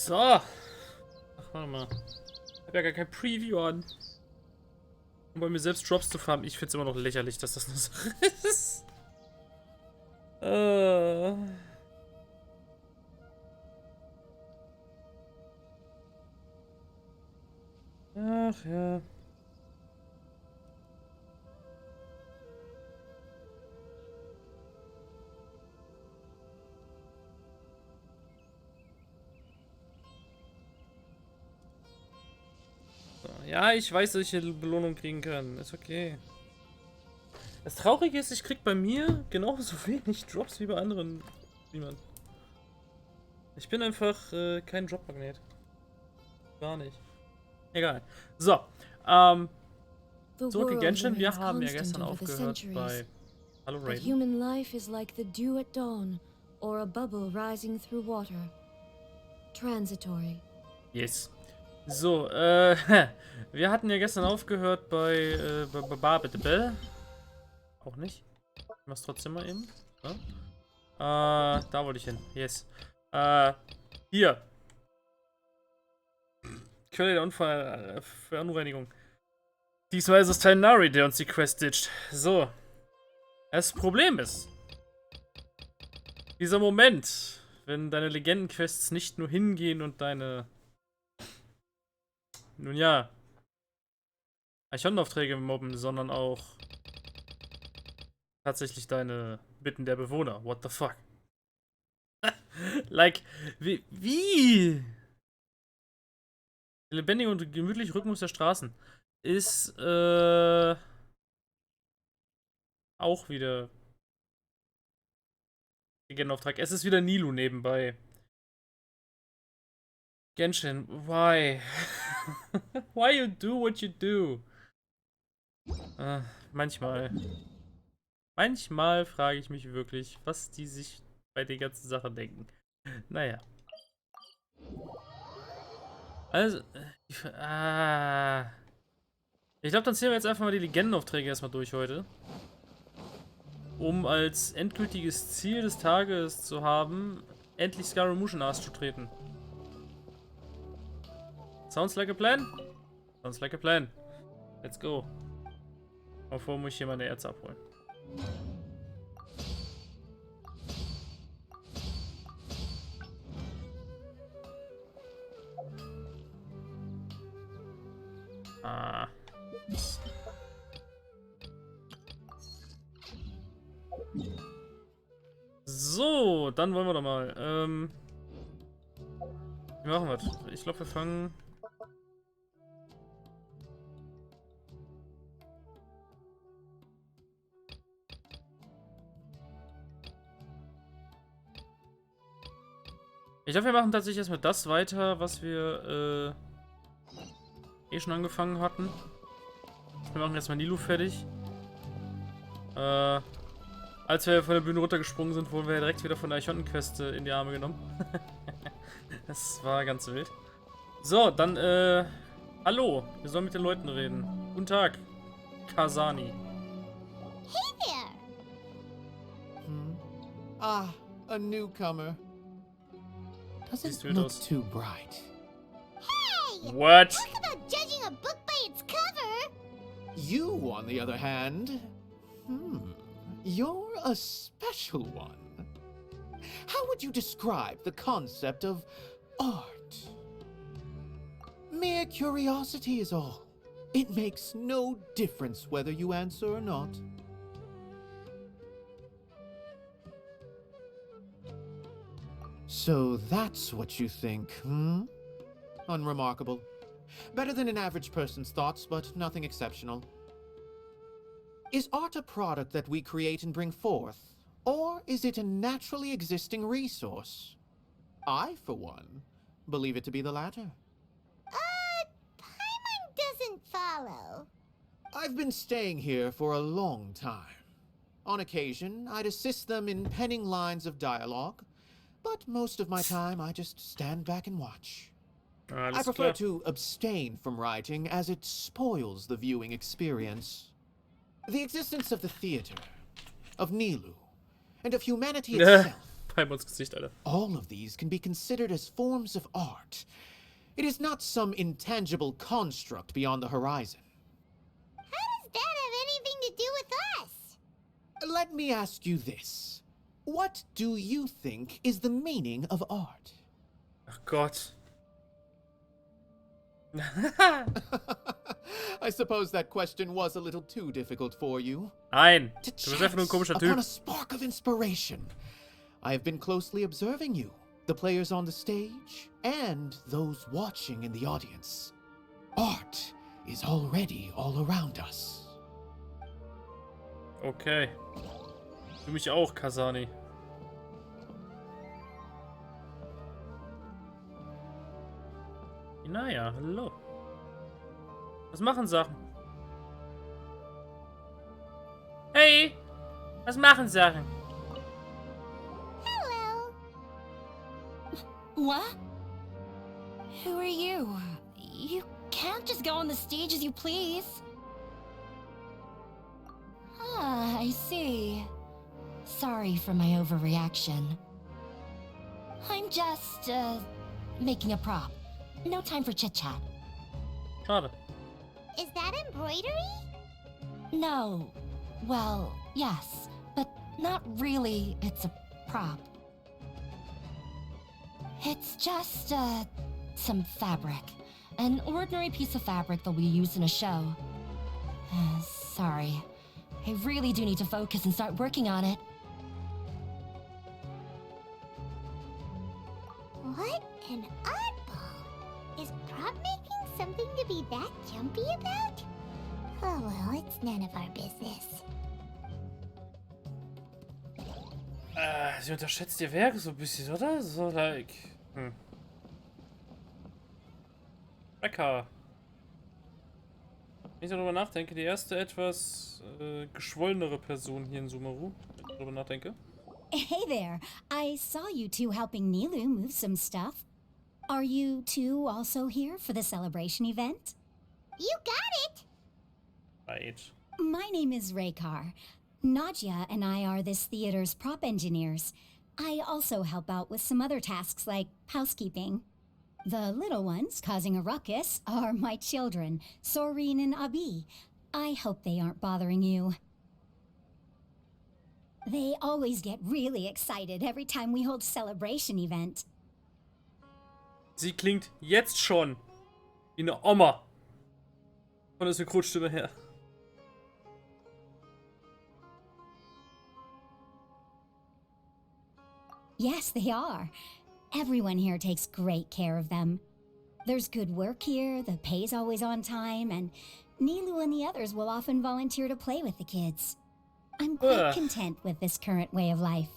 So. Ach, warte mal. Ich hab ja gar kein Preview an. Um bei mir selbst Drops zu farmen. Ich find's immer noch lächerlich, dass das eine Sache ist. Ach ja. Ja, ich weiß, dass ich eine Belohnung kriegen kann. Ist okay. Das Traurige ist, ich krieg bei mir genauso wenig Drops wie bei anderen Streamern. Ich bin einfach kein Dropmagnet. Gar nicht. Egal. So, zurück in Genshin. Wir haben ja gestern aufgehört bei Hallo Raiden. Human life is like the dew at dawn, or a bubble rising through water. Transitory. Yes. So, wir hatten ja gestern aufgehört bei bitte. Auch nicht. Ich mach's trotzdem mal eben. So. Da wollte ich hin. Yes. Hier. Quelle der Verunreinigung. Diesmal ist es Tainari, der uns die Quest ditcht. So. Das Problem ist, dieser Moment, wenn deine Legendenquests nicht nur hingehen und deine, nun ja, Archonaufträge mobben, sondern auch tatsächlich deine Bitten der Bewohner. What the fuck? Like, wie? Der lebendige und gemütliche Rhythmus der Straßen ist, auch wieder Legendenauftrag. Es ist wieder Nilu nebenbei. Genshin, why? Why you do what you do? Manchmal. Manchmal frage ich mich wirklich, was die sich bei der ganzen Sache denken. Naja. Also, ich glaube, dann zählen wir jetzt einfach mal die Legendenaufträge erstmal durch heute. Um als endgültiges Ziel des Tages zu haben, endlich Scaramouche in den Arsch zu treten. Sounds like a plan? Sounds like a plan. Let's go. Davor muss ich hier meine Erze abholen. So, dann wollen wir doch mal. Wie machen wir das? Ich glaube, wir fangen. Ich glaube, wir machen tatsächlich erstmal das weiter, was wir schon angefangen hatten. Wir machen erstmal Nilu fertig. Als wir von der Bühne runtergesprungen sind, wurden wir direkt wieder von der Archonten-Quest in die Arme genommen. Das war ganz wild. So, dann, hallo. Wir sollen mit den Leuten reden. Guten Tag, Kasani. Hey there! Ah, a newcomer. Doesn't weird look aus. too bright. Hey! What? Talk about judging a book by its cover! You, on the other hand, you're a special one. How would you describe the concept of art? Mere curiosity is all. It makes no difference whether you answer or not. So that's what you think, Unremarkable. Better than an average person's thoughts, but nothing exceptional. Is art a product that we create and bring forth? Or is it a naturally existing resource? I, for one, believe it to be the latter. Paimon doesn't follow. I've been staying here for a long time. On occasion, I'd assist them in penning lines of dialogue, but most of my time I just stand back and watch. I prefer to abstain from writing as it spoils the viewing experience. The existence of the theater, of Nilu, and of humanity itself Paimons Gesicht, Alter. All of these can be considered as forms of art. It is not some intangible construct beyond the horizon. How does that have anything to do with us? Let me ask you this. What do you think is the meaning of art? Ach Gott. I suppose that question was a little too difficult for you. Nein, To du bist einfach nur ein komischer upon Typ. a spark of inspiration. I have been closely observing you, the players on the stage, and those watching in the audience. Art is already all around us. Okay. Du mich auch, Kasani. Naja, hallo. Was machen Sachen? Hey! Was machen Sachen? Hello. What? Who are you? You can't just go on the stage as you please. Ah, I see. Sorry for my overreaction. I'm just, making a prop. No time for chit-chat. Schade. Is that embroidery? No. Well, yes, but not really. It's a prop. It's just, some fabric. An ordinary piece of fabric that'll be used in a show. Sorry. I really do need to focus and start working on it. What an oddball. Is prop making something to be that jumpy about? Oh well, it's none of our business. Sie unterschätzt ihr Werk so ein bisschen, oder? So, like... Mecha. Wenn ich darüber nachdenke, die erste etwas geschwollnere Person hier in Sumeru. Wenn ich darüber nachdenke. Hey there. I saw you two helping Nilu move some stuff. Are you two also here for the celebration event? You got it! Right. My name is Raykar. Nadia and I are this theater's prop engineers. I also help out with some other tasks like housekeeping. The little ones causing a ruckus are my children, Soreen and Abi. I hope they aren't bothering you. They always get really excited every time we hold a celebration event. Sie klingt jetzt schon wie eine Oma. Von der Synchronstimme her. Yes, they are. Everyone here takes great care of them. There's good work here, the pay's always on time, and Nilu and the others will often volunteer to play with the kids. I'm quite content with this current way of life.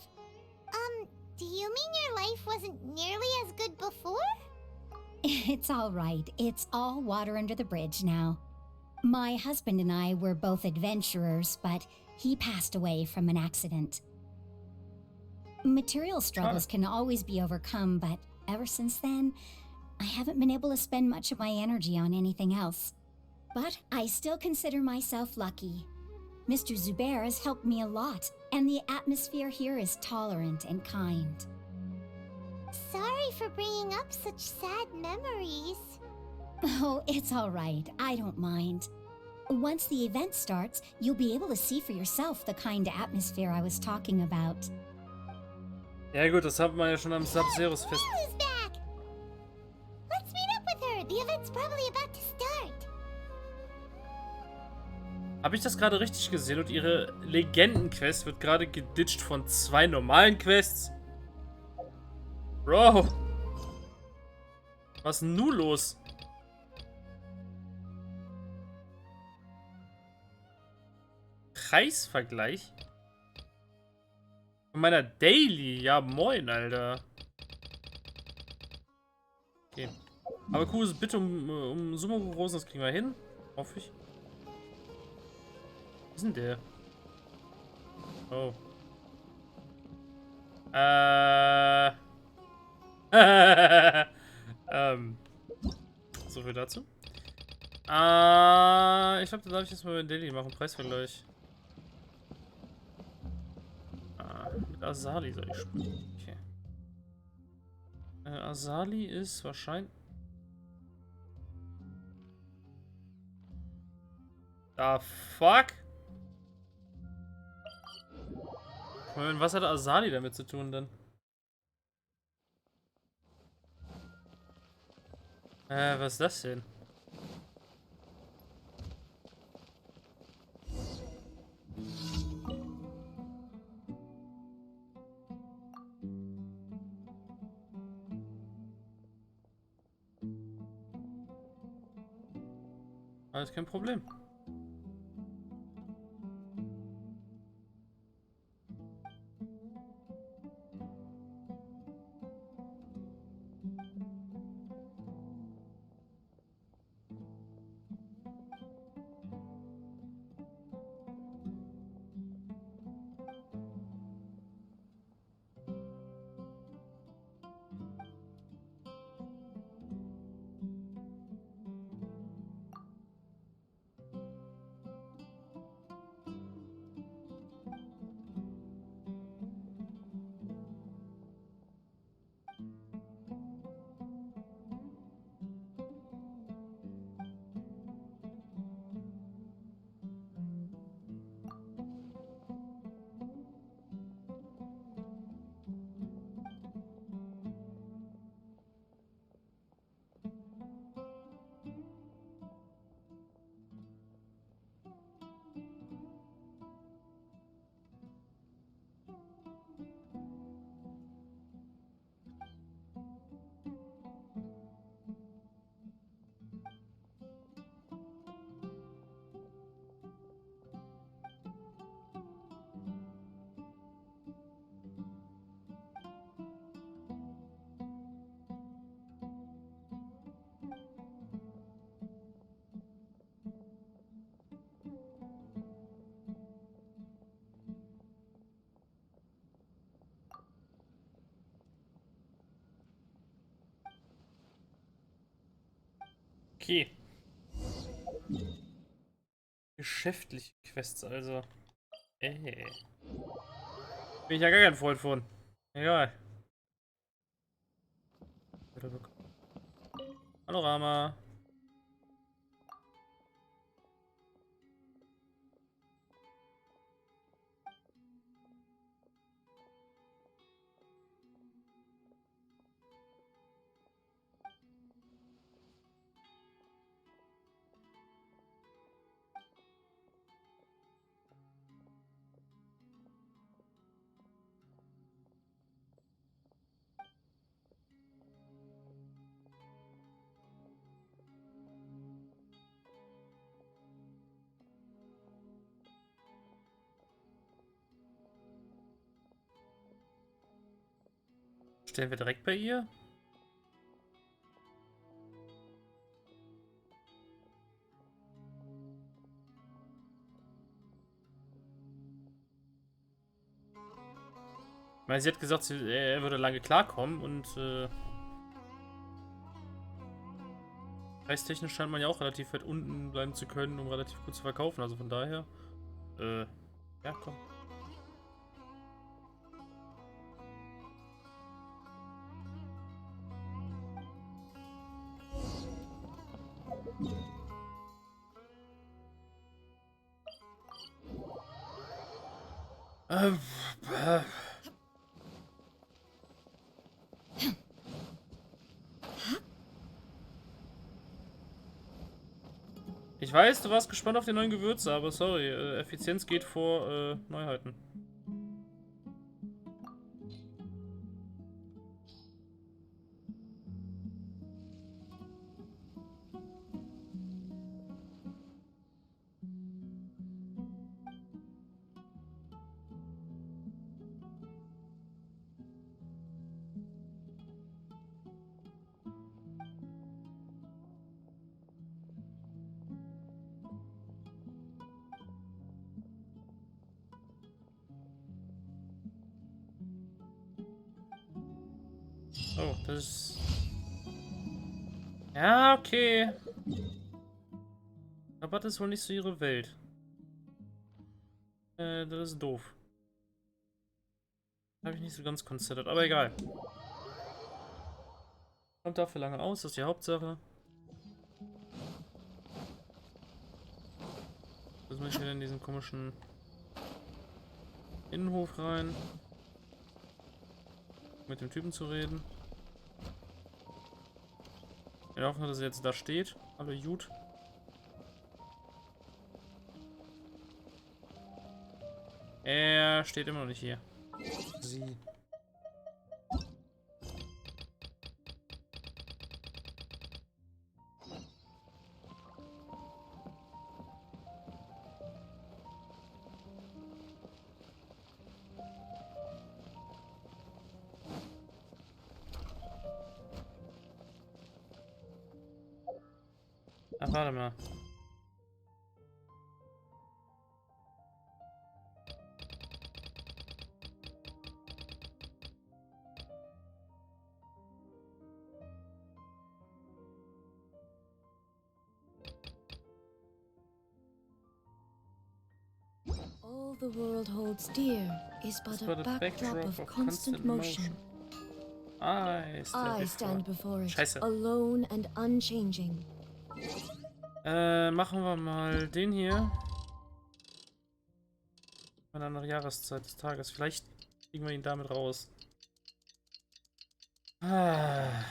Do you mean your life wasn't nearly as good before? It's all right. It's all water under the bridge now. My husband and I were both adventurers, but he passed away from an accident. Material struggles can always be overcome, but ever since then, I haven't been able to spend much of my energy on anything else. But I still consider myself lucky. Mr. Zubair has helped me a lot, and the atmosphere here is tolerant and kind. Sorry for bringing up such sad memories. Oh, it's all right. I don't mind. Once the event starts, you'll be able to see for yourself the kind of atmosphere I was talking about. Ja gut, das haben wir ja schon am Sub-Zeros fest. Lulu's back! Let's meet up with her. The event's probably about to start. Habe ich das gerade richtig gesehen? Und ihre Legenden-Quest wird gerade geditcht von 2 normalen Quests? Bro! Was ist denn nun los? Preisvergleich? Von meiner Daily? Ja, moin, Alter. Okay. Aber cool, bitte um Sumo-Rosen, das kriegen wir hin. Hoffe ich. Wo ist denn der? Oh. So viel dazu. Ich glaube, da darf ich jetzt mal mit Daily machen. Preisvergleich. Mit Asali soll ich spielen. Okay. Asali ist wahrscheinlich... Ah, fuck? Moment, was hat Asali damit zu tun denn? Was ist das denn? Alles kein Problem. Okay. Geschäftliche Quests also. Bin ich ja gar kein Freund von. Egal. Panorama. Stellen wir direkt bei ihr? Ich meine, sie hat gesagt, er würde lange klarkommen und preistechnisch scheint man ja auch relativ weit unten bleiben zu können, um relativ gut zu verkaufen. Also von daher, ja, komm. Äh, Ich weiß, du warst gespannt auf die neuen Gewürze, aber sorry, Effizienz geht vor Neuheiten. Oh, das ist... Ja, okay. Aber das ist wohl nicht so ihre Welt. Das ist doof. Habe ich nicht so ganz considered, aber egal. Kommt dafür lange aus, das ist die Hauptsache. Jetzt muss ich wieder in diesen komischen Innenhof rein. Mit dem Typen zu reden. Ich hoffe, dass er jetzt da steht. Hallo, gut. Er steht immer noch nicht hier. Sie. Ach, warte mal. All the world holds dear is but a backdrop of constant motion. I stand before it, Scheiße. alone and unchanging. Machen wir mal den hier. Eine andere Jahreszeit des Tages. Vielleicht kriegen wir ihn damit raus. Ah.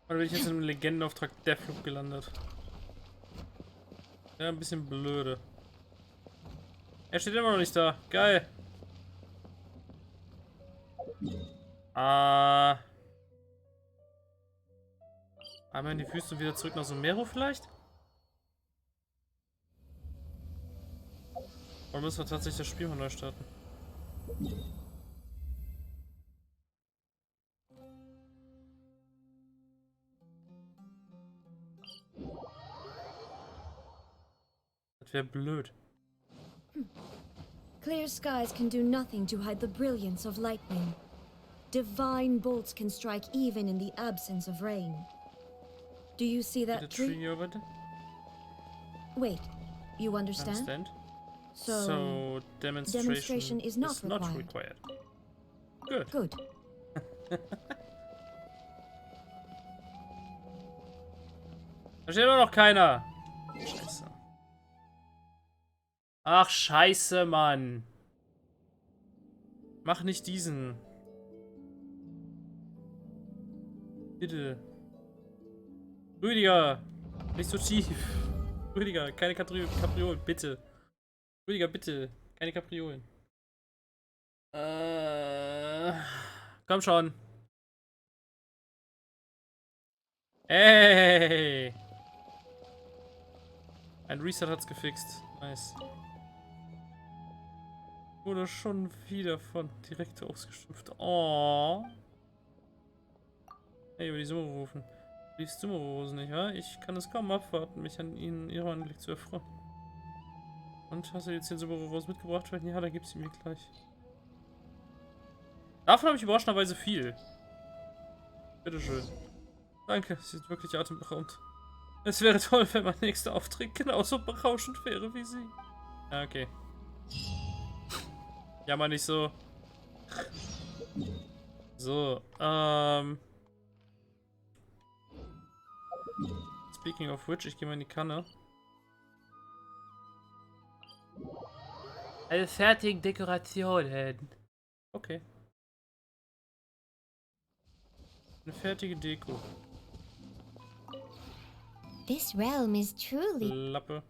Oder bin ich jetzt in einem Legendenauftrag Deathloop gelandet? Ja, ein bisschen blöde. Er steht immer noch nicht da. Geil. Einmal in die Wüste und wieder zurück nach Somero vielleicht? Oder müssen wir tatsächlich das Spiel mal neu starten? Das wäre blöd. Clear skies can do nothing to hide the brilliance of lightning. Divine bolts can strike even in the absence of rain. Do you see The that tree? tree over there? Wait, you understand? So demonstration is not required. Good. Good. Da steht immer noch keiner. Scheiße. Ach, scheiße, Mann. Mach nicht diesen. Bitte. Rüdiger. Nicht so tief. Rüdiger, keine Kapriolen, bitte. Rüdiger, bitte. Keine Kapriolen. Komm schon. Ey. Ein Reset hat's gefixt. Nice. Wurde schon wieder von direkt ausgeschimpft. Oh. Hey, über die Summe rufen. Die Summe-Rosen, nicht wahr? Ich kann es kaum abwarten, mich an ihnen ihrer Anblick zu erfreuen. Und hast du die 10 Summe-Rosen mitgebracht? Wenn ja, dann gib sie mir gleich. Davon habe ich überraschenderweise viel. Bitteschön. Danke, sie sind wirklich atemberaubend. Es wäre toll, wenn mein nächster Auftritt genauso berauschend wäre wie sie. Ja, okay. Ja, mal nicht so. So, Speaking of which, ich gehe mal in die Kanne. Alle fertigen Dekorationen. Okay. Eine fertige Deko. This realm is truly... Lappe.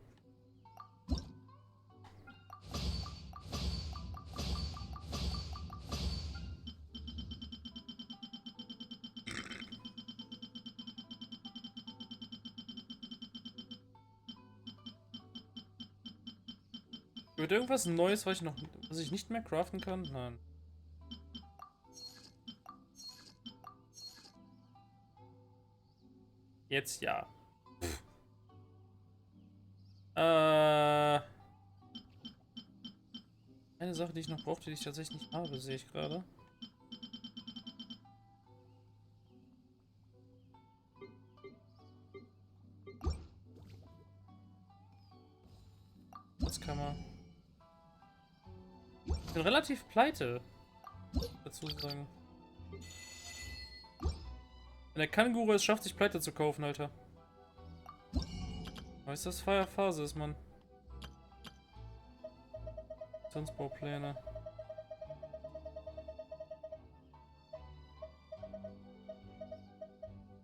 Wird irgendwas Neues, was ich nicht mehr craften kann? Nein. Jetzt ja. Eine Sache, die ich noch brauchte, die ich tatsächlich nicht habe, sehe ich gerade. bin relativ pleite. Dazu sagen. Wenn der Kanguru es schafft, sich pleite zu kaufen, Alter. Weißt du, dass Phase ist, Mann? Baupläne.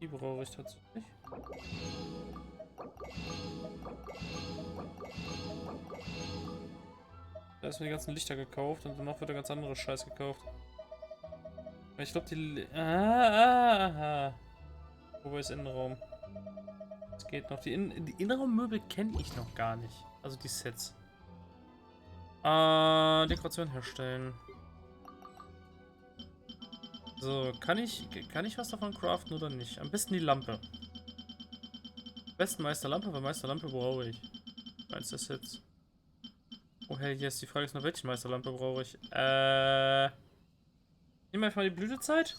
Die brauche ich tatsächlich. Da ist mir die ganzen Lichter gekauft und danach wird der ganz andere Scheiß gekauft. Ich glaube die... Wobei ist Innenraum? Es geht noch. Die Innenraummöbel kenne ich noch gar nicht. Also die Sets. Dekoration herstellen. So, kann ich was davon craften oder nicht? Am besten die Lampe. Am besten Meisterlampe, weil Meisterlampe brauche ich. Eins der Sets. Oh hell yes, die Frage ist noch, welche Meisterlampe brauche ich? Nehmen wir einfach mal die Blütezeit.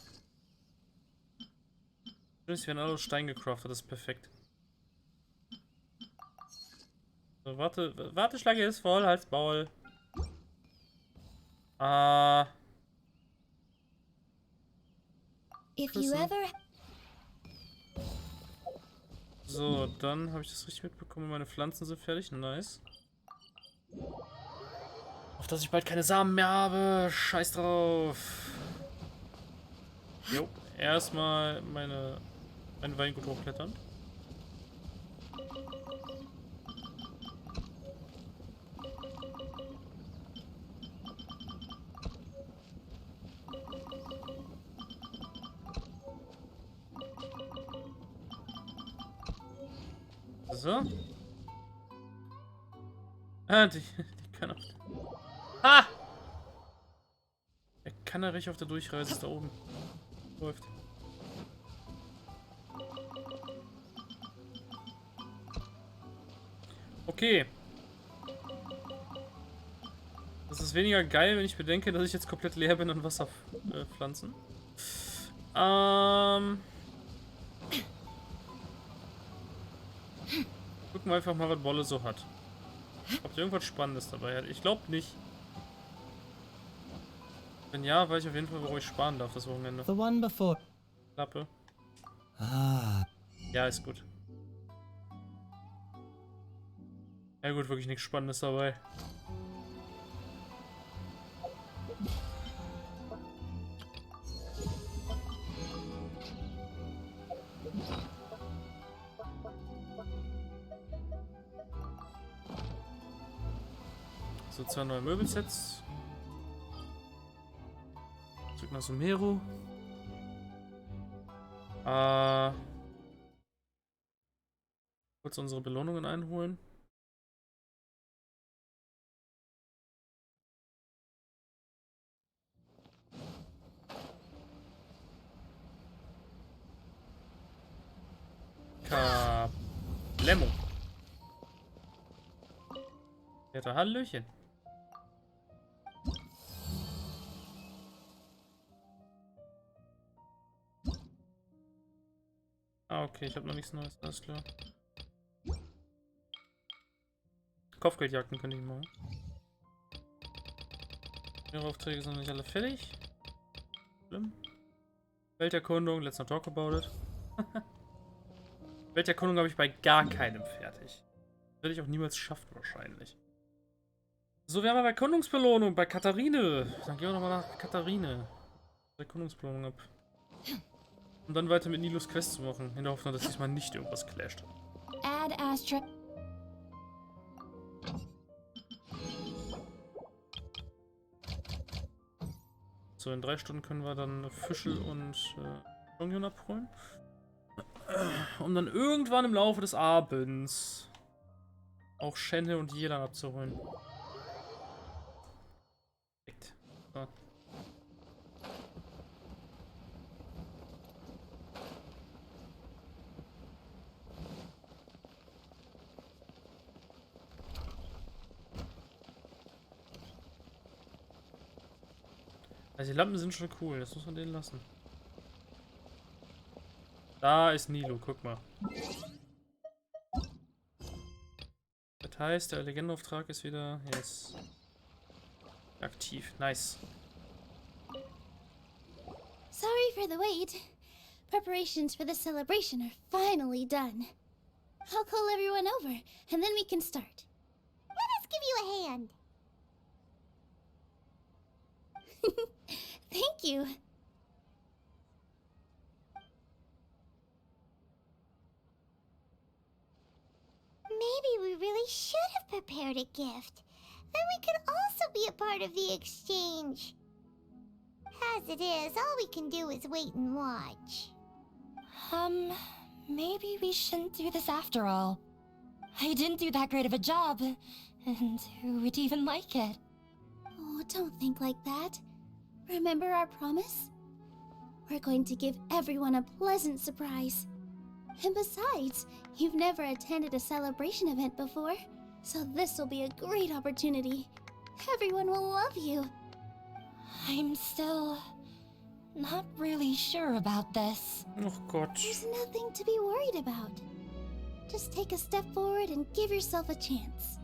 Wir werden alle aus Stein gecraftet, das ist perfekt. So, Warteschlange ist voll, halt's Maul. If you ever... So, dann habe ich das richtig mitbekommen. Meine Pflanzen sind fertig. Nice. Auf dass ich bald keine Samen mehr habe. Scheiß drauf. Jo, erstmal mein Weingut hochklettern. So. Die kann auch. Ah! Der Kanarich auf der Durchreise ist da oben. Läuft. Okay. Das ist weniger geil, wenn ich bedenke, dass ich jetzt komplett leer bin an Wasserpflanzen. Gucken wir einfach mal, was Wolle so hat. Ob der irgendwas Spannendes dabei hat. Ich glaube nicht. Wenn ja, weiß ich auf jeden Fall, wo ich sparen darf das Wochenende. The one before. Klappe. Ah. Ja, ist gut. Ja gut, wirklich nichts Spannendes dabei. So, 2 neue Möbelsets. Zurück nach Sumeru. Kurz unsere Belohnungen einholen. Lemmo. Ja, Hallöchen. Ah, okay, ich habe noch nichts Neues, alles klar. Kopfgeldjagden könnte ich machen. Ihre Aufträge sind nicht alle fertig. Schlimm. Welterkundung, let's not talk about it. Welterkundung habe ich bei gar keinem fertig. Das werde ich auch niemals schaffen, wahrscheinlich. So, wir haben aber Erkundungsbelohnung bei Katharine. Dann gehen wir nochmal nach Katharine. Erkundungsbelohnung ab. Um dann weiter mit Nilus Quest zu machen. In der Hoffnung, dass diesmal nicht irgendwas clasht. Add Astra... So, in 3 Stunden können wir dann Fischl und Jonghyun abholen. Um dann irgendwann im Laufe des Abends auch Shenhe und Yelan abzuholen. Perfekt. So. Also die Lampen sind schon cool, das muss man denen lassen. Da ist Nilo, guck mal. Das heißt, der Legendenauftrag ist wieder... Yes. Aktiv, nice. Sorry for the wait. Preparations for the celebration are finally done. I'll call everyone over, and then we can start. Let us give you a hand. Thank you. Maybe we really should have prepared a gift. Then we could also be a part of the exchange. As it is, all we can do is wait and watch. Maybe we shouldn't do this after all. I didn't do that great of a job, and who would even like it? Oh, don't think like that. Remember our promise? We're going to give everyone a pleasant surprise. And besides, you've never attended a celebration event before, so this will be a great opportunity. Everyone will love you. I'm still not really sure about this. Oh Gott. There's nothing to be worried about. Just take a step forward and give yourself a chance.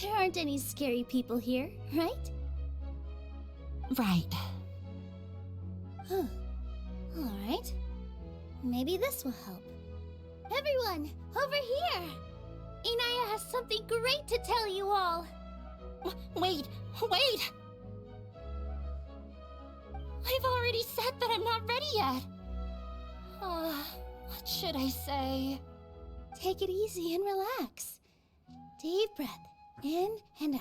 There aren't any scary people here, right? Right. Huh. Alright. Maybe this will help. Everyone, over here! Inaya has something great to tell you all! Wait! I've already said that I'm not ready yet. What should I say? Take it easy and relax. Deep breath, in and out.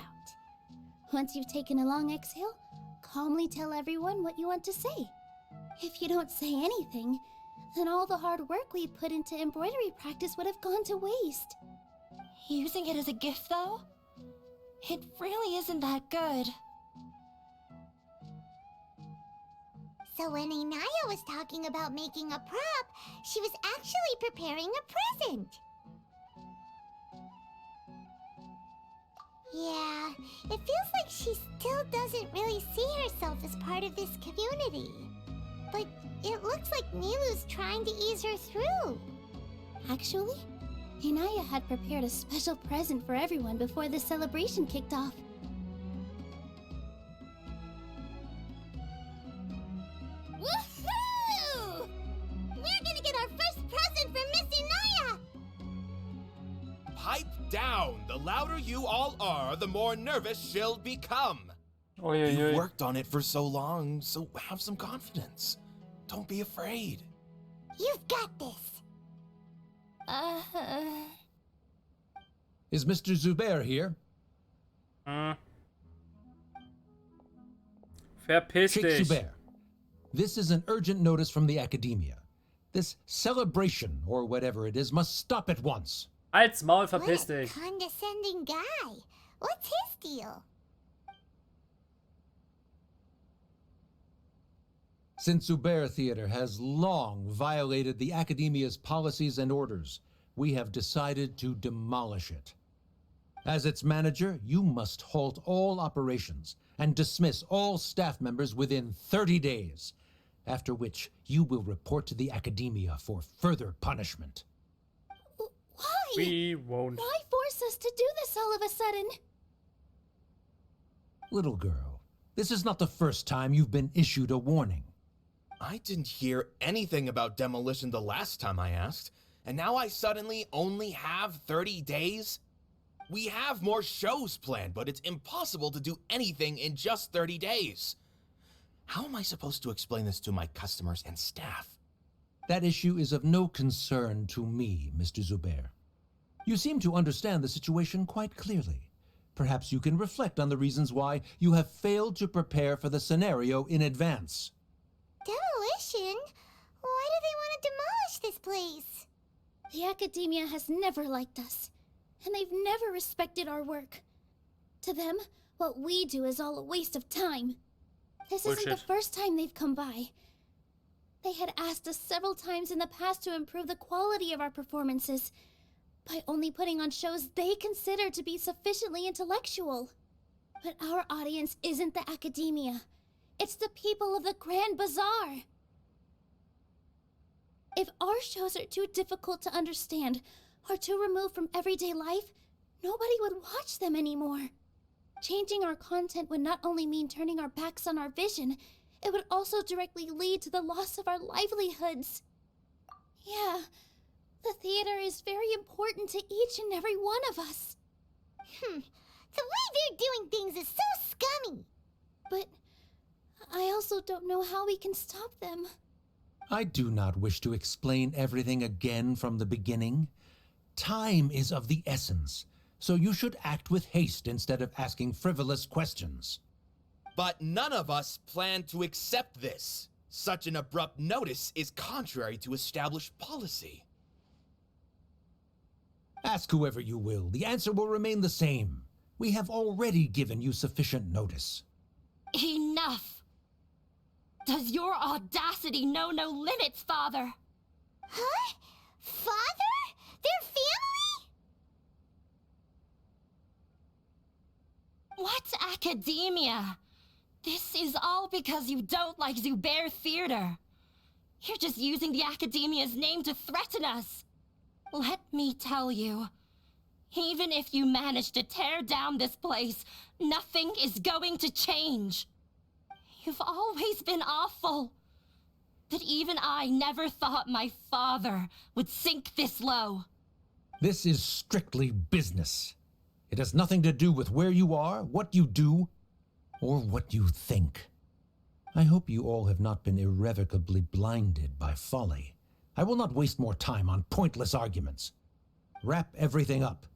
Once you've taken a long exhale, calmly tell everyone what you want to say. If you don't say anything, then all the hard work we put into embroidery practice would have gone to waste. Using it as a gift, though? It really isn't that good. So when Inaya was talking about making a prop, she was actually preparing a present. Yeah, it feels like she still doesn't really see herself as part of this community. But it looks like Nilu's trying to ease her through. Actually, Inaya had prepared a special present for everyone before the celebration kicked off. Woohoo! We're gonna get our first present from Miss Inaya! Pipe down! The louder you all are, the more nervous she'll become. Oh yeah, You've yeah. worked on it for so long, so have some confidence. Don't be afraid. You've got this! Is Mr. Zubair here? Verpiss Sheikh dich. Zubair. This is an urgent notice from the Academia. This celebration, or whatever it is, must stop at once. Als Maul, What verpiss a dich. condescending guy. What's his deal? Since Zubair Theater has long violated the Academia's policies and orders, we have decided to demolish it. As its manager, you must halt all operations and dismiss all staff members within 30 days, after which you will report to the Academia for further punishment. Why? We won't. Why force us to do this all of a sudden? Little girl, this is not the first time you've been issued a warning. I didn't hear anything about demolition the last time I asked, and now I suddenly only have 30 days? We have more shows planned, but it's impossible to do anything in just 30 days. How am I supposed to explain this to my customers and staff? That issue is of no concern to me, Mr. Zubair. You seem to understand the situation quite clearly. Perhaps you can reflect on the reasons why you have failed to prepare for the scenario in advance. Demolition? Why do they want to demolish this place? The Academia has never liked us, and they've never respected our work. To them, what we do is all a waste of time. This isn't Bullshit. the first time they've come by. They had asked us several times in the past to improve the quality of our performances by only putting on shows they consider to be sufficiently intellectual. But our audience isn't the Academia. It's the people of the Grand Bazaar. If our shows are too difficult to understand or too removed from everyday life, nobody would watch them anymore. Changing our content would not only mean turning our backs on our vision, it would also directly lead to the loss of our livelihoods. Yeah, the theater is very important to each and every one of us. The way they're doing things is so scummy. But I also don't know how we can stop them. I do not wish to explain everything again from the beginning. Time is of the essence, so you should act with haste instead of asking frivolous questions. But none of us plan to accept this. Such an abrupt notice is contrary to established policy. Ask whoever you will, the answer will remain the same. We have already given you sufficient notice. Enough! Does your audacity know no limits, Father? Huh? Father? Their family? What's academia? This is all because you don't like Zubair Theater. You're just using the Academia's name to threaten us. Let me tell you, even if you manage to tear down this place, nothing is going to change. You've always been awful. But even I never thought my father would sink this low. This is strictly business. It has nothing to do with where you are, what you do, or what you think. I hope you all have not been irrevocably blinded by folly. I will not waste more time on pointless arguments. Wrap everything up,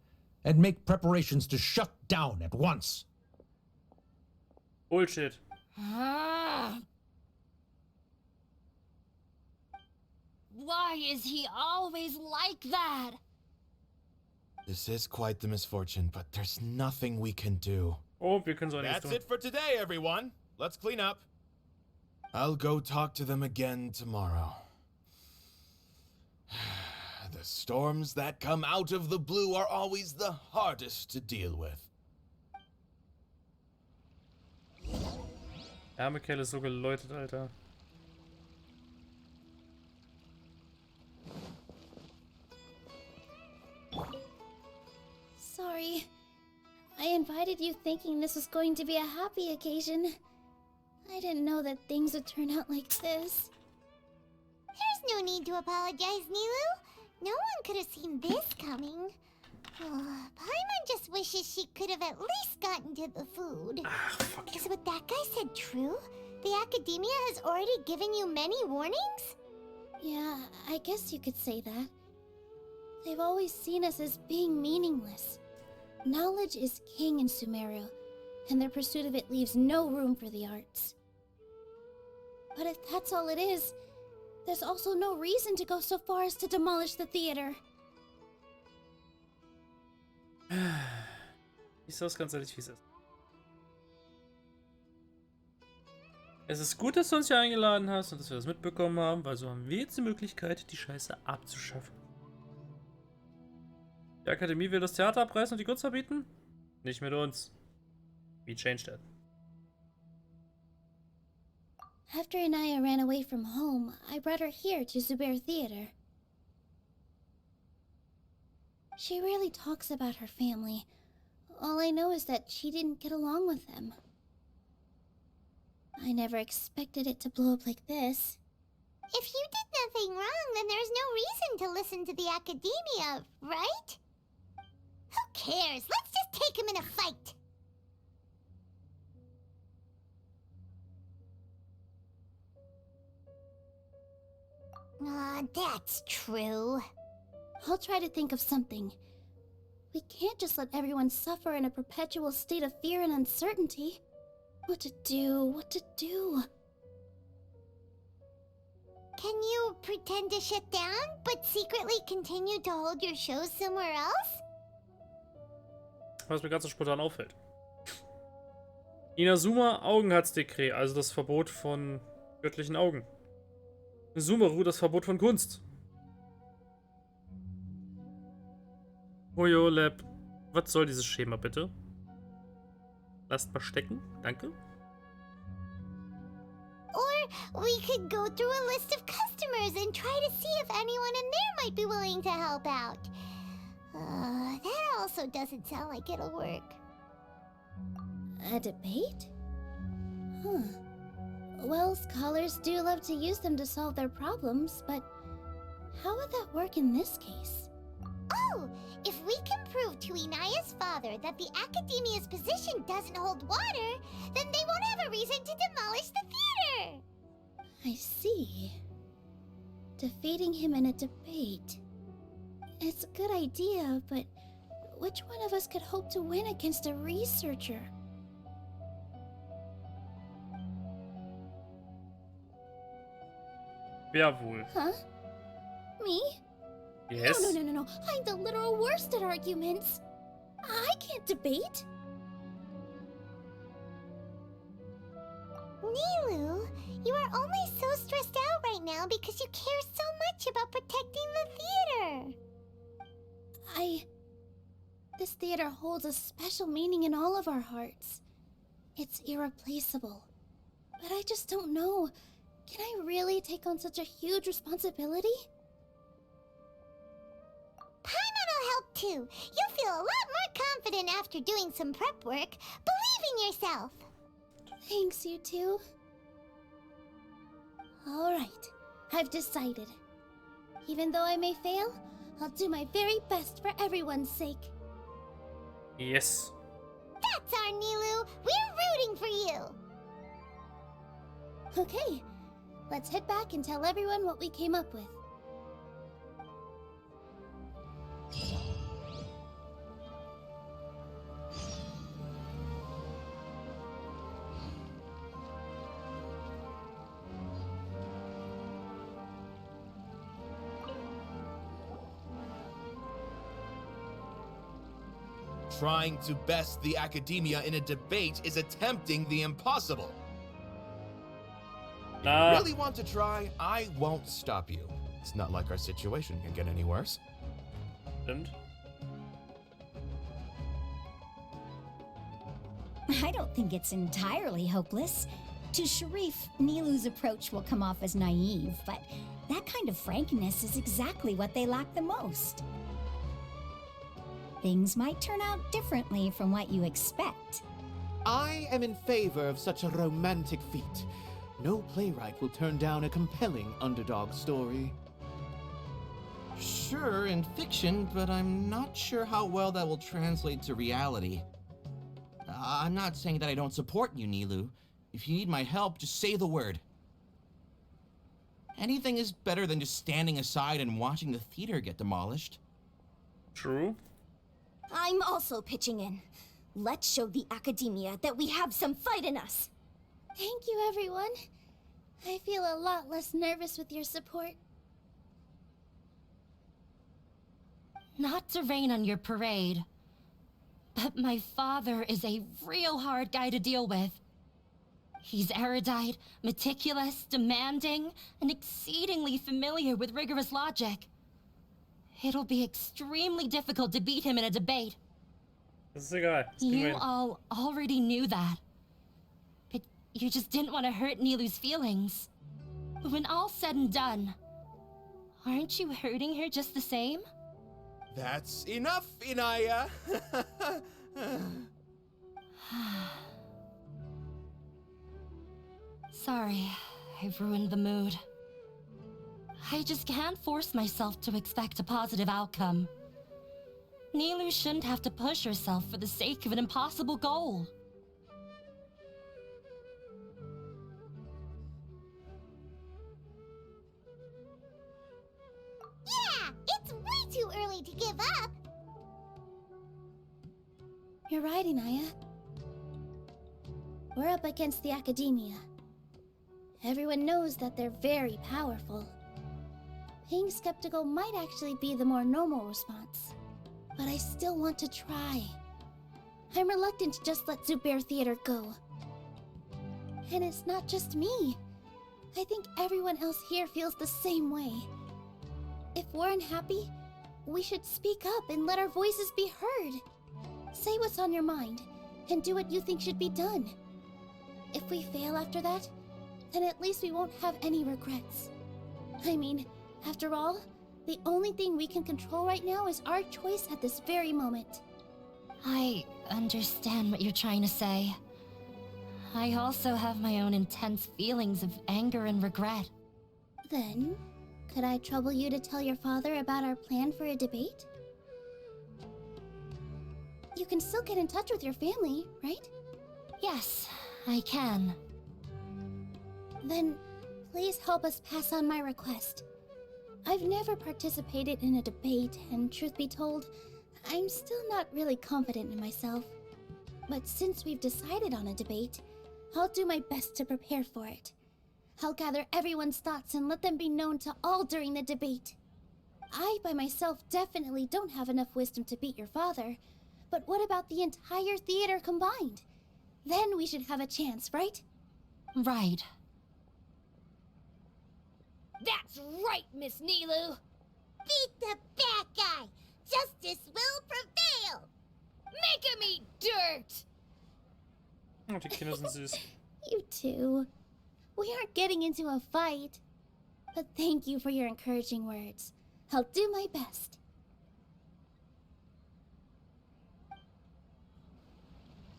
and make preparations to shut down at once. Bullshit. Why is he always like that? This is quite the misfortune, but there's nothing we can do. Oh, wir können so nichts That's tun. it for today, everyone. Let's clean up. I'll go talk to them again tomorrow. The storms that come out of the blue are always the hardest to deal with. Arme Kerl ist so geläutet, Alter. Sorry. I invited you thinking this was going to be a happy occasion. I didn't know that things would turn out like this. There's no need to apologize, Nilu. No one could have seen this coming. Oh, Paimon just wishes she could have at least gotten to the food. Is what that guy said true? The Academia has already given you many warnings? Yeah, I guess you could say that. They've always seen us as being meaningless. Knowledge is king in Sumeru, and their pursuit of it leaves no room for the arts. But if that's all it is, there's also no reason to go so far as to demolish the theater. Ich sag's ganz ehrlich, wie es ist. Es ist gut, dass du uns hier eingeladen hast und dass wir das mitbekommen haben, weil so haben wir jetzt die Möglichkeit, die Scheiße abzuschaffen. Die Akademie will das Theater abreißen und die Gunst verbieten? Nicht mit uns. We changed that. After Anaya ran away from home, I brought her here to Zubair Theater. She rarely talks about her family. All I know is that she didn't get along with them. I never expected it to blow up like this. If you did nothing wrong, then there's no reason to listen to the Academia, right? Who cares? Let's just take him in a fight. That's true. I'll try to think of something. We can't just let everyone suffer in a perpetual state of fear and uncertainty. What to do? What to do? Can you pretend to shut down, but secretly continue to hold your shows somewhere else? Was mir ganz so spontan auffällt. Inazuma Augenheitsdekret, also das Verbot von göttlichen Augen. Sumeru, das Verbot von Kunst. Hoyo Lab. Was soll dieses Schema bitte? Lasst mal stecken, danke. Or we could go through a list of customers and try to see if anyone in there might be willing to help out. That also doesn't sound like it'll work. A debate? Huh. Well, scholars do love to use them to solve their problems, but how would that work in this case? Oh, if we can prove to Inaya's father that the Academia's position doesn't hold water, then they won't have a reason to demolish the theater! I see. Defeating him in a debate. It's a good idea, but which one of us could hope to win against a researcher? Wer wohl? Huh? Me? Yes. No. I'm the literal worst at arguments. I can't debate. Nilu, you are only so stressed out right now because you care so much about protecting the theater. This theater holds a special meaning in all of our hearts. It's irreplaceable. But I just don't know. Can I really take on such a huge responsibility? Paimon will help too. You'll feel a lot more confident after doing some prep work. Believe in yourself. Thanks, you two. Alright, I've decided. Even though I may fail, I'll do my very best for everyone's sake. Yes. That's our Nilu. We're rooting for you. Okay, let's head back and tell everyone what we came up with. Trying to best the Academia in a debate is attempting the impossible. If you really want to try, I won't stop you. It's not like our situation can get any worse. And? I don't think it's entirely hopeless. To Sharif, Nilu's approach will come off as naive, but that kind of frankness is exactly what they lack the most. Things might turn out differently from what you expect. I am in favor of such a romantic feat. No playwright will turn down a compelling underdog story. Sure, in fiction, but I'm not sure how well that will translate to reality. I'm not saying that I don't support you, Nilu. If you need my help, just say the word. Anything is better than just standing aside and watching the theater get demolished. True. I'm also pitching in. Let's show the Academia that we have some fight in us. Thank you, everyone. I feel a lot less nervous with your support. Not to rain on your parade, but my father is a real hard guy to deal with. He's erudite, meticulous, demanding, and exceedingly familiar with rigorous logic. It'll be extremely difficult to beat him in a debate. Das ist egal. You all already knew that. But you just didn't want to hurt Nilu's feelings. When all's said and done, aren't you hurting her just the same? That's enough, Inaya! Sorry, I've ruined the mood. I just can't force myself to expect a positive outcome. Nilu shouldn't have to push herself for the sake of an impossible goal. Yeah, it's way too early to give up. You're right, Inaya. We're up against the Academia. Everyone knows that they're very powerful. Being skeptical might actually be the more normal response. But I still want to try. I'm reluctant to just let Zubair Theater go. And it's not just me. I think everyone else here feels the same way. If we're unhappy, we should speak up and let our voices be heard. Say what's on your mind, and do what you think should be done. If we fail after that, then at least we won't have any regrets. I mean, after all, the only thing we can control right now is our choice at this very moment. I understand what you're trying to say. I also have my own intense feelings of anger and regret. Then, could I trouble you to tell your father about our plan for a debate? You can still get in touch with your family, right? Yes, I can. Then, please help us pass on my request. I've never participated in a debate, and truth be told, I'm still not really confident in myself. But since we've decided on a debate, I'll do my best to prepare for it. I'll gather everyone's thoughts and let them be known to all during the debate. I, by myself, definitely don't have enough wisdom to beat your father. But what about the entire theater combined? Then we should have a chance, right? Right. That's right, Miss Nilu! Beat the bad guy! Justice will prevail! Make him eat dirt! Oh, die Kinder sind süß. You too. We aren't getting into a fight. But thank you for your encouraging words. I'll do my best.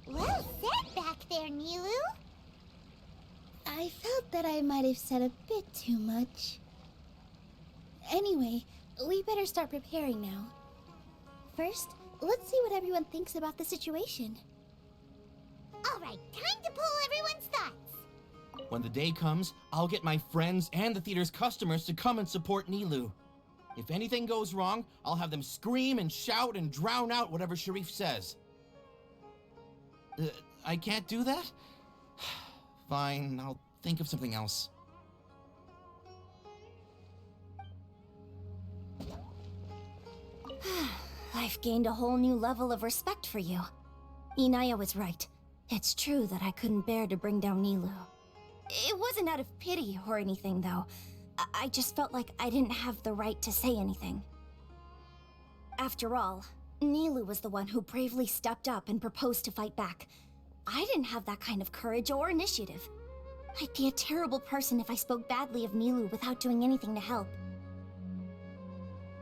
Well said back there, Nilu. I felt that I might have said a bit too much. Anyway, we better start preparing now. First, let's see what everyone thinks about the situation. Alright, time to pull everyone's thoughts. When the day comes, I'll get my friends and the theater's customers to come and support Nilu. If anything goes wrong, I'll have them scream and shout and drown out whatever Sharif says. I can't do that? Fine, I'll think of something else. I've gained a whole new level of respect for you. Inaya was right. It's true that I couldn't bear to bring down Nilu. It wasn't out of pity or anything, though. I just felt like I didn't have the right to say anything. After all, Nilu was the one who bravely stepped up and proposed to fight back. I didn't have that kind of courage or initiative. I'd be a terrible person if I spoke badly of Nilu without doing anything to help.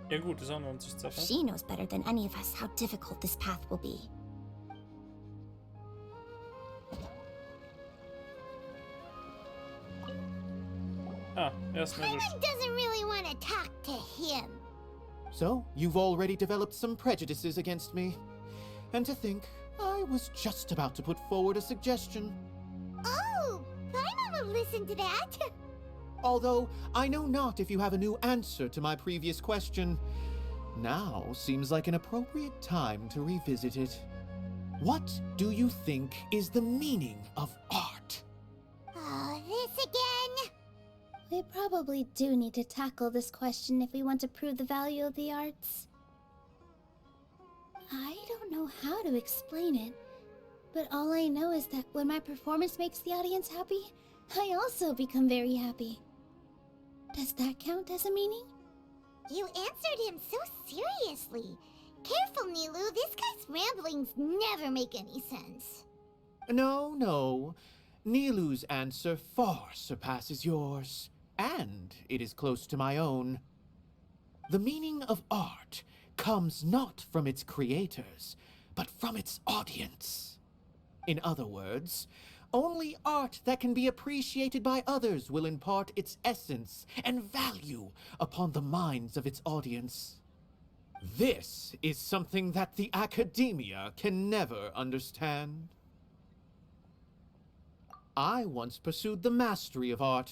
Ja gut, ist auch eine Ansichtssache. She knows better than any of us how difficult this path will be. Ah, erstmal erwischt. Paimon doesn't really want to talk to him. So, you've already developed some prejudices against me. And to think, I was just about to put forward a suggestion. Oh, Paimon will listen to that. Although, I know not if you have a new answer to my previous question. Now seems like an appropriate time to revisit it. What do you think is the meaning of art? Oh, this again? We probably do need to tackle this question if we want to prove the value of the arts. I don't know how to explain it, but all I know is that when my performance makes the audience happy, I also become very happy. Does that count as a meaning? You answered him so seriously. Careful, Nilu, this guy's ramblings never make any sense. No. Nilu's answer far surpasses yours, and it is close to my own. The meaning of art comes not from its creators, but from its audience. In other words, only art that can be appreciated by others will impart its essence and value upon the minds of its audience. This is something that the academia can never understand. I once pursued the mastery of art,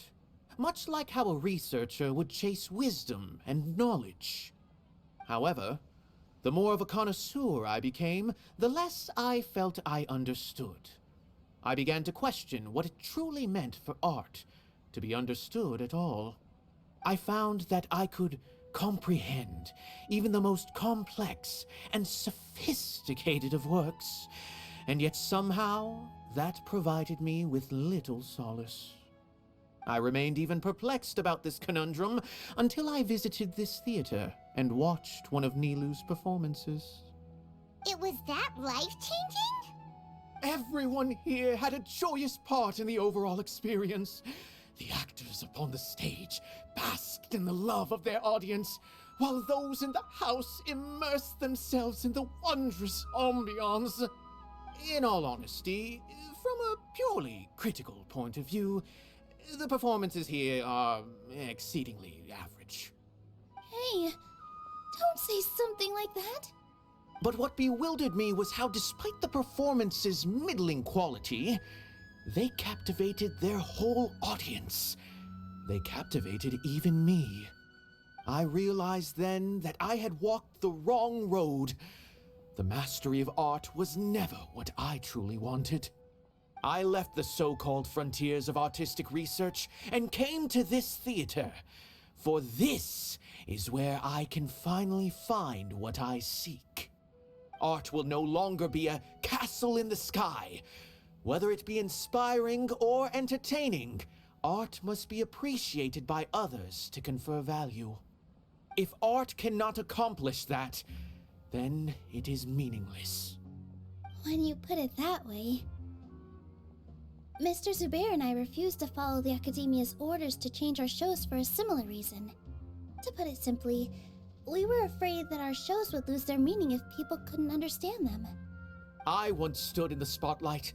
much like how a researcher would chase wisdom and knowledge. However, the more of a connoisseur I became, the less I felt I understood. I began to question what it truly meant for art to be understood at all. I found that I could comprehend even the most complex and sophisticated of works, and yet somehow that provided me with little solace. I remained even perplexed about this conundrum until I visited this theater and watched one of Nilu's performances. It was that life-changing? Everyone here had a joyous part in the overall experience. The actors upon the stage basked in the love of their audience, while those in the house immersed themselves in the wondrous ambiance. In all honesty, from a purely critical point of view, the performances here are exceedingly average. Hey, don't say something like that. But what bewildered me was how, despite the performance's middling quality, they captivated their whole audience. They captivated even me. I realized then that I had walked the wrong road. The mastery of art was never what I truly wanted. I left the so-called frontiers of artistic research and came to this theater, for this is where I can finally find what I seek. Art will no longer be a castle in the sky. Whether it be inspiring or entertaining, art must be appreciated by others to confer value. If art cannot accomplish that, then it is meaningless. When you put it that way... Mr. Zubair and I refused to follow the Academia's orders to change our shows for a similar reason. To put it simply, we were afraid that our shows would lose their meaning if people couldn't understand them. I once stood in the spotlight,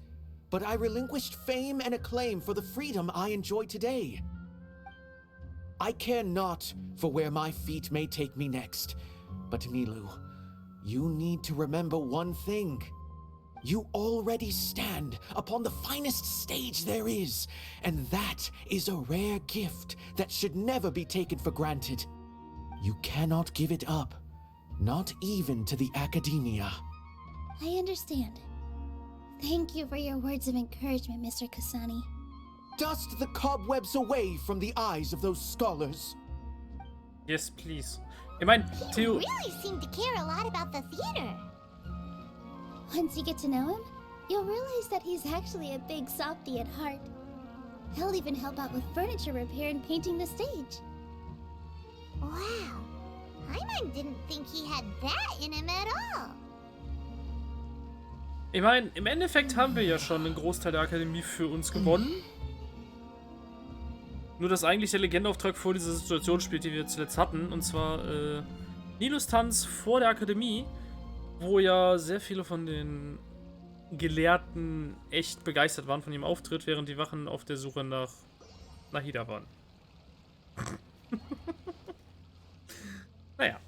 but I relinquished fame and acclaim for the freedom I enjoy today. I care not for where my feet may take me next, but Nilu, you need to remember one thing. You already stand upon the finest stage there is, and that is a rare gift that should never be taken for granted. You cannot give it up, not even to the Academia. I understand. Thank you for your words of encouragement, Mr. Kasani. Dust the cobwebs away from the eyes of those scholars. Yes, please. Ich meine, You really seem to care a lot about the theater. Once you get to know him, you'll realize that he's actually a big softy at heart. He'll even help out with furniture repair and painting the stage. Wow. Paimon didn't think he had that in him at all. Ich meine, im Endeffekt haben wir ja schon einen Großteil der Akademie für uns gewonnen. Nur, dass eigentlich der Legendenauftrag vor dieser Situation spielt, die wir zuletzt hatten. Und zwar Nilus Tanz vor der Akademie, wo ja sehr viele von den Gelehrten echt begeistert waren von ihrem Auftritt, während die Wachen auf der Suche nach Nahida waren. Naja.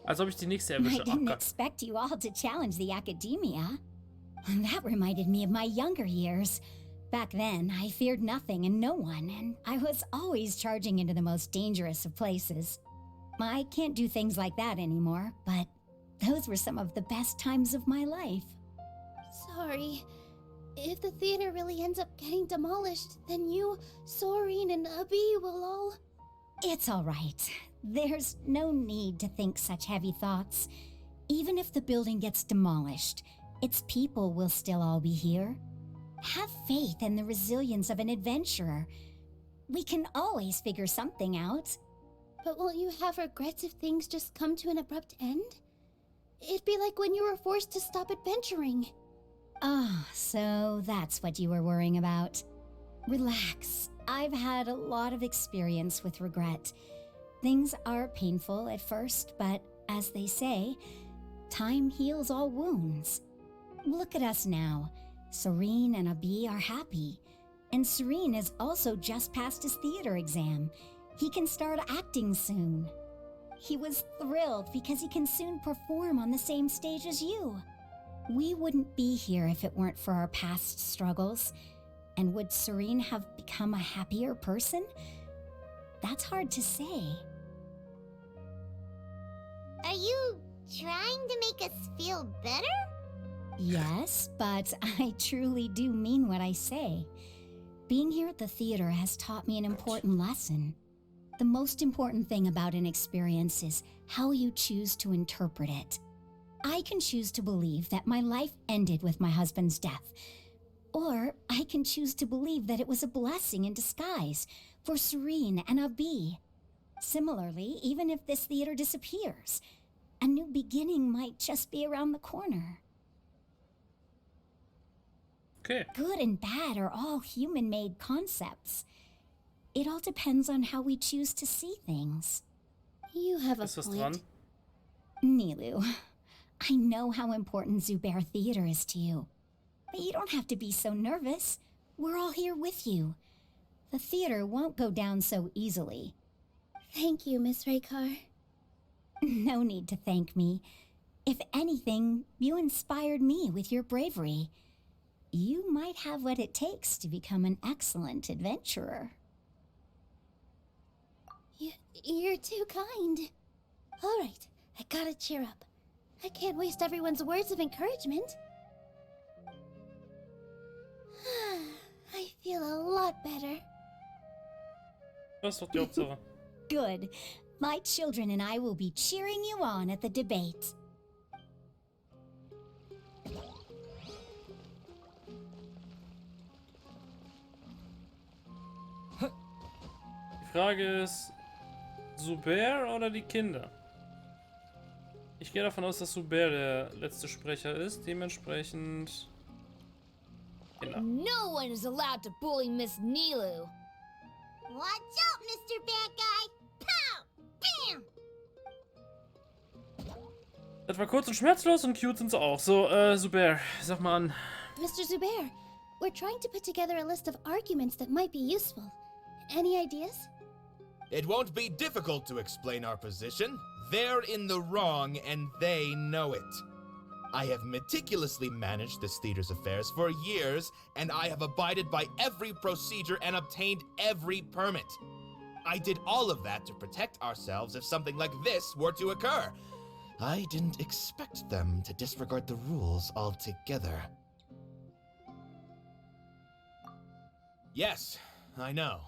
Als ob ich die nächste erwische. I didn't expect you all to challenge the Academia. That reminded me of my younger years. Back then, I feared nothing and no one, and I was always charging into the most dangerous of places. I can't do things like that anymore, but those were some of the best times of my life. Sorry. If the theater really ends up getting demolished, then you, Sorin, and Abi will all... It's all right. There's no need to think such heavy thoughts. Even if the building gets demolished, its people will still all be here. Have faith in the resilience of an adventurer. We can always figure something out. But won't you have regrets if things just come to an abrupt end? It'd be like when you were forced to stop adventuring. Ah, so that's what you were worrying about. Relax. I've had a lot of experience with regret. Things are painful at first, but as they say, time heals all wounds. Look at us now. Serene and Abi are happy. And Serene has also just passed his theater exam. He can start acting soon. He was thrilled because he can soon perform on the same stage as you. We wouldn't be here if it weren't for our past struggles. And would Serene have become a happier person? That's hard to say. Are you trying to make us feel better? Yes, but I truly do mean what I say. Being here at the theater has taught me an important lesson. The most important thing about an experience is how you choose to interpret it. I can choose to believe that my life ended with my husband's death, or I can choose to believe that it was a blessing in disguise for Serene and Abi. Similarly, even if this theater disappears, a new beginning might just be around the corner. Okay. Good and bad are all human-made concepts. It all depends on how we choose to see things. You have a Ist was point. dran? Nilu, I know how important Zubair Theater is to you. But you don't have to be so nervous. We're all here with you. The theater won't go down so easily. Thank you, Miss Raykar. No need to thank me. If anything, you inspired me with your bravery. You might have what it takes to become an excellent adventurer. You're too kind. All right, I gotta cheer up. I can't waste everyone's words of encouragement. I feel a lot better. Das ist doch die Hauptsache. Good. My children and I will be cheering you on at the debate. Die Frage ist, Zubair oder die Kinder? Ich gehe davon aus, dass Zubair der letzte Sprecher ist. Dementsprechend... Kinder. No one is allowed to bully Miss Nilu. Watch out, Mr. Bad Guy! Pow! Bam! Das war kurz und schmerzlos und cute sind sie auch. So, Zubair, sag mal an. Mr. Zubair, we're trying to put together a list of arguments that might be useful. Any ideas? It won't be difficult to explain our position. They're in the wrong, and they know it. I have meticulously managed this theater's affairs for years, and I have abided by every procedure and obtained every permit. I did all of that to protect ourselves if something like this were to occur. I didn't expect them to disregard the rules altogether. Yes, I know.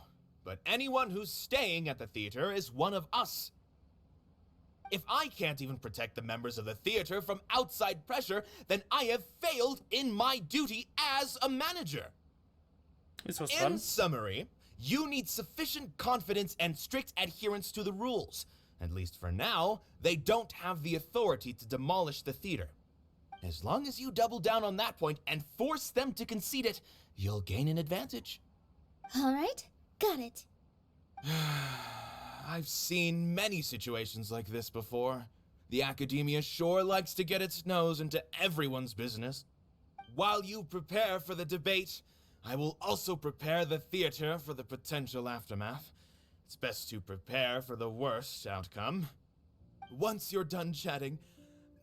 But anyone who's staying at the theater is one of us. If I can't even protect the members of the theater from outside pressure, then I have failed in my duty as a manager. In summary, you need sufficient confidence and strict adherence to the rules. At least for now, they don't have the authority to demolish the theater. As long as you double down on that point and force them to concede it, you'll gain an advantage. All right, got it. I've seen many situations like this before. The academia sure likes to get its nose into everyone's business. While you prepare for the debate, I will also prepare the theater for the potential aftermath. It's best to prepare for the worst outcome. Once you're done chatting,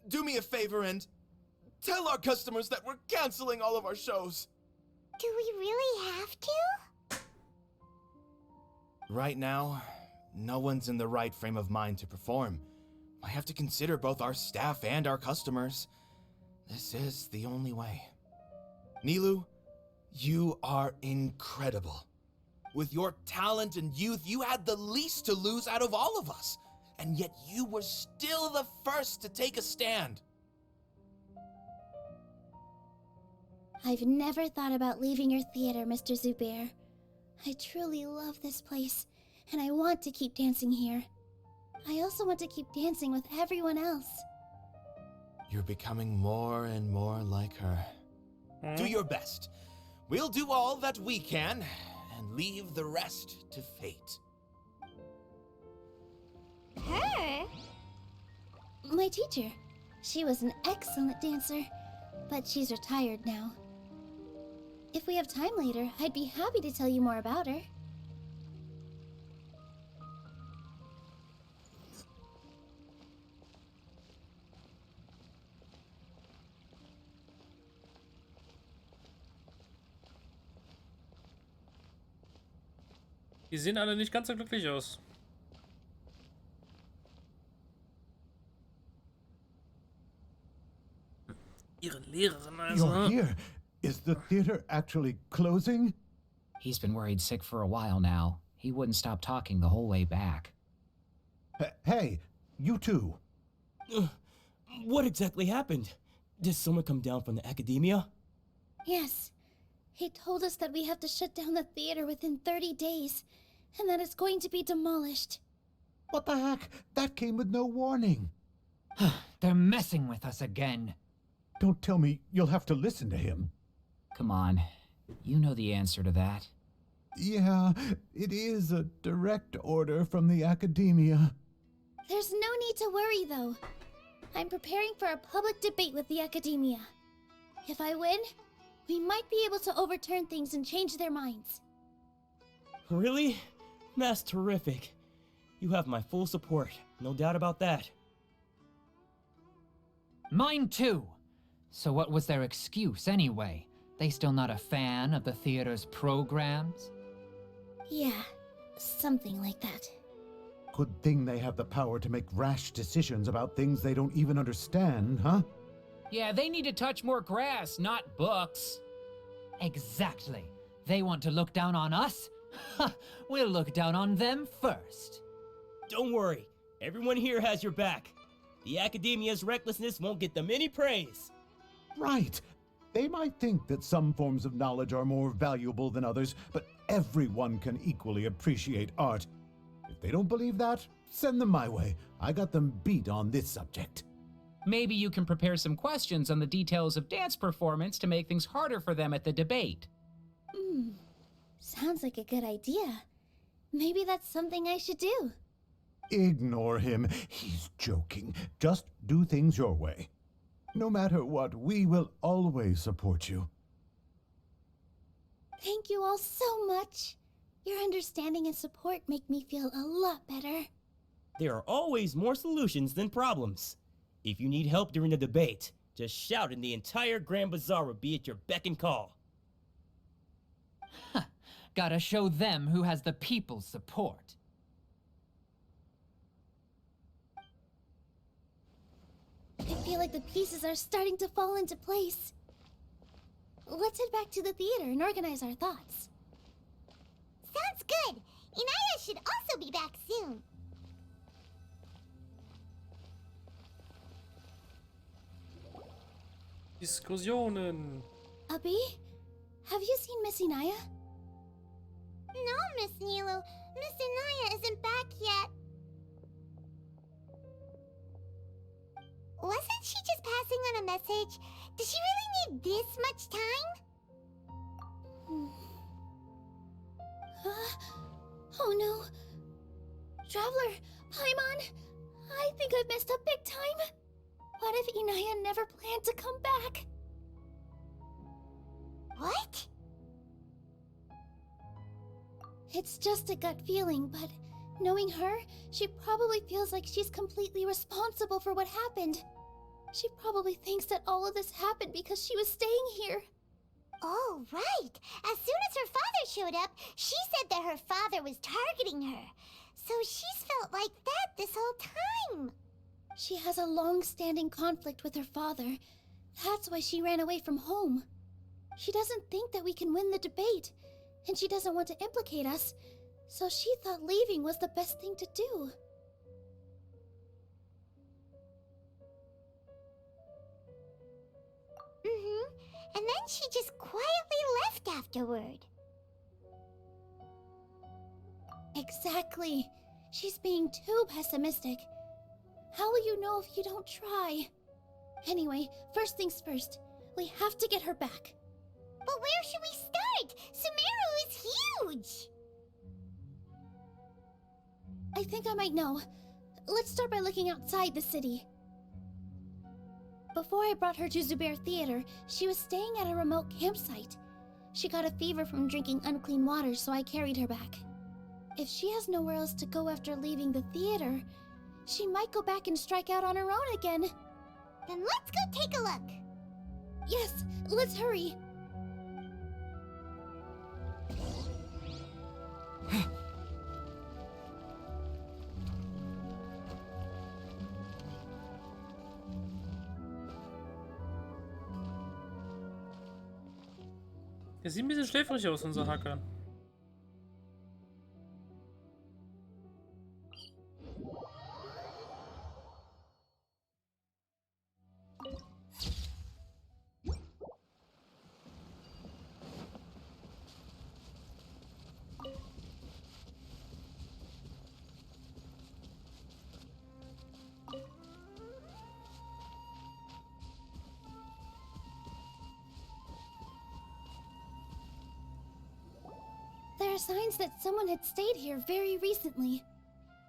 do me a favor and tell our customers that we're canceling all of our shows. Do we really have to? Right now, no one's in the right frame of mind to perform. I have to consider both our staff and our customers. This is the only way. Nilu, you are incredible. With your talent and youth, you had the least to lose out of all of us. And yet you were still the first to take a stand. I've never thought about leaving your theater, Mr. Zubair. I truly love this place, and I want to keep dancing here. I also want to keep dancing with everyone else. You're becoming more and more like her. Do your best. We'll do all that we can, and leave the rest to fate. Her? My teacher. She was an excellent dancer, but she's retired now. If we have time later, I'd be happy to tell you more about her. Die sehen alle nicht ganz so glücklich aus. Ihre Lehrerin also. You're here. Is the theater actually closing? He's been worried sick for a while now. He wouldn't stop talking the whole way back. Hey, you two. What exactly happened? Did someone come down from the academia? Yes. He told us that we have to shut down the theater within 30 days, and that it's going to be demolished. What the heck? That came with no warning. They're messing with us again. Don't tell me you'll have to listen to him. Come on. You know the answer to that. Yeah, it is a direct order from the academia. There's no need to worry, though. I'm preparing for a public debate with the academia. If I win, we might be able to overturn things and change their minds. Really? That's terrific. You have my full support, no doubt about that. Mine too. So what was their excuse anyway? They still not a fan of the theater's programs? Yeah, something like that. Good thing they have the power to make rash decisions about things they don't even understand, huh? Yeah, they need to touch more grass, not books. Exactly. They want to look down on us? Ha! We'll look down on them first. Don't worry, everyone here has your back. The Academia's recklessness won't get them any praise. Right. They might think that some forms of knowledge are more valuable than others, but everyone can equally appreciate art. If they don't believe that, send them my way. I got them beat on this subject. Maybe you can prepare some questions on the details of dance performance to make things harder for them at the debate. Sounds like a good idea. Maybe that's something I should do. Ignore him. He's joking. Just do things your way. No matter what, we will always support you. Thank you all so much. Your understanding and support make me feel a lot better. There are always more solutions than problems. If you need help during the debate, just shout and the entire Grand Bazaar will be at your beck and call. Gotta show them who has the people's support. I feel like the pieces are starting to fall into place. Let's head back to the theater and organize our thoughts. Sounds good. Inaya should also be back soon. Diskussionen. Abi, have you seen Miss Inaya? No, Miss Nilu. Miss Inaya isn't back yet. Wasn't she just passing on a message? Does she really need this much time? Oh no. Traveler, Paimon, I think I've messed up big time. What if Inaya never planned to come back? What? It's just a gut feeling, but knowing her, she probably feels like she's completely responsible for what happened. She probably thinks that all of this happened because she was staying here. Oh, right. As soon as her father showed up, she said that her father was targeting her. So she's felt like that this whole time. She has a long-standing conflict with her father. That's why she ran away from home. She doesn't think that we can win the debate, and she doesn't want to implicate us, so she thought leaving was the best thing to do. And then she just quietly left afterward. Exactly. She's being too pessimistic. How will you know if you don't try? Anyway, first things first. We have to get her back. But where should we start? Sumeru is huge! I think I might know. Let's start by looking outside the city. Before I brought her to Zubair Theater, she was staying at a remote campsite. She got a fever from drinking unclean water, so I carried her back. If she has nowhere else to go after leaving the theater, she might go back and strike out on her own again. Then let's go take a look. Yes, let's hurry. Der sieht ein bisschen schläfrig aus, unser Hacker. There are signs that someone had stayed here very recently.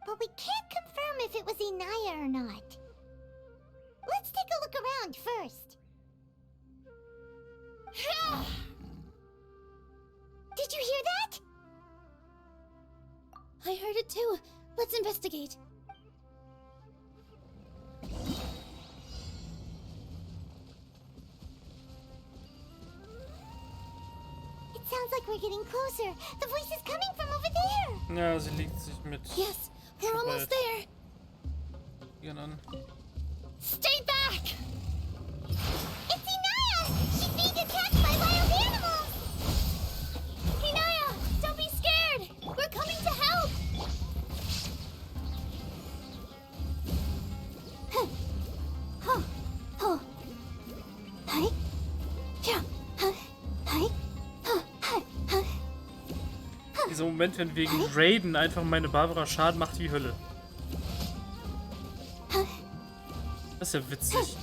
But we can't confirm if it was Inaya or not. it too. Let's investigate. It sounds like we're getting closer. The voice is coming from over there. Ja, sie liegt sich mit. Yes, we're almost there. Gehen an. Stay back! It's Inaya! She's being attacked by wild animals! Hinaya, don't be scared! We're coming to help! Dieser Moment, wenn wegen Raiden einfach meine Barbara Schaden macht wie Hölle. Das ist ja witzig.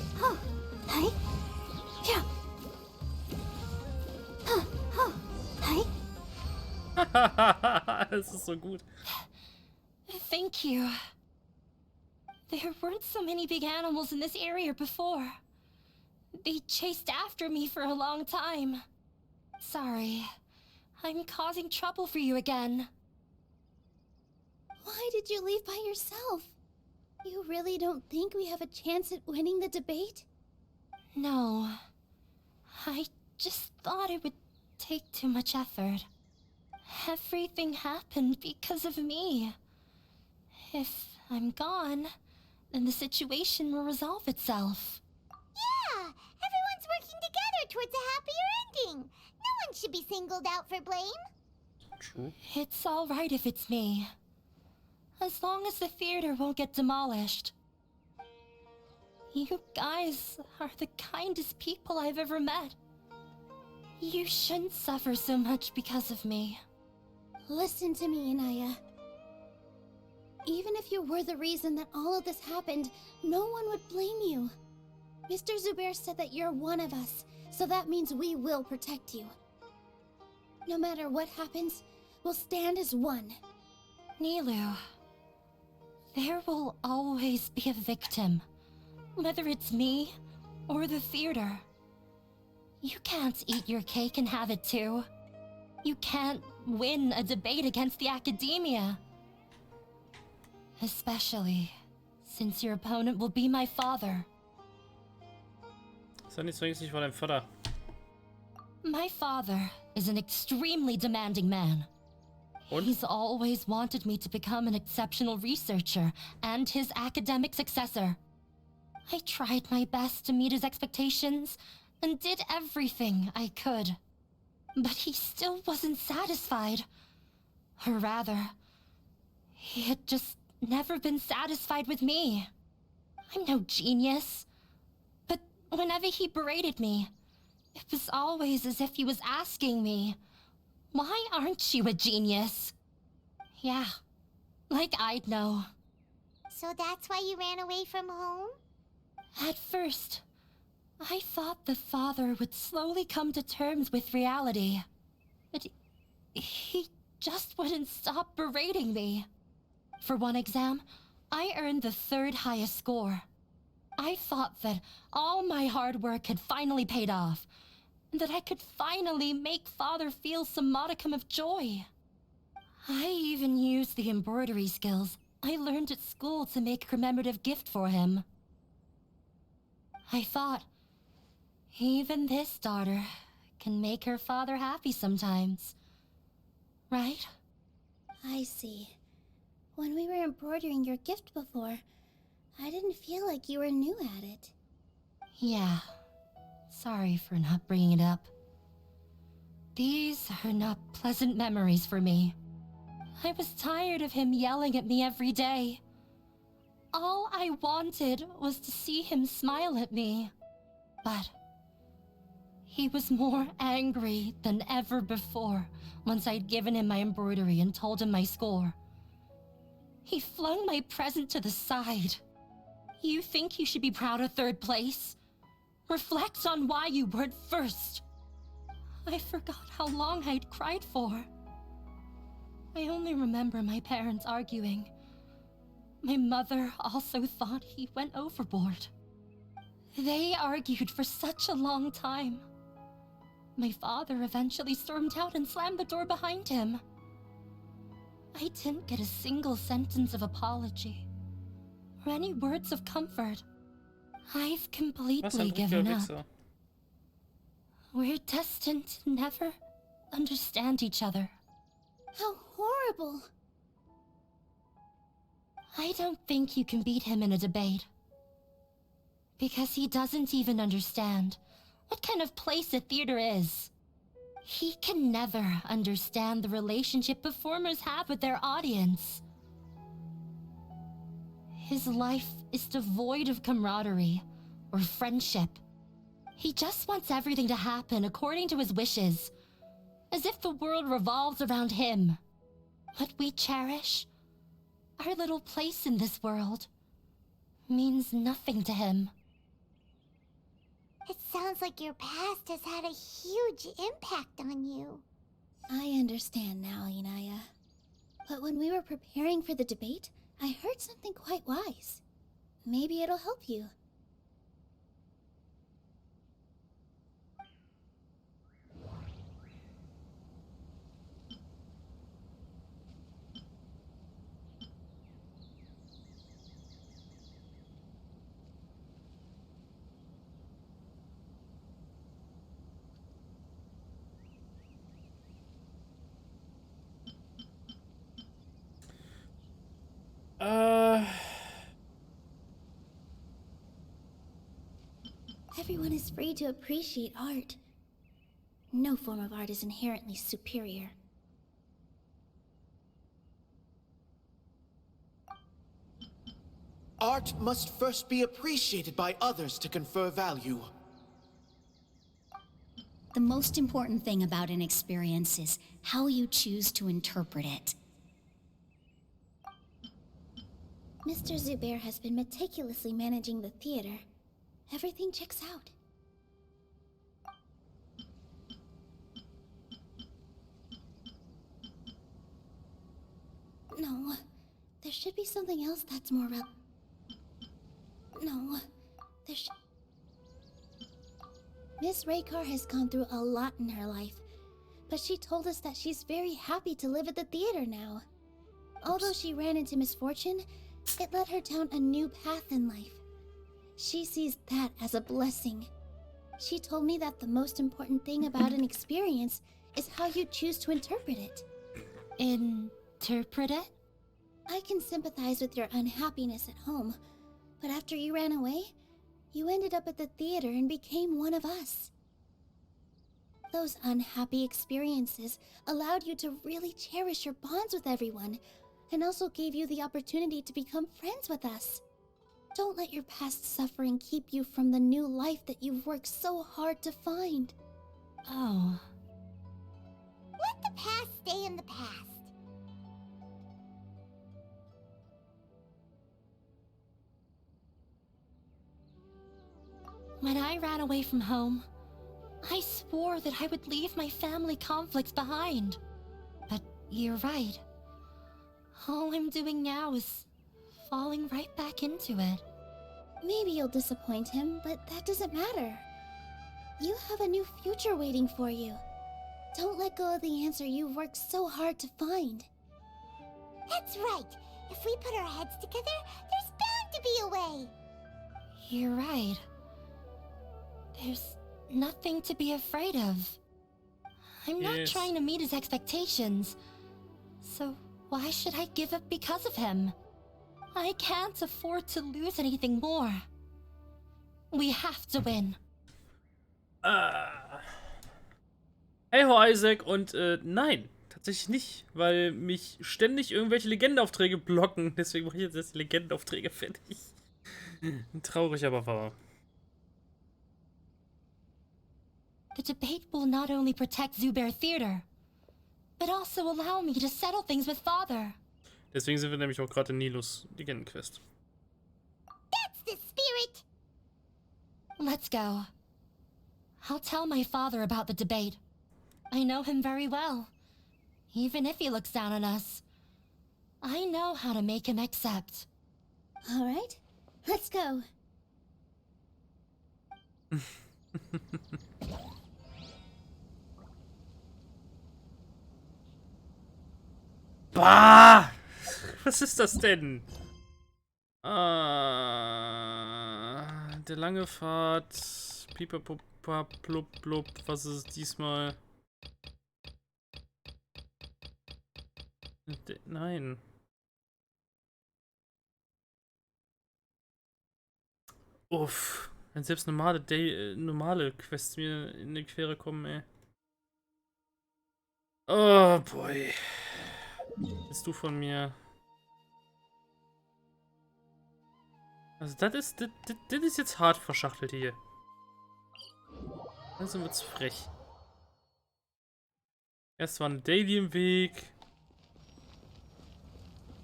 Das ist so gut. Thank you. There weren't so many big animals in this area before. They chased after me for a long time. Sorry. I'm causing trouble for you again. Why did you leave by yourself? You really don't think we have a chance at winning the debate? No. I just thought it would take too much effort. Everything happened because of me. If I'm gone, then the situation will resolve itself. Yeah! Everyone's working together towards a happier ending. No one should be singled out for blame. True. It's all right if it's me. As long as the theater won't get demolished. You guys are the kindest people I've ever met. You shouldn't suffer so much because of me. Listen to me, Inaya. Even if you were the reason that all of this happened, no one would blame you. Mr. Zubair said that you're one of us, so that means we will protect you. No matter what happens, we'll stand as one. Nilu, there will always be a victim, whether it's me or the theater. You can't eat your cake and have it too. You can't win a debate against the academia. Especially since your opponent will be my father. Sag nicht so nicht vor deinem Vater. My father is an extremely demanding man. He's always wanted me to become an exceptional researcher and his academic successor. I tried my best to meet his expectations and did everything I could. But he still wasn't satisfied. Or rather, he had just never been satisfied with me. I'm no genius. But whenever he berated me, it was always as if he was asking me, why aren't you a genius? Yeah, like I'd know. So that's why you ran away from home? At first, I thought the father would slowly come to terms with reality. But he just wouldn't stop berating me. For one exam, I earned the 3rd highest score. I thought that all my hard work had finally paid off, and that I could finally make father feel some modicum of joy. I even used the embroidery skills I learned at school to make a commemorative gift for him. I thought, even this daughter can make her father happy sometimes. Right? I see. When we were embroidering your gift before, I didn't feel like you were new at it. Yeah. Sorry for not bringing it up. These are not pleasant memories for me. I was tired of him yelling at me every day. All I wanted was to see him smile at me. But he was more angry than ever before once I'd given him my embroidery and told him my score. He flung my present to the side. You think you should be proud of 3rd place? Reflect on why you weren't 1st. I forgot how long I'd cried for. I only remember my parents arguing. My mother also thought he went overboard. They argued for such a long time. My father eventually stormed out and slammed the door behind him. I didn't get a single sentence of apology or any words of comfort. I've completely given up. We're destined to never understand each other. How horrible! I don't think you can beat him in a debate. Because he doesn't even understand what kind of place a theater is. He can never understand the relationship performers have with their audience. His life is devoid of camaraderie or friendship. He just wants everything to happen according to his wishes, as if the world revolves around him. What we cherish, our little place in this world, means nothing to him. It sounds like your past has had a huge impact on you. I understand now, Inaya. But when we were preparing for the debate, I heard something quite wise. Maybe it'll help you. Everyone is free to appreciate art. No form of art is inherently superior. Art must first be appreciated by others to confer value. The most important thing about an experience is how you choose to interpret it. Mr. Zubair has been meticulously managing the theater. Everything checks out. No, there should be something else that's more No, there should... Miss Raykar has gone through a lot in her life, but she told us that she's very happy to live at the theater now. Although she ran into misfortune, it led her down a new path in life. She sees that as a blessing. She told me that the most important thing about an experience is how you choose to interpret it. Interpret it? I can sympathize with your unhappiness at home, but after you ran away, you ended up at the theater and became one of us. Those unhappy experiences allowed you to really cherish your bonds with everyone, and also gave you the opportunity to become friends with us. Don't let your past suffering keep you from the new life that you've worked so hard to find. Oh. Let the past stay in the past. When I ran away from home, I swore that I would leave my family conflicts behind. But you're right. All I'm doing now is falling right back into it. Maybe you'll disappoint him, but that doesn't matter. You have a new future waiting for you. Don't let go of the answer you've worked so hard to find. That's right. If we put our heads together, there's bound to be a way. You're right. There's nothing to be afraid of. I'm not trying to meet his expectations. So why should I give up because of him? I can't afford to lose anything more. We have to win. Hey ho Isaac und nein, tatsächlich nicht, weil mich ständig irgendwelche Legendenaufträge blocken. Deswegen mache ich jetzt erst die Legendenaufträge fertig. Traurig aber wahr. The debate will not only protect Zubair Theater, but also allow me to settle things with Father. Deswegen sind wir nämlich auch gerade in Nilus Legendenquest. That's the spirit! Let's go. I'll tell my father about the debate. I know him very well. Even if he looks down on us, I know how to make him accept. All right, let's go. Bah! Was ist das denn? Der lange Pfad. Pipapupa, blub, blub. Was ist es diesmal? Nein. Uff. Wenn selbst normale Quests mir in die Quere kommen, ey. Oh, boy. Bist du von mir? Also, das ist jetzt hart verschachtelt hier. Also wird's frech. Erst war eine Daily im Weg.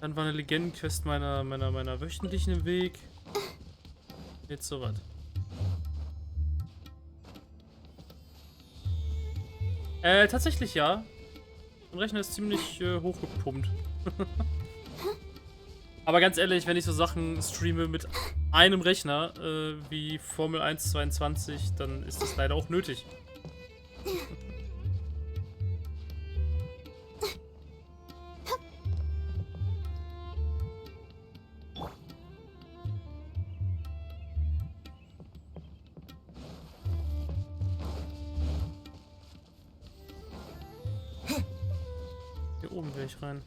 Dann war eine Legendenquest meiner wöchentlichen im Weg. Jetzt sowas. Tatsächlich ja. Mein Rechner ist ziemlich hochgepumpt. Aber ganz ehrlich, wenn ich so Sachen streame mit einem Rechner, wie Formel 1 22, dann ist das leider auch nötig. Hier oben will ich rein.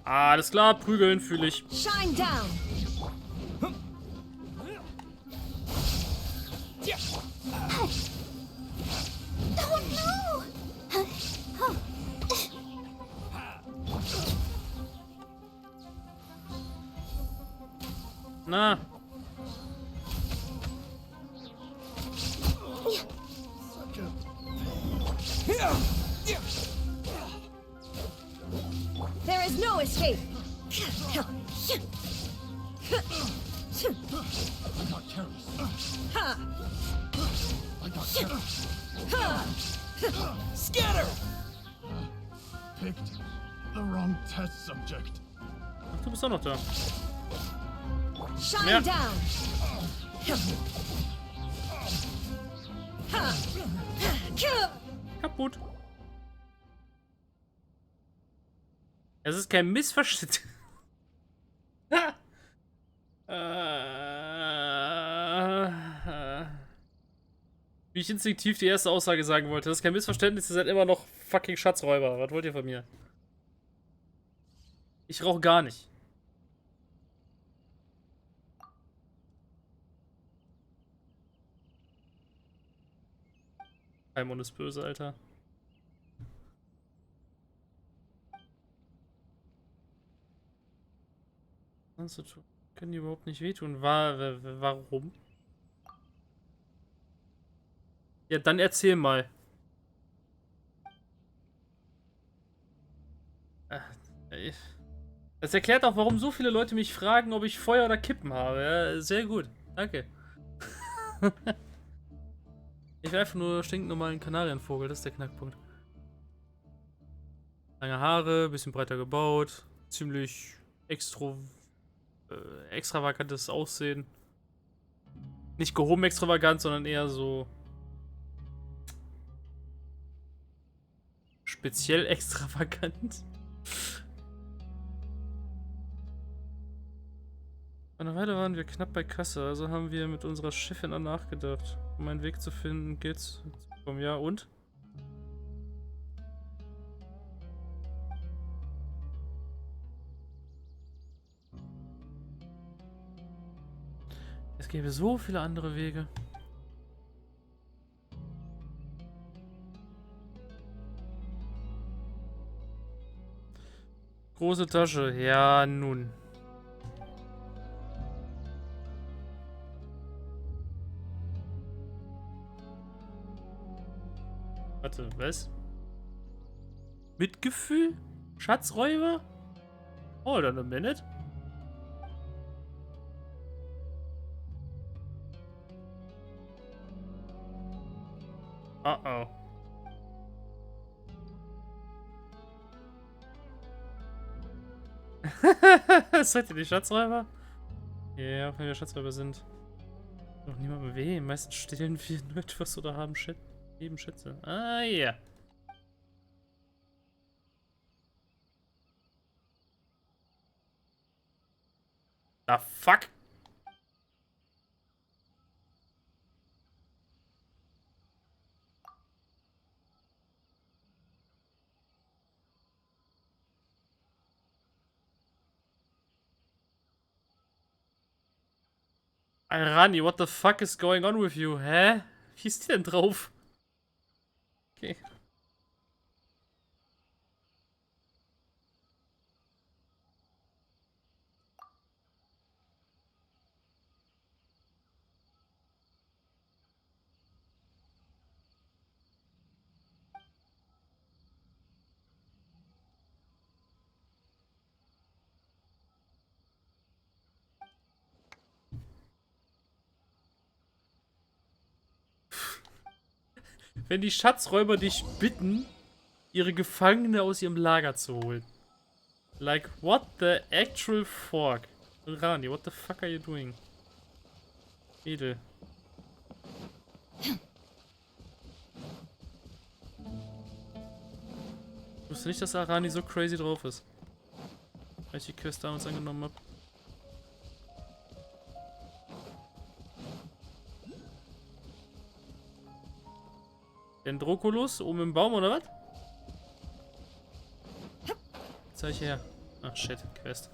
Alles klar, prügeln fühle ich. Shine down. Oh no! Na. There is no escape. Scatter! Picked the wrong test subject. Ach, du bist auch noch da. Shine down. Kaputt. Es ist kein Missverständnis. Wie ich instinktiv die erste Aussage sagen wollte. Das ist kein Missverständnis, ihr seid immer noch fucking Schatzräuber. Was wollt ihr von mir? Ich rauche gar nicht. Paimon ist böse, Alter. So können die überhaupt nicht wehtun. Warum? Ja, dann erzähl mal. Das erklärt auch, warum so viele Leute mich fragen, ob ich Feuer oder Kippen habe. Ja, sehr gut. Danke. Ich will einfach nur stinknormalen Kanarienvogel. Das ist der Knackpunkt. Lange Haare, bisschen breiter gebaut. Ziemlich extravagantes Aussehen. Nicht gehoben extravagant, sondern eher so speziell extravagant. Eine Weile waren wir knapp bei Kasse, also haben wir mit unserer Chefin an nachgedacht. Um einen Weg zu finden, geht's vom Jahr und? Es gäbe so viele andere Wege. Große Tasche, ja nun. Warte, was? Mitgefühl? Schatzräuber? Hold on a minute. Uh-oh. Seid ihr die Schatzräuber? Ja, auch wenn wir Schatzräuber sind. Noch niemandem weh. Meistens stehlen wir nur etwas oder haben eben Schätze. Ah, ja. The fuck? Rani, what the fuck is going on with you? Hä? Wie ist die denn drauf? Okay. Wenn die Schatzräuber dich bitten, ihre Gefangene aus ihrem Lager zu holen. Like, what the actual fuck? Rani, what the fuck are you doing? Edel. Ich wusste nicht, dass Arani so crazy drauf ist. Als ich die Quest damals angenommen habe. Dendroculus oben im Baum, oder was? Zeig ich her. Ach shit, Quest.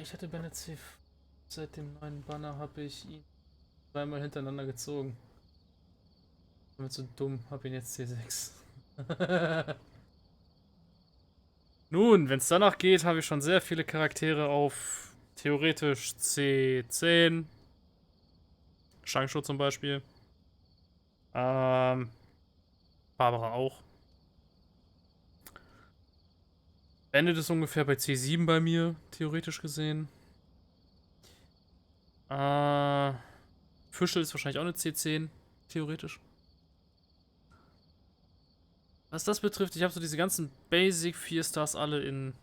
Ich hatte Benetzi. Seit dem neuen Banner habe ich ihn zweimal hintereinander gezogen. Ich bin zu dumm, habe ihn jetzt C6. Nun, wenn es danach geht, habe ich schon sehr viele Charaktere auf theoretisch C10. Shangshu zum Beispiel. Barbara auch. Bennett ist ungefähr bei C7 bei mir, theoretisch gesehen. Fischl ist wahrscheinlich auch eine C10, theoretisch. Was das betrifft, ich habe so diese ganzen Basic 4 Stars alle in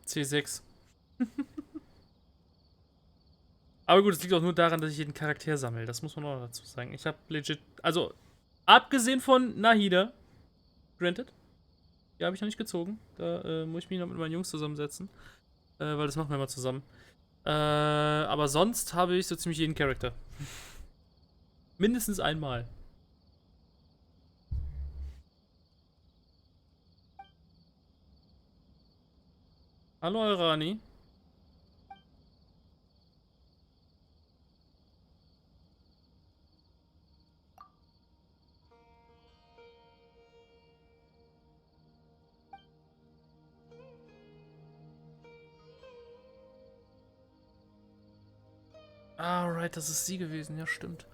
C6. Aber gut, es liegt auch nur daran, dass ich jeden Charakter sammle. Das muss man auch dazu sagen. Ich habe legit, also abgesehen von Nahida, granted, die habe ich noch nicht gezogen. Da muss ich mich noch mit meinen Jungs zusammensetzen, weil das machen wir mal zusammen. Aber sonst habe ich so ziemlich jeden Charakter. Mindestens einmal. Hallo Eurani. Alright, das ist sie gewesen, ja stimmt.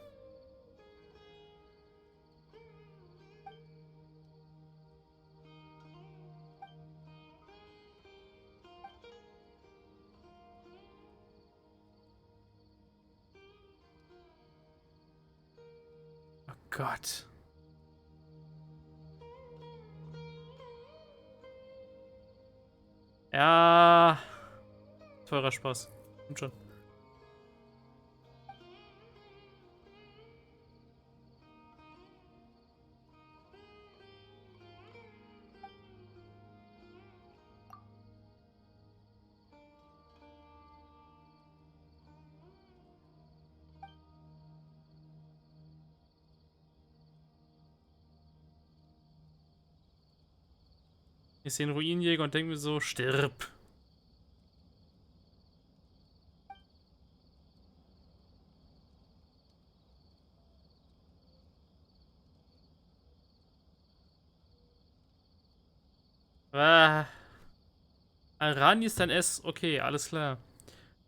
Oh Gott. Ja. Teurer Spaß. Stimmt schon. Ich sehe einen Ruinenjäger und denke mir so, stirb. Ah. Arani ist ein S. Okay, alles klar.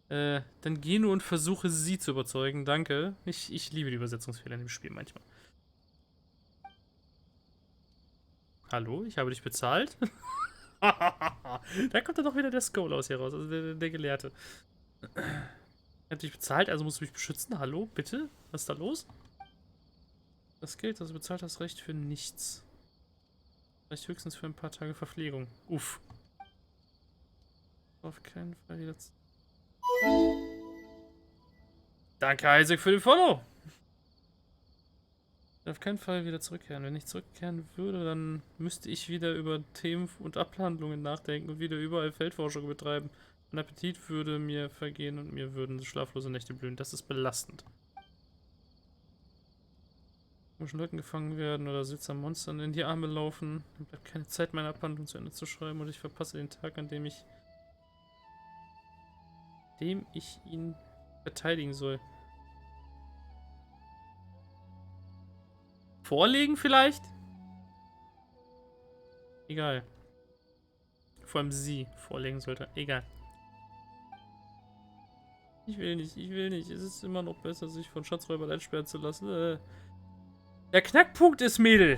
Dann geh nur und versuche sie zu überzeugen. Danke. Ich liebe die Übersetzungsfehler in dem Spiel manchmal. Hallo, ich habe dich bezahlt? Da kommt dann doch wieder der Skolaus hier raus, also der Gelehrte. Ich habe dich bezahlt, also musst du mich beschützen. Hallo, bitte? Was ist da los? Das Geld, das du bezahlt hast, reicht für nichts. Reicht höchstens für ein paar Tage Verpflegung. Uff. Auf keinen Fall wieder. Danke, Isaac, für den Follow. Auf keinen Fall wieder zurückkehren. Wenn ich zurückkehren würde, dann müsste ich wieder über Themen und Abhandlungen nachdenken und wieder überall Feldforschung betreiben. Mein Appetit würde mir vergehen und mir würden schlaflose Nächte blühen. Das ist belastend. Muss Leuten gefangen werden oder seltsamen Monstern in die Arme laufen. Dann bleibt keine Zeit, meine Abhandlung zu Ende zu schreiben und ich verpasse den Tag, an dem ich ihn verteidigen soll. Vorlegen vielleicht? Egal. Vor allem sie vorlegen sollte. Egal. Ich will nicht, ich will nicht. Es ist immer noch besser, sich von Schatzräubern einsperren zu lassen. Der Knackpunkt ist, Mädel.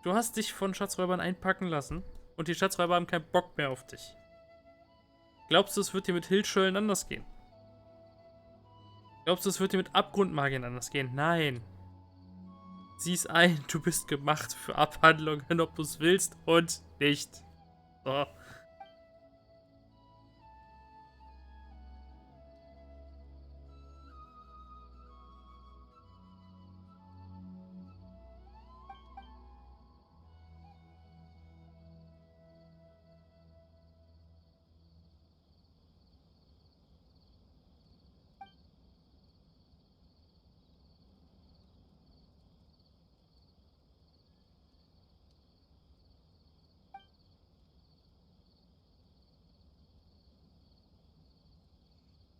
Du hast dich von Schatzräubern einpacken lassen und die Schatzräuber haben keinen Bock mehr auf dich. Glaubst du, es wird dir mit Hildschöllen anders gehen? Glaubst du, es wird dir mit Abgrundmagien anders gehen? Nein. Sieh's ein, du bist gemacht für Abhandlungen, ob du es willst und nicht. So.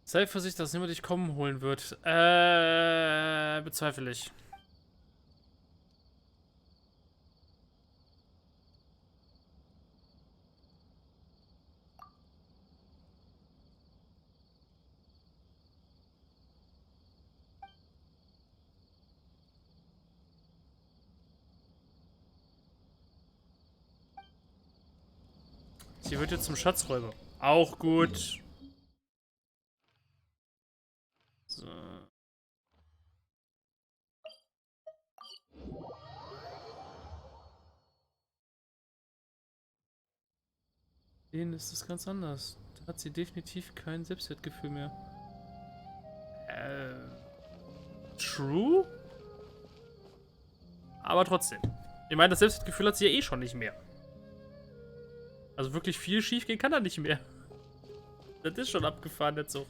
Sei versichert, dass niemand dich kommen holen wird. Bezweifle ich. Sie wird jetzt zum Schatzräuber. Auch gut. So. Denen ist es ganz anders. Da hat sie definitiv kein Selbstwertgefühl mehr. True? Aber trotzdem. Ich meine, das Selbstwertgefühl hat sie ja eh schon nicht mehr. Also wirklich viel schief gehen kann da nicht mehr. Das ist schon abgefahren, der Zug.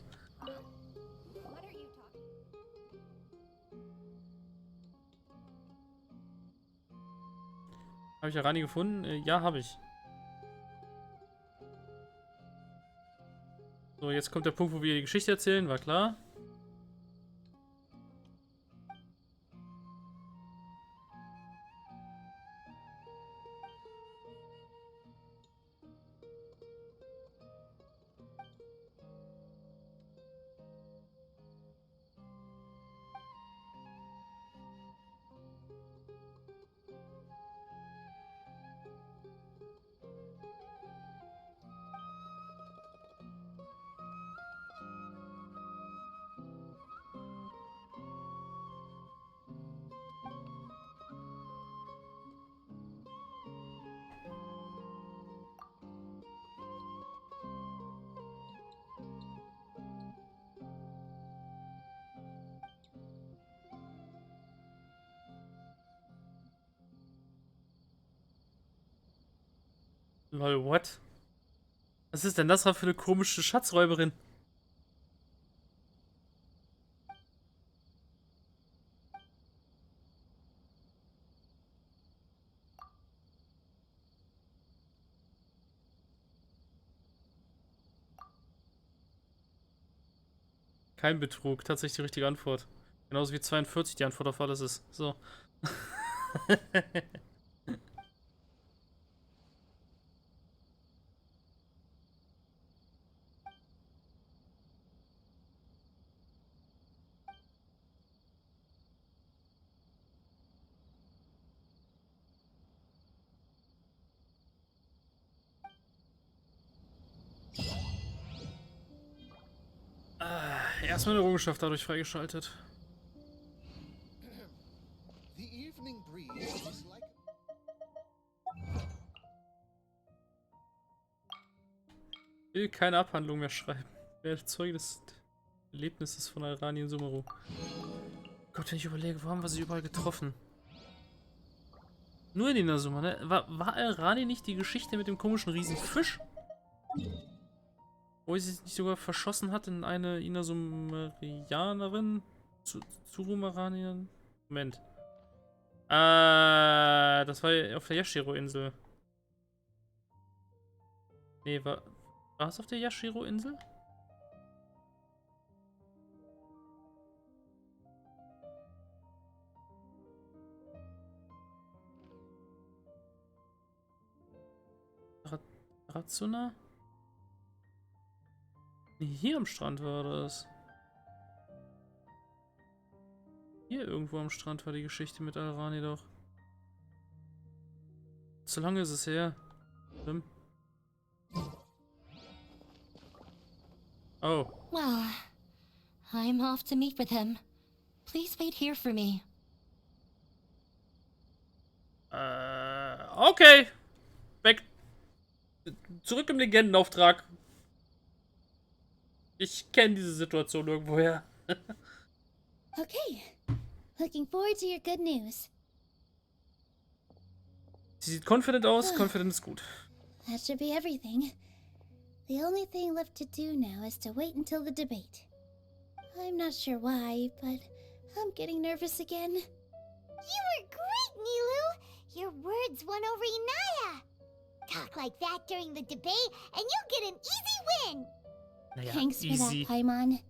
Habe ich Arani gefunden? Ja, habe ich. So, jetzt kommt der Punkt, wo wir die Geschichte erzählen, war klar. Lol, what? Was ist denn das für eine komische Schatzräuberin? Kein Betrug, tatsächlich die richtige Antwort. Genauso wie 42 die Antwort auf alles ist. So. Erstmal eine Errungenschaft dadurch freigeschaltet. Ich will keine Abhandlung mehr schreiben. Ich werde Zeuge des Erlebnisses von Alrani und Sumeru. Gott, wenn ich überlege, wo haben wir sie überall getroffen? Nur in Inazuma, ne? War Alrani nicht die Geschichte mit dem komischen Riesenfisch? Wo sie sich nicht sogar verschossen hat in eine Inazumarianerin? Tsurumaranian? Moment. Das war ja auf der Yashiro-Insel. Nee, war es auf der Yashiro-Insel? Ratsuna? Nee, hier am Strand war das. Hier irgendwo am Strand war die Geschichte mit Alrani doch. So lange ist es her. Oh. Well, I'm off to meet with him. Please wait here for me. Okay. Weg. Zurück im Legendenauftrag. Ich kenne diese Situation irgendwoher. Okay. Looking forward to your good news. Sie sieht confident aus. Confident ist gut. That should be everything. The only thing left to do now is to wait until the debate. I'm not sure why, but I'm getting nervous again. You were great, Nilu! Your words won over Inaya! Talk like that during the debate, and you'll get an easy win! Naja, Thanks for that, Paimon.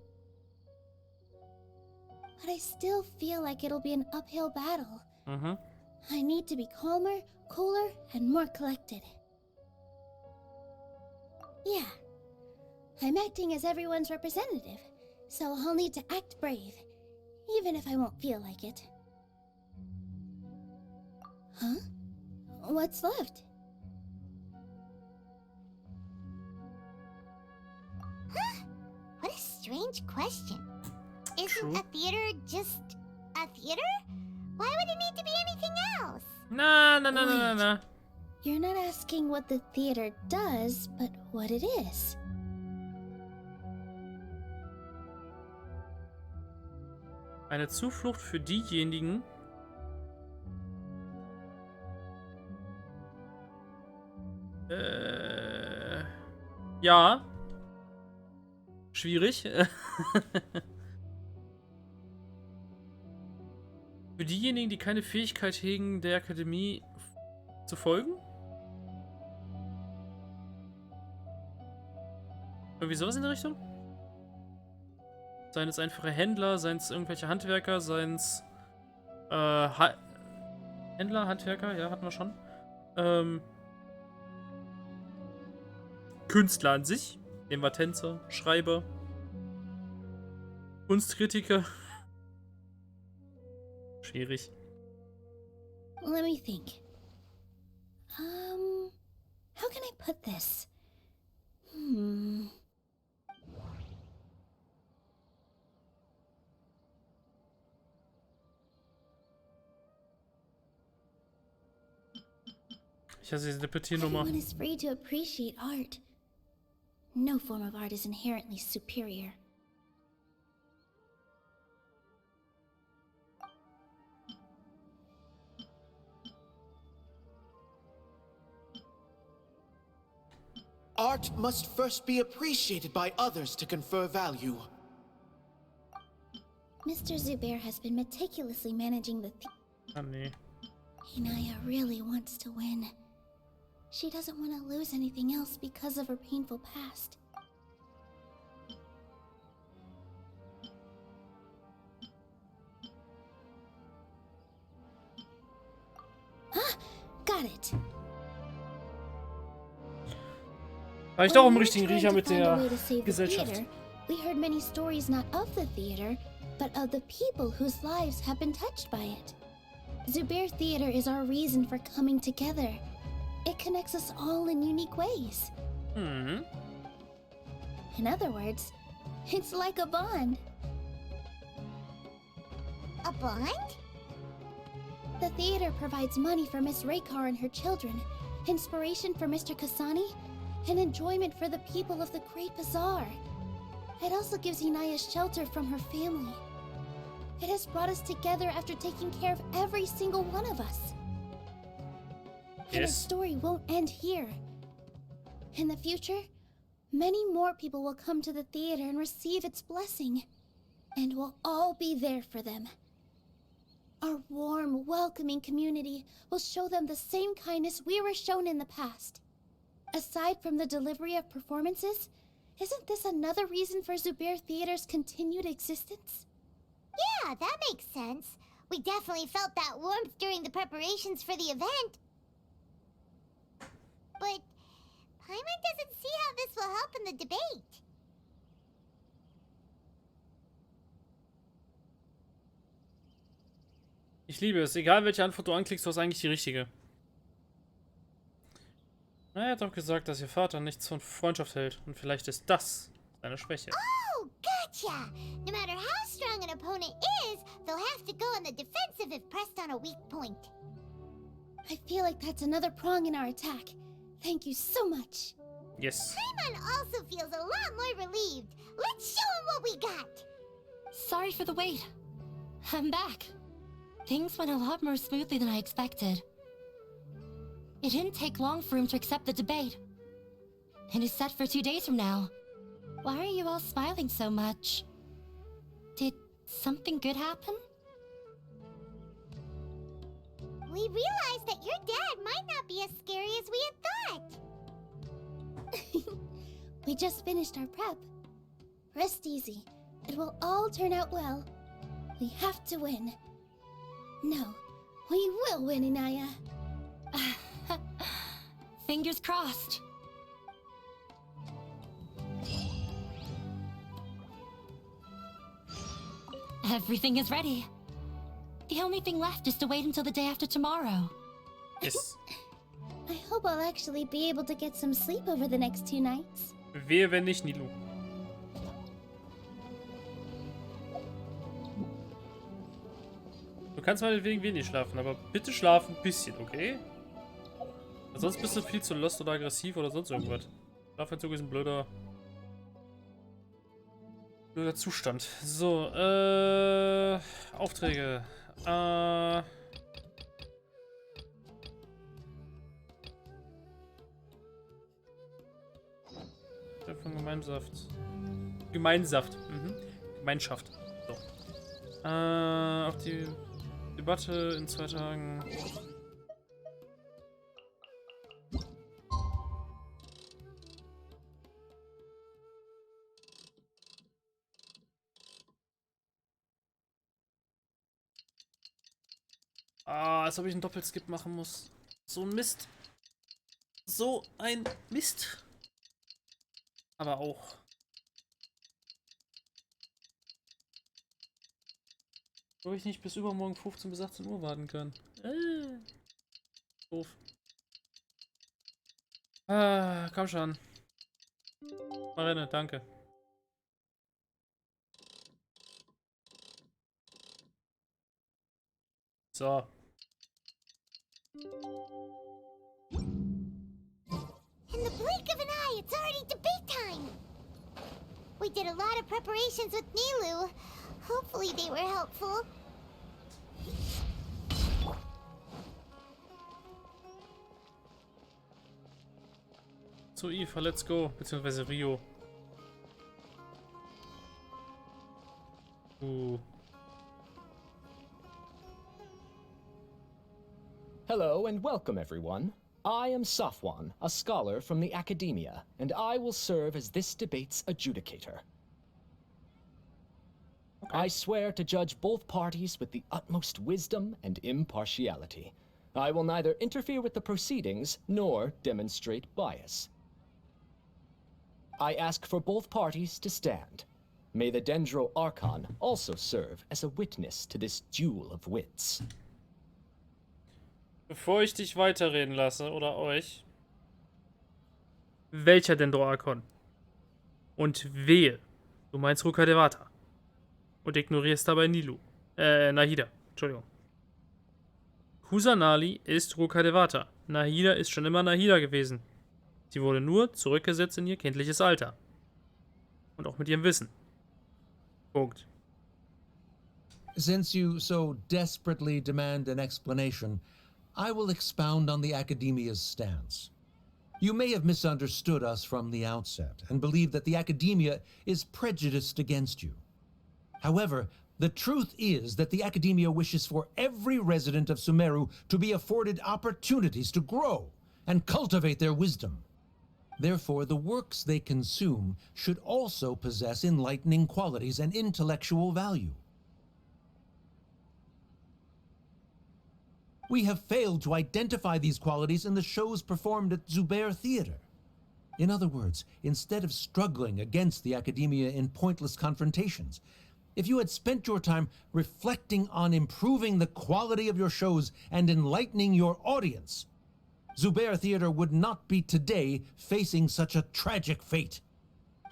But I still feel like it'll be an uphill battle. I need to be calmer, cooler, and more collected. Yeah, I'm acting as everyone's representative, so I'll need to act brave, even if I won't feel like it. Huh? What's left? Huh? What a strange question. Isn't a theater just a theater? Why would it need to be anything else? Na. You're not asking what the theater does, but what it is. Eine Zuflucht für diejenigen, ja. Schwierig. Für diejenigen, die keine Fähigkeit hegen, der Akademie zu folgen? Irgendwie sowas in der Richtung? Seien es einfache Händler, seien es irgendwelche Handwerker, seien es Händler, Handwerker, ja, hatten wir schon. Künstler an sich. Nehmen wir Tänzer, Schreiber, Kunstkritiker. Schwierig. Let me think. How can I put this? Ich hasse diese Deputiernummer. Everyone is free to appreciate art. No form of art is inherently superior. Art must first be appreciated by others to confer value. Mr. Zubair has been meticulously managing the nee. Inaya really wants to win. She doesn't want to lose anything else because of her painful past. Ah, got it. War ich doch im richtigen Riecher mit der Gesellschaft. We heard many stories not of the theater, but of the people whose lives have been touched by it. Zubair Theater is our reason for coming together. It connects us all in unique ways. Mhm. In other words, it's like a bond. A bond? The theater provides money for Miss Raykar and her children, inspiration for Mr. Kasani, and enjoyment for the people of the Great Bazaar. It also gives Inaya shelter from her family. It has brought us together after taking care of every single one of us. And its story won't end here. In the future, many more people will come to the theater and receive its blessing. And we'll all be there for them. Our warm, welcoming community will show them the same kindness we were shown in the past. Aside from the delivery of performances, isn't this another reason for Zubair Theater's continued existence? Yeah, that makes sense. We definitely felt that warmth during the preparations for the event. But Paimon doesn't see how this will help in the debate. Ich liebe es. Egal welche Antwort du anklickst, du hast eigentlich die richtige. Na, er hat doch gesagt, dass ihr Vater nichts von Freundschaft hält. Und vielleicht ist das seine Schwäche. Oh, gotcha! No matter how strong an opponent is, they'll have to go on the defensive if pressed on a weak point. I feel like that's another prong in our attack. Thank you so much. Yes. Paimon also feels a lot more relieved. Let's show him what we got! Sorry for the wait. I'm back. Things went a lot more smoothly than I expected. It didn't take long for him to accept the debate. It is set for 2 days from now. Why are you all smiling so much? Did something good happen? We realized that your dad might not be as scary as we had thought. We just finished our prep. Rest easy. It will all turn out well. We have to win. No, we will win, Inaya. Fingers crossed. Everything is ready. The only thing left is to wait until the day after tomorrow. Yes. I hope I'll actually be able to get some sleep over the next 2 nights. Wehe, wenn nicht, Nilo. Du kannst meinetwegen wenig schlafen, aber bitte schlaf ein bisschen, okay? Sonst bist du viel zu lost oder aggressiv oder sonst irgendwas. Schlafentzug ist ein blöder Zustand. So, Aufträge. Von Gemeinsaft. Gemeinsaft. Gemeinschaft. So. Auf die Debatte in 2 Tagen. Als ob ich einen Doppelskip machen muss. So ein Mist. So ein Mist. Aber auch. Ob ich nicht bis übermorgen 15 bis 18 Uhr warten kann. Doof. Komm schon. Marine, danke. So. In the blink of an eye, it's already debate time! We did a lot of preparations with Nilu. Hopefully they were helpful. So, Eva, let's go. Beziehungsweise Rio. Hello and welcome, everyone. I am Safwan, a scholar from the Academia, and I will serve as this debate's adjudicator. I swear to judge both parties with the utmost wisdom and impartiality. I will neither interfere with the proceedings nor demonstrate bias. I ask for both parties to stand. May the Dendro Archon also serve as a witness to this duel of wits. Bevor ich dich weiterreden lasse, oder euch. Welcher Dendro-Archon? Und wehe, du meinst Ruka Devata. Und ignorierst dabei Nilo. Nahida. Entschuldigung. Kusanali ist Rukadevata. Nahida ist schon immer Nahida gewesen. Sie wurde nur zurückgesetzt in ihr kindliches Alter. Und auch mit ihrem Wissen. Punkt. Since you so desperately demand an explanation, I will expound on the Academia's stance. You may have misunderstood us from the outset and believe that the Academia is prejudiced against you. However, the truth is that the Academia wishes for every resident of Sumeru to be afforded opportunities to grow and cultivate their wisdom. Therefore, the works they consume should also possess enlightening qualities and intellectual value. We have failed to identify these qualities in the shows performed at Zubair Theater. In other words, instead of struggling against the Academia in pointless confrontations, if you had spent your time reflecting on improving the quality of your shows and enlightening your audience, Zubair Theater would not be today facing such a tragic fate.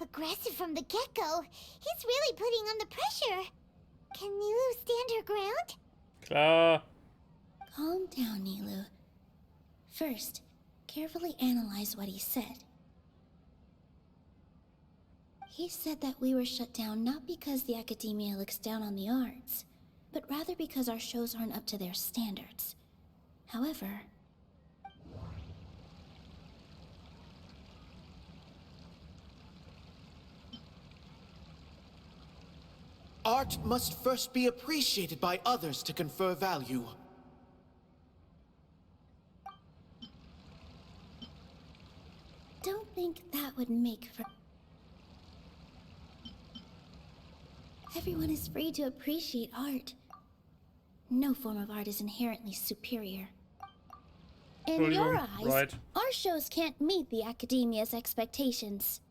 Aggressive from the get-go. He's really putting on the pressure. Can Nilu stand her ground? Klar. Calm down, Nilu. First, carefully analyze what he said. He said that we were shut down not because the Academia looks down on the arts, but rather because our shows aren't up to their standards. However, art must first be appreciated by others to confer value. don't think that would make for... Everyone is free to appreciate art. No form of art is inherently superior. In your eyes, right. Our shows can't meet the Academia's expectations.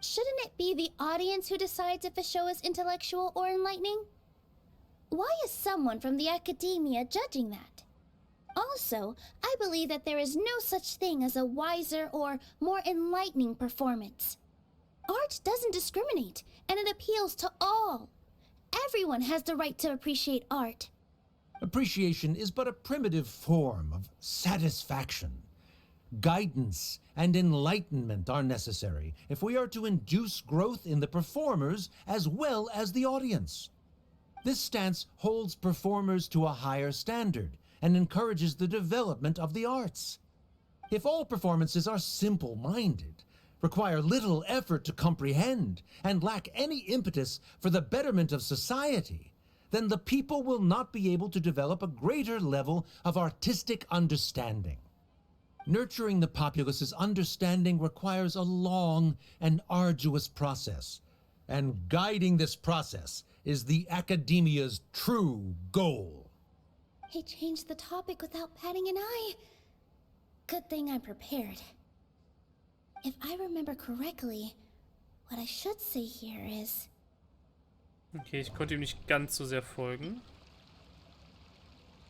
Shouldn't it be the audience who decides if a show is intellectual or enlightening? Why is someone from the Academia judging that? Also, I believe that there is no such thing as a wiser or more enlightening performance. Art doesn't discriminate, and it appeals to all. Everyone has the right to appreciate art. Appreciation is but a primitive form of satisfaction. Guidance and enlightenment are necessary if we are to induce growth in the performers as well as the audience. This stance holds performers to a higher standard and encourages the development of the arts. If all performances are simple-minded, require little effort to comprehend, and lack any impetus for the betterment of society, then the people will not be able to develop a greater level of artistic understanding. Nurturing the populace's understanding requires a long and arduous process, and guiding this process is the Academia's true goal. He changed the topic without batting an eye. Good thing I'm prepared. If I remember correctly, what I should say here is... Okay, ich konnte ihm nicht ganz so sehr folgen.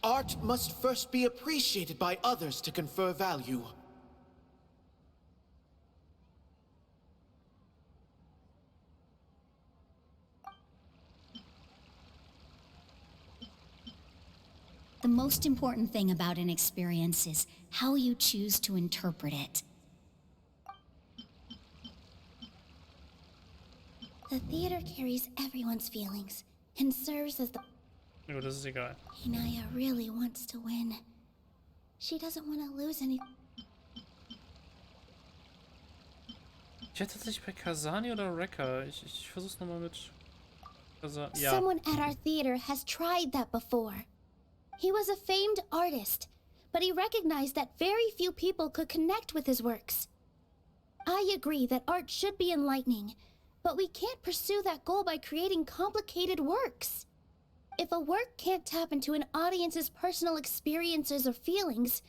Art must first be appreciated by others to confer value. The most important thing about an experience is how you choose to interpret it. The theater carries everyone's feelings and serves as the... Oh, das ist egal. Inaya really wants to win. She doesn't want to lose any... Ich hätte tatsächlich bei Kasani oder Rekka. Ich versuch's nochmal mit Kasani. Ja. Someone at our theater has tried that before. He was a famed artist, but he recognized that very few people could connect with his works. I agree that art should be enlightening, but we can't pursue that goal by creating complicated works. If a work can't tap into an audience's personal experiences or feelings,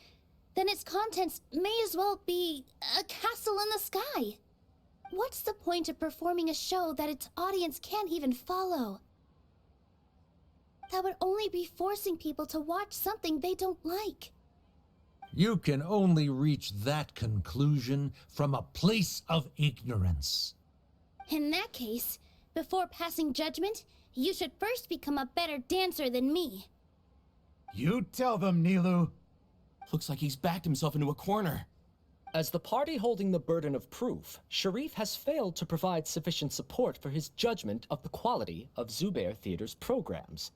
then its contents may as well be a castle in the sky. What's the point of performing a show that its audience can't even follow? That would only be forcing people to watch something they don't like. You can only reach that conclusion from a place of ignorance. In that case, before passing judgment, you should first become a better dancer than me. You tell them, Nilu. Looks like he's backed himself into a corner. As the party holding the burden of proof, Sharif has failed to provide sufficient support for his judgment of the quality of Zubair Theater's programs.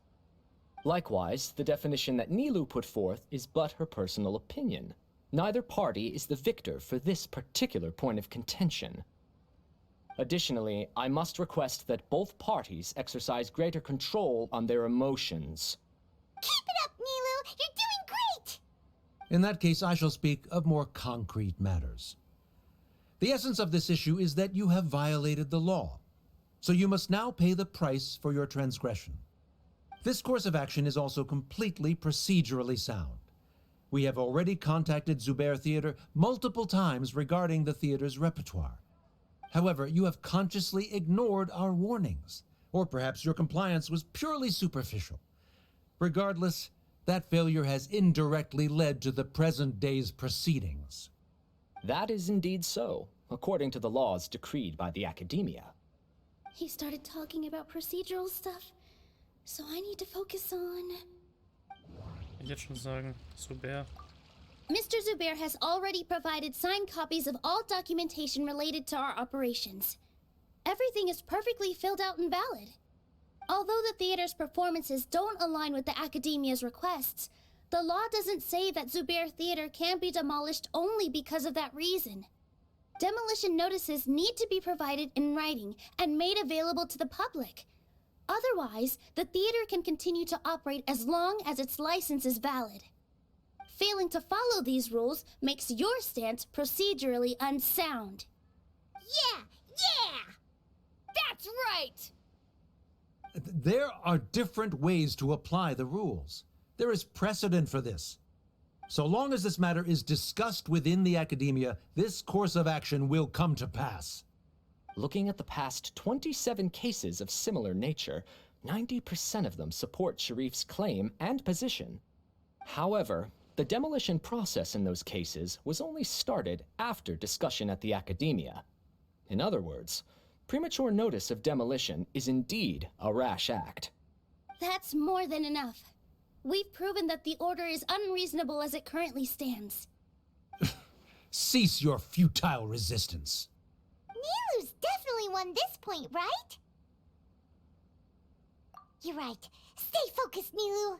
Likewise, the definition that Nilu put forth is but her personal opinion. Neither party is the victor for this particular point of contention. Additionally, I must request that both parties exercise greater control on their emotions. Keep it up, Nilu! You're doing great! In that case, I shall speak of more concrete matters. The essence of this issue is that you have violated the law, so you must now pay the price for your transgression. This course of action is also completely procedurally sound. We have already contacted Zubair Theater multiple times regarding the theater's repertoire. However, you have consciously ignored our warnings, or perhaps your compliance was purely superficial. Regardless, that failure has indirectly led to the present day's proceedings. That is indeed so, according to the laws decreed by the Academia. He started talking about procedural stuff, so I need to focus on... Ich jetzt schon sagen, Zubair. Mr. Zubair has already provided signed copies of all documentation related to our operations. Everything is perfectly filled out and valid. Although the theater's performances don't align with the Academia's requests, the law doesn't say that Zubair Theater can be demolished only because of that reason. Demolition notices need to be provided in writing and made available to the public. Otherwise, the theater can continue to operate as long as its license is valid. Failing to follow these rules makes your stance procedurally unsound. Yeah! Yeah! That's right! There are different ways to apply the rules. There is precedent for this. So long as this matter is discussed within the Academia, this course of action will come to pass. Looking at the past 27 cases of similar nature, 90% of them support Sharif's claim and position. However, the demolition process in those cases was only started after discussion at the Academia. In other words, premature notice of demolition is indeed a rash act. That's more than enough. We've proven that the order is unreasonable as it currently stands. Cease your futile resistance. Nilu's definitely won this point, right? You're right. Stay focused, Nilu.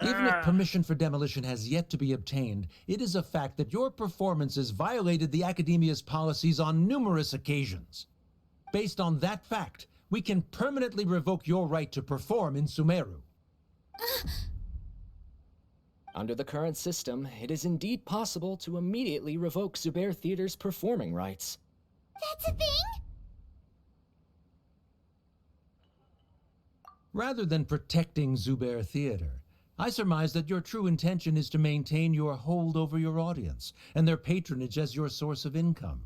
Even if permission for demolition has yet to be obtained, it is a fact that your performances violated the Academia's policies on numerous occasions. Based on that fact, we can permanently revoke your right to perform in Sumeru. Under the current system, it is indeed possible to immediately revoke Zubair Theater's performing rights. That's a thing? Rather than protecting Zubair Theater, I surmise that your true intention is to maintain your hold over your audience and their patronage as your source of income.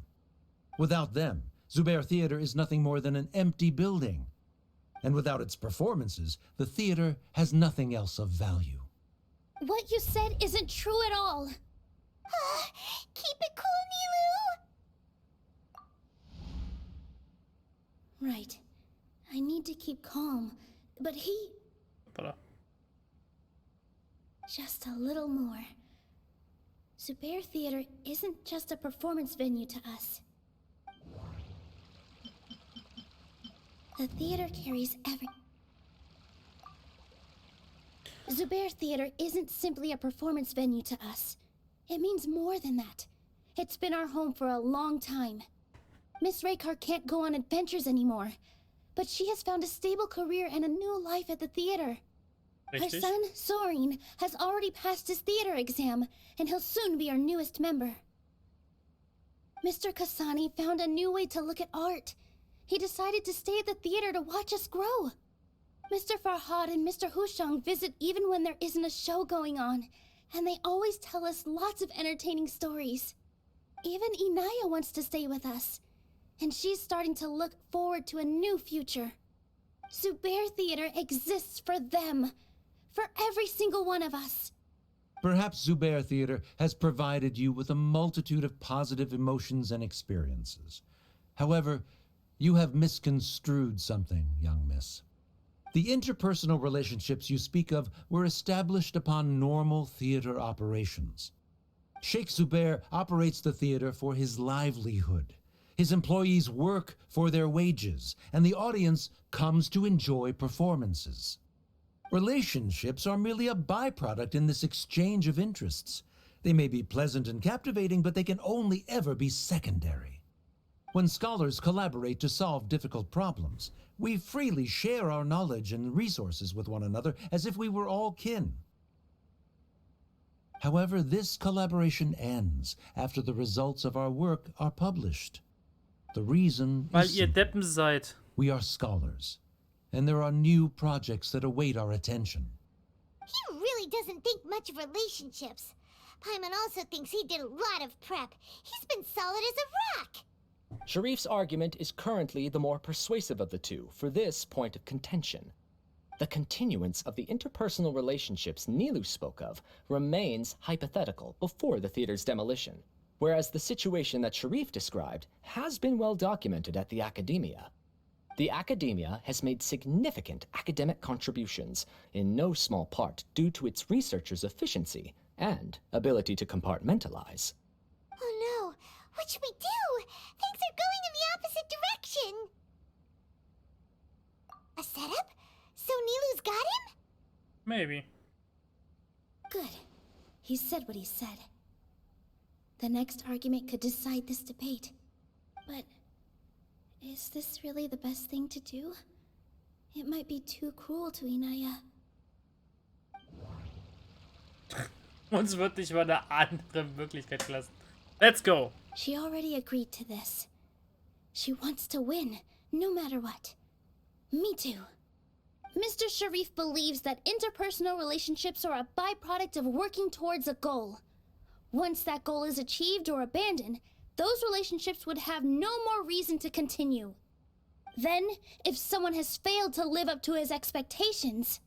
Without them, Zubair Theater is nothing more than an empty building. And without its performances, the theater has nothing else of value. What you said isn't true at all. Keep it cool, Nilu! Right. I need to keep calm, but he... Voilà. Just a little more. Zubair Theater isn't just a performance venue to us. The theater carries every... Zubair Theater isn't simply a performance venue to us. It means more than that. It's been our home for a long time. Miss Raykar can't go on adventures anymore, but she has found a stable career and a new life at the theater. Her son, Sorin, has already passed his theater exam, and he'll soon be our newest member. Mr. Kasani found a new way to look at art. He decided to stay at the theater to watch us grow. Mr. Farhad and Mr. Hushang visit even when there isn't a show going on, and they always tell us lots of entertaining stories. Even Inaya wants to stay with us, and she's starting to look forward to a new future. Zubair Theater exists for them. For every single one of us. Perhaps Zubair Theater has provided you with a multitude of positive emotions and experiences. However, you have misconstrued something, young miss. The interpersonal relationships you speak of were established upon normal theater operations. Sheikh Zubair operates the theater for his livelihood. His employees work for their wages, and the audience comes to enjoy performances. Relationships are merely a byproduct in this exchange of interests. They may be pleasant and captivating, but they can only ever be secondary. When scholars collaborate to solve difficult problems, we freely share our knowledge and resources with one another as if we were all kin. However, this collaboration ends after the results of our work are published. The reason Weil is ihr simple. Deppen seid. We are scholars, and there are new projects that await our attention. He really doesn't think much of relationships. Paimon also thinks he did a lot of prep. He's been solid as a rock. Sharif's argument is currently the more persuasive of the two for this point of contention. The continuance of the interpersonal relationships Nilu spoke of remains hypothetical before the theater's demolition, whereas the situation that Sharif described has been well documented at the Academia. The Academia has made significant academic contributions, in no small part due to its researchers' efficiency and ability to compartmentalize. Oh no, what should we do? Things are going in the opposite direction. A setup? So Nilu's got him? Maybe. Good. He said what he said. The next argument could decide this debate. But is this really the best thing to do? It might be too cruel to Inaya. Uns wird nicht mal eine andere Möglichkeit gelassen. Let's go. She already agreed to this. She wants to win, no matter what. Me too. Mr. Sharif believes that interpersonal relationships are a byproduct of working towards a goal. Once that goal is achieved or abandoned, those relationships would have no more reason to continue. Then, if someone has failed to live up to his expectations...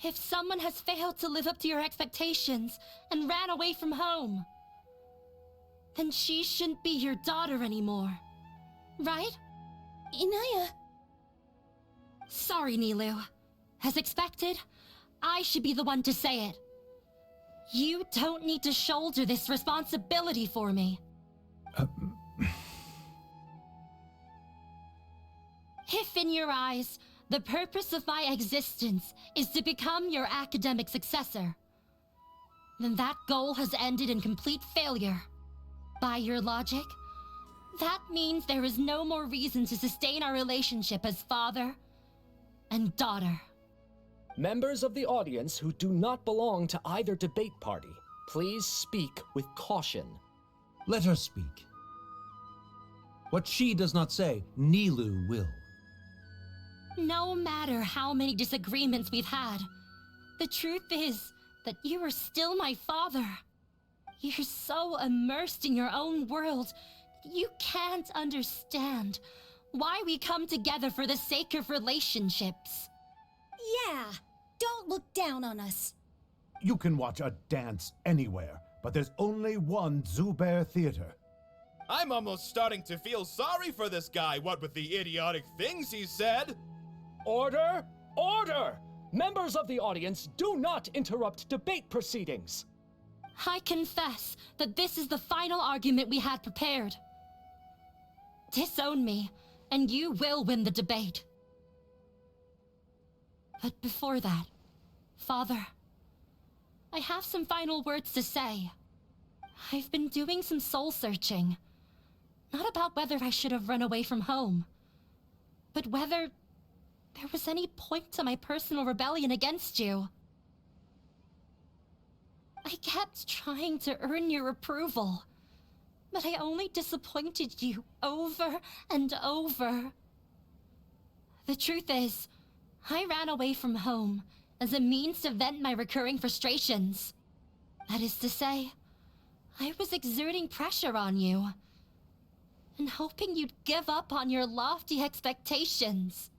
If someone has failed to live up to your expectations and ran away from home, then she shouldn't be your daughter anymore, right? Inaya... Sorry, Nilu. As expected, I should be the one to say it. You don't need to shoulder this responsibility for me. If in your eyes, the purpose of my existence is to become your academic successor, then that goal has ended in complete failure. By your logic, that means there is no more reason to sustain our relationship as father and daughter. Members of the audience who do not belong to either debate party, please speak with caution. Let her speak. What she does not say, Nilu will. No matter how many disagreements we've had, the truth is that you are still my father. You're so immersed in your own world, you can't understand why we come together for the sake of relationships. Yeah, don't look down on us. You can watch a dance anywhere, but there's only one Zubair Theater. I'm almost starting to feel sorry for this guy, what with the idiotic things he said. Order! Order! Members of the audience, do not interrupt debate proceedings. I confess that this is the final argument we had prepared. Disown me, and you will win the debate. But before that, Father, I have some final words to say. I've been doing some soul searching. Not about whether I should have run away from home, but whether there was any point to my personal rebellion against you. I kept trying to earn your approval, but I only disappointed you over and over. The truth is, I ran away from home as a means to vent my recurring frustrations. That is to say, I was exerting pressure on you and hoping you'd give up on your lofty expectations.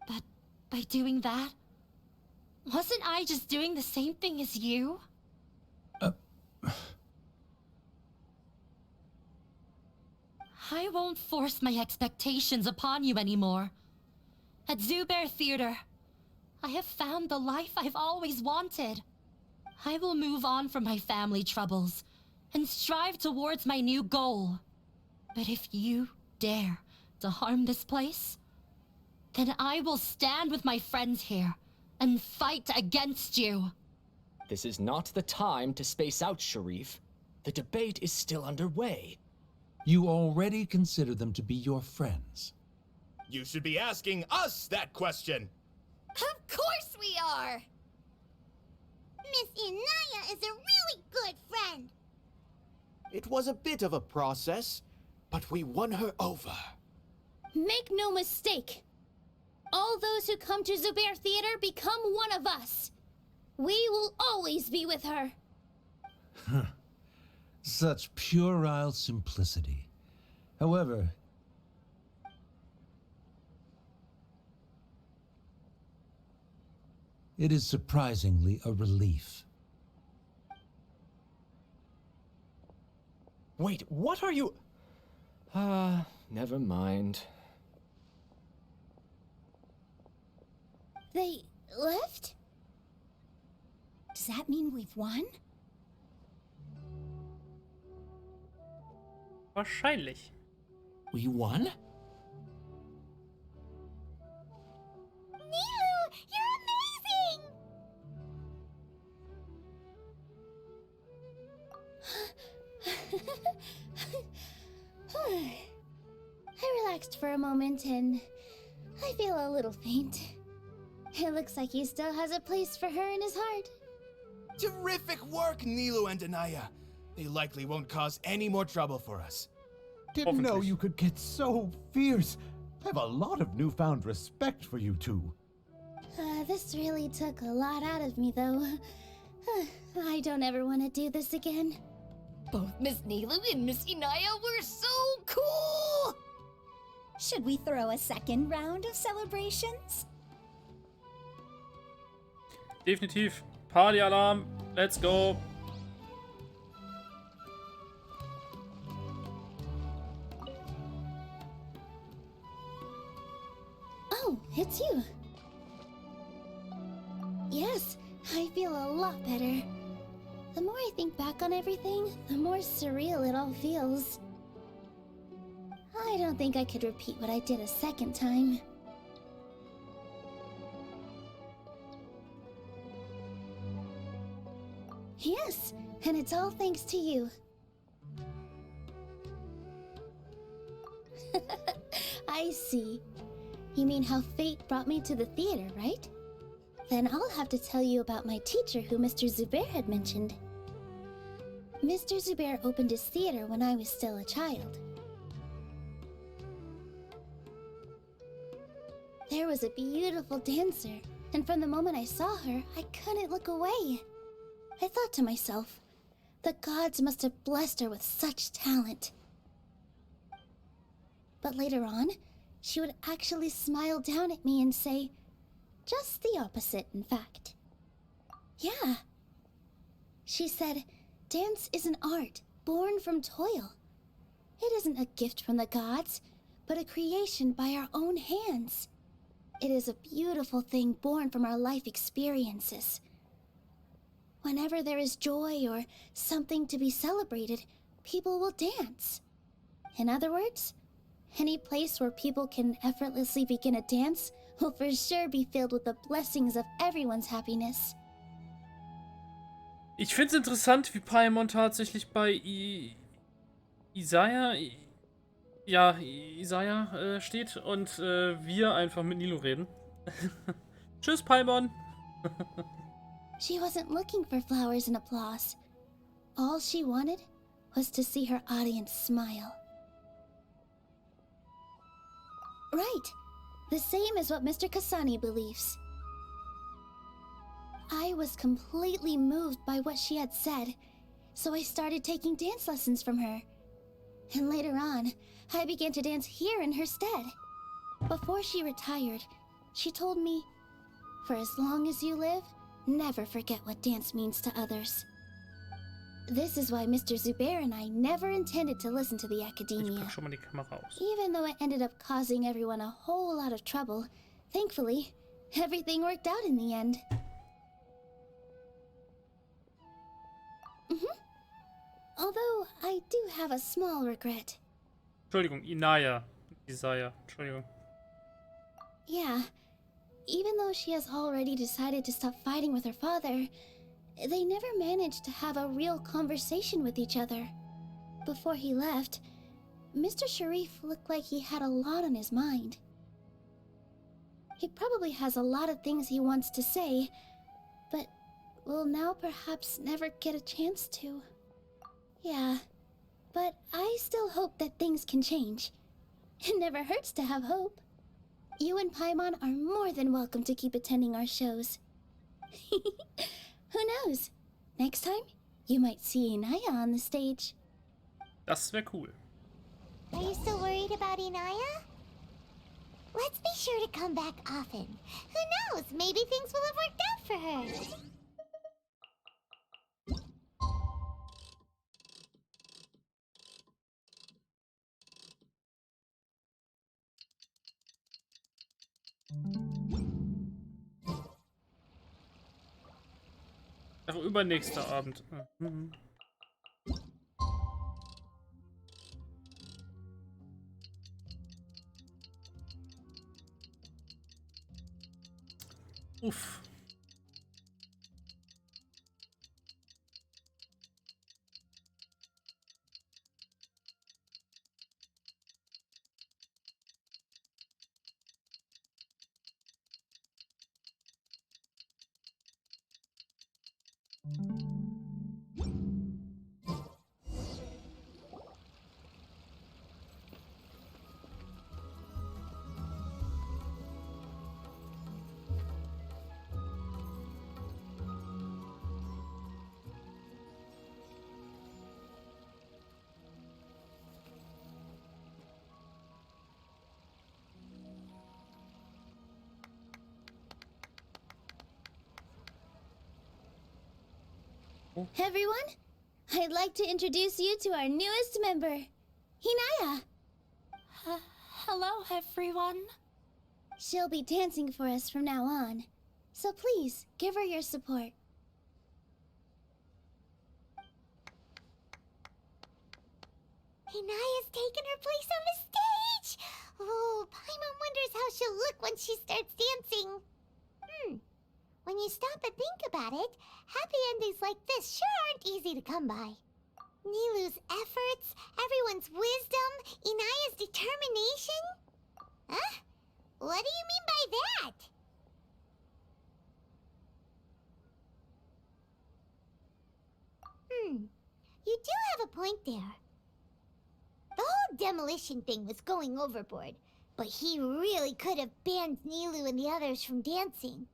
But by doing that, wasn't I just doing the same thing as you? I won't force my expectations upon you anymore. at Zubair Theater. I have found the life I've always wanted. I will move on from my family troubles and strive towards my new goal. But if you dare to harm this place, then I will stand with my friends here and fight against you. This is not the time to space out, Sharif. The debate is still underway. You already consider them to be your friends. You should be asking us that question. Of course we are! Miss Inaya is a really good friend. It was a bit of a process, but we won her over. Make no mistake. All those who come to Zubair Theater become one of us. We will always be with her. Such puerile simplicity. However, it is surprisingly a relief. Wait, what are you... never mind. They left? Does that mean we've won? Wahrscheinlich. We won? Nilu, you're amazing! I relaxed for a moment and I feel a little faint. It looks like he still has a place for her in his heart. Terrific work, Nilu and Anaya. They likely won't cause any more trouble for us. Didn't know you could get so fierce. I have a lot of newfound respect for you two. This really took a lot out of me, though. I don't ever want to do this again. Both Miss Nilu and Miss Inaya were so cool! Should we throw a second round of celebrations? Definitiv. Party-Alarm. Let's go. Oh, it's you. Yes, I feel a lot better. The more I think back on everything, the more surreal it all feels. I don't think I could repeat what I did a second time. Yes, and it's all thanks to you. I see. You mean how fate brought me to the theater, right? Then I'll have to tell you about my teacher who Mr. Zubair had mentioned. Mr. Zubair opened his theater when I was still a child. There was a beautiful dancer, and from the moment I saw her, I couldn't look away. I thought to myself, the gods must have blessed her with such talent. But later on, she would actually smile down at me and say, just the opposite, in fact. Yeah. She said, dance is an art born from toil. It isn't a gift from the gods, but a creation by our own hands. It is a beautiful thing born from our life experiences. Whenever there is joy or something to be celebrated, people will dance. In other words, any place where people can effortlessly begin a dance will for sure be filled with the blessings of everyone's happiness. Ich finde es interessant, wie Paimon tatsächlich bei Isaiah steht und wir einfach mit Nilo reden. Tschüss, Paimon. She wasn't looking for flowers and applause. All she wanted was to see her audience smile. Right. The same as what Mr. Kasani believes. I was completely moved by what she had said, so I started taking dance lessons from her. And later on, I began to dance here in her stead. Before she retired, she told me, for as long as you live, never forget what dance means to others. This is why Mr. Zubair and I never intended to listen to the academia. Ich pack schon mal die Kamera aus. Even though it ended up causing everyone a whole lot of trouble, Thankfully, everything worked out in the end. Although, I do have a small regret. Entschuldigung, Inaya. Isaiah. Entschuldigung. Yeah. Even though she has already decided to stop fighting with her father, they never managed to have a real conversation with each other. Before he left, Mr. Sharif looked like he had a lot on his mind. He probably has a lot of things he wants to say, but will now perhaps never get a chance to. Yeah, but I still hope that things can change. It never hurts to have hope. You and Paimon are more than welcome to keep attending our shows. Who knows? Next time, you might see Inaya on the stage. Das wäre cool. Are you still worried about Inaya? Let's be sure to come back often. Who knows? Maybe things will have worked out for her. Ach, übernächster Abend. Mhm. Uff. Everyone, I'd like to introduce you to our newest member, Inaya. Hello, everyone. She'll be dancing for us from now on, so please give her your support. Inaya's taken her place on the stage! Oh, Paimon wonders how she'll look when she starts dancing. When you stop and think about it, happy endings like this sure aren't easy to come by. Nilou's efforts, everyone's wisdom, Inaya's determination? Huh? What do you mean by that? You do have a point there. The whole demolition thing was going overboard, but he really could have banned Nilou and the others from dancing.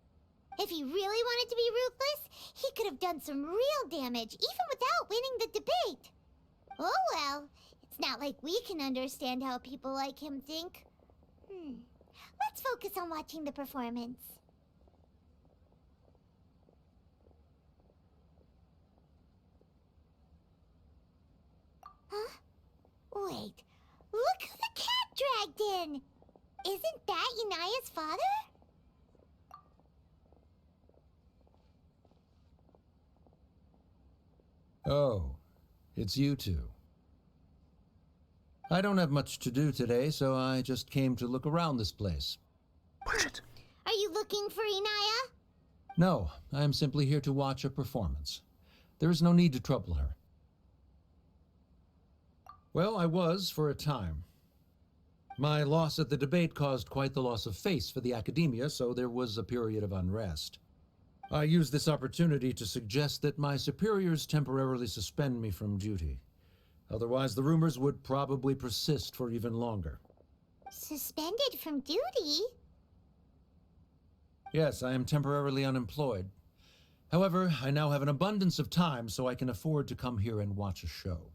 If he really wanted to be ruthless, he could have done some real damage, even without winning the debate. Oh well, it's not like we can understand how people like him think. Let's focus on watching the performance. Huh? Wait, look who the cat dragged in! Isn't that Inaya's father? Oh, it's you two. I don't have much to do today, so I just came to look around this place. Bullshit. Are you looking for Inaya? No, I am simply here to watch a performance. There is no need to trouble her. Well, I was for a time. My loss at the debate caused quite the loss of face for the academia, so there was a period of unrest. I used this opportunity to suggest that my superiors temporarily suspend me from duty. Otherwise, the rumors would probably persist for even longer. Suspended from duty? Yes, I am temporarily unemployed. However, I now have an abundance of time, so I can afford to come here and watch a show.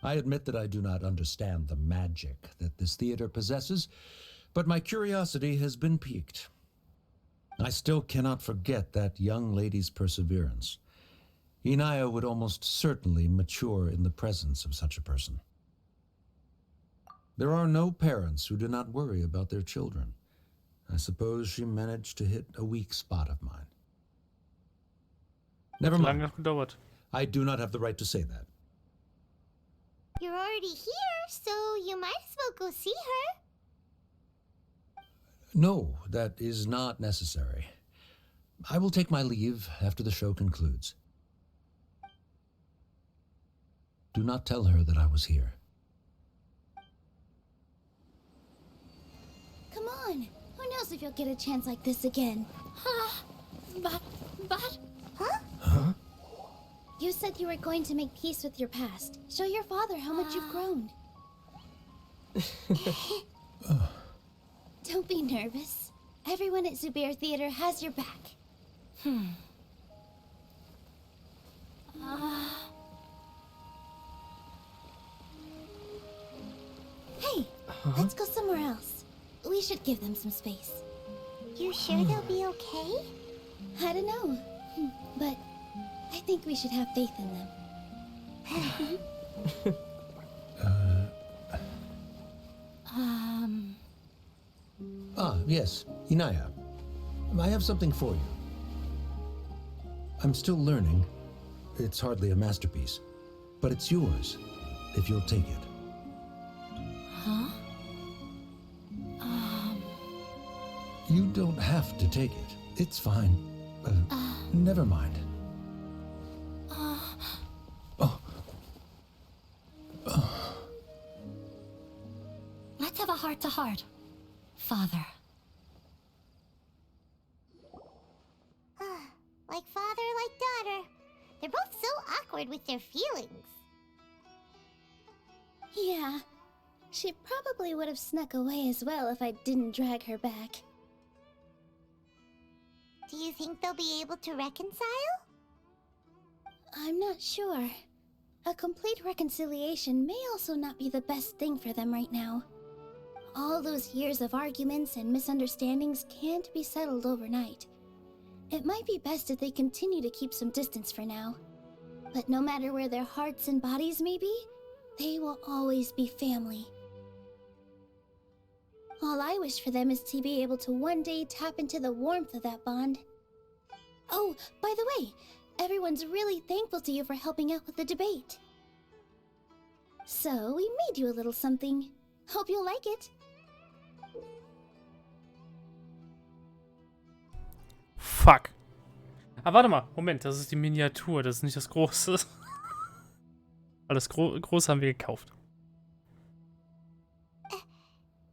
I admit that I do not understand the magic that this theater possesses, but my curiosity has been piqued. I still cannot forget that young lady's perseverance. Inaya would almost certainly mature in the presence of such a person. There are no parents who do not worry about their children. I suppose she managed to hit a weak spot of mine. Never mind. Lange gedauert. I do not have the right to say that. You're already here, so you might as well go see her. No, that is not necessary. I will take my leave after the show concludes. Do not tell her that I was here. Come on. Who knows if you'll get a chance like this again? But... Huh? Huh? You said you were going to make peace with your past. Show your father how much you've grown. Don't be nervous. Everyone at Zubair Theater has your back. Hey, let's go somewhere else. We should give them some space. You sure they'll be okay? I don't know, but I think we should have faith in them. Yes, Inaya. I have something for you. I'm still learning. It's hardly a masterpiece, but it's yours, if you'll take it. Huh? You don't have to take it. It's fine. Never mind. Let's have a heart-to-heart. Father. Like father, like daughter. They're both so awkward with their feelings. Yeah. She probably would have snuck away as well if I didn't drag her back. Do you think they'll be able to reconcile? I'm not sure. A complete reconciliation may also not be the best thing for them right now. All those years of arguments and misunderstandings can't be settled overnight. It might be best if they continue to keep some distance for now. But no matter where their hearts and bodies may be, they will always be family. All I wish for them is to be able to one day tap into the warmth of that bond. Oh, by the way, everyone's really thankful to you for helping out with the debate. So, we made you a little something. Hope you'll like it. Fuck. Ah, warte mal. Moment, das ist die Miniatur, das ist nicht das Große. Weil das Große haben wir gekauft.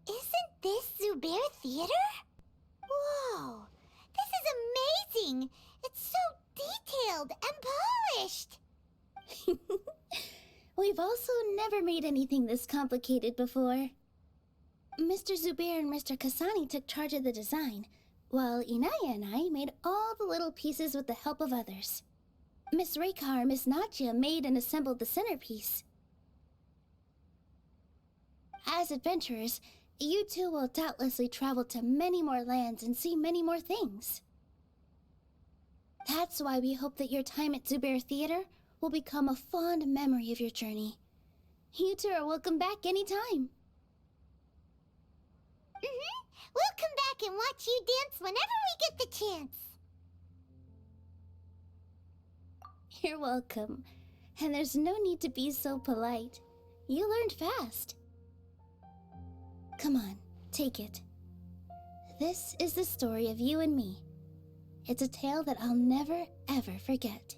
Isn't this Zubair Theater? Whoa, this is amazing! It's so detailed and polished! We've also never made anything this complicated before. Mr. Zubair and Mr. Kasani took charge of the design, while Inaya and I made all the little pieces with the help of others. Miss Rekar and Miss Nadia made and assembled the centerpiece. As adventurers, you two will doubtlessly travel to many more lands and see many more things. That's why we hope that your time at Zubair Theater will become a fond memory of your journey. You two are welcome back anytime. We'll come back and watch you dance whenever we get the chance. You're welcome. And there's no need to be so polite. You learned fast. Come on, take it. This is the story of you and me. It's a tale that I'll never, ever forget.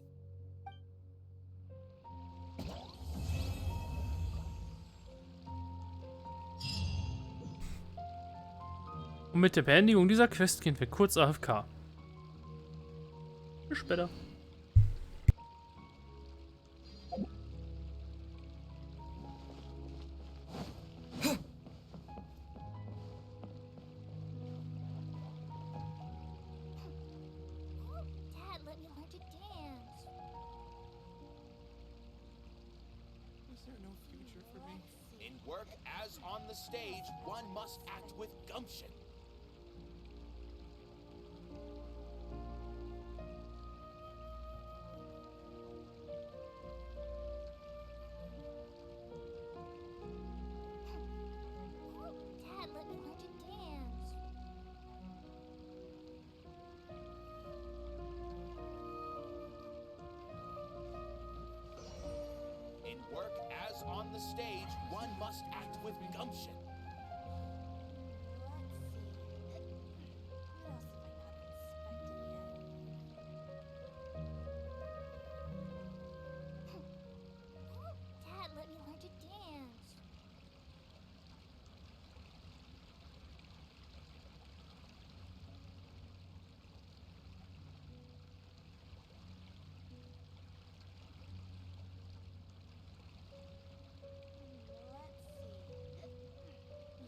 Und mit der Beendigung dieser Quest gehen wir kurz AFK. Bis später. Dad, let me learn to dance. Is there no future for me? In work as on the stage, one must act with gumption. Dad, let me learn to dance. stage, one must act with gumption. Dad, let me learn to dance.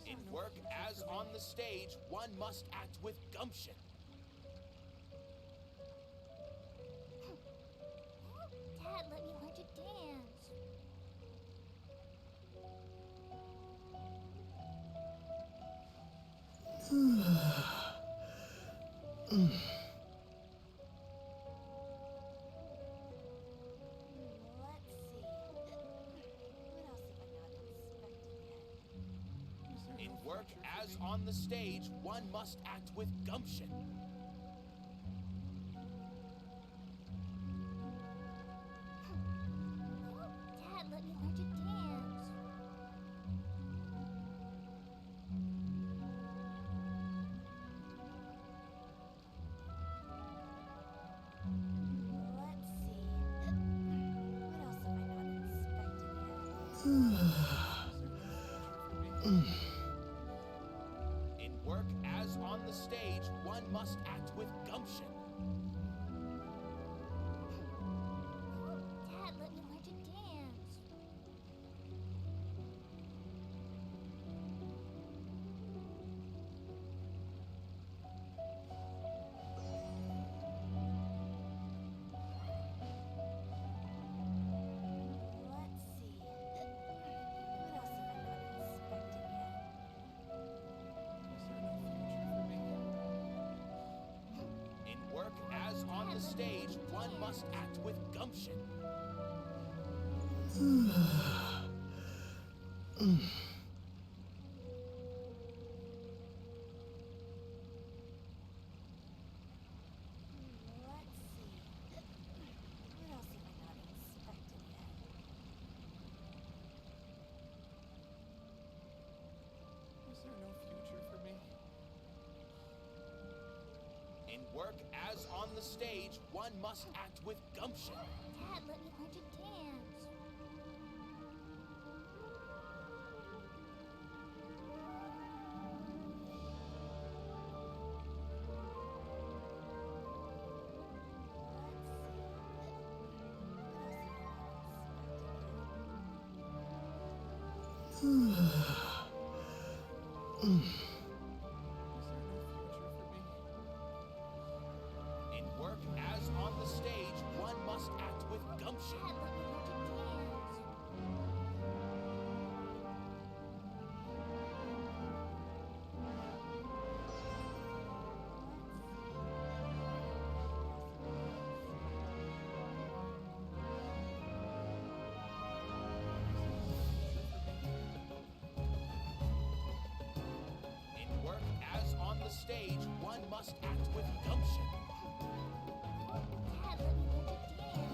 In work as on the stage, one must act with gumption. Dad, let me learn to dance. In work as on the stage, one must act with gumption. Dad, let me learn to dance. In work as on the stage, one must act with gumption. Dad, let me learn to dance. In work as on the stage, one must act with gumption. Is there no future for me? In work as on the stage, one must act with gumption. Dad, let me learn to dance. In work as on the stage, one must act with gumption. Dad, let me learn to dance. In work as on the stage, one must act with gumption. Dad, let me learn to dance.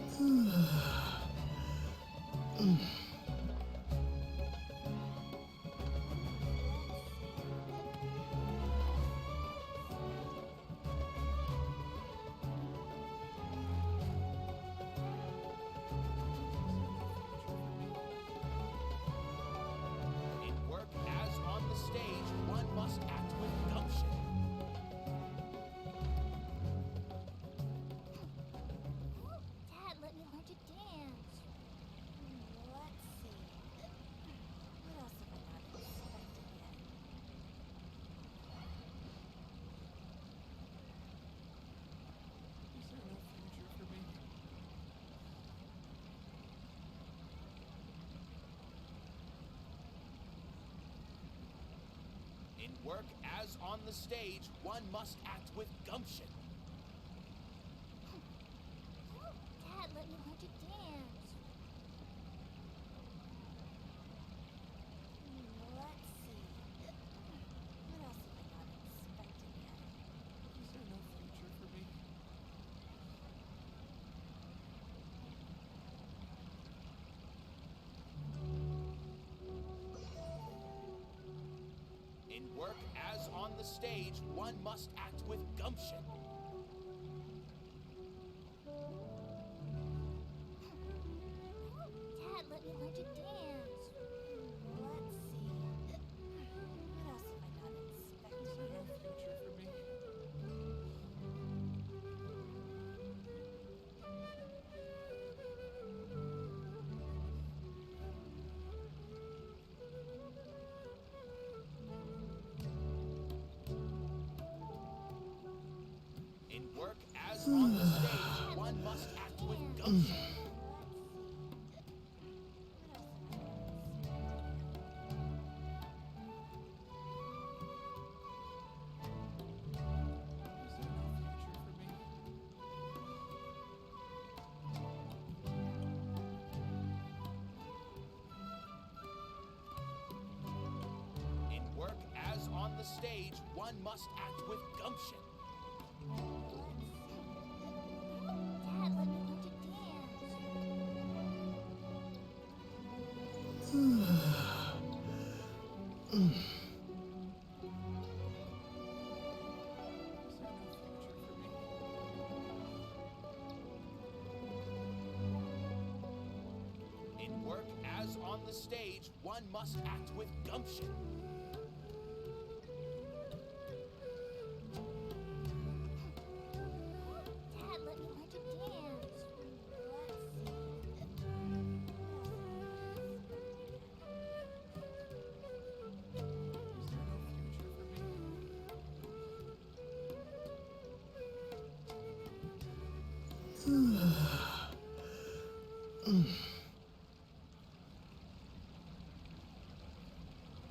In work as on the stage, one must act with gumption. Dad, let me learn to dance. Let's see. What else have I not expected yet? Is there no future for me? In work as on the stage, one must act with gumption. Dad, let me learn to dance. Let's see. What else have I not expected yet? Is there no future for me? In work as on the stage, one must act with gumption. Dad, let me learn to dance. Let's see. What else have I not inspected yet? Future for me. In work as on the stage, one must act with gumption. In work as on the stage, one must act with gumption. Dad, let me learn to dance. In work as on the stage, one must act with gumption. Dad, let me learn to dance.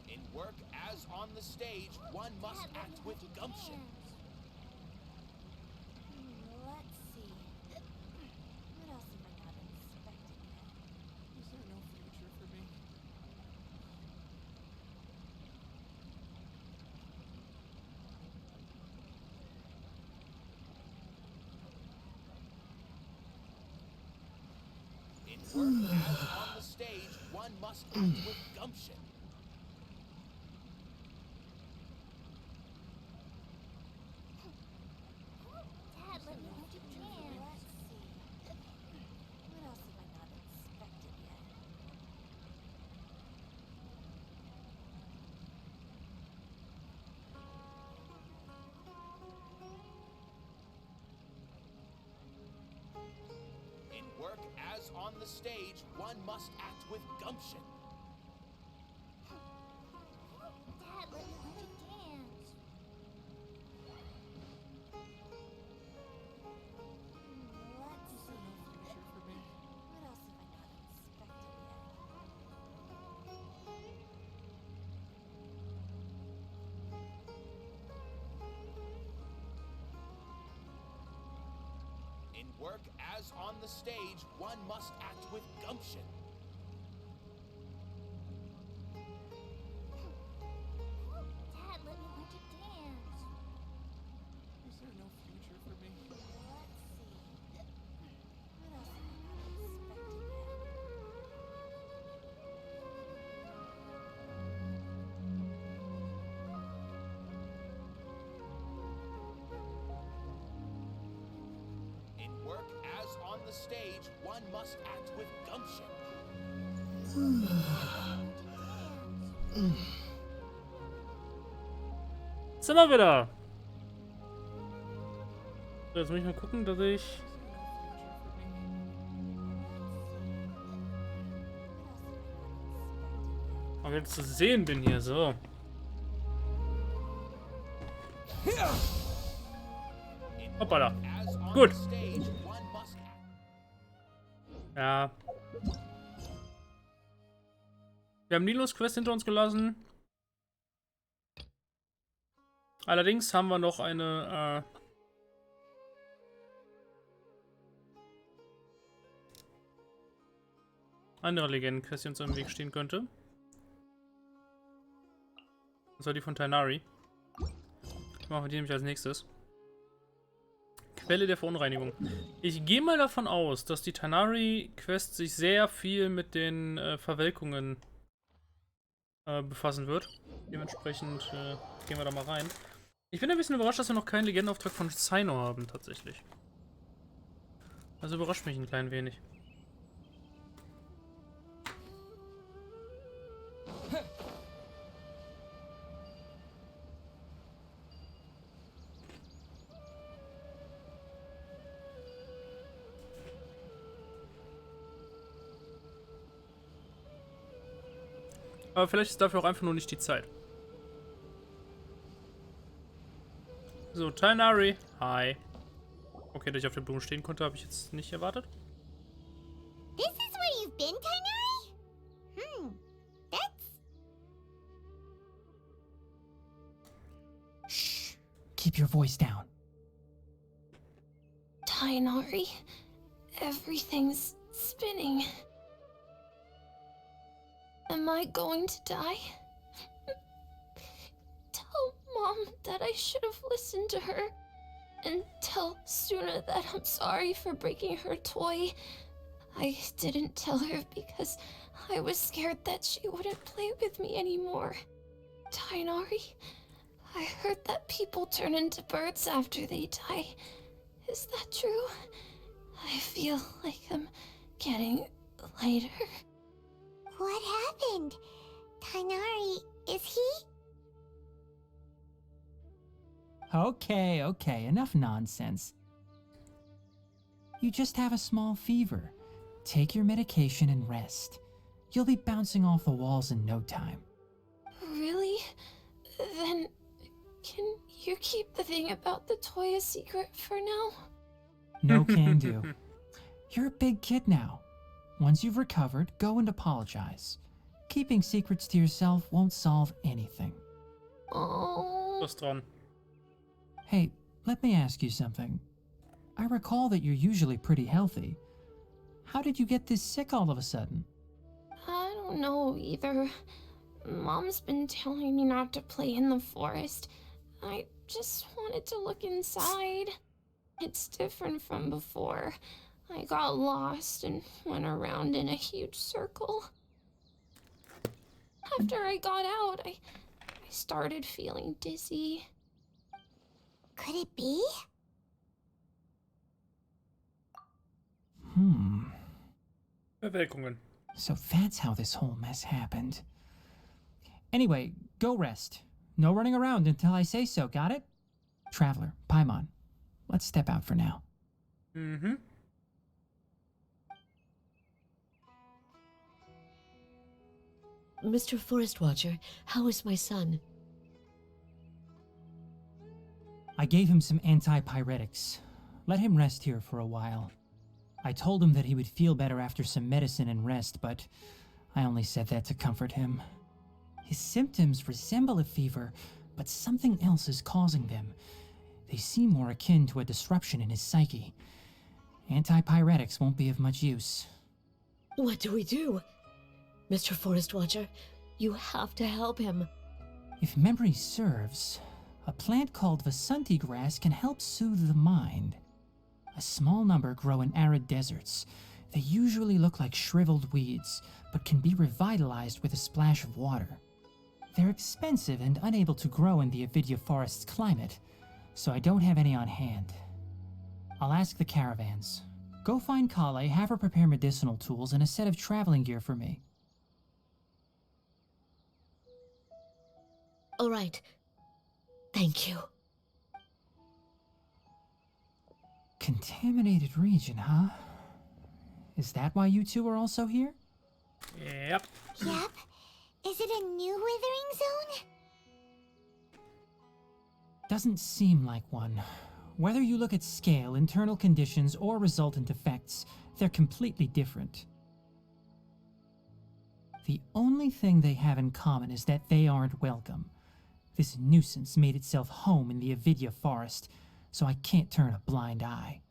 In work as on the stage, one must Dad, let act me with learn to gumption. dance. Let's see. What else have I not inspected yet? Is there no future for me? In work as on the stage, one must act with gumption. Dad, let me learn to dance. Let's see. What else have I not inspected yet? In work as on the stage, one must act with gumption. Dad, let me learn to dance. Let's see. Future for me. What else have I not inspected yet? In work as on the stage, one must act with gumption. Dad, let me learn to dance. Is there no future for me? Let's see. What else have I not inspected yet? In work as on the stage, one must act with gumption. Sind wir wieder. So, jetzt muss ich mal gucken, dass ich... auch jetzt zu sehen bin hier, so. Hoppala. As on Gut. the stage, one must act. Ja. Wir haben Nilos Quest hinter uns gelassen. Allerdings haben wir noch eine andere Legenden-Quest, die uns im Weg stehen könnte. Das war die von Tainari. Machen wir die nämlich als nächstes. Quelle der Verunreinigung. Ich gehe mal davon aus, dass die Tainari-Quest sich sehr viel mit den Verwelkungen befassen wird. Dementsprechend gehen wir da mal rein. Ich bin ein bisschen überrascht, dass wir noch keinen Legendenauftrag von Sinnoh haben, tatsächlich. Also überrascht mich ein klein wenig. Aber vielleicht ist dafür auch einfach nur nicht die Zeit. So, Tainari. Hi. Okay, dass ich auf den Blumen stehen konnte, habe ich jetzt nicht erwartet. This is where you've been, Tainari? That's... Shh. Keep your voice down. Tainari, everything's spinning. Am I going to die? Tell Mom that I should have listened to her. And tell Suna that I'm sorry for breaking her toy. I didn't tell her because I was scared that she wouldn't play with me anymore. Tainari, I heard that people turn into birds after they die. Is that true? I feel like I'm getting lighter. What happened? Tainari, is he? Okay, enough nonsense. You just have a small fever. Take your medication and rest. You'll be bouncing off the walls in no time. Really? Then, can you keep the thing about the toy a secret for now? No can do. You're a big kid now. Once you've recovered, go and apologize. Keeping secrets to yourself won't solve anything. Oh. Was dran. Hey, let me ask you something. I recall that you're usually pretty healthy. How did you get this sick all of a sudden? I don't know either. Mom's been telling me not to play in the forest. I just wanted to look inside. It's different from before. I got lost and went around in a huge circle. After I got out, I started feeling dizzy. Could it be? Erwägungen. So that's how this whole mess happened. Anyway, go rest. No running around until I say so, got it? Traveler, Paimon, let's step out for now. Mm-hmm. Mr. Forest Watcher, how is my son? I gave him some antipyretics. Let him rest here for a while. I told him that he would feel better after some medicine and rest, but I only said that to comfort him. His symptoms resemble a fever, but something else is causing them. They seem more akin to a disruption in his psyche. Antipyretics won't be of much use. What do we do? Mr. Forest Watcher, you have to help him. If memory serves, a plant called Vasanti grass can help soothe the mind. A small number grow in arid deserts. They usually look like shriveled weeds, but can be revitalized with a splash of water. They're expensive and unable to grow in the Avidya forest's climate, so I don't have any on hand. I'll ask the caravans. Go find Kale, have her prepare medicinal tools and a set of traveling gear for me. All right. Thank you. Contaminated region, huh? Is that why you two are also here? Yep. Yep. Is it a new withering zone? Doesn't seem like one. Whether you look at scale, internal conditions, or resultant effects, they're completely different. The only thing they have in common is that they aren't welcome. This nuisance made itself home in the Avidya forest, so I can't turn a blind eye.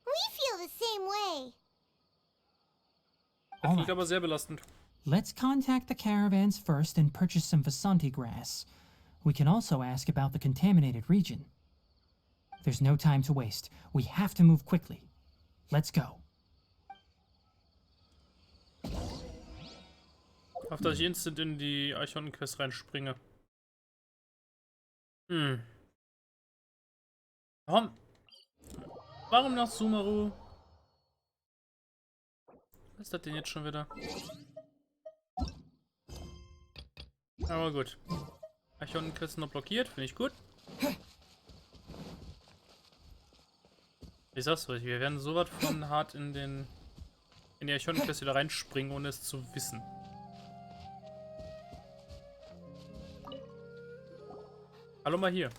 We feel the same way. Das klingt aber sehr belastend. Let's contact the caravans first and purchase some Vasanti grass. We can also ask about the contaminated region. There's no time to waste. We have to move quickly. Let's go. Auf dass ich instant in die Eichhorn-Quest reinspringe. Warum nach Sumeru? Was ist das denn jetzt schon wieder? Aber gut. Eichhorn-Quest noch blockiert, finde ich gut. Ich sag's euch, wir werden so was von hart in die Eichhorn-Quest wieder reinspringen, ohne es zu wissen. Hallo mal hier.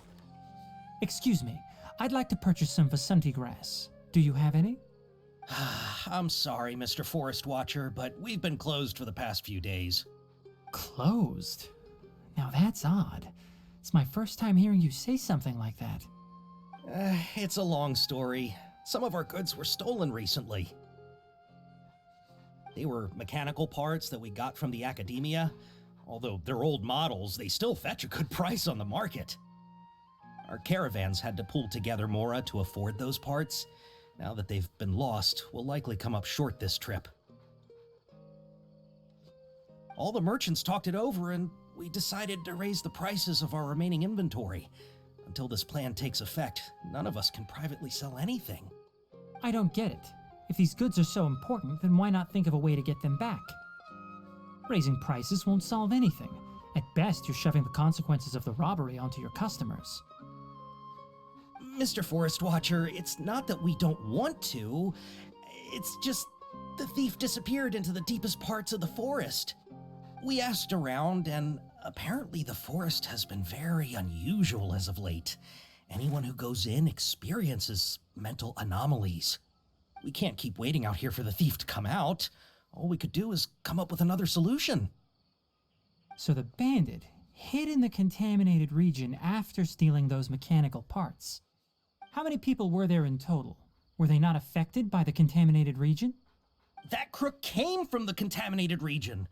Excuse me, I'd like to purchase some Vasanti grass. Do you have any? I'm sorry, Mr. Forest Watcher, but we've been closed for the past few days. Closed? Now that's odd. It's my first time hearing you say something like that. It's a long story. Some of our goods were stolen recently. They were mechanical parts that we got from the academia. Although they're old models, they still fetch a good price on the market. Our caravans had to pull together Mora to afford those parts. Now that they've been lost, we'll likely come up short this trip. All the merchants talked it over, and we decided to raise the prices of our remaining inventory. Until this plan takes effect, none of us can privately sell anything. I don't get it. If these goods are so important, then why not think of a way to get them back? Raising prices won't solve anything. At best, you're shoving the consequences of the robbery onto your customers. Mr. Forest Watcher, it's not that we don't want to. It's just the thief disappeared into the deepest parts of the forest. We asked around, and apparently the forest has been very unusual as of late. Anyone who goes in experiences mental anomalies. We can't keep waiting out here for the thief to come out. All we could do is come up with another solution. So the bandit hid in the contaminated region after stealing those mechanical parts. How many people were there in total? Were they not affected by the contaminated region? That crook came from the contaminated region.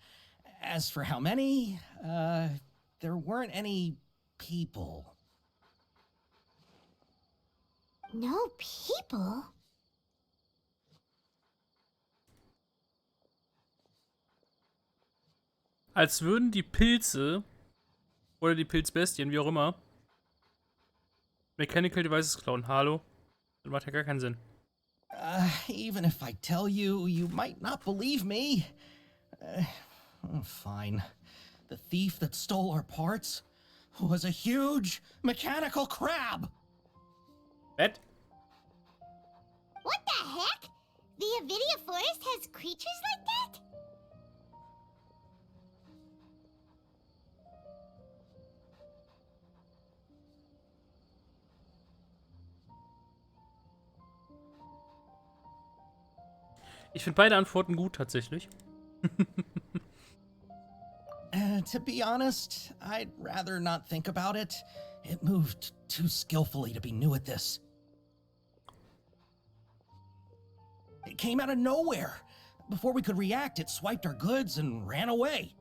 As for how many, there weren't any people. No people? Als würden die Pilze oder die Pilzbestien, wie auch immer, Mechanical Devices klauen. Hallo? Das macht ja gar keinen Sinn. Even if I tell you, you might not believe me. Fine. The thief that stole our parts was a huge mechanical crab. What? What the heck? The Avidia Forest has creatures like that? Ich finde beide Antworten gut, tatsächlich. To be honest, I'd rather not think about it. It moved too skillfully to be new at this. It came out of nowhere. Before we could react, it swiped our goods and ran away.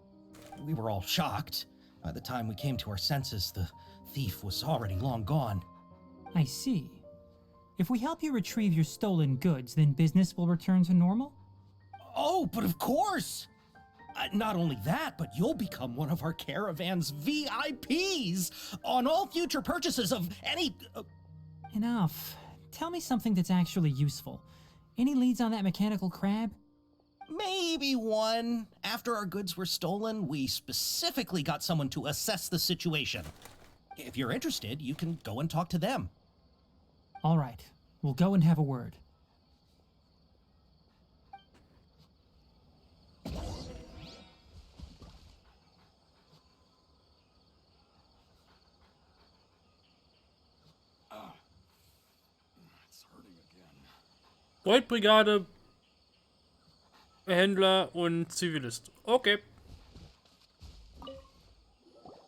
We were all shocked. By the time we came to our senses, the thief was already long gone. I see. If we help you retrieve your stolen goods, then business will return to normal? Oh, but of course! Not only that, but you'll become one of our caravan's VIPs on all future purchases of any... Enough. Tell me something that's actually useful. Any leads on that mechanical crab? Maybe one. After our goods were stolen, we specifically got someone to assess the situation. If you're interested, you can go and talk to them. All right. We'll go and have a word. Goldbrigade, Händler und Zivilist. Okay.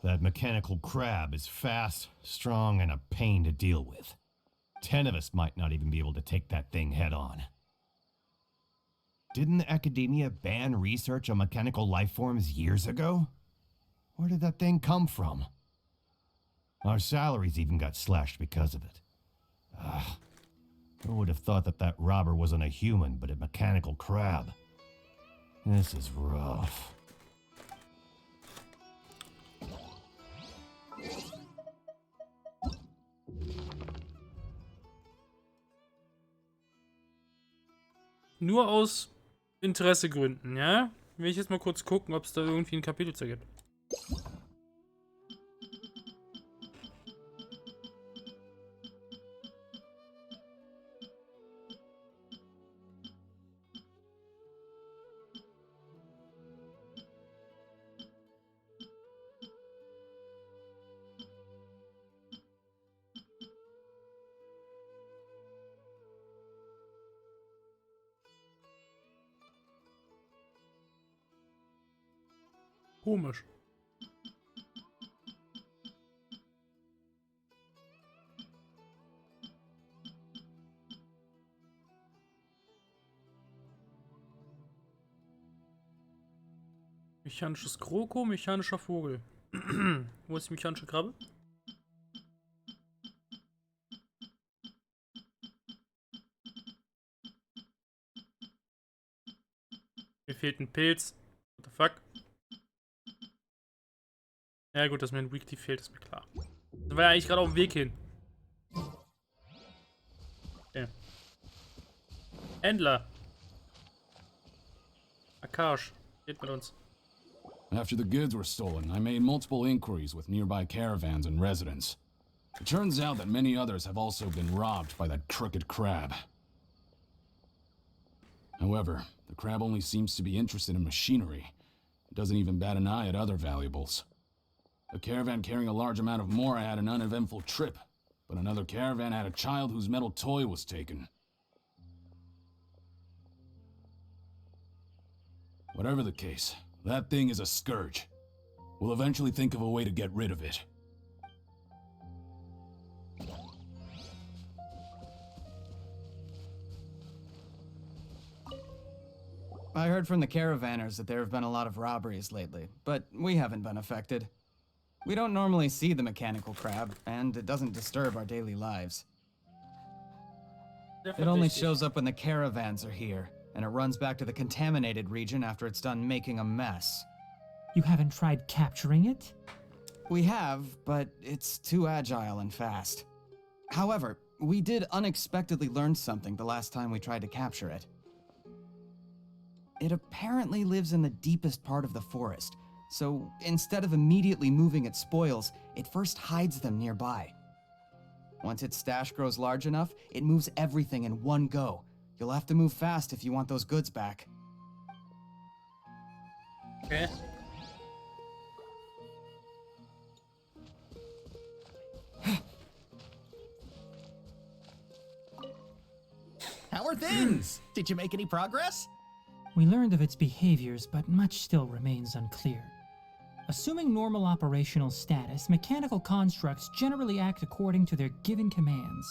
That mechanical crab is fast, strong, and a pain to deal with. 10 of us might not even be able to take that thing head on. Didn't the academia ban research on mechanical life forms years ago? Where did that thing come from? Our salaries even got slashed because of it. Ugh. Who would have thought that that robber wasn't a human, but a mechanical crab? This is rough. nur aus Interessegründen, ja? Will ich jetzt mal kurz gucken, ob es da irgendwie ein Kapitel zu gibt. Komisch. Mechanisches Kroko, mechanischer Vogel. Wo ist die mechanische Krabbe? Mir fehlt ein Pilz. What the fuck? Ja gut, dass mir ein Weekly fehlt, ist mir klar. Da war ja eigentlich gerade auf dem Weg hin. Okay. Händler. Akash, geht mit uns. After the goods were stolen, I made multiple inquiries with nearby caravans and residents. It turns out that many others have also been robbed by that crooked crab. However, the crab only seems to be interested in machinery. It doesn't even bat an eye at other valuables. A caravan carrying a large amount of Mora had an uneventful trip, but another caravan had a child whose metal toy was taken. Whatever the case, that thing is a scourge. We'll eventually think of a way to get rid of it. I heard from the caravanners that there have been a lot of robberies lately, but we haven't been affected. We don't normally see the mechanical crab, and it doesn't disturb our daily lives. It only shows up when the caravans are here, and it runs back to the contaminated region after it's done making a mess. You haven't tried capturing it? We have, but it's too agile and fast. However, we did unexpectedly learn something the last time we tried to capture it. It apparently lives in the deepest part of the forest, so instead of immediately moving its spoils, it first hides them nearby. Once its stash grows large enough, it moves everything in one go. You'll have to move fast if you want those goods back. Okay. How are things? Did you make any progress? We learned of its behaviors, but much still remains unclear. Assuming normal operational status, mechanical constructs generally act according to their given commands.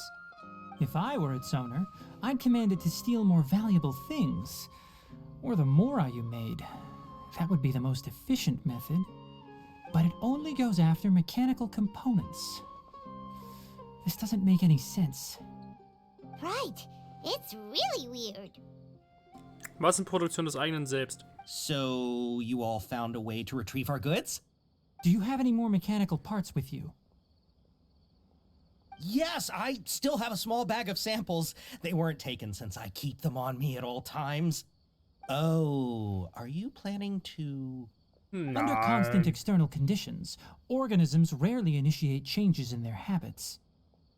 If I were its owner, I'd command it to steal more valuable things. Or the Mora you made. That would be the most efficient method. But it only goes after mechanical components. This doesn't make any sense. Right. It's really weird. Massenproduktion des eigenen Selbst. So, you all found a way to retrieve our goods? Do you have any more mechanical parts with you? Yes, I still have a small bag of samples. They weren't taken since I keep them on me at all times. Oh, are you planning to... Under constant external conditions, organisms rarely initiate changes in their habits.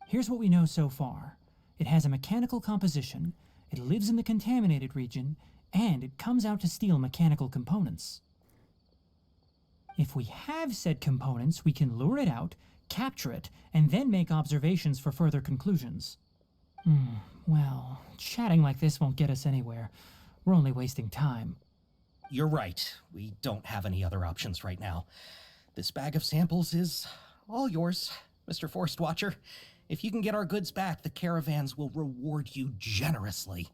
Here's what we know so far. It has a mechanical composition, it lives in the contaminated region, and it comes out to steal mechanical components. If we have said components, we can lure it out, capture it, and then make observations for further conclusions. Well, chatting like this won't get us anywhere. We're only wasting time. You're right. We don't have any other options right now. This bag of samples is all yours, Mr. Forest Watcher. If you can get our goods back, the caravans will reward you generously.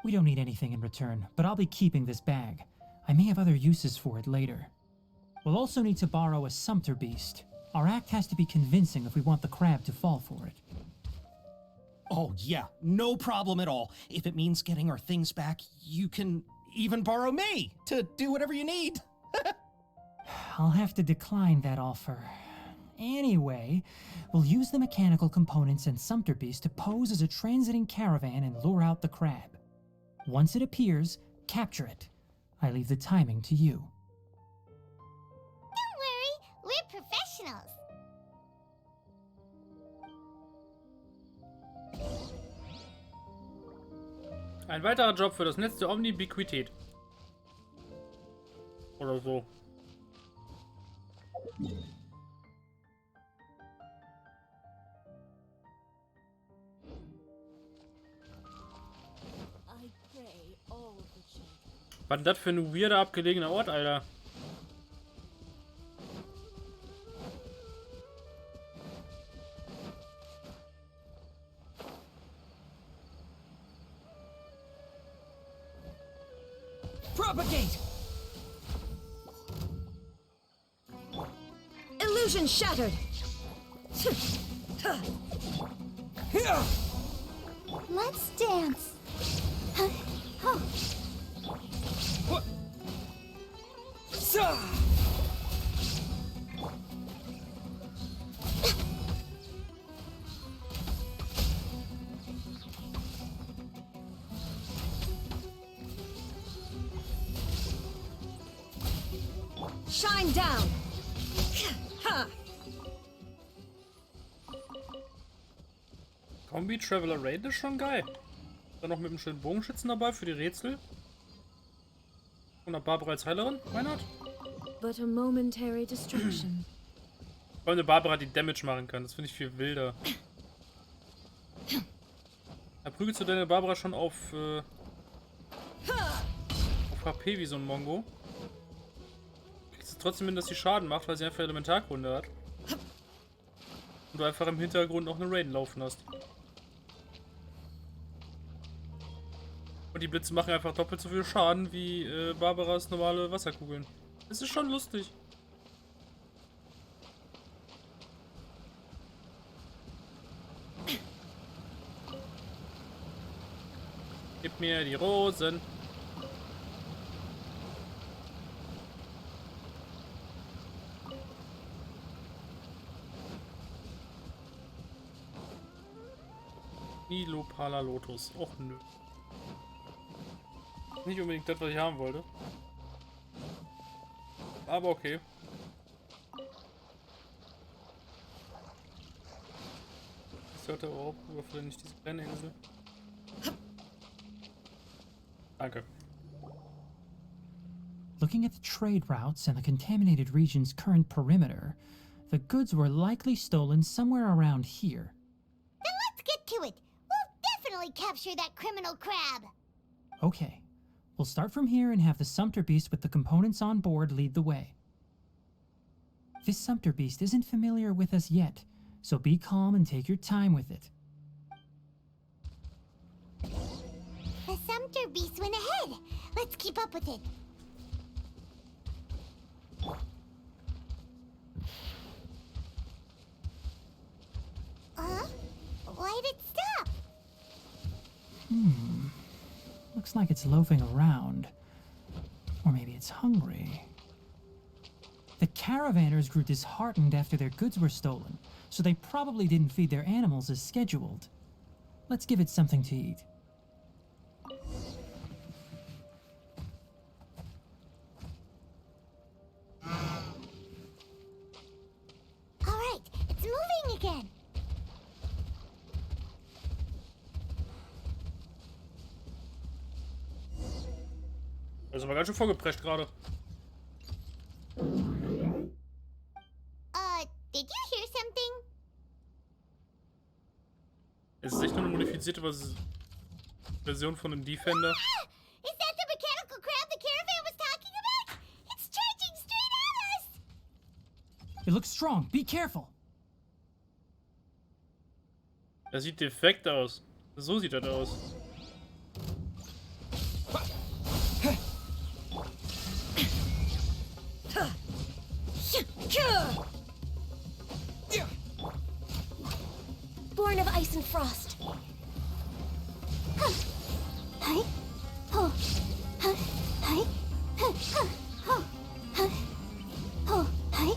We don't need anything in return, but I'll be keeping this bag. I may have other uses for it later. We'll also need to borrow a sumpter beast. Our act has to be convincing if we want the crab to fall for it. Oh yeah, no problem at all. If it means getting our things back, you can even borrow me to do whatever you need. I'll have to decline that offer. Anyway, we'll use the mechanical components and Sumpter Beast to pose as a transiting caravan and lure out the crab. Once it appears, capture it. I leave the timing to you. Don't worry, we're professionals. Ein weiterer Job für das Netz der Omnibiquität. Oder so. Was denn das für ein weirder, abgelegener Ort, Alter? Propagate! Illusion shattered! Let's dance. Oh. Shine down! Ha! Kombi Traveler Raid ist schon geil. Dann noch mit einem schönen Bogenschützen dabei für die Rätsel. Und eine Barbara als Heilerin? Why not? But a momentary distraction. Vor allem eine Barbara, die Damage machen kann. Das finde ich viel wilder. Da prügelst du deine Barbara schon auf HP wie so ein Mongo. Kriegst du trotzdem hin, dass sie Schaden macht, weil sie einfach Elementarkunde hat. Und du einfach im Hintergrund noch eine Raiden laufen hast. Und die Blitze machen einfach doppelt so viel Schaden wie Barbaras normale Wasserkugeln. Das ist schon lustig. Gib mir die Rosen. Nilopala Lotus. Och nö. Nicht unbedingt das, was ich haben wollte. Aber okay. Ich sollte auch überfallen, nicht diese kleine Insel. Danke. Looking at the trade routes and the contaminated region's current perimeter, the goods were likely stolen somewhere around here. Then let's get to it. We'll definitely capture that criminal crab. Okay, we'll start from here and have the Sumpter Beast with the components on board lead the way. This Sumpter Beast isn't familiar with us yet, so be calm and take your time with it. The Sumpter Beast went ahead. Let's keep up with it. Why'd it stop? Looks like it's loafing around. Or maybe it's hungry. The caravanners grew disheartened after their goods were stolen, so they probably didn't feed their animals as scheduled. Let's give it something to eat. Alright, it's moving again. Das ist aber ganz schön vorgeprescht gerade. Did you hear something? Es ist echt nur eine modifizierte Version von einem Defender. Is that the mechanical crab the caravan was talking about? It's charging straight at us! It looks strong. Be careful. Das sieht defekt aus. So sieht das aus. Born of ice and frost. Hi. Oh. Hi. Hi. Oh. Hi. Oh. Hi.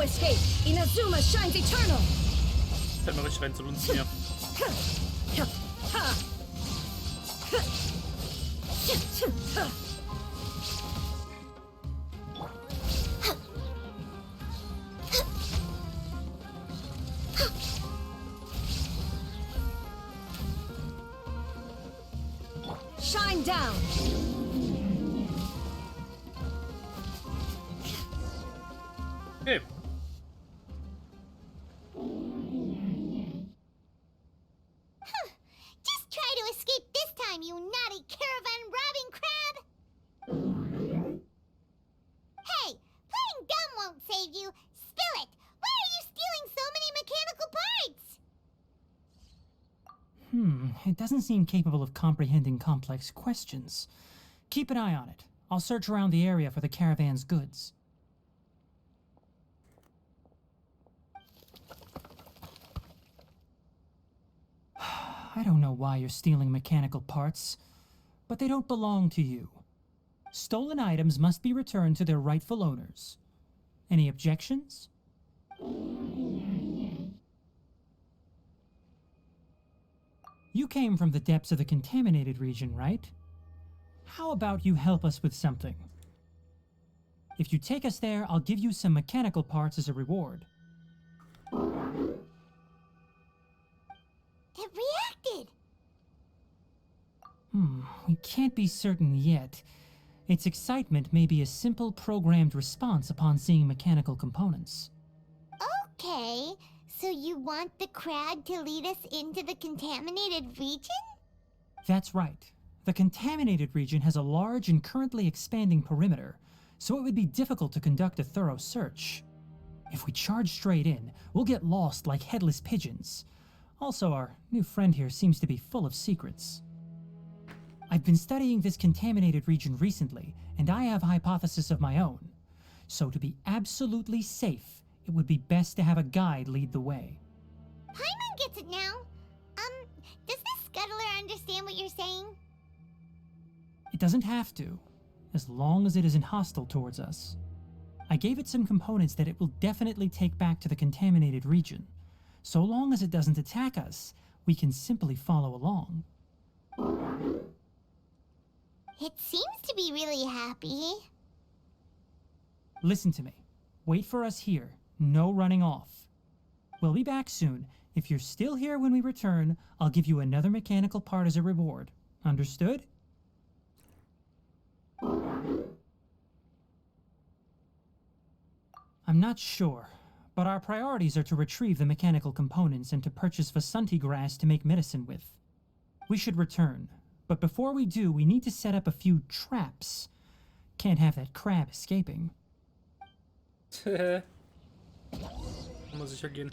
escape! Inazuma shines eternal! Fällt mir richtig rein zu uns hier. Shine down! Okay. Just try to escape this time, you naughty caravan-robbing crab! Hey, playing dumb won't save you. Spill it! Why are you stealing so many mechanical parts? It doesn't seem capable of comprehending complex questions. Keep an eye on it. I'll search around the area for the caravan's goods. I don't know why you're stealing mechanical parts, but they don't belong to you. Stolen items must be returned to their rightful owners. Any objections? You came from the depths of the contaminated region, right? How about you help us with something? If you take us there, I'll give you some mechanical parts as a reward. It reacted! We can't be certain yet. Its excitement may be a simple programmed response upon seeing mechanical components. Okay, so you want the crab to lead us into the contaminated region? That's right. The contaminated region has a large and currently expanding perimeter, so it would be difficult to conduct a thorough search. If we charge straight in, we'll get lost like headless pigeons. Also, our new friend here seems to be full of secrets. I've been studying this contaminated region recently, and I have a hypothesis of my own. So to be absolutely safe, it would be best to have a guide lead the way. Paimon gets it now. Does this scuttler understand what you're saying? It doesn't have to, as long as it isn't hostile towards us. I gave it some components that it will definitely take back to the contaminated region. So long as it doesn't attack us, we can simply follow along. It seems to be really happy. Listen to me. Wait for us here. No running off. We'll be back soon. If you're still here when we return, I'll give you another mechanical part as a reward. Understood? I'm not sure, but our priorities are to retrieve the mechanical components and to purchase Vasanti grass to make medicine with. We should return, but before we do, we need to set up a few traps. Can't have that crab escaping. Muss sicher gehen.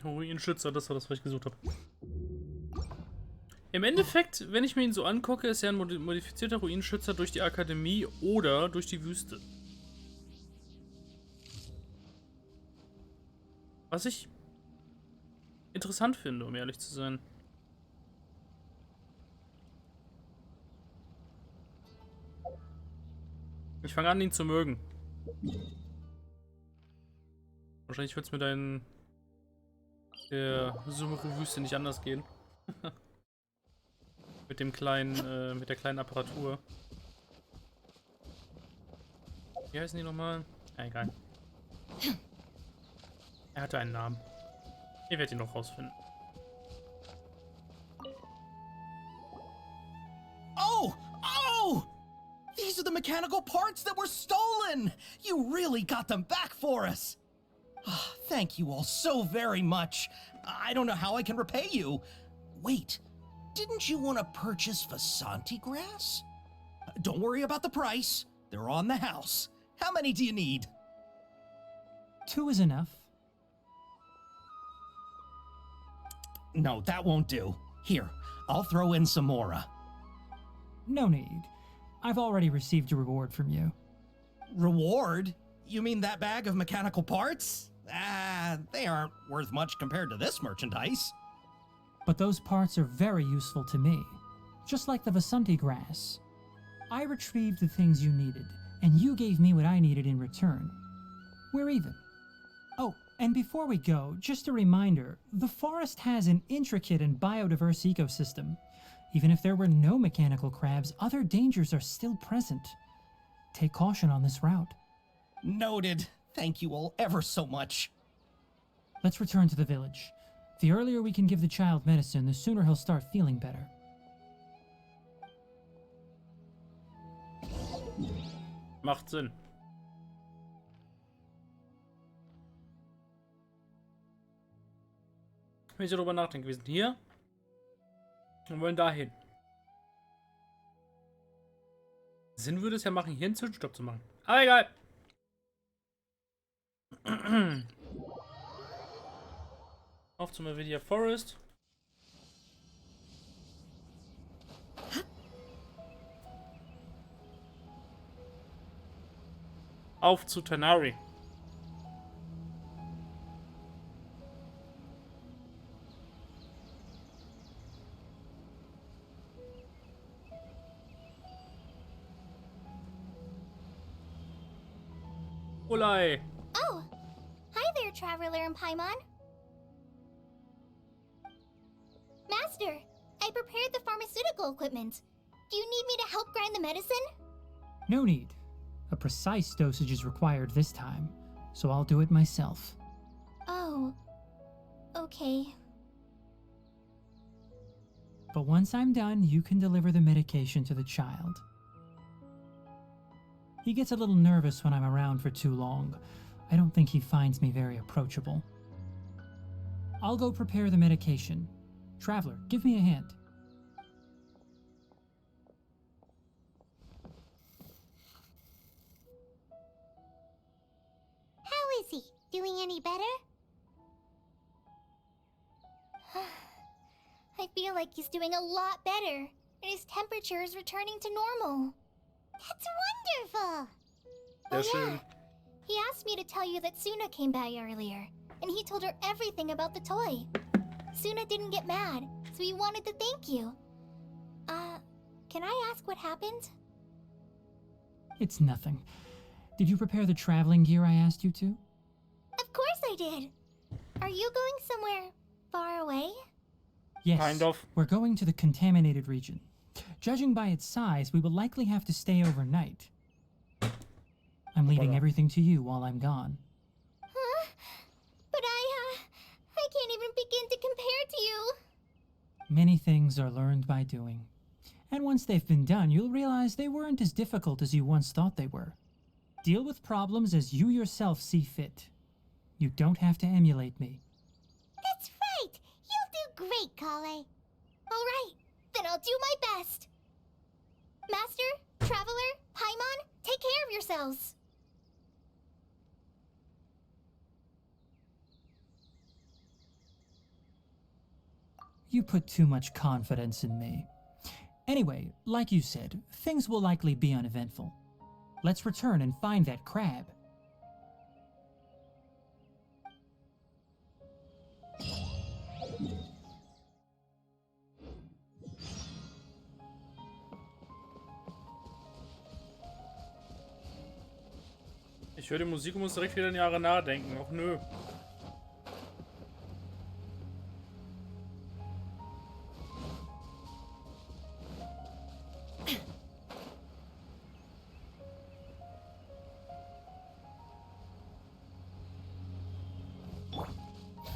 Ruinenschützer, das war das, was ich gesucht habe. Im Endeffekt, wenn ich mir ihn so angucke, ist er ein modifizierter Ruinenschützer durch die Akademie oder durch die Wüste. Was ich interessant finde, um ehrlich zu sein. Ich fange an, ihn zu mögen. Wahrscheinlich wird es mit der Sumeru-Wüste nicht anders gehen. mit der kleinen Apparatur. Wie heißen die nochmal? Egal. Er hatte einen Namen. Ich werde ihn noch rausfinden. Oh! Oh! These are the mechanical parts that were stolen! You really got them back for us! Thank you all so very much. I don't know how I can repay you. Wait, didn't you want to purchase Vasanti grass? Don't worry about the price. They're on the house. How many do you need? 2 is enough. No, that won't do. Here, I'll throw in some more. No need. I've already received a reward from you. Reward? You mean that bag of mechanical parts? They aren't worth much compared to this merchandise. But those parts are very useful to me. Just like the Vasanti grass. I retrieved the things you needed, and you gave me what I needed in return. We're even. Oh, and before we go, just a reminder, the forest has an intricate and biodiverse ecosystem. Even if there were no mechanical crabs, other dangers are still present. Take caution on this route. Noted. Thank you all ever so much. Let's return to the village. The earlier we can give the child medicine, the sooner he'll start feeling better. Macht Sinn. Wenn ich darüber nachdenke, wir sind hier und wollen dahin. Sinn würde es ja machen, hier einen Zwischenstopp zu machen. Aber egal. Auf zum Media Forest. Auf zu Tanari. Olai. Oh, hi there, Traveler and Paimon. Master, I prepared the pharmaceutical equipment. Do you need me to help grind the medicine? No need. A precise dosage is required this time, so I'll do it myself. Oh, okay. But once I'm done, you can deliver the medication to the child. He gets a little nervous when I'm around for too long. I don't think he finds me very approachable. I'll go prepare the medication. Traveler, give me a hand. How is he? Doing any better? I feel like he's doing a lot better, and his temperature is returning to normal. That's wonderful! Oh yeah, he asked me to tell you that Suna came by earlier, and he told her everything about the toy. Suna didn't get mad, so he wanted to thank you. Can I ask what happened? It's nothing. Did you prepare the traveling gear I asked you to? Of course I did! Are you going somewhere far away? Yes, kind of. We're going to the contaminated region. Judging by its size, we will likely have to stay overnight. I'm leaving everything to you while I'm gone. Huh? But I can't even begin to compare to you. Many things are learned by doing. And once they've been done, you'll realize they weren't as difficult as you once thought they were. Deal with problems as you yourself see fit. You don't have to emulate me. That's right! You'll do great, Kale. Alright, then I'll do my best. Master, Traveler, Paimon, take care of yourselves. You put too much confidence in me. Anyway, like you said, things will likely be uneventful. Let's return and find that crab. Ich höre die Musik und muss direkt wieder an Jahre nachdenken. Och nö.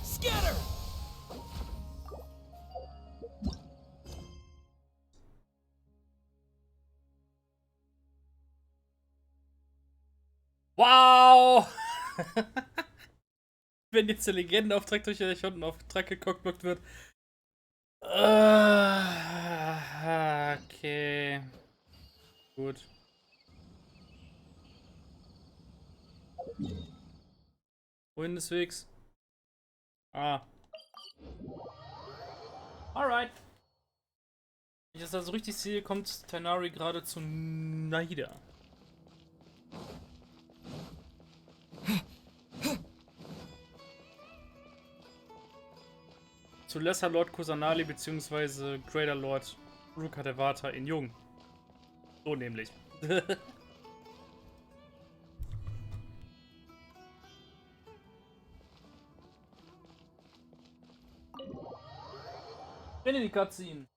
Scatter! Wow! wenn jetzt der Legendenauftrag durch den Schottenauftrag gekockblockt wird. Okay. Gut. Wohin des Wegs? Ah. Alright. Wenn ich das also richtig sehe, kommt Tainari gerade zu Naida. Zu Lesser Lord Kusanali bzw. Greater Lord Rukadevata in Jung. So nämlich. Bin in die Cutscene.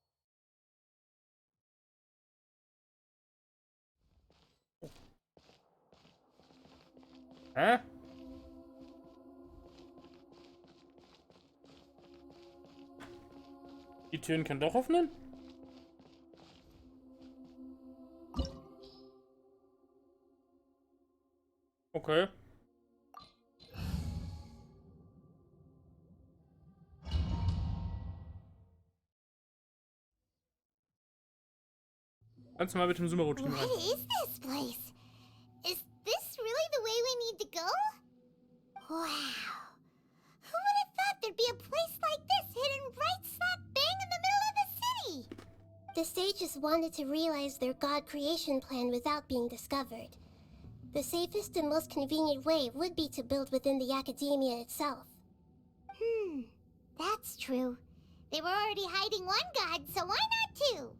Hä? Die Türen können doch öffnen? Okay. Kannst du mal mit dem Sumeru-Team rein? What is this place? Is this really the way we need to go? Wow. Who would have thought there'd be a place like this hidden right slap bang in the middle of the city? The sages wanted to realize their god creation plan without being discovered. The safest and most convenient way would be to build within the academia itself. That's true. They were already hiding one god, so why not two?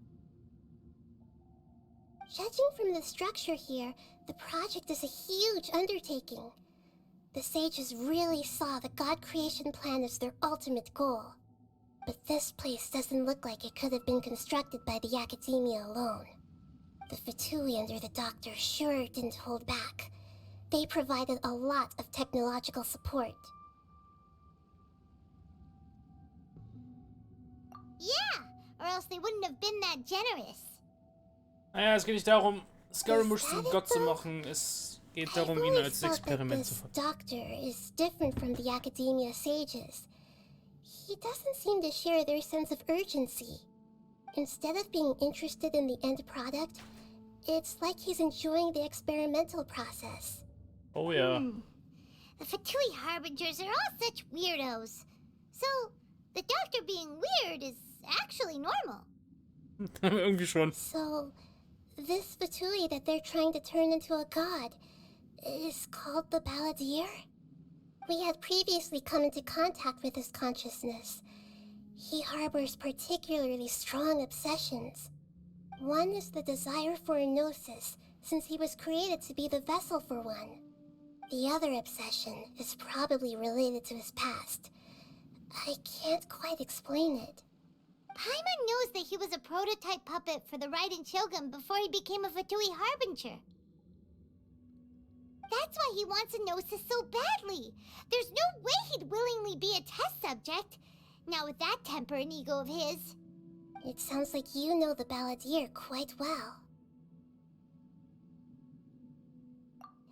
Judging from the structure here, the project is a huge undertaking. The sages really saw the god creation plan as their ultimate goal. But this place doesn't look like it could have been constructed by the academia alone. The Fatui under the Doctor sure didn't hold back. They provided a lot of technological support. Yeah, or else they wouldn't have been that generous. Naja, es geht nicht darum, Scaramouche zum Gott zu machen. Es geht darum, ihn als Experiment zu verwenden. Doctor is different from the academia sages. He doesn't seem to share their sense of urgency. Instead of being interested in the end product, it's like he's enjoying the experimental process. Oh yeah. The Fatui Harbingers are all such weirdos. So, the Doctor being weird is actually normal. Irgendwie schon. So, this Fatui that they're trying to turn into a god is called the Balladeer? We had previously come into contact with his consciousness. He harbors particularly strong obsessions. One is the desire for a gnosis, since he was created to be the vessel for one. The other obsession is probably related to his past. I can't quite explain it. Paimon knows that he was a prototype puppet for the Raiden Shogun before he became a Fatui Harbinger. That's why he wants a gnosis so badly. There's no way he'd willingly be a test subject. Now with that temper and ego of his. It sounds like you know the Balladeer quite well.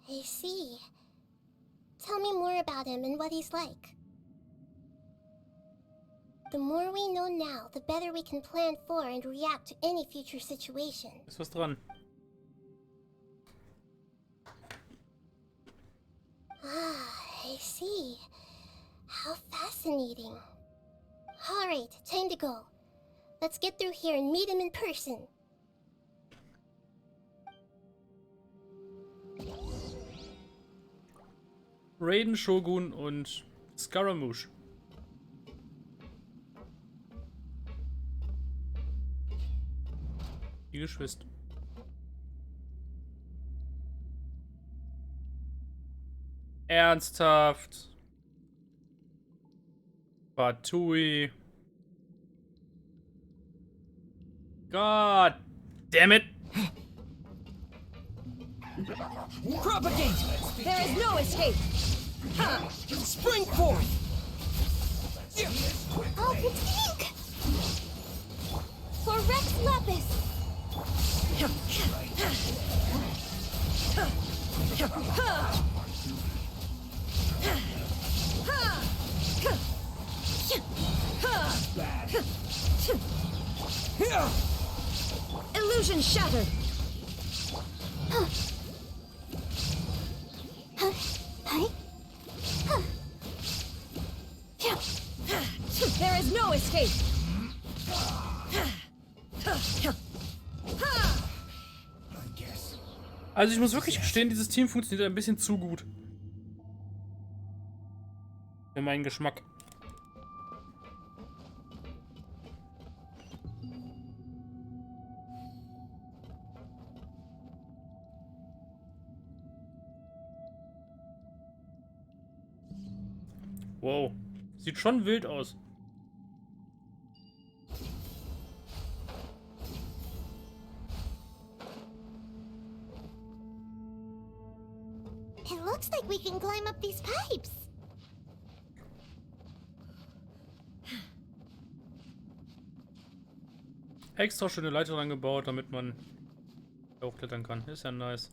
I see. Tell me more about him and what he's like. The more we know now, the better we can plan for and react to any future situation. Ist was dran? I see. How fascinating. Alright, time to go. Let's get through here and meet him in person. Raiden, Shogun und Scaramouche. Die Geschwister. Ernsthaft. Fatui. God damn it. Propagate! There is no escape! Ha! Spring forth! Oh, Ink! For Rex Lepus! Illusion shattered. There is no escape. Also ich muss wirklich gestehen, dieses Team funktioniert ein bisschen zu gut. Für meinen Geschmack. Wow. Sieht schon wild aus. It looks like we can climb up these pipes. Extra schöne Leiter angebaut, damit man hochklettern kann. Ist ja nice.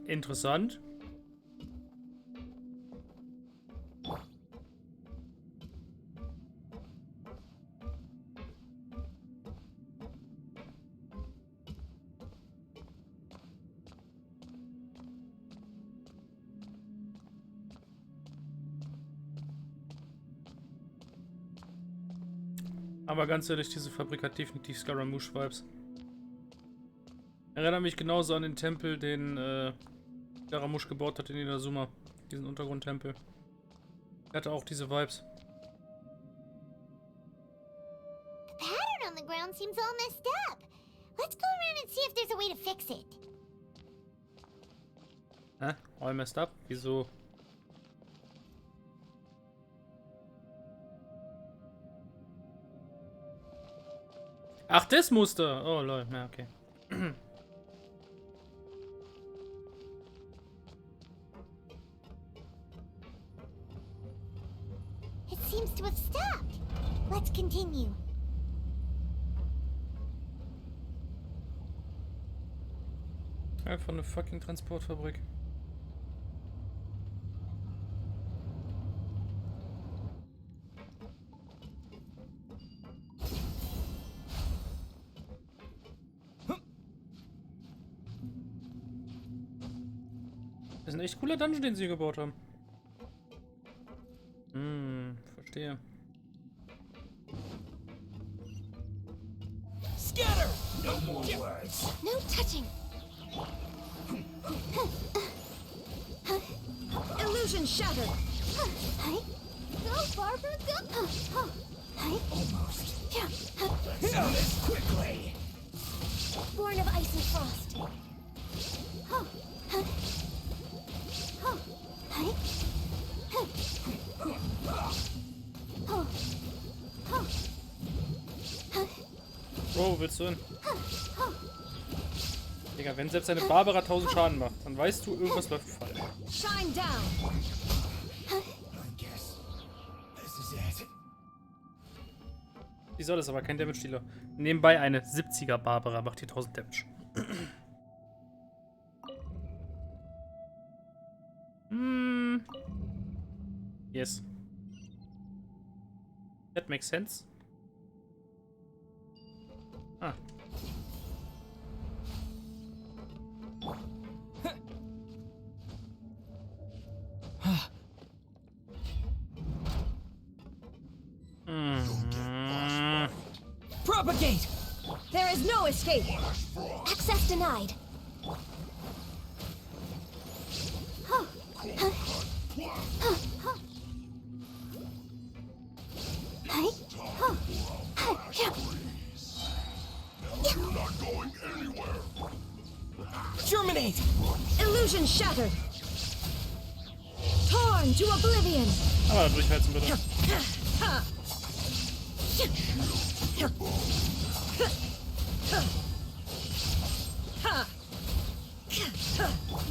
Interessant. Aber ganz ehrlich, diese Fabrik hat definitiv Scaramouche-Vibes. Erinnert mich genauso an den Tempel, den Scaramouche gebaut hat in Inazuma. Diesen Untergrundtempel. Er hatte auch diese Vibes. The pattern on the ground seems all messed up. Let's go around and see if there's a way to fix it. Hä? All messed up? Wieso? Ach, das Muster! Oh, lol. Na, okay. It seems to have stopped. Let's continue. Einfach eine fucking Transportfabrik. Das ist ein echt cooler Dungeon, den sie gebaut haben. Verstehe. Scatter! No more words. No touching. Illusion shattered. Go, Barbara, go! Almost. Sell this quickly. Born of ice and frost. Bro, willst du hin? Digga, wenn selbst eine Barbara 1000 Schaden macht, dann weißt du, irgendwas läuft falsch. Shine down. I guess this is it. Die soll es aber kein Damage-Dealer. Nebenbei eine 70er Barbara macht hier 1000 Damage. Yes. That makes sense. Ah. Propagate. There is no escape. Access denied. You're not going anywhere. Germinate. Illusion shattered. Torn to oblivion. Aber durchheizen bitte.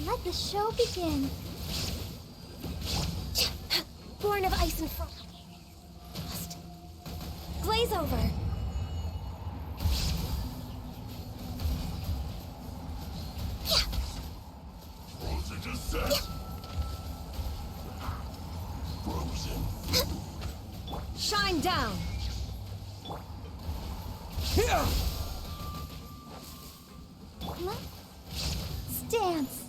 Let the show begin. Born of ice and frost. day's over. Shine down. Let's dance.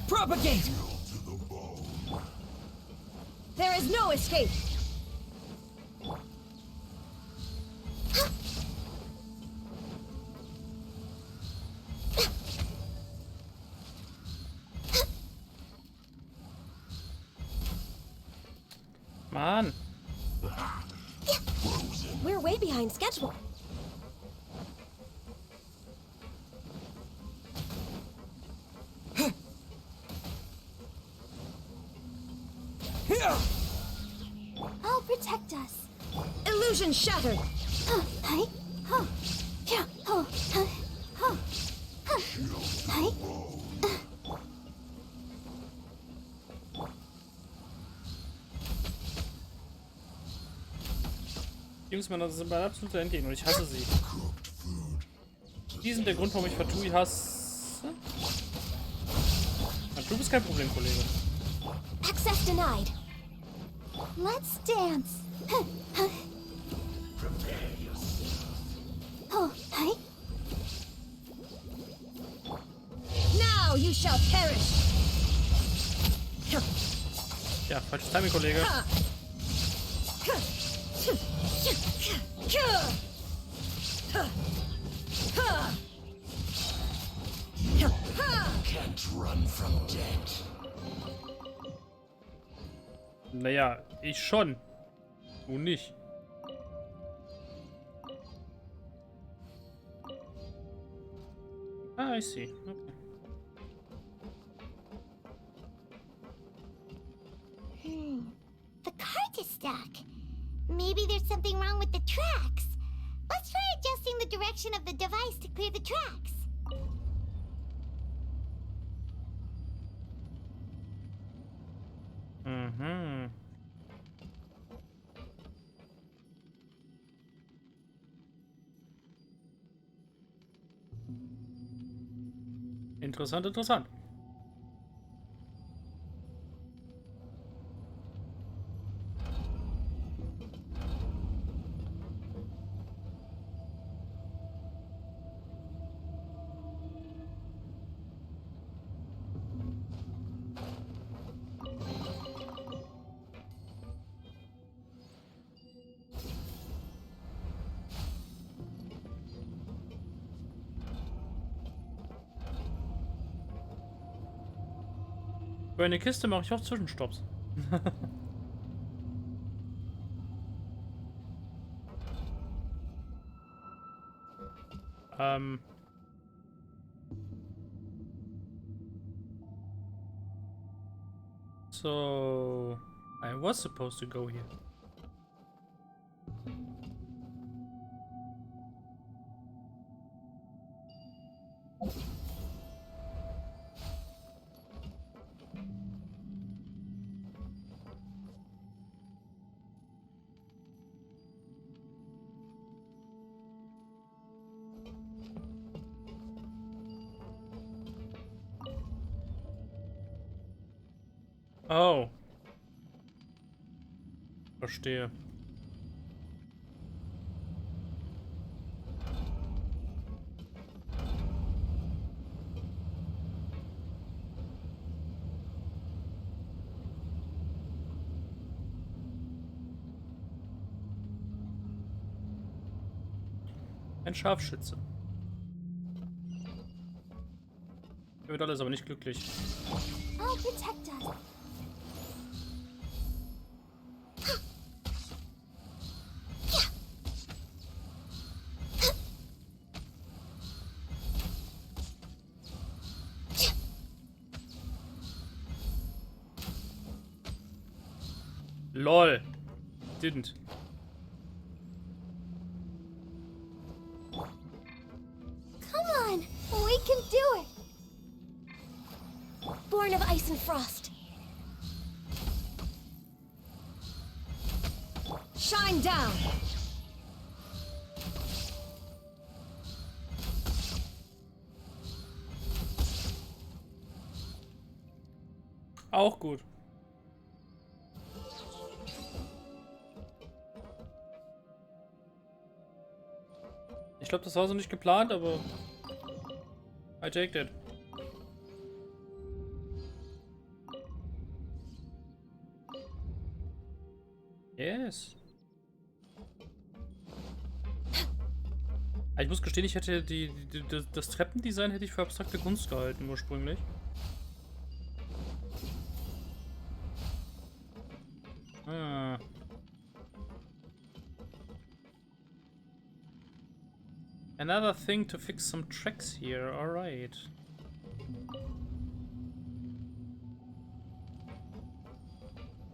Propagate! There is no escape. Mann. We're way behind schedule. I'll protect us. Illusion shattered. Hey. Yeah. Hey. Jungs, das sind mein absoluter Endgegner und ich hasse sie. Die sind der Grund, warum ich Fatui hasse. Du bist kein Problem, Kollege. Access denied. Let's dance. Oh, hey. Now you shall perish. Ja, falsches Timing, Kollege. Can't run from death. Naja, ich schon. Du nicht. Ah, I see. Okay. The cart is stuck. Maybe there's something wrong with the tracks. Let's try adjusting the direction of the device to clear the tracks. Mhm. Interessant, interessant. Für eine Kiste mache ich auch Zwischenstopps. So I was supposed to go here. Oh. Verstehe. Ein Scharfschütze. Er wird alles aber nicht glücklich. I'll protect us. LOL. Didn't. Come on, we can do it. frost. Shine down. Auch gut. Ich glaube, das war so nicht geplant, aber I take it. Yes. Ich muss gestehen, ich hätte das Treppendesign hätte ich für abstrakte Kunst gehalten ursprünglich. Ah. Another thing to fix some tracks here, alright.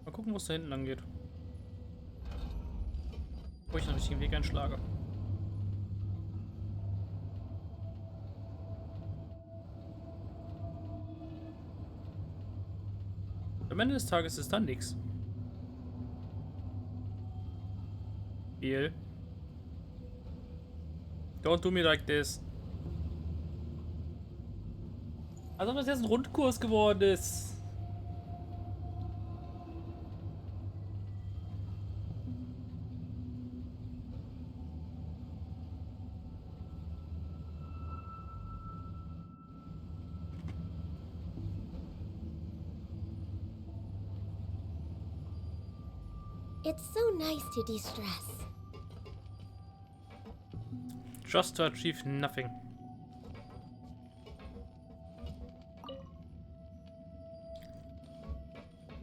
Mal gucken, wo es da hinten lang geht. Wo ich den richtigen Weg einschlage. Am Ende des Tages ist dann nichts. Viel. Don't do me like this. Also, was jetzt ein Rundkurs geworden ist. It's so nice to de-stress. Just to achieve nothing.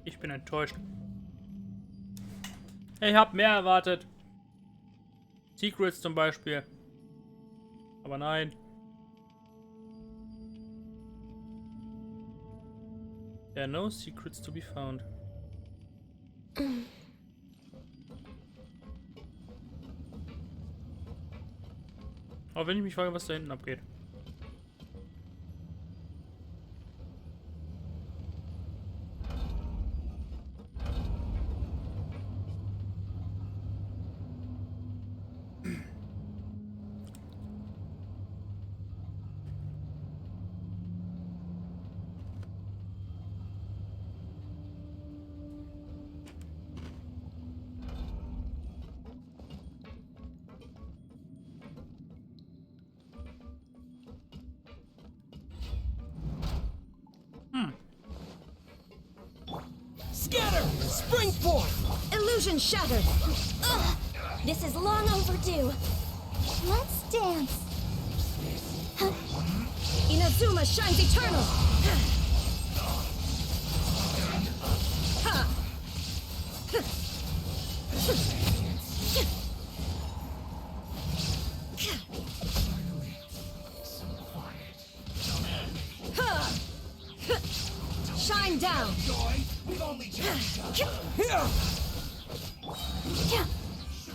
Ich bin enttäuscht. Ich hab mehr erwartet. Secrets zum Beispiel. Aber nein. There are no secrets to be found. Aber wenn ich mich frage, was da hinten abgeht. Scatter! Spring forth! Illusion shattered! Ugh, this is long overdue. Let's dance. Inazuma shines eternal! Shine down!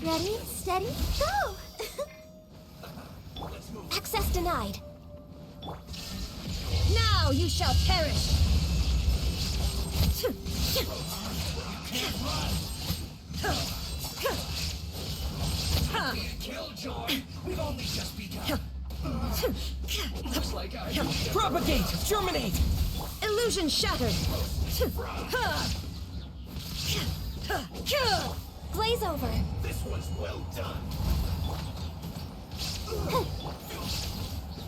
Ready, steady, go! Access denied. Now you shall perish! Killjoy, we've only just begun. Looks like propagate! Germinate! Illusion shattered! Glaze over. This was well done.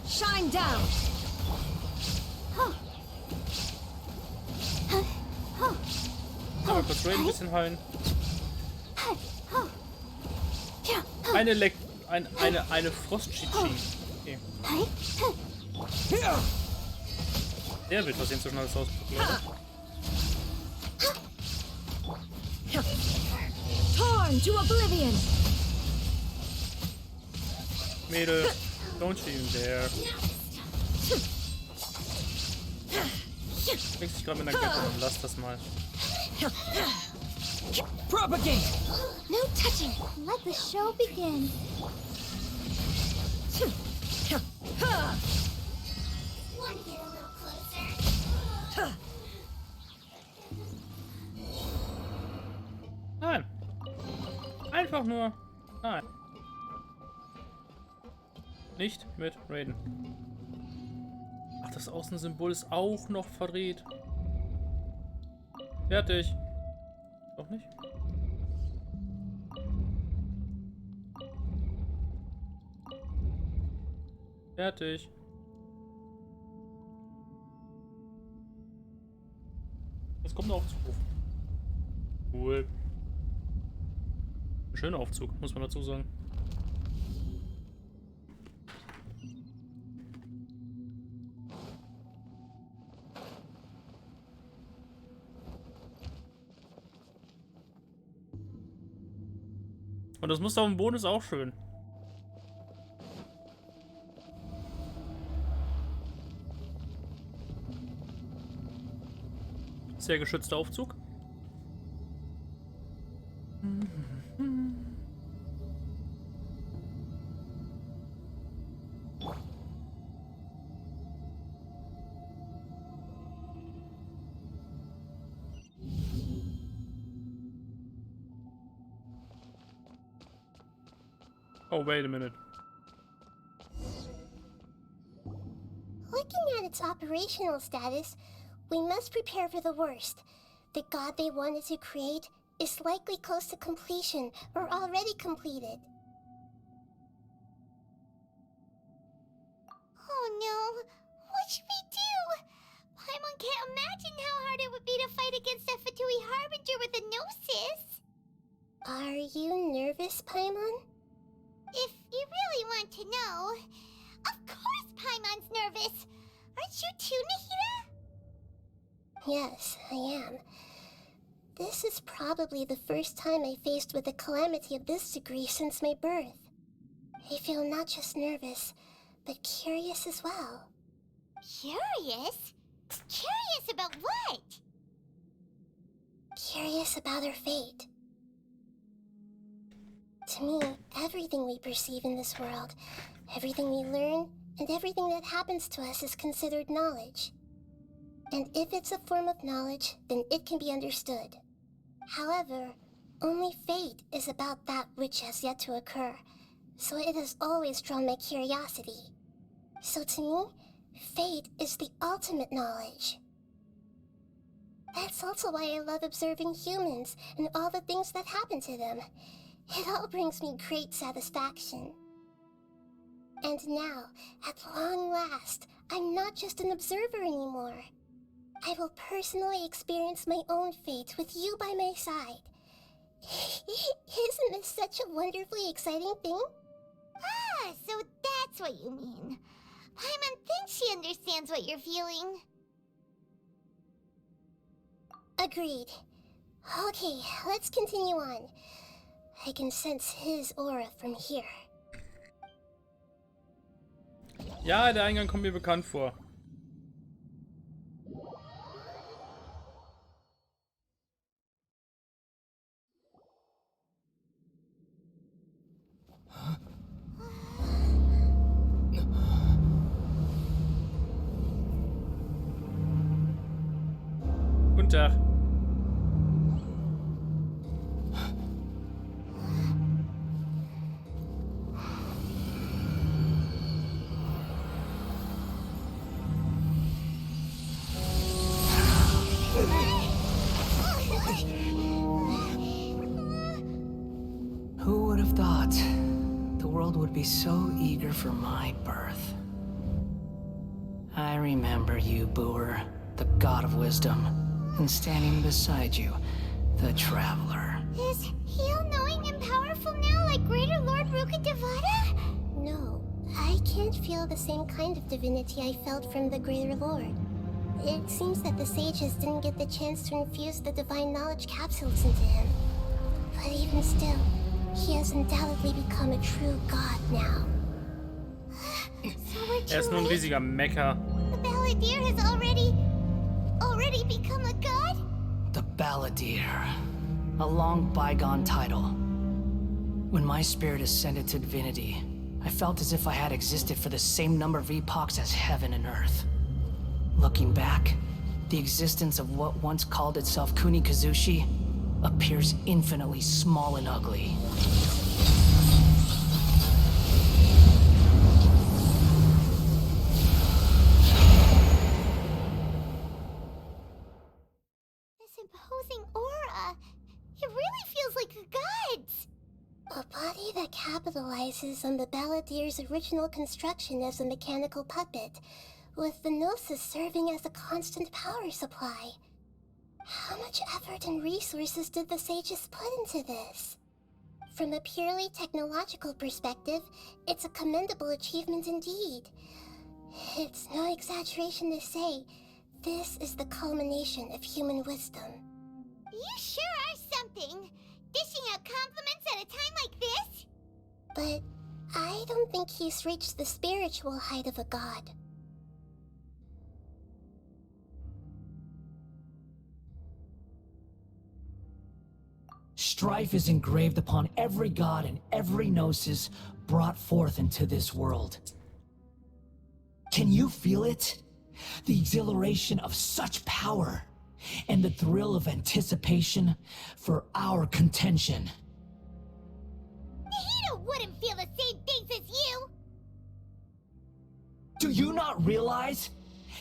Shine down! Aber kurz Rain ein bisschen heilen. Eine Frost-Chichi. Okay. Der will versehen so schnell das ausdrücken, oder? Torn to oblivion! Mädel, don't you in there. Denkst dich gerade mit der Kette, lass das mal. Propagate! No touching. Let the show begin. Want to get a little closer? einfach nur... Nein. Nicht mit Raiden. Ach, das Außensymbol ist auch noch verdreht. Fertig. Doch nicht? Fertig. Jetzt kommt ein Aufzug. Cool. Ein schöner Aufzug, muss man dazu sagen. Und das Muster auf dem Boden ist auch schön. Sehr geschützter Aufzug. Oh, wait a minute. Looking at its operational status, we must prepare for the worst. The god they wanted to create is likely close to completion or already completed. Oh no, what should we do? Paimon can't imagine how hard it would be to fight against a Fatui Harbinger with a Gnosis. Are you nervous, Paimon? If you really want to know, of course Paimon's nervous. Aren't you too, Nahida? Yes, I am. This is probably the first time I faced with a calamity of this degree since my birth. I feel not just nervous, but curious as well. Curious? Curious about what? Curious about her fate. To me, everything we perceive in this world, everything we learn, and everything that happens to us is considered knowledge. And if it's a form of knowledge, then it can be understood. However, only fate is about that which has yet to occur, so it has always drawn my curiosity. So to me, fate is the ultimate knowledge. That's also why I love observing humans and all the things that happen to them. It all brings me great satisfaction. And now, at long last, I'm not just an observer anymore. I will personally experience my own fate with you by my side. Isn't this such a wonderfully exciting thing? Ah, so that's what you mean. Paimon thinks she understands what you're feeling. Agreed. Okay, let's continue on. I can sense his aura from here. Ja, der Eingang kommt mir bekannt vor. Guten Tag. Who would have thought the world would be so eager for my birth? I remember you, Booer, the god of wisdom, and standing beside you, the traveler. Is he all-knowing and powerful now like Greater Lord Rukkhadevata? No, I can't feel the same kind of divinity I felt from the Greater Lord. It seems that the sages didn't get the chance to infuse the divine knowledge capsules into him. But even still, he has undoubtedly become a true god now. So we're Ist nur ein riesiger Mecha. The Balladeer has already become a god? The Balladeer. A long bygone title. When my spirit ascended to divinity, I felt as if I had existed for the same number of epochs as heaven and earth. Looking back, the existence of what once called itself Kunikazushi appears infinitely small and ugly. This imposing aura. It really feels like the gods. A body that capitalizes on the Balladeer's original construction as a mechanical puppet, with the Gnosis serving as a constant power supply. How much effort and resources did the sages put into this? From a purely technological perspective, it's a commendable achievement indeed. It's no exaggeration to say, this is the culmination of human wisdom. You sure are something! Dishing out compliments at a time like this? But I don't think he's reached the spiritual height of a god. Strife is engraved upon every god and every gnosis brought forth into this world. Can you feel it? The exhilaration of such power, and the thrill of anticipation for our contention. Nahida wouldn't feel the same things as you! Do you not realize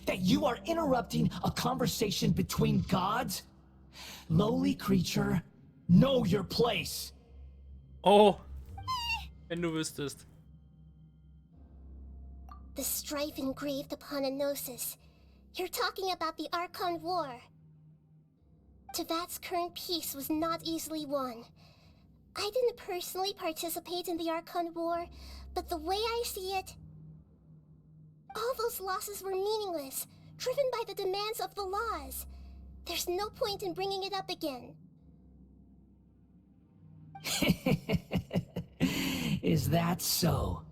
that you are interrupting a conversation between gods? Lowly creature, know your place. Oh, wenn du wüsstest. The strife engraved upon a gnosis. You're talking about the Archon War. Tevat's current peace was not easily won. I didn't personally participate in the Archon War, but the way I see it, all those losses were meaningless, driven by the demands of the laws. There's no point in bringing it up again. Is that so?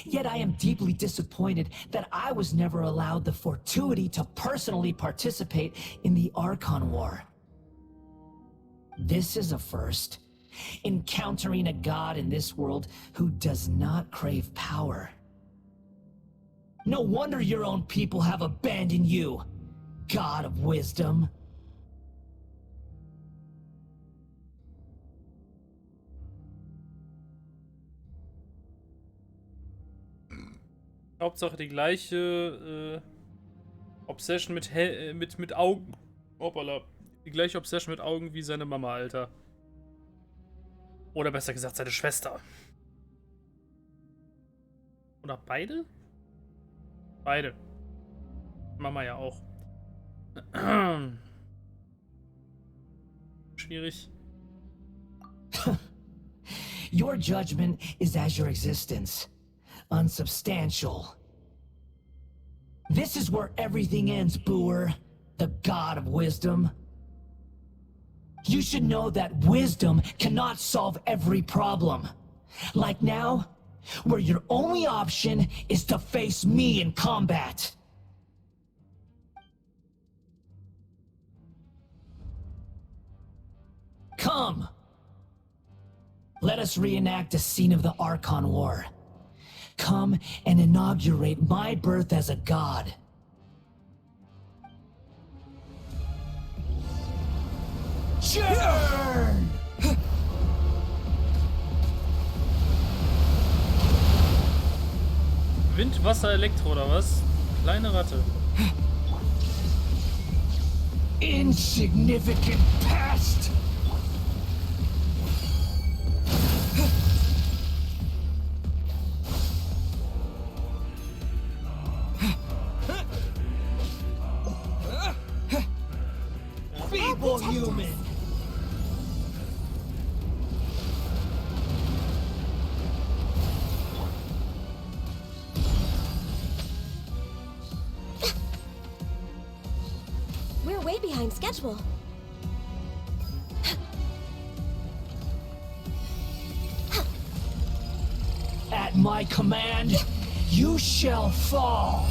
Yet I am deeply disappointed that I was never allowed the fortuity to personally participate in the Archon War. This is a first. Encountering a god in this world who does not crave power. No wonder your own people have abandoned you, god of wisdom. Hauptsache die gleiche Obsession mit Augen. Hoppala. Die gleiche Obsession mit Augen wie seine Mama, Alter. Oder besser gesagt, seine Schwester. Oder beide? Beide. Mama ja auch. Schwierig. Your judgment is as your existence. Unsubstantial. This is where everything ends, Booer, the god of wisdom. You should know that wisdom cannot solve every problem. Like now, where your only option is to face me in combat. Come! Let us reenact a scene of the Archon War. Come and inaugurate my birth as a god. Churn! Wind, Wasser, Elektro oder was? Kleine Ratte. Insignificant pest! Feeble human! We're way behind schedule. At my command, you shall fall!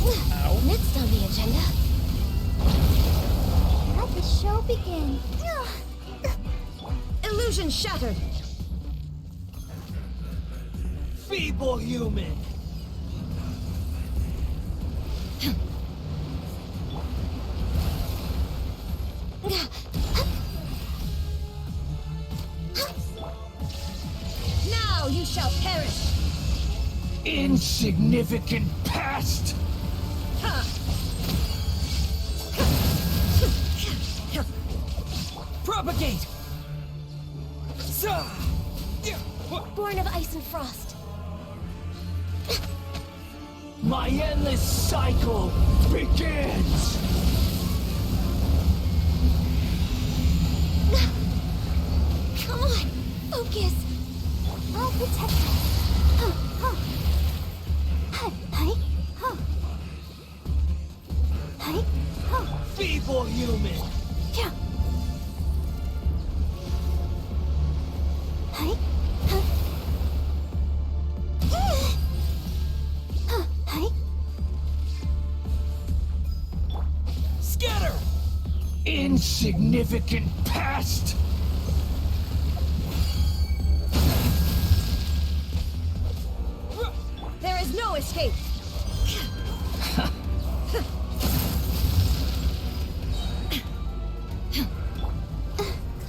Ow. Next on the agenda. Let the show begin. Illusion shattered! Feeble human! shall perish! Insignificant past! Propagate! Born of ice and frost. My endless cycle begins! Come on, focus. I'll protect us. Feeble human! Scatter! Insignificant past! There is no escape!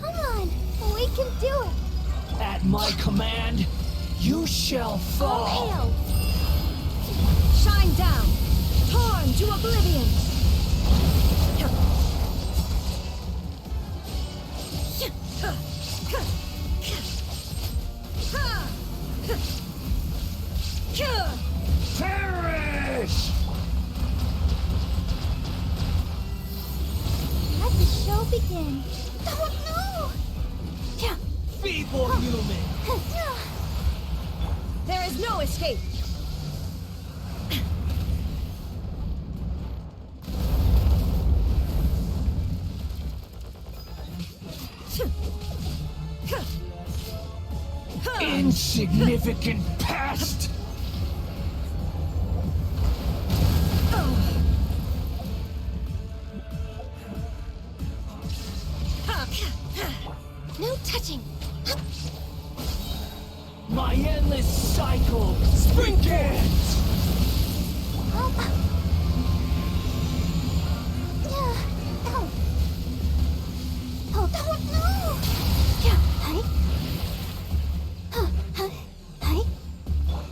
Come on, we can do it. At my command, you shall fall! All hail. Shine down! Torn to oblivion! Perish! Let the show begin. Oh no! Feeble human! There is no escape! Insignificant past! No touching. My endless cycle begins!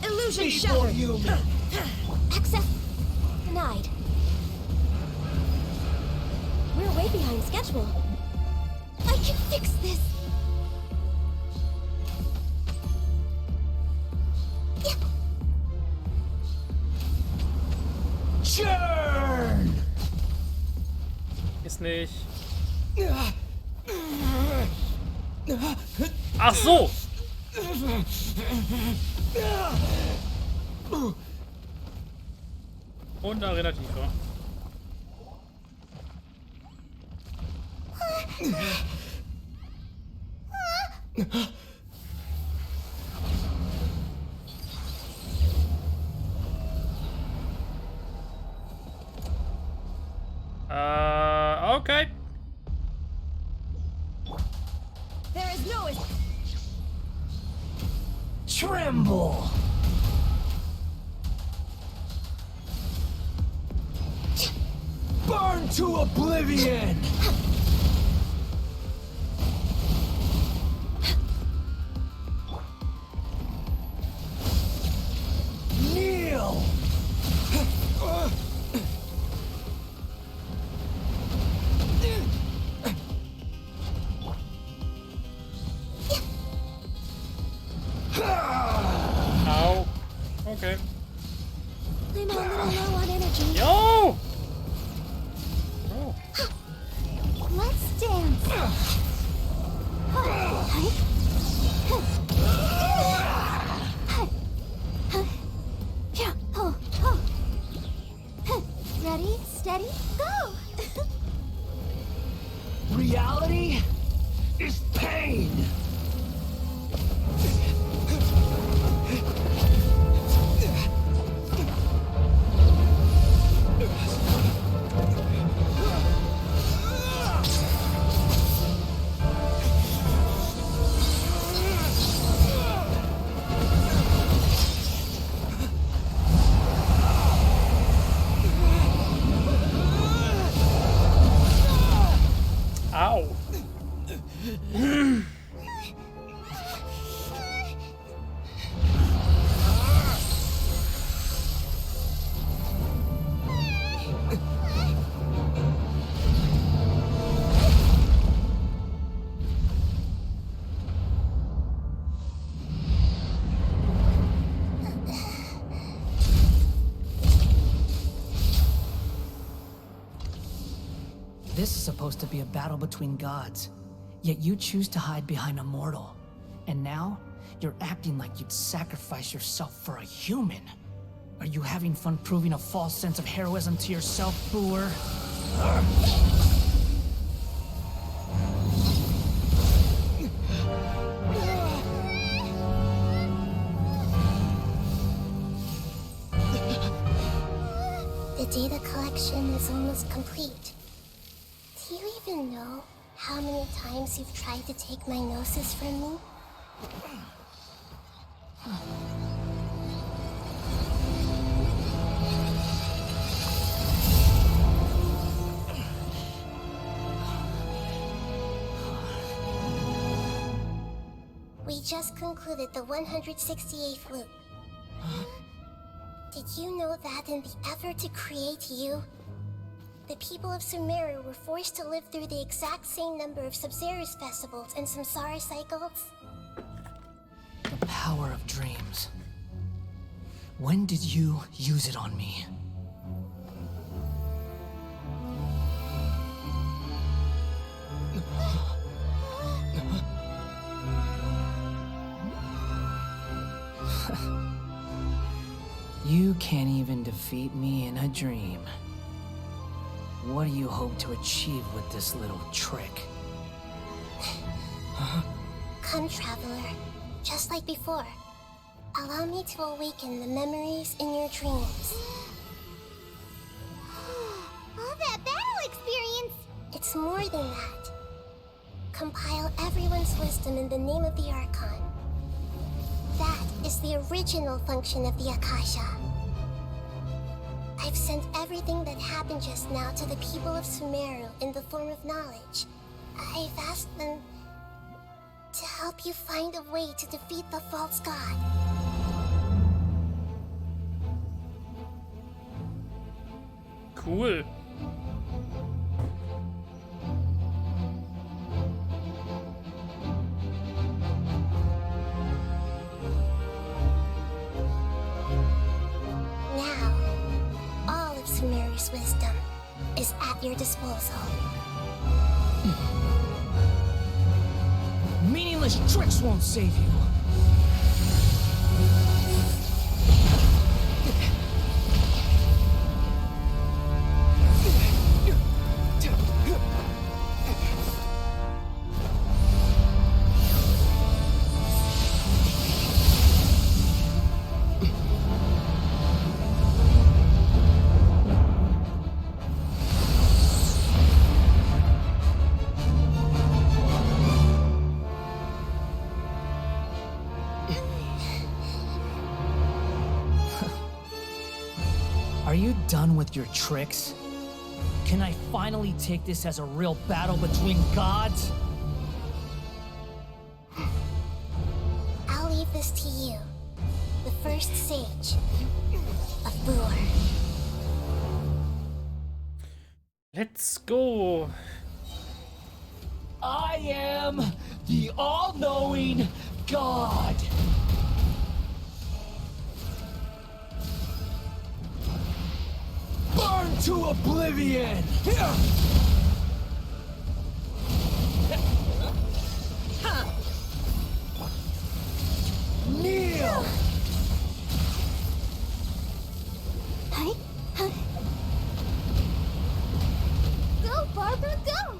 Illusion Feeble shattered! human! Access denied. We're way behind schedule. I can fix this. Churn! Ist nicht. Ach so! Und da relativ, ja. Okay. There is no Tremble! Burn to oblivion! Kneel! Ow. Okay. I'm a little low on energy. Yo! Let's dance. Ready, steady, go! Reality is pain! Ow. supposed to be a battle between gods, yet you choose to hide behind a mortal. And now, you're acting like you'd sacrifice yourself for a human. Are you having fun proving a false sense of heroism to yourself, Boer? The data collection is almost complete. Do you even know how many times you've tried to take my gnosis from me? We just concluded the 168th loop. Did you know that in the effort to create you, the people of Sumeru were forced to live through the exact same number of Sub-Zerus festivals and Samsara cycles? The power of dreams. When did you use it on me? You can't even defeat me in a dream. What do you hope to achieve with this little trick? Come, Traveler. Just like before. Allow me to awaken the memories in your dreams. All that battle experience! It's more than that. Compile everyone's wisdom in the name of the Archon. That is the original function of the Akasha. I've sent everything that happened just now to the people of Sumeru in the form of knowledge. I've asked them to help you find a way to defeat the false god. Cool. Now, all of Sumeru's wisdom is at your disposal. Meaningless tricks won't save you. Are you done with your tricks? Can I finally take this as a real battle between gods? I'll leave this to you, the first sage of Boer. Let's go. I am the all-knowing God. Burn to oblivion! Kneel! Go, Barbara, go!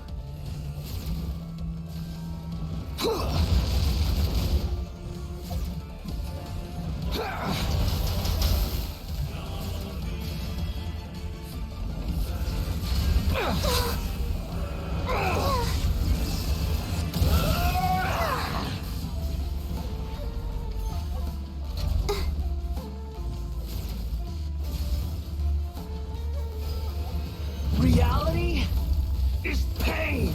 Reality is pain.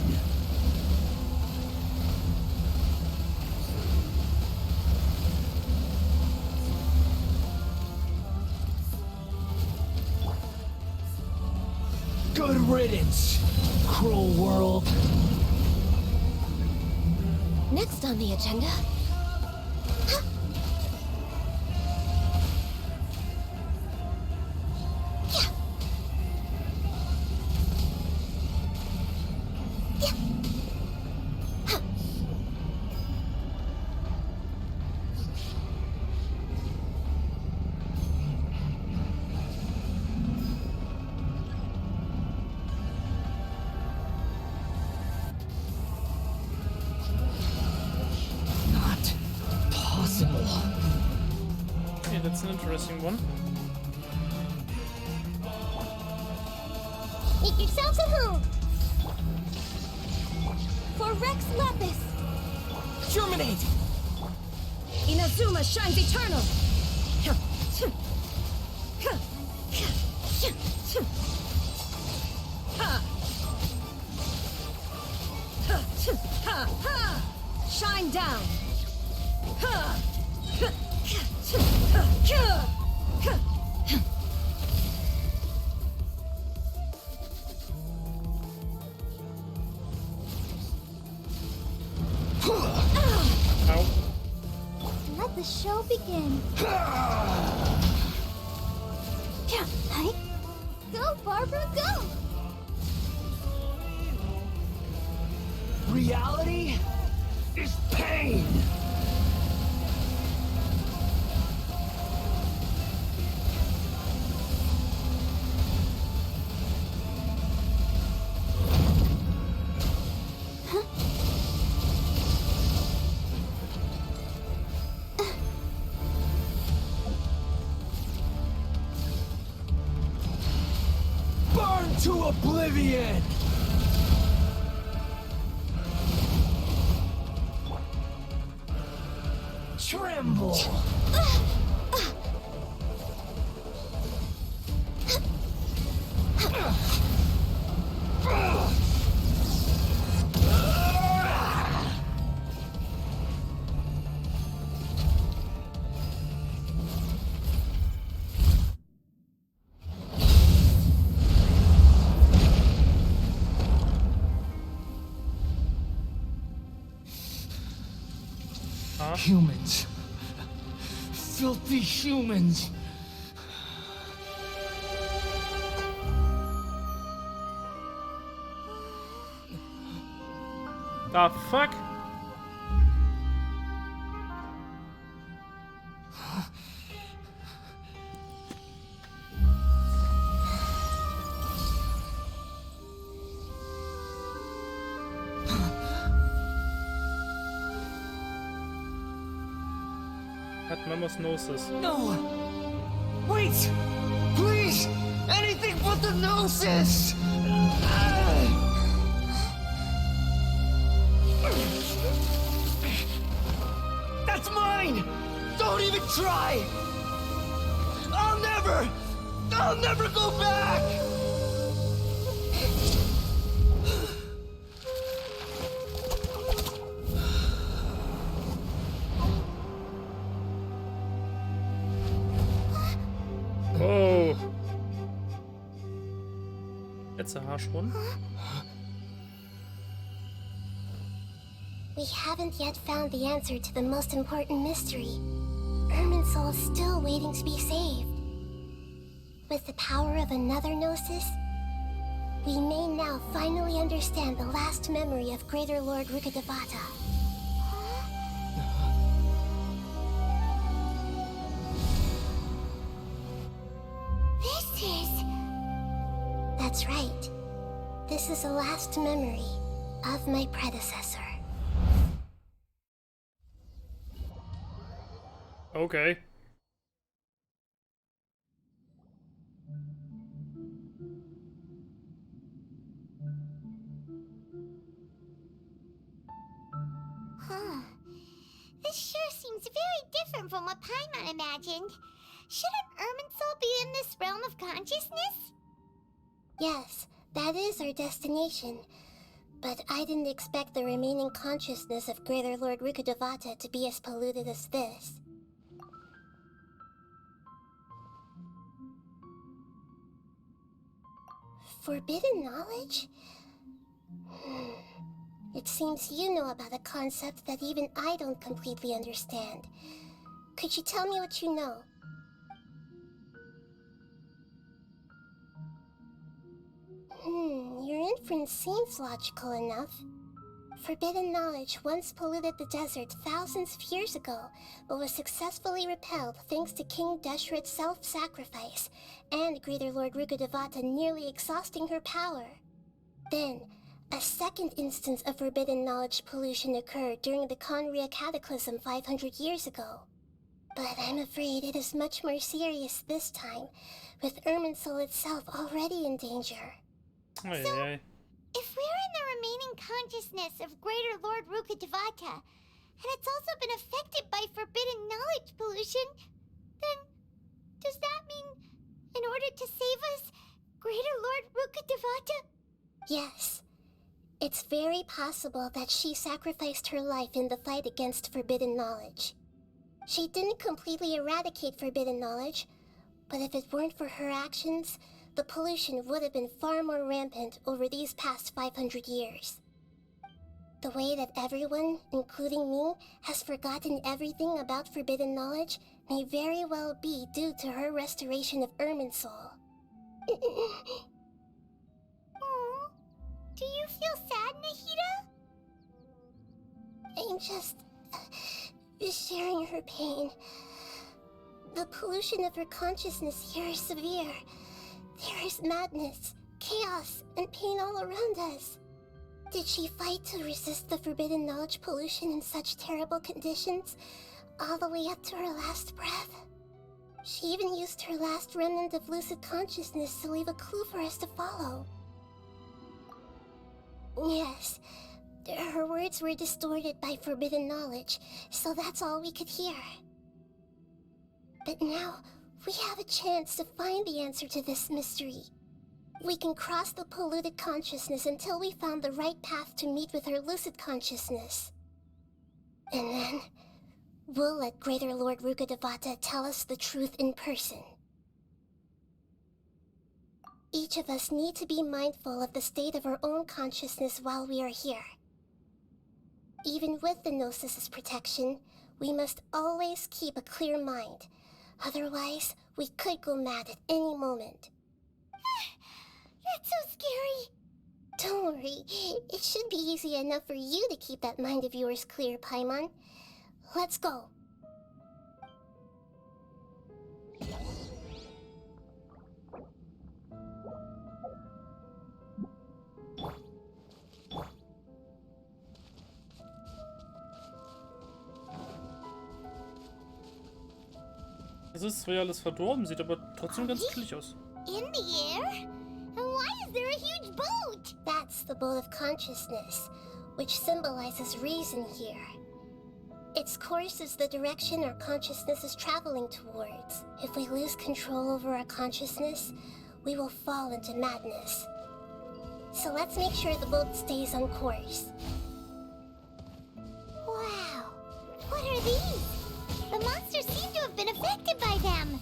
Good riddance, cruel world. Next on the agenda... Not possible. Okay, that's an interesting one. Make yourselves at home. For Rex Lapis! Germinate! Inazuma shines eternal! Shine down! Ow. Let the show begin. Go, Barbara, go! Reality is pain. Burn to oblivion. Tremble. Humans. Filthy humans. The fuck? Hat Memos Gnosis. No! Wait! Please! Anything but the Gnosis! That's mine! Don't even try! I'll never go back! Oh. That's a harsh one. We haven't yet found the answer to the most important mystery. Irminsul is still waiting to be saved. With the power of another Gnosis, we may now finally understand the last memory of Greater Lord Rukkhadevata. That's right. This is the last memory of my predecessor. Okay. Huh. This sure seems very different from what Paimon imagined. Shouldn't Irminsul be in this realm of consciousness? Yes, that is our destination. But I didn't expect the remaining consciousness of Greater Lord Rukkhadevata to be as polluted as this. Forbidden knowledge? It seems you know about a concept that even I don't completely understand. Could you tell me what you know? Your inference seems logical enough. Forbidden knowledge once polluted the desert thousands of years ago, but was successfully repelled thanks to King Deshret's self-sacrifice, and Greater Lord Rukkhadevata nearly exhausting her power. Then, a second instance of forbidden knowledge pollution occurred during the Conria Cataclysm 500 years ago. But I'm afraid it is much more serious this time, with Irminsul itself already in danger. If we're in the remaining consciousness of Greater Lord Rukkhadevata, and it's also been affected by forbidden knowledge pollution, then does that mean, in order to save us, Greater Lord Rukkhadevata? Yes. It's very possible that she sacrificed her life in the fight against forbidden knowledge. She didn't completely eradicate forbidden knowledge, but if it weren't for her actions, the pollution would have been far more rampant over these past 500 years. The way that everyone, including me, has forgotten everything about forbidden knowledge may very well be due to her restoration of Irminsul. Oh, do you feel sad, Nahida? I'm just sharing her pain. The pollution of her consciousness here is severe. There is madness, chaos, and pain all around us. Did she fight to resist the forbidden knowledge pollution in such terrible conditions, all the way up to her last breath? She even used her last remnant of lucid consciousness to leave a clue for us to follow. Yes, her words were distorted by forbidden knowledge, so that's all we could hear. But now, we have a chance to find the answer to this mystery. We can cross the polluted consciousness until we found the right path to meet with her lucid consciousness. And then, we'll let Greater Lord Rukkhadevata tell us the truth in person. Each of us need to be mindful of the state of our own consciousness while we are here. Even with the Gnosis' protection, we must always keep a clear mind. Otherwise, we could go mad at any moment. That's so scary. Don't worry, it should be easy enough for you to keep that mind of yours clear, Paimon. Let's go. Es ist zwar alles verdorben, sieht aber trotzdem ganz chillig aus. In the air? And why is there a huge boat? That's the boat of consciousness, which symbolizes reason here. Its course is the direction our consciousness is traveling towards. If we lose control over our consciousness, we will fall into madness. So let's make sure the boat stays on course. Wow! What are these? The monsters seem to have been affected by them.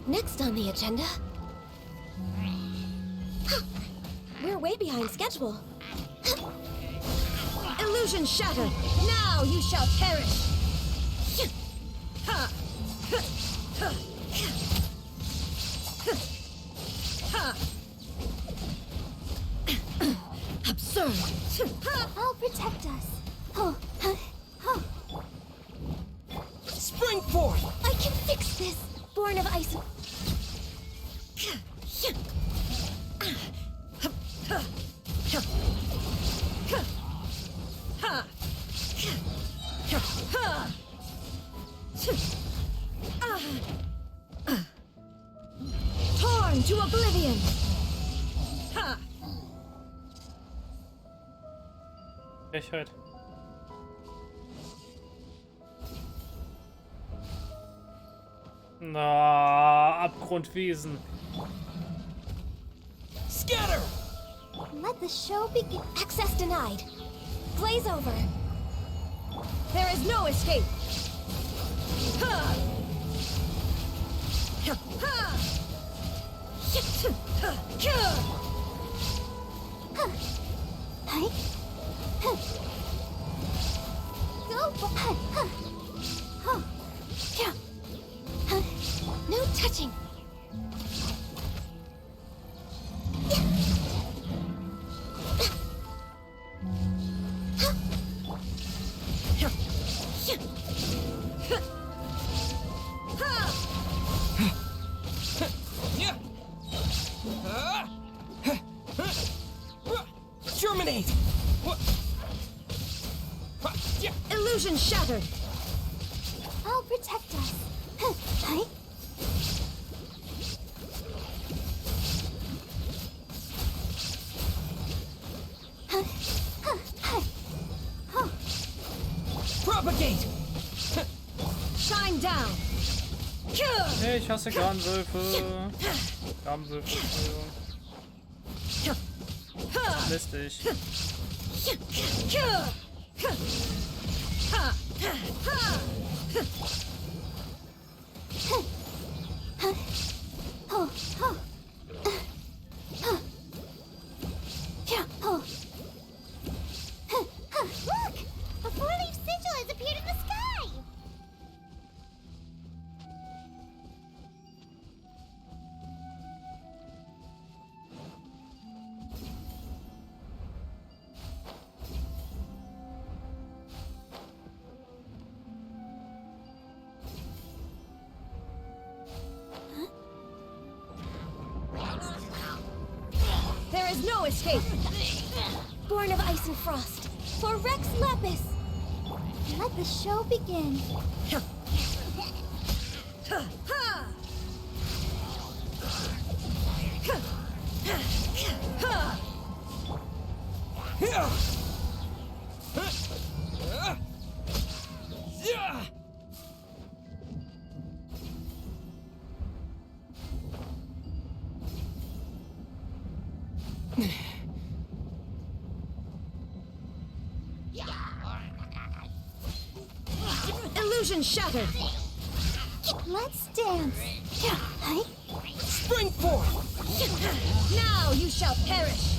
Next on the agenda... We're way behind schedule. Illusion shattered! Now you shall perish! Absurd! I'll protect us. Spring forth! I can fix this! Born of ice... Torn to oblivion! Frechheit. Na, Abgrundwesen. Scatter! Let the show begin. Access denied. Glaze over. There is no escape. Ha! Ha! No touching. Terminate! Illusion shattered. I'll protect us. Hi. Propagate! Shine down. Hey, ich hasse Garnwölfe. Garnwölfe. Lästig. Look! A four-leaf sigil has appeared in the sky! There is no escape. Born of ice and frost, for Rex Lapis. Let the show begin. Illusion shattered. Let's dance. Hi. Spring forth! Now you shall perish.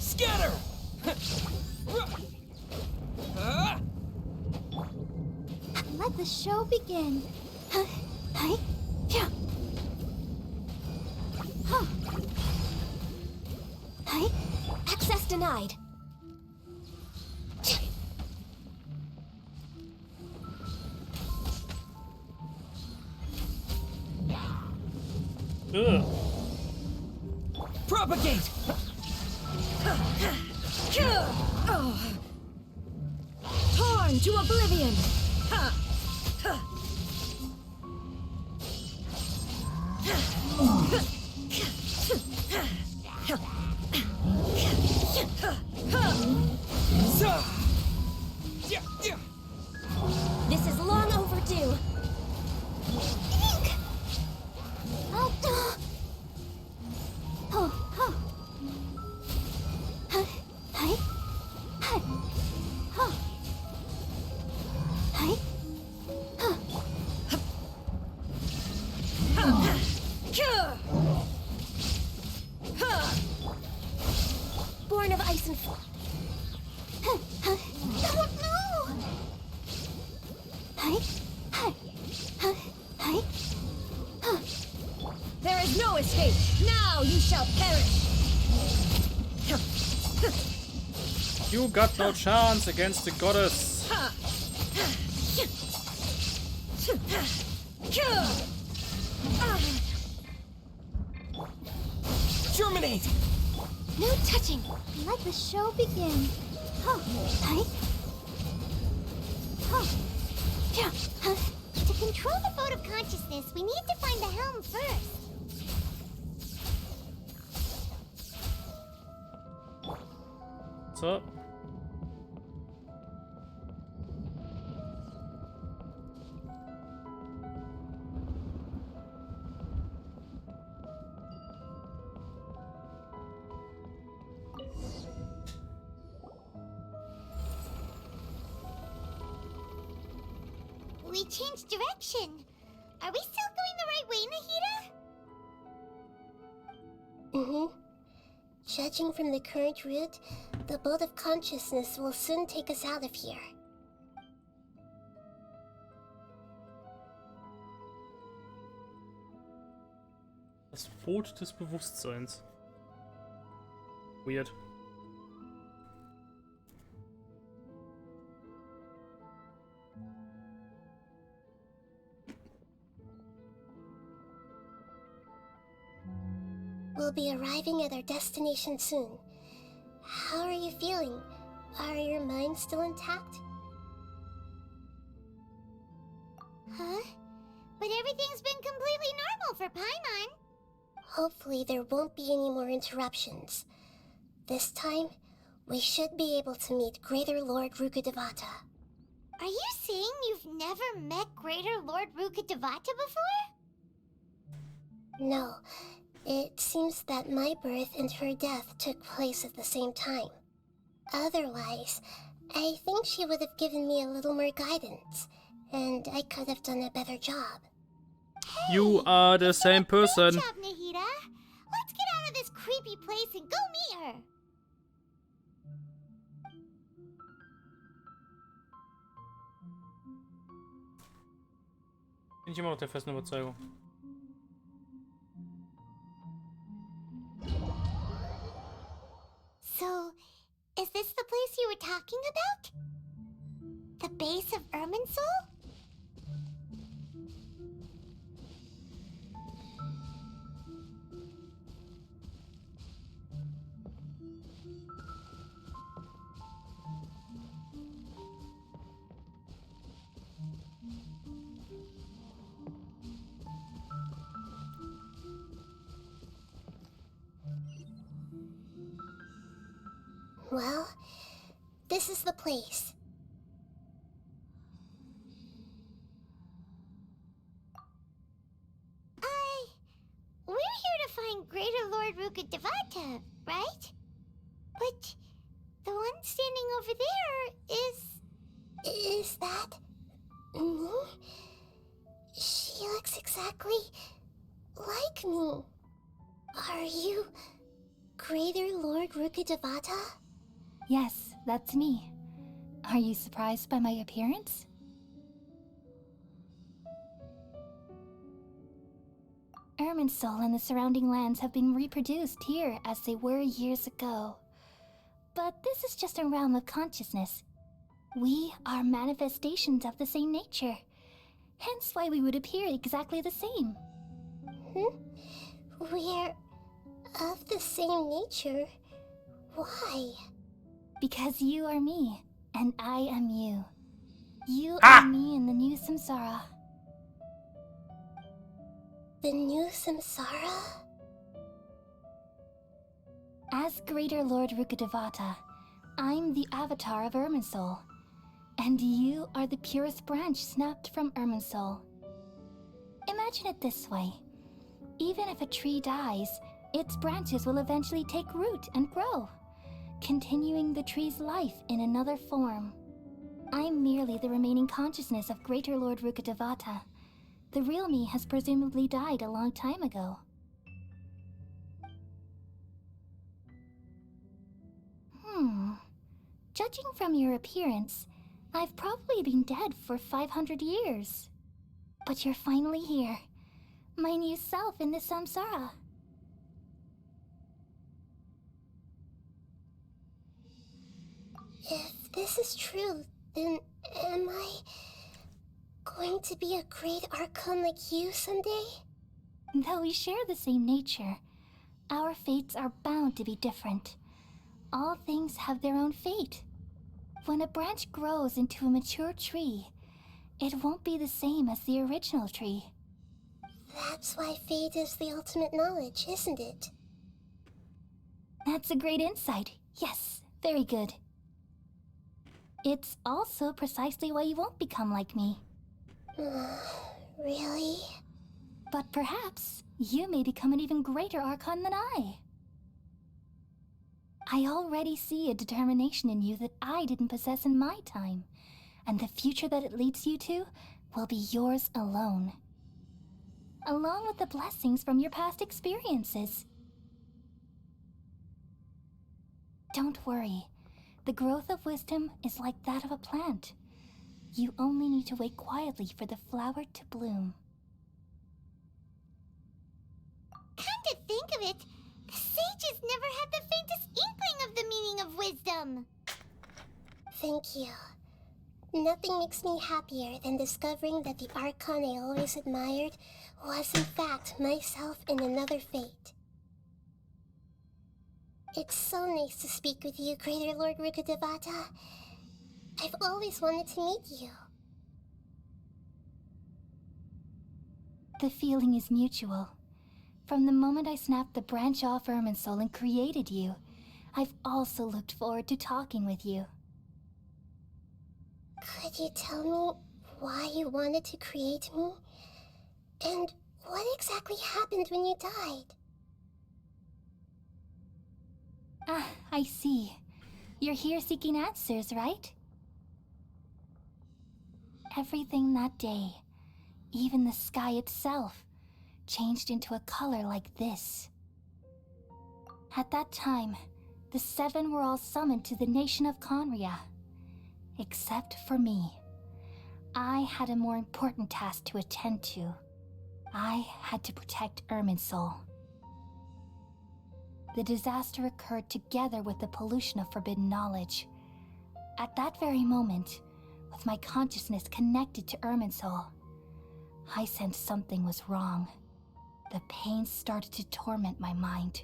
Scatter! Let the show begin. Hi. Hi. Access denied. Ugh. Propagate! Torn to oblivion. This is long overdue. Born of ice and frost. Oh no! There is no escape. Now you shall perish. You got no chance against the goddess. Terminate! No touching. Let the show begin. To control the boat of consciousness, we need to find the helm first. What's up? we changed direction. Are we still going the right way, Nahida? Mm-hmm. Judging from the current route, the boat of consciousness will soon take us out of here. Das Boot des Bewusstseins. Weird. We'll be arriving at our destination soon. How are you feeling? Are your minds still intact? Huh? But everything's been completely normal for Paimon. Hopefully there won't be any more interruptions. This time, we should be able to meet Greater Lord Rukkhadevata. Are you saying you've never met Greater Lord Rukkhadevata before? No. It seems that my birth and her death took place at the same time. Otherwise, I think she would have given me a little more guidance, and I could have done a better job. Hey, you are the same person. Good job, Nahida. Let's get out of this creepy place and go meet her. Bin ich immer noch der festen Überzeugung. So, is this the place you were talking about? The base of Irminsul? Well, this is the place. We're here to find Greater Lord Rukkhadevata, right? But the one standing over there is... Is that... me? She looks exactly like me. Are you Greater Lord Rukkhadevata? Yes, that's me. Are you surprised by my appearance? Irminsul and the surrounding lands have been reproduced here as they were years ago. But this is just a realm of consciousness. We are manifestations of the same nature. Hence why we would appear exactly the same. We're of the same nature? Why? Because you are me, and I am you. You are me in the new samsara. The new samsara? As Greater Lord Rukkhadevata, I'm the avatar of Irminsul, and you are the purest branch snapped from Irminsul. Imagine it this way. Even if a tree dies, its branches will eventually take root and grow, continuing the tree's life in another form. I'm merely the remaining consciousness of Greater Lord Rukkhadevata. The real me has presumably died a long time ago. Judging from your appearance, I've probably been dead for 500 years. But you're finally here. My new self in the samsara. If this is true, then am I going to be a great Archon like you someday? Though we share the same nature, our fates are bound to be different. All things have their own fate. When a branch grows into a mature tree, it won't be the same as the original tree. That's why fate is the ultimate knowledge, isn't it? That's a great insight. Yes, very good. It's also precisely why you won't become like me. Really? But perhaps you may become an even greater Archon than I. I already see a determination in you that I didn't possess in my time, and the future that it leads you to will be yours alone, along with the blessings from your past experiences. Don't worry. The growth of wisdom is like that of a plant. You only need to wait quietly for the flower to bloom. Come to think of it, the sages never had the faintest inkling of the meaning of wisdom. Thank you. Nothing makes me happier than discovering that the Archon I always admired was in fact myself in another fate. It's so nice to speak with you, Greater Lord Rukkhadevata. I've always wanted to meet you. The feeling is mutual. From the moment I snapped the branch off Irminsul and created you, I've also looked forward to talking with you. Could you tell me why you wanted to create me? And what exactly happened when you died? Ah, I see. You're here seeking answers, right? Everything that day, even the sky itself, changed into a color like this. At that time, the 7 were all summoned to the nation of Conria. Except for me. I had a more important task to attend to. I had to protect Irminsul. The disaster occurred together with the pollution of forbidden knowledge. At that very moment, with my consciousness connected to Irminsul, I sensed something was wrong. The pain started to torment my mind.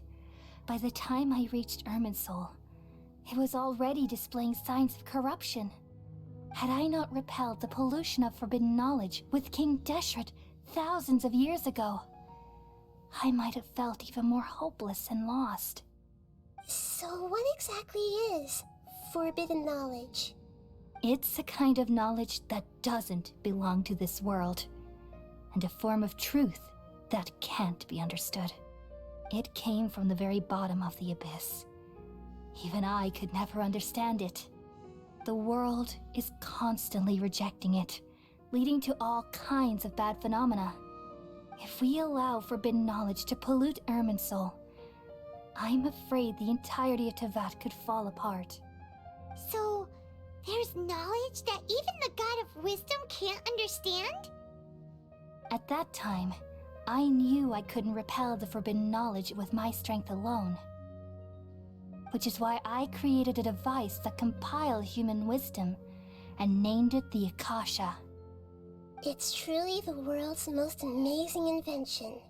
By the time I reached Irminsul, it was already displaying signs of corruption. Had I not repelled the pollution of forbidden knowledge with King Deshret thousands of years ago, I might have felt even more hopeless and lost. So what exactly is forbidden knowledge? It's a kind of knowledge that doesn't belong to this world, and a form of truth that can't be understood. It came from the very bottom of the abyss. Even I could never understand it. The world is constantly rejecting it, leading to all kinds of bad phenomena. If we allow forbidden knowledge to pollute Irminsul, I'm afraid the entirety of Tevat could fall apart. So, there's knowledge that even the God of Wisdom can't understand? At that time, I knew I couldn't repel the forbidden knowledge with my strength alone. Which is why I created a device that compiled human wisdom and named it the Akasha. It's truly the world's most amazing invention.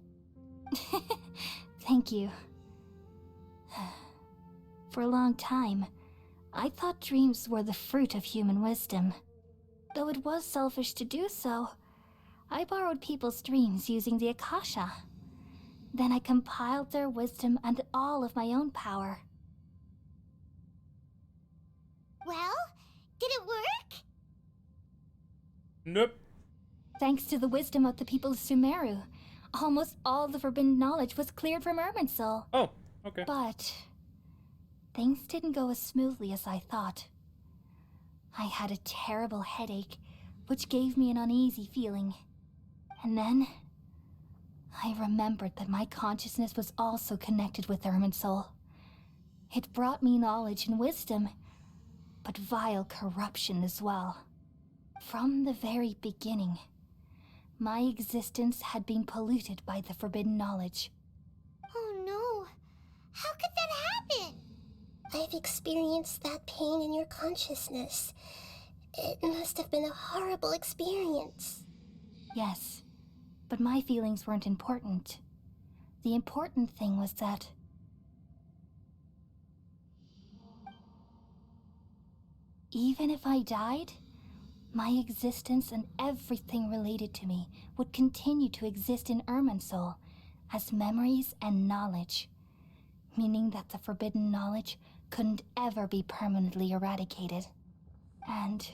Thank you. For a long time, I thought dreams were the fruit of human wisdom. Though it was selfish to do so, I borrowed people's dreams using the Akasha. Then I compiled their wisdom and all of my own power. Well, did it work? Nope. Thanks to the wisdom of the people of Sumeru, almost all the forbidden knowledge was cleared from Irminsul. Oh, okay. But things didn't go as smoothly as I thought. I had a terrible headache, which gave me an uneasy feeling. And then I remembered that my consciousness was also connected with Irminsul. It brought me knowledge and wisdom, but vile corruption as well. From the very beginning, my existence had been polluted by the forbidden knowledge. Oh no, how could that happen? I've experienced that pain in your consciousness. It must have been a horrible experience. Yes, but my feelings weren't important. The important thing was that even if I died, my existence and everything related to me would continue to exist in Irminsul as memories and knowledge, meaning that the forbidden knowledge couldn't ever be permanently eradicated. And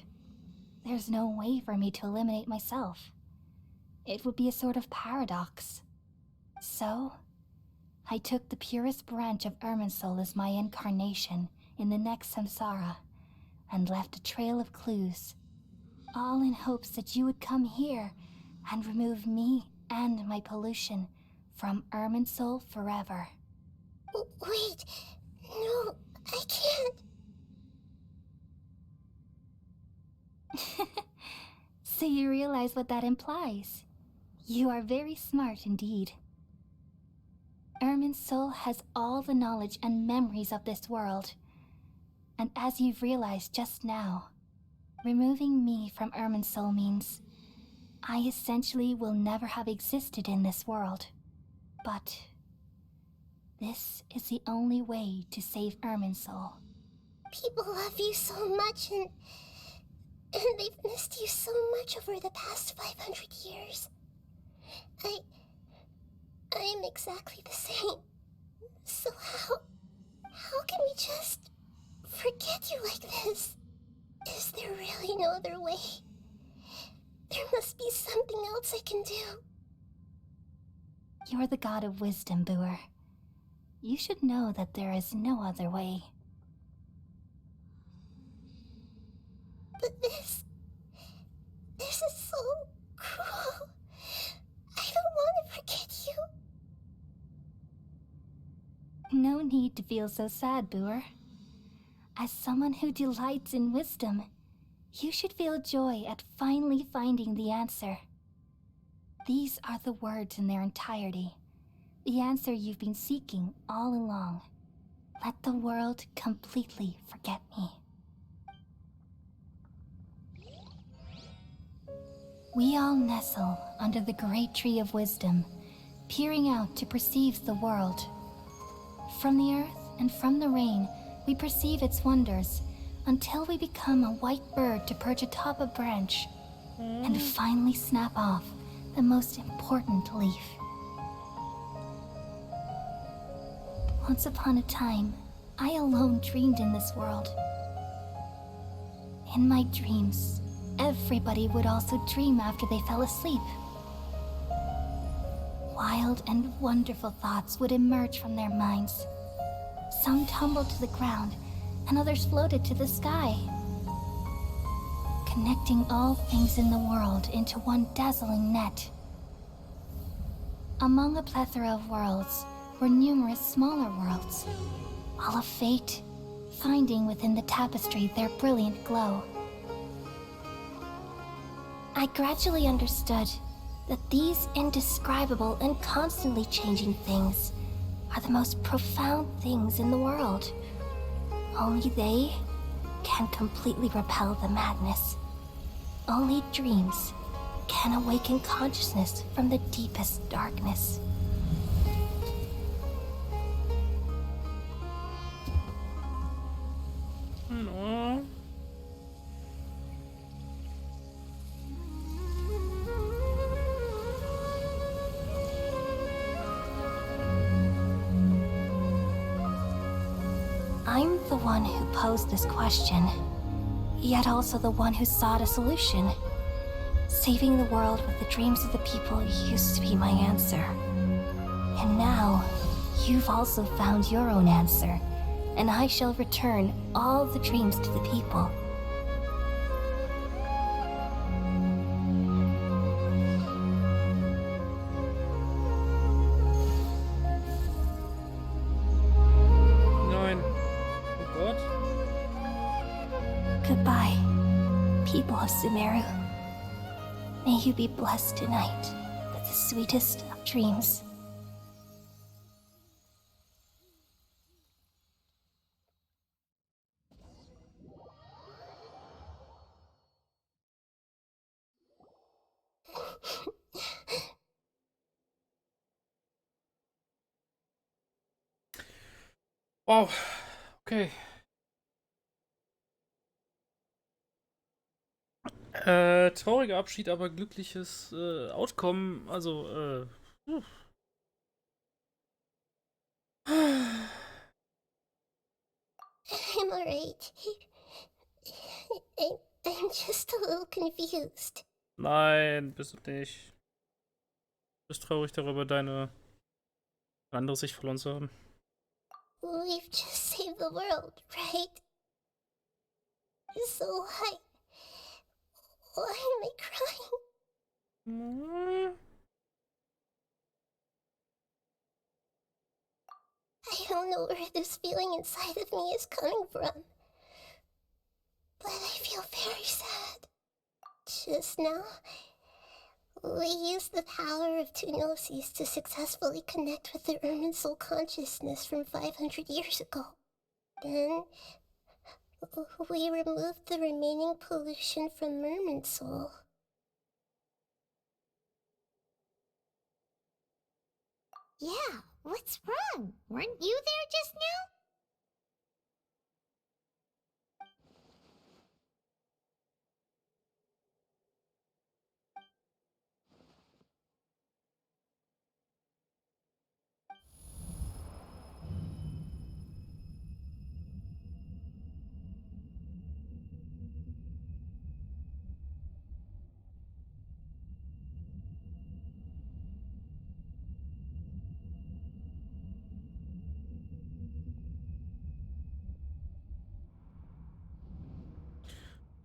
there's no way for me to eliminate myself. It would be a sort of paradox. So, I took the purest branch of Irminsul as my incarnation in the next samsara, and left a trail of clues. all in hopes that you would come here and remove me and my pollution from Irminsul forever. Wait, no, I can't. So you realize what that implies. You are very smart indeed. Irminsul has all the knowledge and memories of this world. And as you've realized just now, removing me from Irminsul means I essentially will never have existed in this world. But this is the only way to save Irminsul. People love you so much, and they've missed you so much over the past 500 years. I am exactly the same. So how can we just forget you like this? Is there really no other way? There must be something else I can do. You're the god of wisdom, Boer. You should know that there is no other way. But this is so cruel. I don't want to forget you. No need to feel so sad, Boer. As someone who delights in wisdom, you should feel joy at finally finding the answer. These are the words in their entirety. The answer you've been seeking all along. Let the world completely forget me. We all nestle under the great tree of wisdom, peering out to perceive the world. From the earth and from the rain, we perceive its wonders, until we become a white bird to perch atop a branch, and finally snap off the most important leaf. Once upon a time, I alone dreamed in this world. In my dreams, everybody would also dream after they fell asleep. Wild and wonderful thoughts would emerge from their minds. Some tumbled to the ground, and others floated to the sky, connecting all things in the world into one dazzling net. Among a plethora of worlds were numerous smaller worlds, all of fate, finding within the tapestry their brilliant glow. I gradually understood that these indescribable and constantly changing things are the most profound things in the world. Only they can completely repel the madness. Only dreams can awaken consciousness from the deepest darkness. No. I'm the one who posed this question, yet also the one who sought a solution. Saving the world with the dreams of the people used to be my answer. And now, you've also found your own answer, and I shall return all the dreams to the people. Nein. Oh Gott. Goodbye, people of Sumeru. May you be blessed tonight with the sweetest of dreams. Wow. Okay. Trauriger Abschied, aber glückliches Outcome. Also, I'm alright. I'm just a little confused. Nein, bist du nicht. Du bist traurig darüber, deine andere Sicht verloren zu haben. We've just saved the world, right? So Why am I crying? I don't know where this feeling inside of me is coming from, but I feel very sad. Just now, we used the power of two gnosis to successfully connect with the Ermin soul consciousness from 500 years ago. Then, we removed the remaining pollution from Merman soul. Yeah, what's wrong? Weren't you there just now?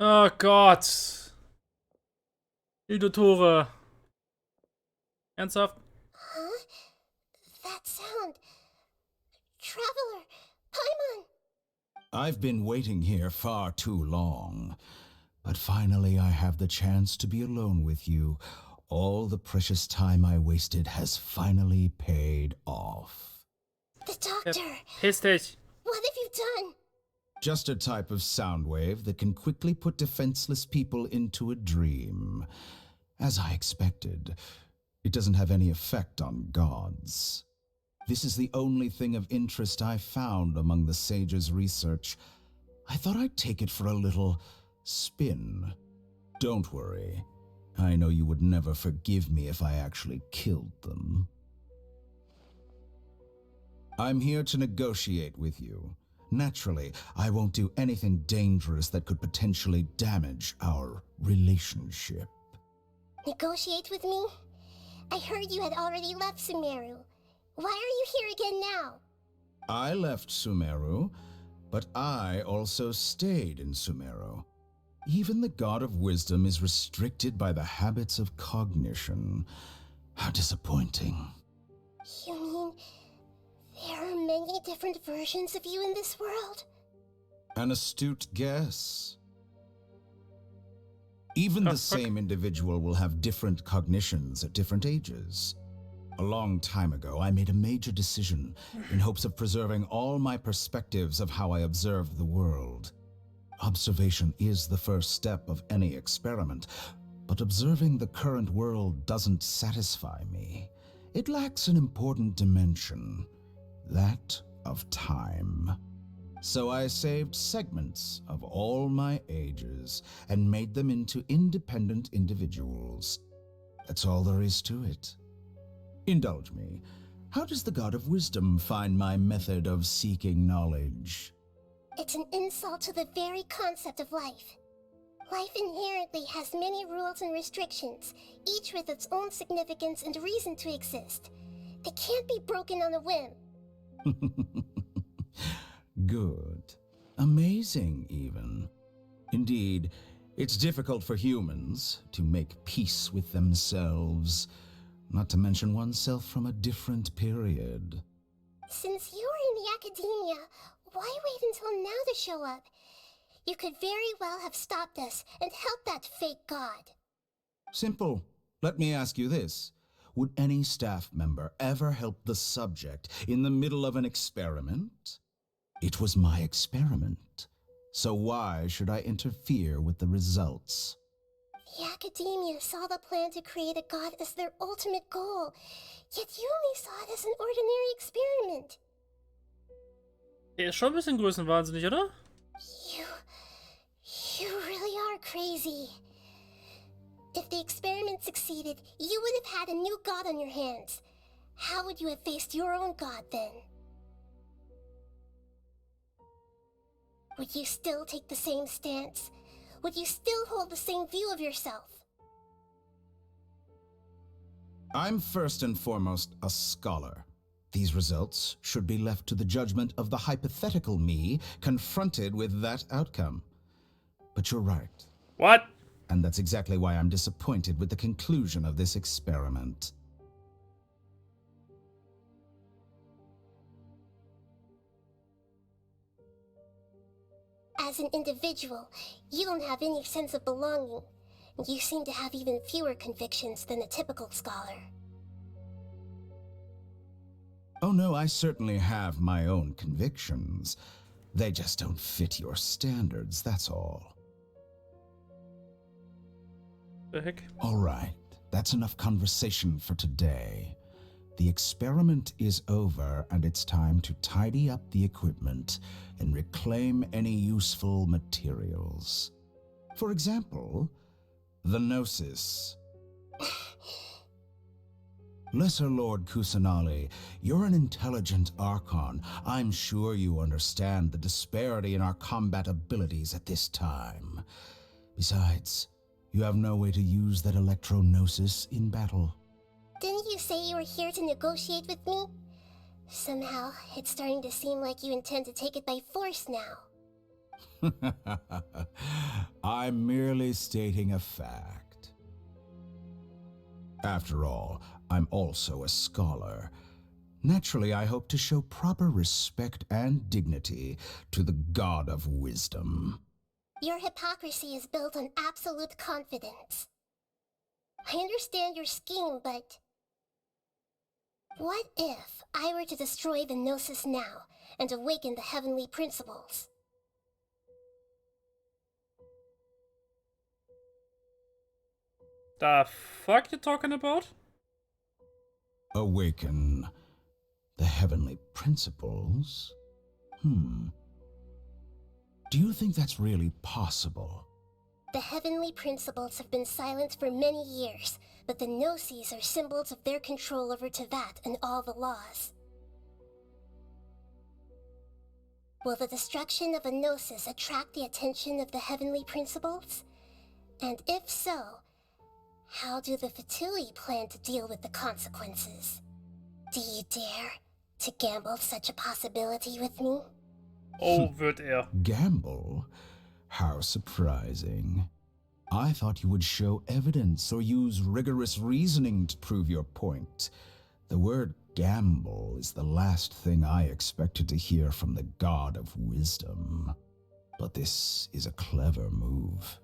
Oh Gott. Tore. Ernsthaft? Huh? That sound. Traveler, Paimon! I've been waiting here far too long. But finally I have the chance to be alone with you. All the precious time I wasted has finally paid off. The doctor! Piss dich. What have you done? Just a type of sound wave that can quickly put defenseless people into a dream. As I expected, it doesn't have any effect on gods. This is the only thing of interest I found among the sage's research. I thought I'd take it for a little spin. Don't worry. I know you would never forgive me if I actually killed them. I'm here to negotiate with you. Naturally, I won't do anything dangerous that could potentially damage our relationship. Negotiate with me? I heard you had already left Sumeru. Why are you here again now? I left Sumeru, but I also stayed in Sumeru. Even the God of Wisdom is restricted by the habits of cognition. How disappointing. You mean there are many different versions of you in this world? An astute guess. Even the same individual will have different cognitions at different ages. A long time ago, I made a major decision in hopes of preserving all my perspectives of how I observed the world. Observation is the first step of any experiment, but observing the current world doesn't satisfy me. It lacks an important dimension, that of time. So I saved segments of all my ages and made them into independent individuals. That's all there is to it. Indulge me. How does the God of Wisdom find my method of seeking knowledge? It's an insult to the very concept of life. Life inherently has many rules and restrictions, each with its own significance and reason to exist. They can't be broken on a whim. Good. Amazing, even. Indeed, it's difficult for humans to make peace with themselves, not to mention oneself from a different period. Since you were in the academia, why wait until now to show up? You could very well have stopped us and helped that fake god. Simple. Let me ask you this. Would any staff member ever help the subject in the middle of an experiment? It was my experiment. So why should I interfere with the results? The academia saw the plan to create a god as their ultimate goal, yet you only saw it as an ordinary experiment. Der ist schon ein bisschen größenwahnsinnig, oder? You really are crazy. If the experiment succeeded, you would have had a new god on your hands. How would you have faced your own god then? Would you still take the same stance? Would you still hold the same view of yourself? I'm first and foremost a scholar. These results should be left to the judgment of the hypothetical me confronted with that outcome. But you're right. What? And that's exactly why I'm disappointed with the conclusion of this experiment. As an individual, you don't have any sense of belonging. You seem to have even fewer convictions than a typical scholar. Oh no, I certainly have my own convictions. They just don't fit your standards, that's all. The heck? All right, that's enough conversation for today. The experiment is over, and it's time to tidy up the equipment and reclaim any useful materials. For example, the Gnosis. Lesser Lord Kusanali, you're an intelligent Archon. I'm sure you understand the disparity in our combat abilities at this time. Besides, you have no way to use that Electro-Gnosis in battle. Didn't you say you were here to negotiate with me? Somehow, it's starting to seem like you intend to take it by force now. I'm merely stating a fact. After all, I'm also a scholar. Naturally, I hope to show proper respect and dignity to the God of Wisdom. Your hypocrisy is built on absolute confidence. I understand your scheme, but... what if I were to destroy the Gnosis now and awaken the heavenly principles? The fuck you talking about? Awaken the heavenly principles? Do you think that's really possible? The heavenly principles have been silent for many years, but the Gnosis are symbols of their control over Tevat and all the laws. Will the destruction of a Gnosis attract the attention of the heavenly principles? And if so, how do the Fatui plan to deal with the consequences? Do you dare to gamble such a possibility with me? Oh, wird er. Gamble? How surprising. I thought you would show evidence or use rigorous reasoning to prove your point. The word gamble is the last thing I expected to hear from the God of Wisdom. But this is a clever move.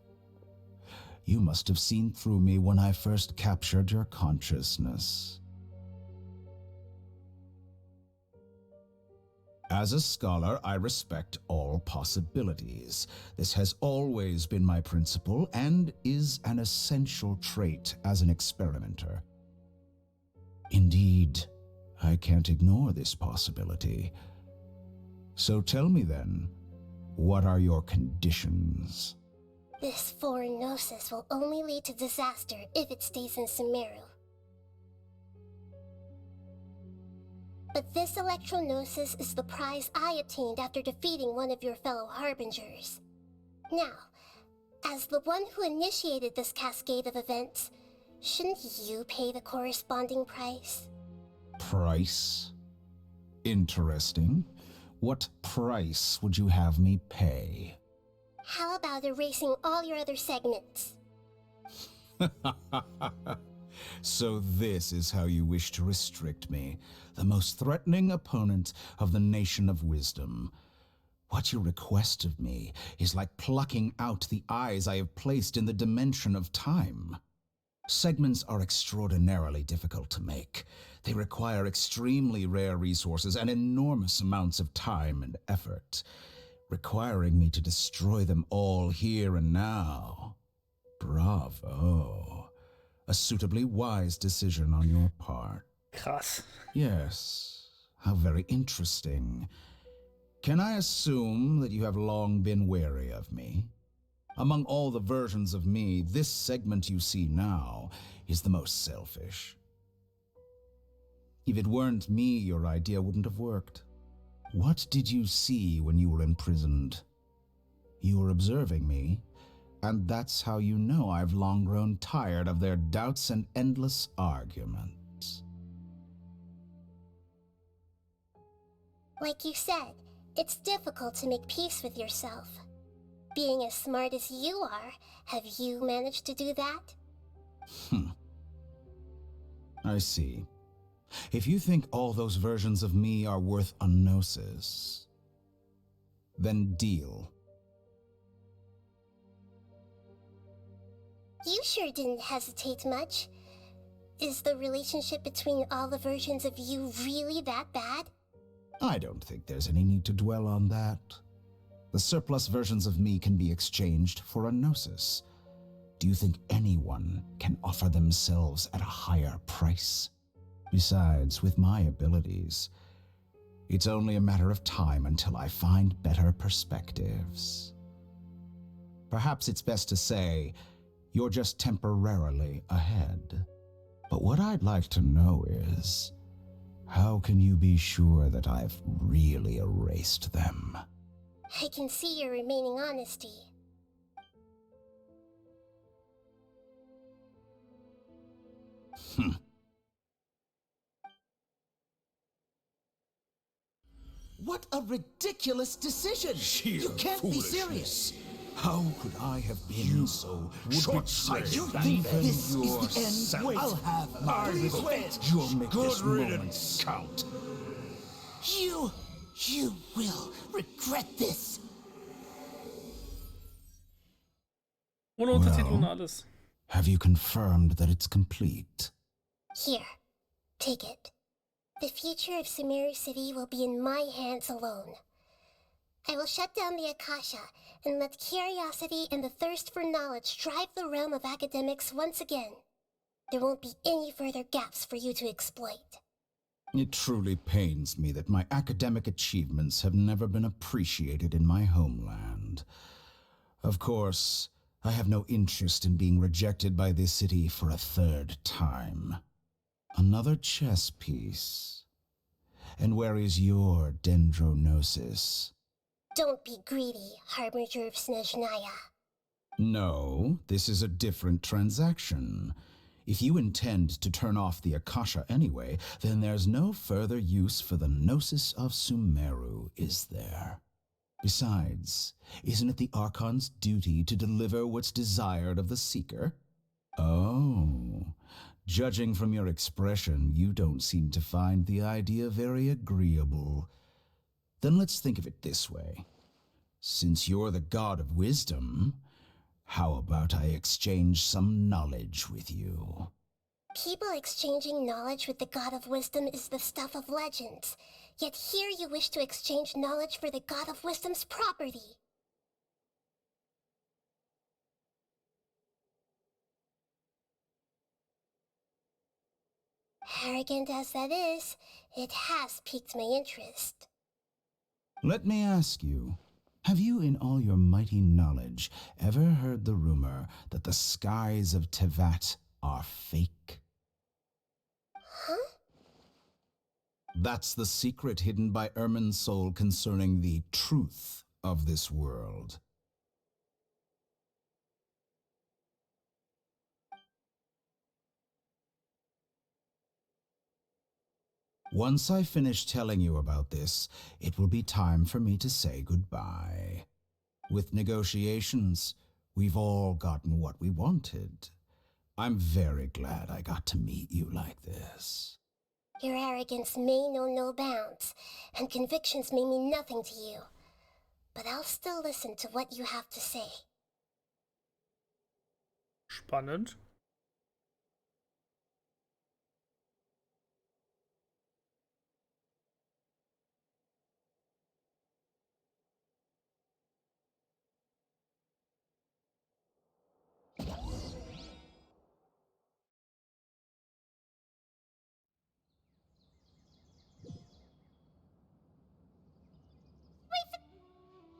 You must have seen through me when I first captured your consciousness. As a scholar, I respect all possibilities. This has always been my principle and is an essential trait as an experimenter. Indeed, I can't ignore this possibility. So tell me then, what are your conditions? This foreign Gnosis will only lead to disaster if it stays in Sumeru. But this Electro-Gnosis is the prize I obtained after defeating one of your fellow Harbingers. Now, as the one who initiated this cascade of events, shouldn't you pay the corresponding price? Price? Interesting. What price would you have me pay? How about erasing all your other segments? So this is how you wish to restrict me, the most threatening opponent of the Nation of Wisdom. What you request of me is like plucking out the eyes I have placed in the dimension of time. Segments are extraordinarily difficult to make. They require extremely rare resources and enormous amounts of time and effort, requiring me to destroy them all here and now. Bravo. A suitably wise decision on your part. Krass. Yes, how very interesting. Can I assume that you have long been wary of me? Among all the versions of me, this segment you see now is the most selfish. If it weren't me, your idea wouldn't have worked. What did you see when you were imprisoned? You were observing me, and that's how you know I've long grown tired of their doubts and endless arguments. Like you said, it's difficult to make peace with yourself. being as smart as you are, have you managed to do that? I see. If you think all those versions of me are worth a gnosis, then deal. You sure didn't hesitate much. Is the relationship between all the versions of you really that bad? I don't think there's any need to dwell on that. The surplus versions of me can be exchanged for a gnosis. Do you think anyone can offer themselves at a higher price? Besides, with my abilities, it's only a matter of time until I find better perspectives. Perhaps it's best to say, you're just temporarily ahead. But what I'd like to know is, how can you be sure that I've really erased them? I can see your remaining honesty. What a ridiculous decision! You can't be serious! How could I have been so short-sighted? You think this is the end? Wait, I'll have my revenge. You'll make this moment count. You will regret this. Ohne Untertitel und alles. Have you confirmed that it's complete? Here, take it. The future of Sumeru City will be in my hands alone. I will shut down the Akasha and let curiosity and the thirst for knowledge drive the realm of academics once again. There won't be any further gaps for you to exploit. It truly pains me that my academic achievements have never been appreciated in my homeland. Of course, I have no interest in being rejected by this city for a third time. Another chess piece. And where is your dendronosis? Don't be greedy, Harbinger of Snezhnaya. No, this is a different transaction. If you intend to turn off the Akasha anyway, then there's no further use for the Gnosis of Sumeru, is there? Besides, isn't it the Archon's duty to deliver what's desired of the Seeker? Oh, judging from your expression, you don't seem to find the idea very agreeable. Then let's think of it this way. Since you're the god of wisdom, how about I exchange some knowledge with you? People exchanging knowledge with the god of wisdom is the stuff of legends. Yet here you wish to exchange knowledge for the god of wisdom's property. Arrogant as that is, it has piqued my interest. Let me ask you, have you in all your mighty knowledge ever heard the rumor that the skies of Tevat are fake? Huh? That's the secret hidden by Ermin's soul concerning the truth of this world. Once I finish telling you about this, it will be time for me to say goodbye. With negotiations, we've all gotten what we wanted. I'm very glad I got to meet you like this. Your arrogance may know no bounds, and convictions may mean nothing to you. But I'll still listen to what you have to say. Spannend.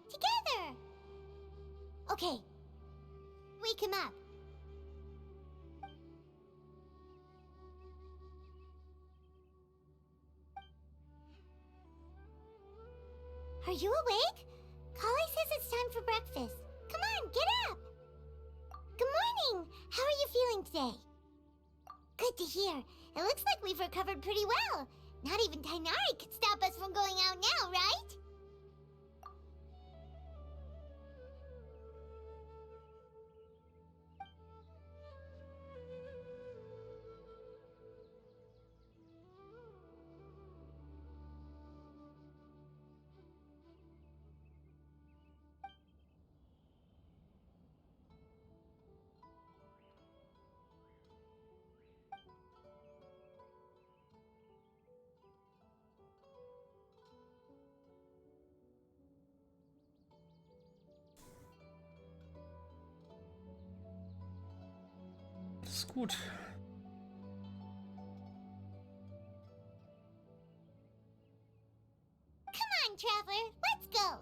Together! Okay. Wake him up. Are you awake? Kali says it's time for breakfast. Come on, get up! Good morning! How are you feeling today? Good to hear. It looks like we've recovered pretty well. Not even Tainari could stop us from going out now, right? ist gut. Come on, Traveler, let's go.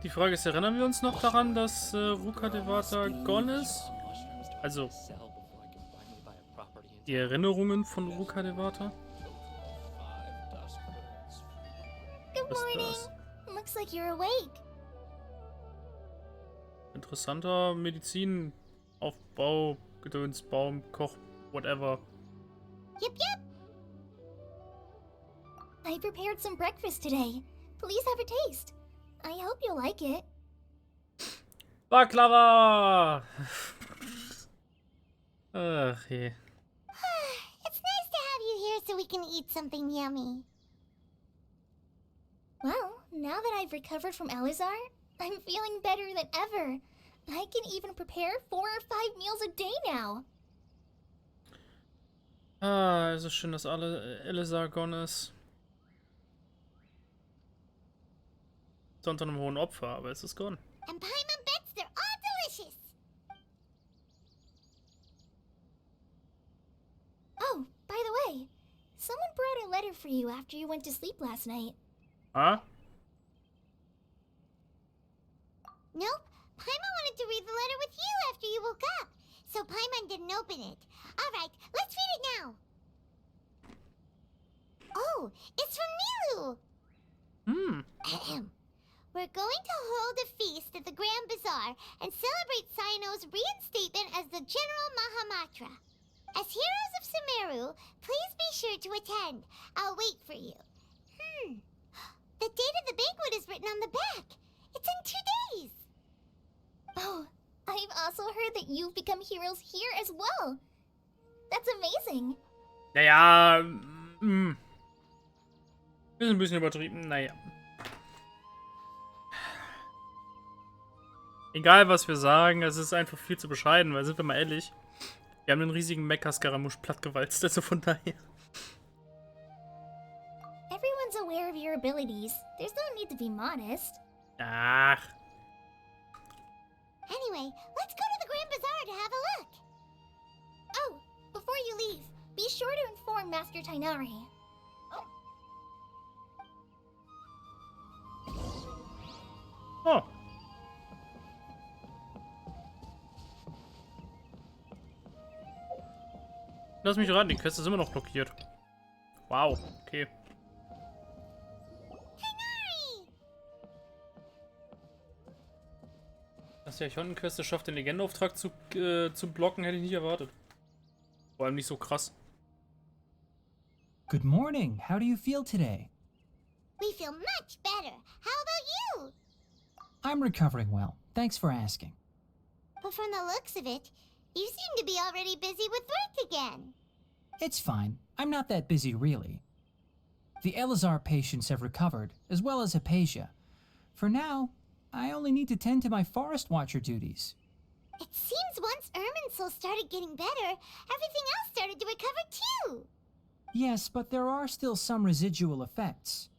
Die Frage ist, erinnern wir uns noch daran, dass Rukkhadevata gone ist? Also, die Erinnerungen von Rukkhadevata? Good morning. Looks like you're awake. Interessanter Medizinaufbau, Gedöns, Baum, Koch, whatever. Yep, yep. I prepared some breakfast today. Please have a taste. I hope you'll like it. Baklava! Ach je. It's nice to have you here so we can eat something yummy. Well, now that I've recovered from Elazar, I'm feeling better than ever. I can even prepare 4 or 5 meals a day now. Ah, es ist schön, dass Elazar gone ist. Ist unter einem hohen Opfer, aber es ist gone. And Paimon bets they're all delicious. Oh, by the way, someone brought a letter for you after you went to sleep last night. Huh? Nope. Paimon wanted to read the letter with you after you woke up, so Paimon didn't open it. Alright, let's read it now. Oh, it's from Nilu! Hmm. We're going to hold a feast at the Grand Bazaar and celebrate Cyno's reinstatement as the General Mahamatra. As heroes of Sumeru, please be sure to attend. I'll wait for you. The date of the banquet is written on the back. It's in 2 days. Oh, I've also heard that you've become heroes here as well. That's amazing. Naja, ist ein bisschen übertrieben, naja. Egal, was wir sagen, es ist einfach viel zu bescheiden, weil, sind wir mal ehrlich, wir haben den riesigen Mecha-Scaramouche plattgewalzt, also von daher. Everyone's aware of your abilities. There's no need to be modest. Ach. Anyway, let's go to the Grand Bazaar to have a look. Oh, before you leave, be sure to inform Master Tainari. Oh. Lass mich raten, die Quest ist immer noch blockiert. Wow, okay. Dass der Eichhorn-Quest es schafft, den Legendenauftrag zu blocken, hätte ich nicht erwartet. Vor allem nicht so krass. Good morning. How do you feel today? We feel much better. How about you? I'm recovering well. Thanks for asking. But from the looks of it, you seem to be already busy with work again. It's fine. I'm not that busy, really. The Elazar patients have recovered, as well as Hypatia. For now, I only need to tend to my Forest Watcher duties. It seems once Irminsul started getting better, everything else started to recover too. Yes, but there are still some residual effects.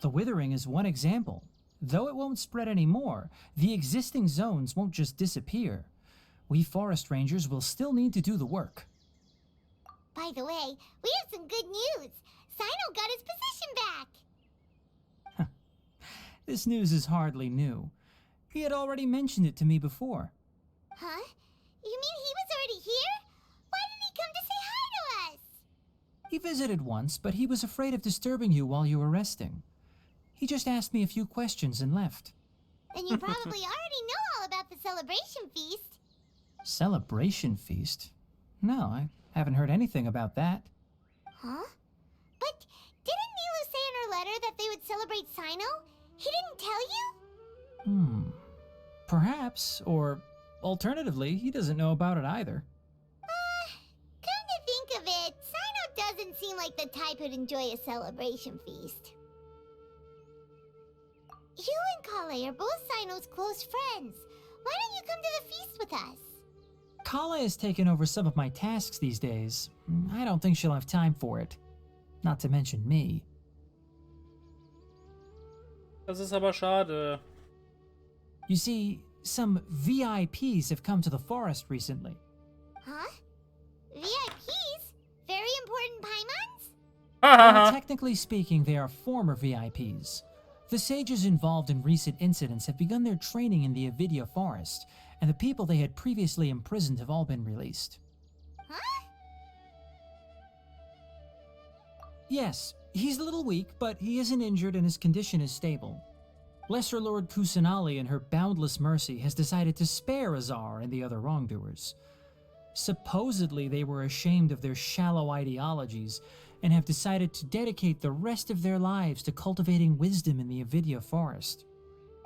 The withering is one example. Though it won't spread anymore, the existing zones won't just disappear. We forest rangers will still need to do the work. By the way, we have some good news. Cyno got his position back. This news is hardly new. He had already mentioned it to me before. Huh? You mean he was already here? Why didn't he come to say hi to us? He visited once, but he was afraid of disturbing you while you were resting. He just asked me a few questions and left. Then you probably already know all about the celebration feast. Celebration feast? No, I haven't heard anything about that. Huh? But didn't Nilu say in her letter that they would celebrate Cyno? He didn't tell you? Perhaps, or alternatively, he doesn't know about it either. Come to think of it, Cyno doesn't seem like the type who'd enjoy a celebration feast. You and Kale are both Cyno's close friends. Why don't you come to the feast with us? Kala has taken over some of my tasks these days. I don't think she'll have time for it. Not to mention me. Das ist aber schade. You see, some VIPs have come to the forest recently. Huh? VIPs? Very important Paimons? Well, technically speaking, they are former VIPs. The sages involved in recent incidents have begun their training in the Avidya forest, and the people they had previously imprisoned have all been released. Huh? Yes, he's a little weak, but he isn't injured and his condition is stable. Lesser Lord Kusanali, in her boundless mercy, has decided to spare Azar and the other wrongdoers. Supposedly, they were ashamed of their shallow ideologies and have decided to dedicate the rest of their lives to cultivating wisdom in the Avidya forest.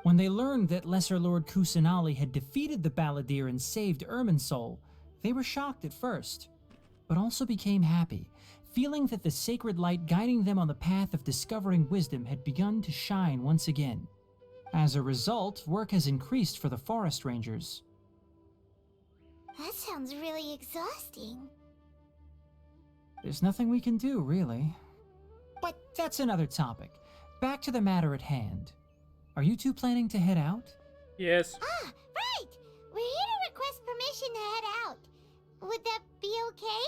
When they learned that Lesser Lord Kusanali had defeated the Balladeer and saved Irminsul, they were shocked at first, but also became happy, feeling that the sacred light guiding them on the path of discovering wisdom had begun to shine once again. As a result, work has increased for the forest rangers. That sounds really exhausting. There's nothing we can do, really. But that's another topic. Back to the matter at hand. Are you two planning to head out? Yes. Ah, right! We're here to request permission to head out. Would that be okay?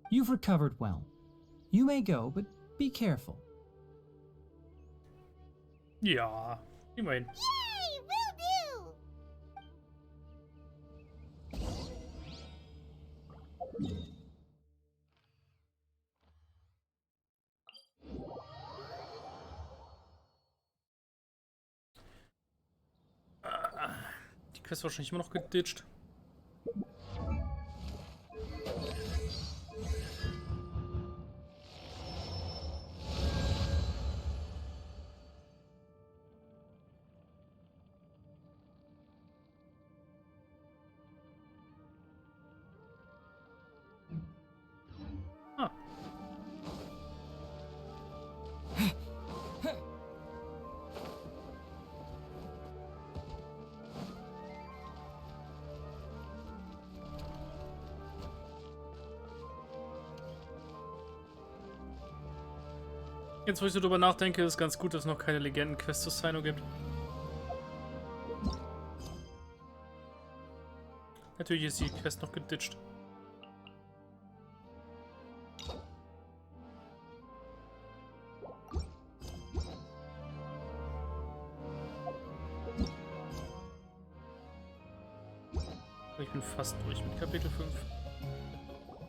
You've recovered well. You may go, but be careful. Ja, immerhin. Yay! Will do! Die Quest wahrscheinlich immer noch geditcht. Jetzt, wo ich so drüber nachdenke, ist es ganz gut, dass es noch keine Legenden-Quest zu Sino gibt. Natürlich ist die Quest noch geditcht. Ich bin fast durch mit Kapitel 5.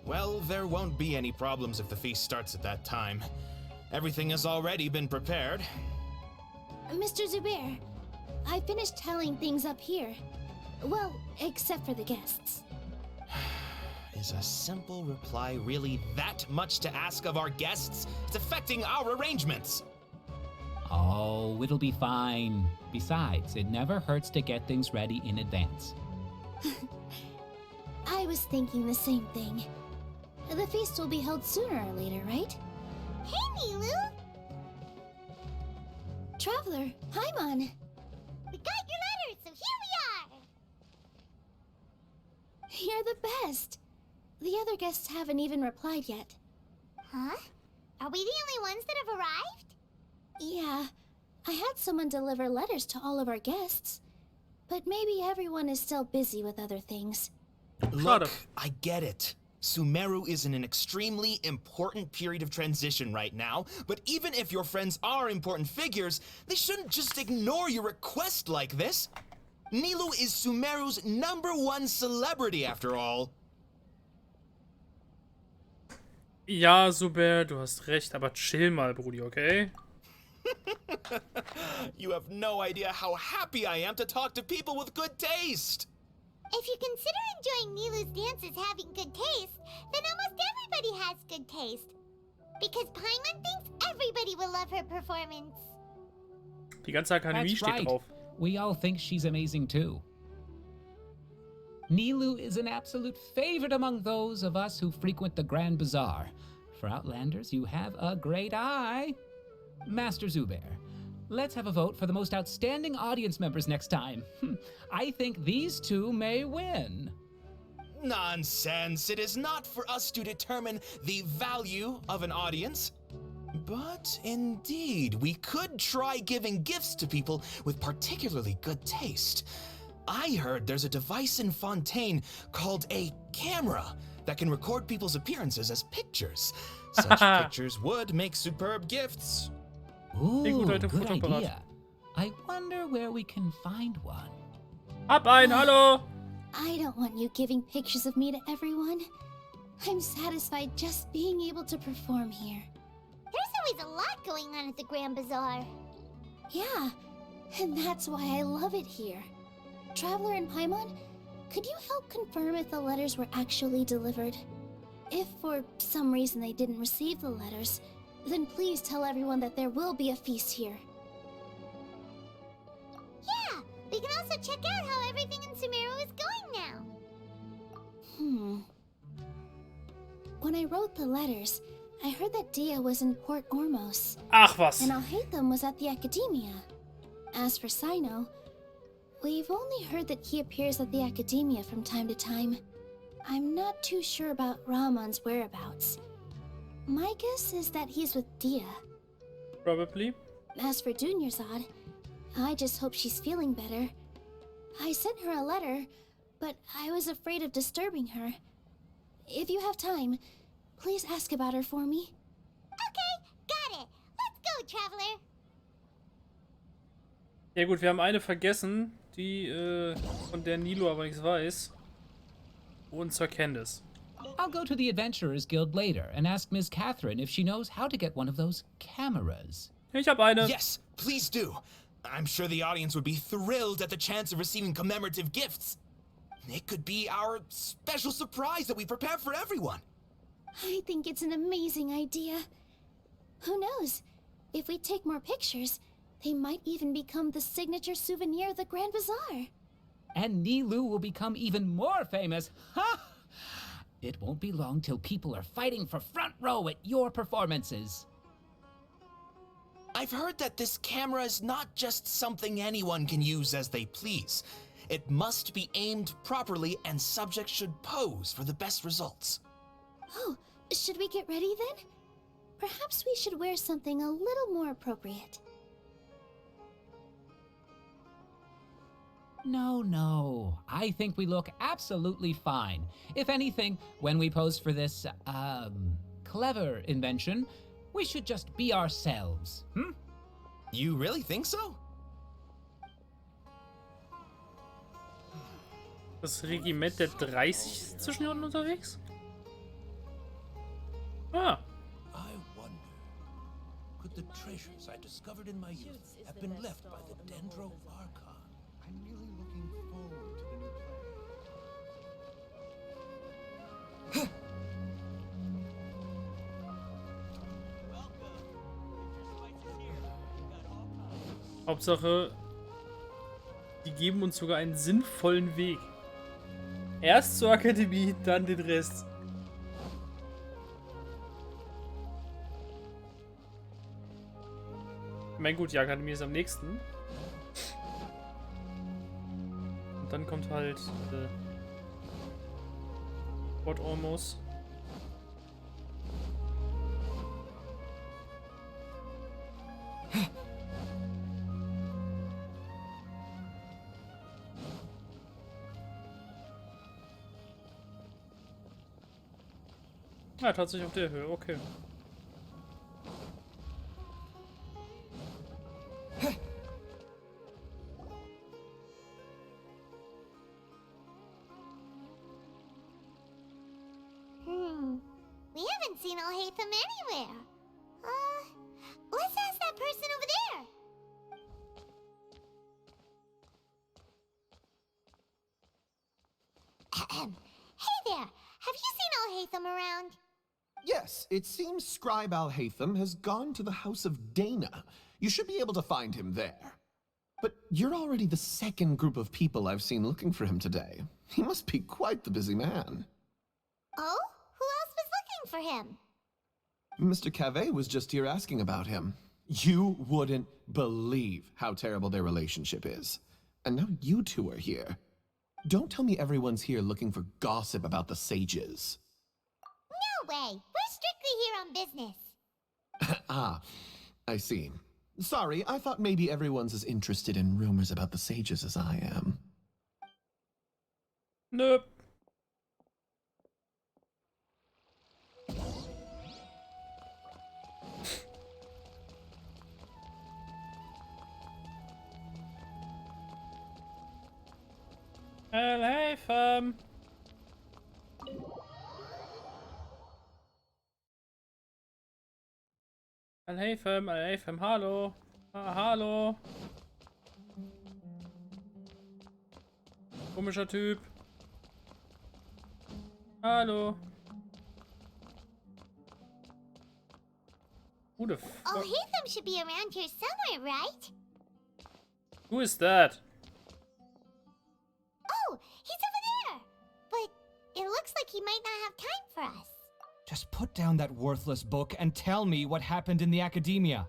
Well, there won't be any problems if the feast starts at that time. Everything has already been prepared. Mr. Zubair, I finished tallying things up here. Well, except for the guests. Is a simple reply really that much to ask of our guests? It's affecting our arrangements. Oh, it'll be fine. Besides, it never hurts to get things ready in advance. I was thinking the same thing. The feast will be held sooner or later, right? Hey, Nilu! Traveler, Paimon! We got your letter, so here we are! You're the best! The other guests haven't even replied yet. Huh? Are we the only ones that have arrived? Yeah, I had someone deliver letters to all of our guests. But maybe everyone is still busy with other things. Look, I get it. Sumeru is in an extremely important period of transition right now, but even if your friends are important figures, they shouldn't just ignore your request like this. Nilu is Sumeru's #1 celebrity after all. Ja, Zubair, du hast recht, aber chill mal, Brudi, okay? You have no idea how happy I am to talk to people with good taste. If you consider enjoying Nilu's dances having good taste, then almost everybody has good taste. Because Paimon thinks everybody will love her performance. Die ganze Akademie steht drauf. We all think she's amazing too. Nilu is an absolute favorite among those of us who frequent the Grand Bazaar. For Outlanders, you have a great eye. Master Zubair, let's have a vote for the most outstanding audience members next time. I think these two may win. Nonsense. It is not for us to determine the value of an audience. But indeed, we could try giving gifts to people with particularly good taste. I heard there's a device in Fontaine called a camera that can record people's appearances as pictures. Such pictures would make superb gifts. Ooh, good idea. I wonder where we can find one. Hab ein, hallo! I don't want you giving pictures of me to everyone. I'm satisfied just being able to perform here. There's always a lot going on at the Grand Bazaar. Yeah, and that's why I love it here. Traveler and Paimon, could you help confirm if the letters were actually delivered? If for some reason they didn't receive the letters, then please tell everyone that there will be a feast here. Yeah, we can also check out how everything in Sumeru is going now. When I wrote the letters, I heard that Dia was in Port Ormos. Ach was. And Alhaitham was at the Academia. As for Sino, we've only heard that he appears at the Academia from time to time. I'm not too sure about Ramon's whereabouts. My guess is that he's with Dia. Probably. As for Dunyarzad, I just hope she's feeling better. I sent her a letter, but I was afraid of disturbing her. If you have time, please ask about her for me. Okay, got it. Let's go, Traveler. Ja gut, wir haben eine vergessen, die von der Nilo aber nichts weiß. Und zwar Candice. I'll go to the Adventurers Guild later and ask Miss Catherine if she knows how to get one of those cameras. Ich hab eine. Yes, please do. I'm sure the audience would be thrilled at the chance of receiving commemorative gifts. It could be our special surprise that we prepare for everyone. I think it's an amazing idea. Who knows? If we take more pictures, they might even become the signature souvenir of the Grand Bazaar. And Nilu will become even more famous. Ha! It won't be long till people are fighting for front row at your performances. I've heard that this camera is not just something anyone can use as they please. It must be aimed properly and subjects should pose for the best results. Oh, should we get ready then? Perhaps we should wear something a little more appropriate. No. I think we look absolutely fine. If anything, when we pose for this, clever invention, we should just be ourselves, You really think so? Das Regiment der 30 ist zwischen unten unterwegs? Ah. I wonder, could the treasures I discovered in my youth have been left by the Dendro Archon? I'm really looking forward to the new plan. Hauptsache, die geben uns sogar einen sinnvollen Weg. Erst zur Akademie, dann den Rest. Ich meine, gut, die Akademie ist am nächsten. Und dann kommt halt Port Ormos. Ja, tatsächlich auf der Höhe, okay. We haven't seen Alhaitham anywhere. Let's ask that person over there. Hey there, have you seen Alhaitham around? Yes, it seems Scribe Alhaitham has gone to the House of Dana. You should be able to find him there. But you're already the second group of people I've seen looking for him today. He must be quite the busy man. Oh? Who else was looking for him? Mr. Cavey was just here asking about him. You wouldn't believe how terrible their relationship is. And now you two are here. Don't tell me everyone's here looking for gossip about the sages. No way! We're strictly here on business. Ah, I see. Sorry, I thought maybe everyone's as interested in rumors about the sages as I am. Nope. Hey, fam. Hey, fam, hallo. Ah, hallo. Komischer Typ. Hallo. Who the fuck? Oh, Hatham should be around here somewhere, right? Who is that? Oh, he's over there! But it looks like he might not have time for us. Just put down that worthless book and tell me what happened in the academia.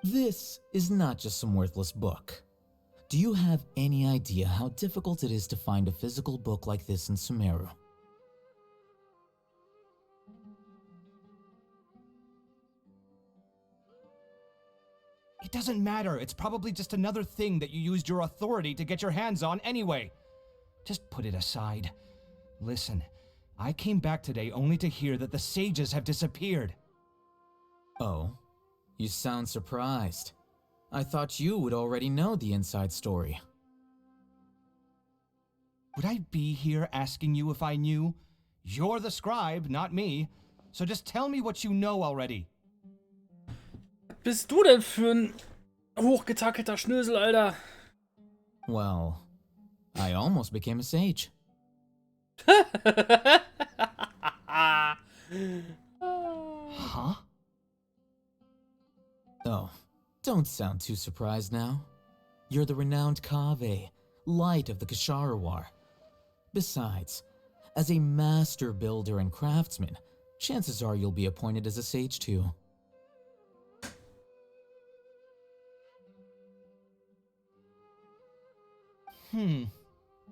This is not just some worthless book. Do you have any idea how difficult it is to find a physical book like this in Sumeru? It doesn't matter. It's probably just another thing that you used your authority to get your hands on anyway. Just put it aside. Listen, I came back today only to hear that the sages have disappeared. Oh, you sound surprised. I thought you would already know the inside story. Would I be here asking you if I knew? You're the scribe, not me. So just tell me what you know already. Was bist du denn für ein hochgetackelter Schnösel, Alter? Well, I almost became a sage. Huh? Oh, don't sound too surprised now. You're the renowned Kaveh, light of the Ksharawar. Besides, as a master builder and craftsman, chances are you'll be appointed as a sage too.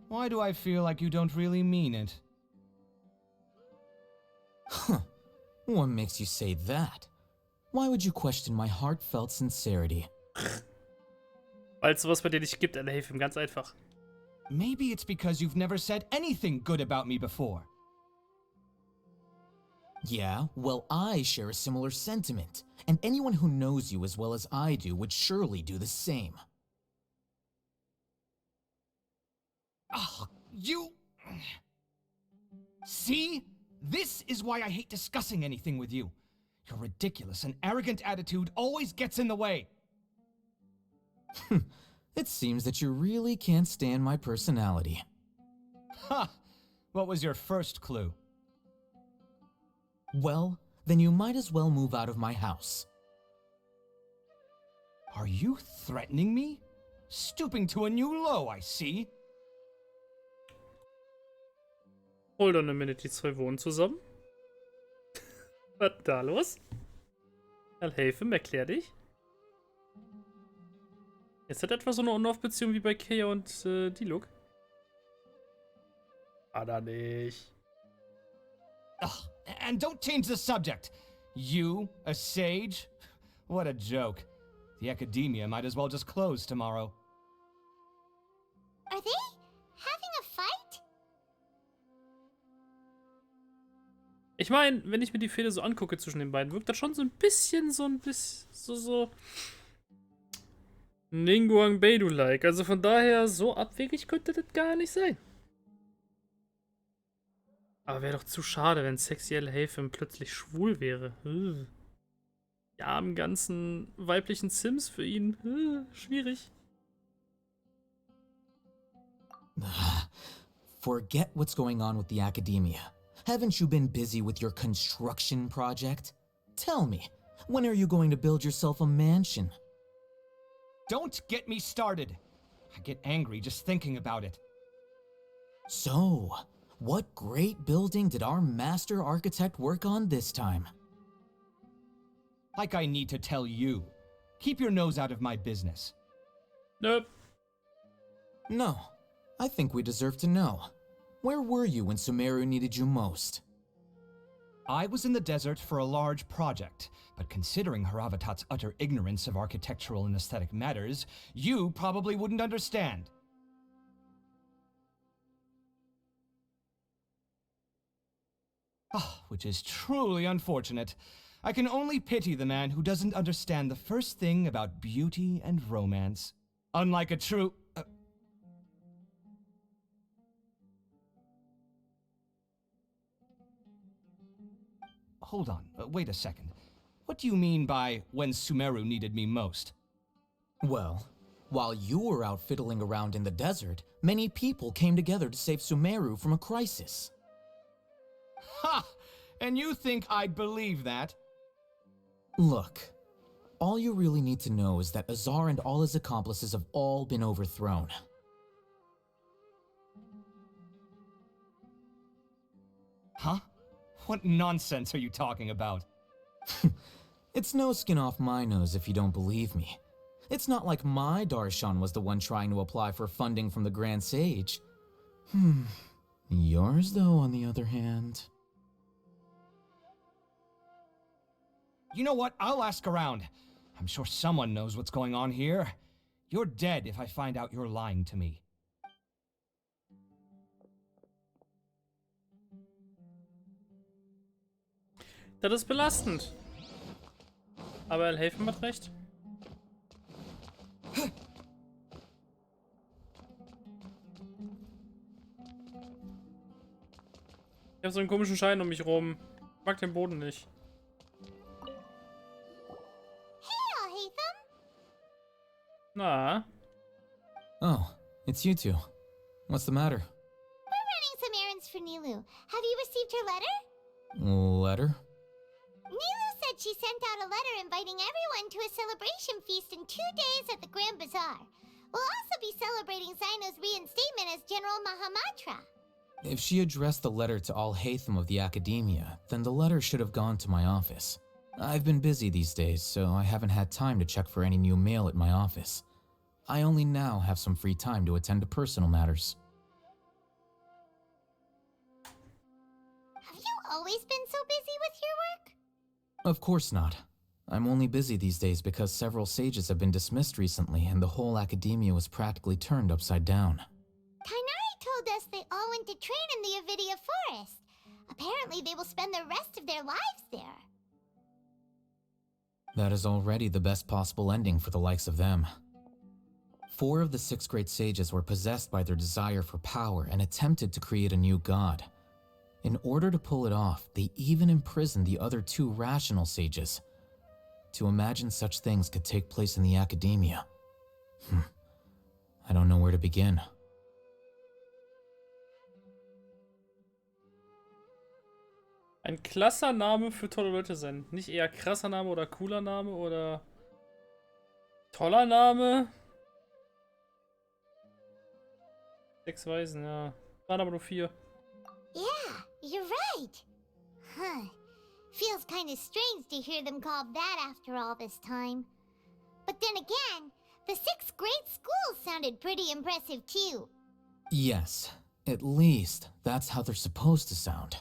Why do I feel like you don't really mean it? Huh. What makes you say that? Why would you question my heartfelt sincerity? Weil es sowas bei dir nicht gibt, hilf ihm ganz einfach. Maybe it's because you've never said anything good about me before. Yeah, well, I share a similar sentiment, and anyone who knows you as well as I do would surely do the same. Oh, you... See? This is why I hate discussing anything with you. Your ridiculous and arrogant attitude always gets in the way. It seems that you really can't stand my personality. Ha! What was your first clue? Well, then you might as well move out of my house. Are you threatening me? Stooping to a new low, I see. Hold on a minute, die zwei wohnen zusammen. Was ist da los? Helfen, erklär dich. Jetzt hat etwa so eine On-Off-Beziehung wie bei Kea und Diluc. Hat er nicht. Ugh, and don't change the subject. You, a sage? What a joke. The academia might as well just close tomorrow. Are they having a fight? Ich meine, wenn ich mir die Fehde so angucke zwischen den beiden, wirkt das schon so ein bisschen so Ningguang Beidou-like. Also von daher, so abwegig könnte das gar nicht sein. Aber wäre doch zu schade, wenn Sexy Helfen plötzlich schwul wäre. Die armen ganzen weiblichen Sims für ihn. Schwierig. Forget what's going on with the academia. Haven't you been busy with your construction project? Tell me, when are you going to build yourself a mansion? Don't get me started. I get angry just thinking about it. So, what great building did our master architect work on this time? Like I need to tell you. Keep your nose out of my business. Nope. No, I think we deserve to know. Where were you when Sumeru needed you most? I was in the desert for a large project, but considering Haravatat's utter ignorance of architectural and aesthetic matters, you probably wouldn't understand. Which is truly unfortunate. I can only pity the man who doesn't understand the first thing about beauty and romance. Unlike a true... Hold on, wait a second. What do you mean by when Sumeru needed me most? Well, while you were out fiddling around in the desert, many people came together to save Sumeru from a crisis. Ha! And you think I'd believe that? Look, all you really need to know is that Azar and all his accomplices have all been overthrown. Huh? What nonsense are you talking about? It's no skin off my nose if you don't believe me. It's not like my Darshan was the one trying to apply for funding from the Grand Sage. Yours, though, on the other hand... You know what? I'll ask around. I'm sure someone knows what's going on here. You're dead if I find out you're lying to me. Das ist belastend. Aber helfen hat recht. Ich habe so einen komischen Schein um mich rum. Ich mag den Boden nicht. Na. Oh, it's you two. What's the matter? We're running some errands for Nilu. Have you received her letter? Letter? Nilu said she sent out a letter inviting everyone to a celebration feast in 2 days at the Grand Bazaar. We'll also be celebrating Zaino's reinstatement as General Mahamatra. If she addressed the letter to all Hatham of the Academia, then the letter should have gone to my office. I've been busy these days, so I haven't had time to check for any new mail at my office. I only now have some free time to attend to personal matters. Have you always been so busy with your work? Of course not. I'm only busy these days because several sages have been dismissed recently and the whole Academia was practically turned upside down. Kainari told us they all went to train in the Avidia Forest. Apparently they will spend the rest of their lives there. That is already the best possible ending for the likes of them. 4 of the 6 great sages were possessed by their desire for power and attempted to create a new god. In order to pull it off, they even imprisoned the other 2 rational sages. To imagine such things could take place in the Academia. I don't know where to begin. Ein klasser Name für tolle Leute sein. Nicht eher krasser Name oder cooler Name oder toller Name. 6 Weisen, ja. Waren aber nur 4. Yeah, you're right. Huh. Feels kind of strange to hear them called that after all this time. But then again, the 6 great schools sounded pretty impressive too. Yes, at least that's how they're supposed to sound.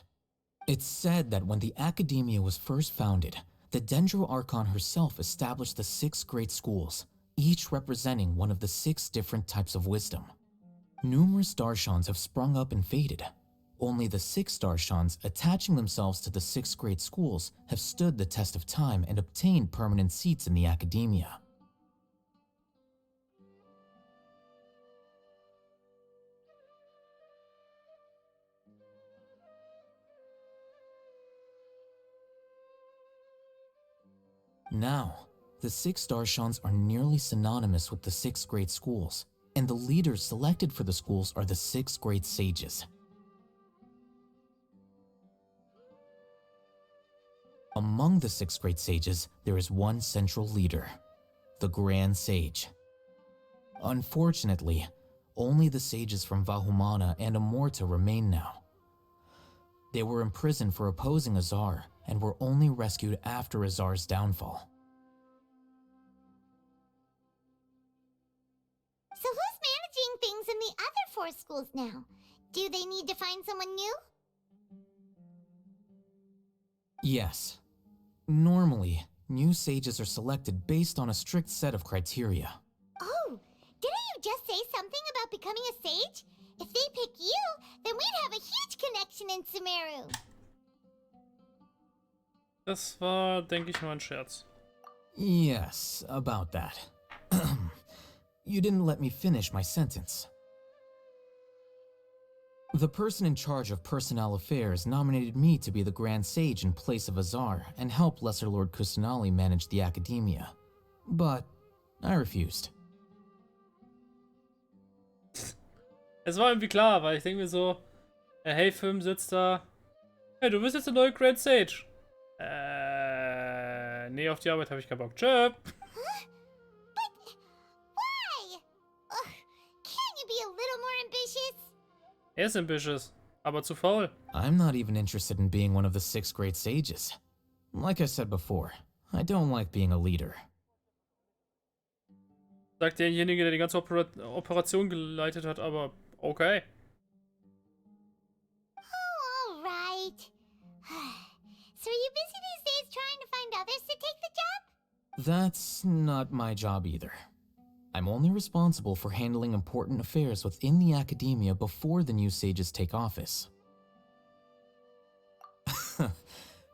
It's said that when the Academia was first founded, the Dendro Archon herself established the 6 great schools, each representing one of the 6 different types of wisdom. Numerous Darshans have sprung up and faded. Only the 6 Darshans attaching themselves to the 6 great schools have stood the test of time and obtained permanent seats in the Academia. Now, the 6 Darshans are nearly synonymous with the 6 great schools, and the leaders selected for the schools are the 6 great sages. Among the 6 great sages, there is one central leader, the Grand Sage. Unfortunately, only the sages from Vahumana and Amorta remain now. They were imprisoned for opposing Azar and were only rescued after Azar's downfall. So who's managing things in the other forest schools now. Do they need to find someone new? Yes. Normally, new sages are selected based on a strict set of criteria. Oh, didn't you just say something about becoming a sage? If they pick you, then we'd have a huge connection in Sumeru. Das war, denke ich, nur ein Scherz. Yes, about that. You didn't let me finish my sentence. The person in charge of personnel affairs nominated me to be the Grand Sage in place of Azar and help Lesser Lord Kusanali manage the academia. But I refused. Es war irgendwie klar, weil ich denke mir so, hey, Film sitzt da. Hey, du bist jetzt der neue Grand Sage. Nee, auf die Arbeit habe ich keinen Bock. Tschö. Why? Ugh, can't you be a little more ambitious? Er ist ambitious, aber zu faul. I'm not even interested in being one of the 6 great sages. Like I said before, I don't like being a leader. Sagt derjenige, der die ganze Operation geleitet hat, aber okay. Oh, alright. So are you busy these days trying to find others to take the job? That's not my job either. I'm only responsible for handling important affairs within the academia before the new sages take office.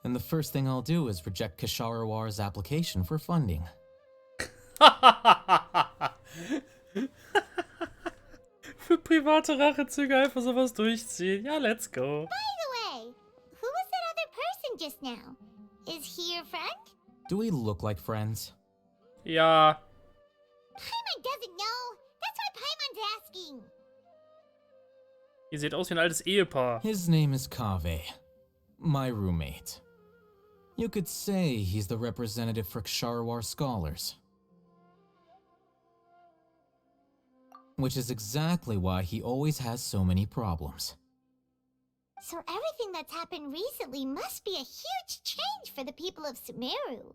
And the first thing I'll do is reject Kasharawar's application for funding. Für private Rachezüge einfach sowas durchziehen. Ja, let's go. By the way, who was that other person just now? Is he your friend? Do we look like friends? Ja. Paimon doesn't know. That's why Paimon's asking. Ihr seht aus wie ein altes Ehepaar. His name is Kaveh, my roommate. You could say he's the representative for Ksharawar scholars. Which is exactly why he always has so many problems. So everything that's happened recently must be a huge change for the people of Sumeru.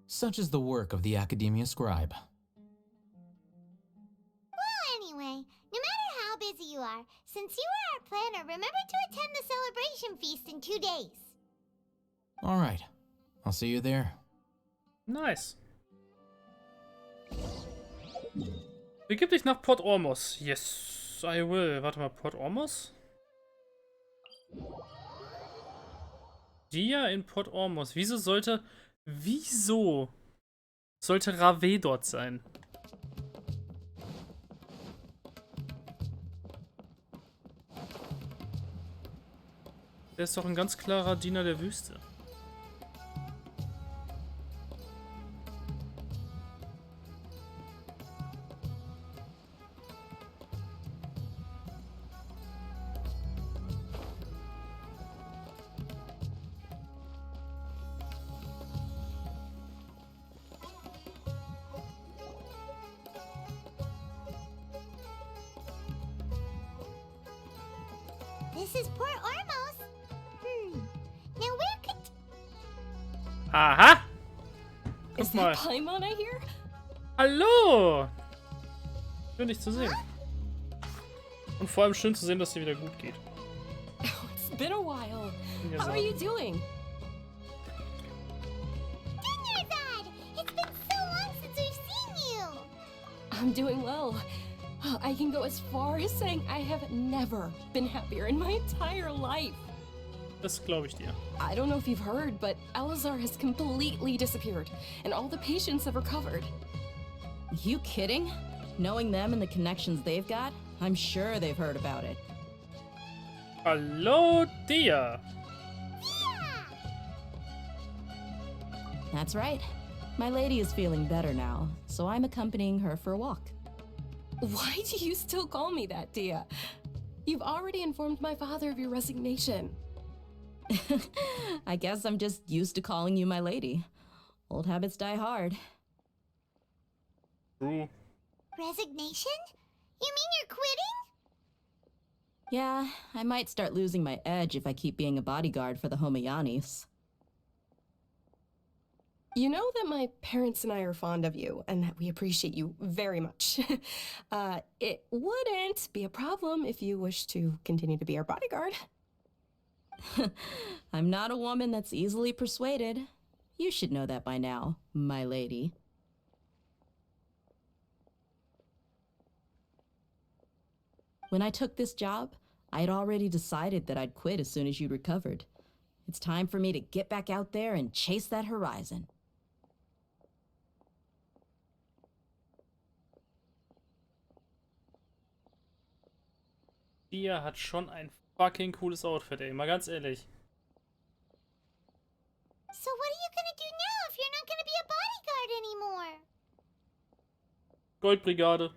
Such is the work of the Academia Scribe. Well, anyway, no matter how busy you are, since you are our planner, remember to attend the celebration feast in 2 days. Alright, I'll see you there. Nice. Begib dich nach Port Ormos. Yes, I will. Warte mal, Port Ormos? Dia in Port Ormos. Wieso sollte Rave dort sein? Der ist doch ein ganz klarer Diener der Wüste. This is Port Ormos. Now where could... Aha! Is Guck mal. that Paimon I hear? Hallo! Schön, dich zu sehen. Und vor allem schön zu sehen, dass dir wieder gut geht. Oh, it's been a while. Ja, How so. are you doing? Dinnerzad! It's been so long since we've seen you! I'm doing well. I can go as far as saying I have never been happier in my entire life. Das glaube ich dir. I don't know if you've heard, but Elazar has completely disappeared, and all the patients have recovered. You kidding? Knowing them and the connections they've got, I'm sure they've heard about it. Hallo, Dia! That's right. My lady is feeling better now, so I'm accompanying her for a walk. Why do you still call me that, Dia? You've already informed my father of your resignation. I guess I'm just used to calling you my lady. Old habits die hard. True. Resignation? You mean you're quitting? Yeah, I might start losing my edge if I keep being a bodyguard for the Homayanis. You know that my parents and I are fond of you, and that we appreciate you very much. It wouldn't be a problem if you wish to continue to be our bodyguard. I'm not a woman that's easily persuaded. You should know that by now, my lady. When I took this job, I had already decided that I'd quit as soon as you recovered. It's time for me to get back out there and chase that horizon. Dia hat schon ein fucking cooles Outfit, ey. Mal ganz ehrlich. So what are you gonna do now if you're not gonna be a bodyguard anymore? Goldbrigade.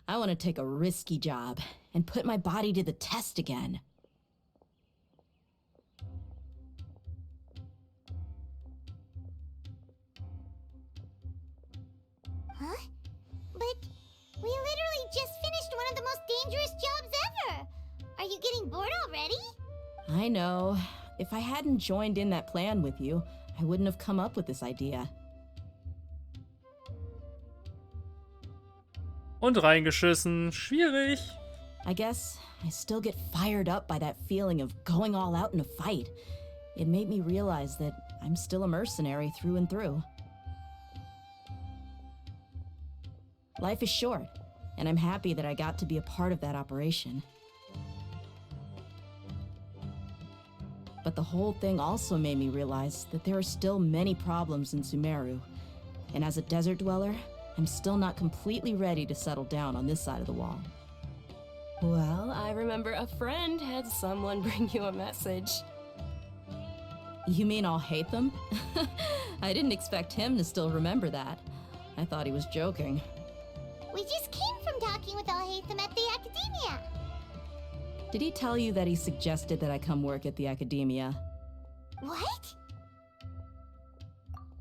I want to take a risky job and put my body to the test again. Huh? But we literally just finished one of the most dangerous jobs ever! Are you getting bored already? I know. If I hadn't joined in that plan with you, I wouldn't have come up with this idea. Und reingeschissen. Schwierig. I guess I still get fired up by that feeling of going all out in a fight. It made me realize that I'm still a mercenary through and through. Life is short, and I'm happy that I got to be a part of that operation. But the whole thing also made me realize that there are still many problems in Sumeru, and as a desert dweller, I'm still not completely ready to settle down on this side of the wall. Well, I remember a friend had someone bring you a message. You mean I'll hate them? I didn't expect him to still remember that. I thought he was joking. We just came from talking with Alhaitham at the Academia. Did he tell you that he suggested that I come work at the Academia? What?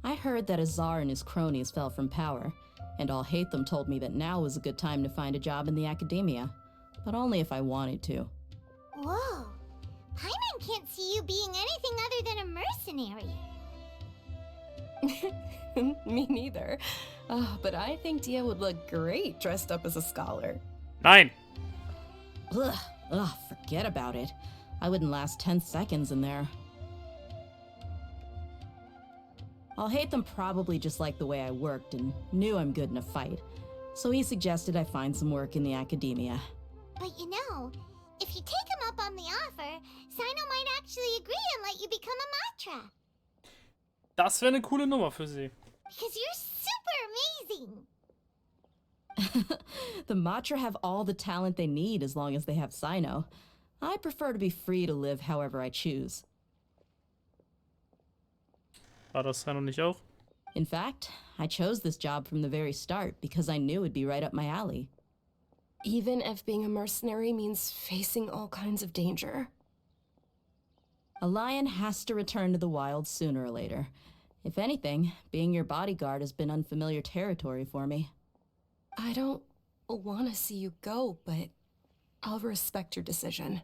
I heard that Azar and his cronies fell from power, and Alhaitham told me that now was a good time to find a job in the Academia, but only if I wanted to. Whoa. Paimon can't see you being anything other than a mercenary. Me neither. But I think Dia would look great dressed up as a scholar. Nein. Ugh, forget about it. I wouldn't last 10 seconds in there. Alhaitham probably just liked the way I worked and knew I'm good in a fight, so he suggested I find some work in the Academia. But you know, if you take him up on the offer, Sino might actually agree and let you become a Matra. Das wäre eine coole Nummer für sie. Because you're super amazing. The Matra have all the talent they need as long as they have Sino. I prefer to be free to live however I choose. War das Sino nicht auch? In fact, I chose this job from the very start because I knew it'd be right up my alley. Even if being a mercenary means facing all kinds of danger. A lion has to return to the wild sooner or later. If anything, being your bodyguard has been unfamiliar territory for me. I don't want to see you go, but I'll respect your decision.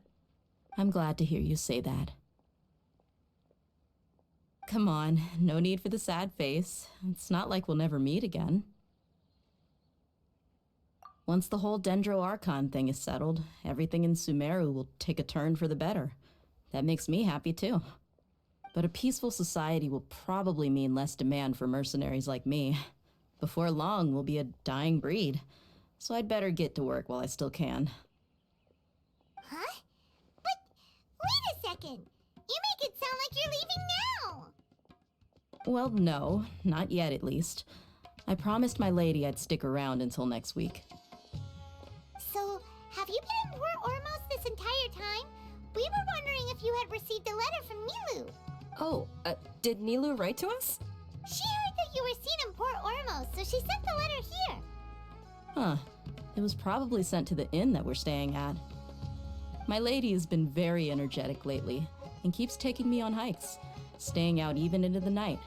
I'm glad to hear you say that. Come on, no need for the sad face. It's not like we'll never meet again. Once the whole Dendro Archon thing is settled, everything in Sumeru will take a turn for the better. That makes me happy too. But a peaceful society will probably mean less demand for mercenaries like me. Before long, we'll be a dying breed. So I'd better get to work while I still can. Huh? But wait a second. You make it sound like you're leaving now. Well, no, not yet at least. I promised my lady I'd stick around until next week. So, have you been in Port Ormos this entire time? We were wondering if you had received a letter from Nilu. Oh, did Nilu write to us? She heard that you were seen in Port Ormos, so she sent the letter here. Huh. It was probably sent to the inn that we're staying at. My lady has been very energetic lately and keeps taking me on hikes, staying out even into the night.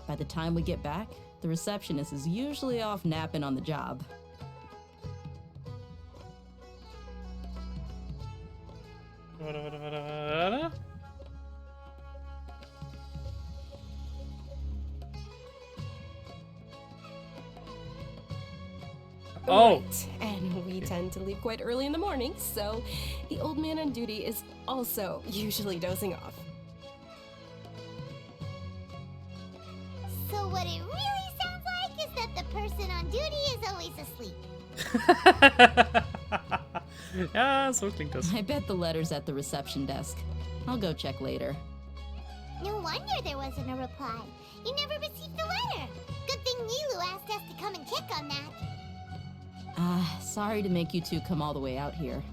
By the time we get back, the receptionist is usually off napping on the job. Oh. Right. And we tend to leave quite early in the morning, so the old man on duty is also usually dozing off. So what it really sounds like is that the person on duty is always asleep. Ja, so klingt das. I bet the letter's at the reception desk. I'll go check later. No wonder there wasn't a reply. You never received the letter. Good thing Nilu asked us to come and check on that. Sorry to make you two come all the way out here.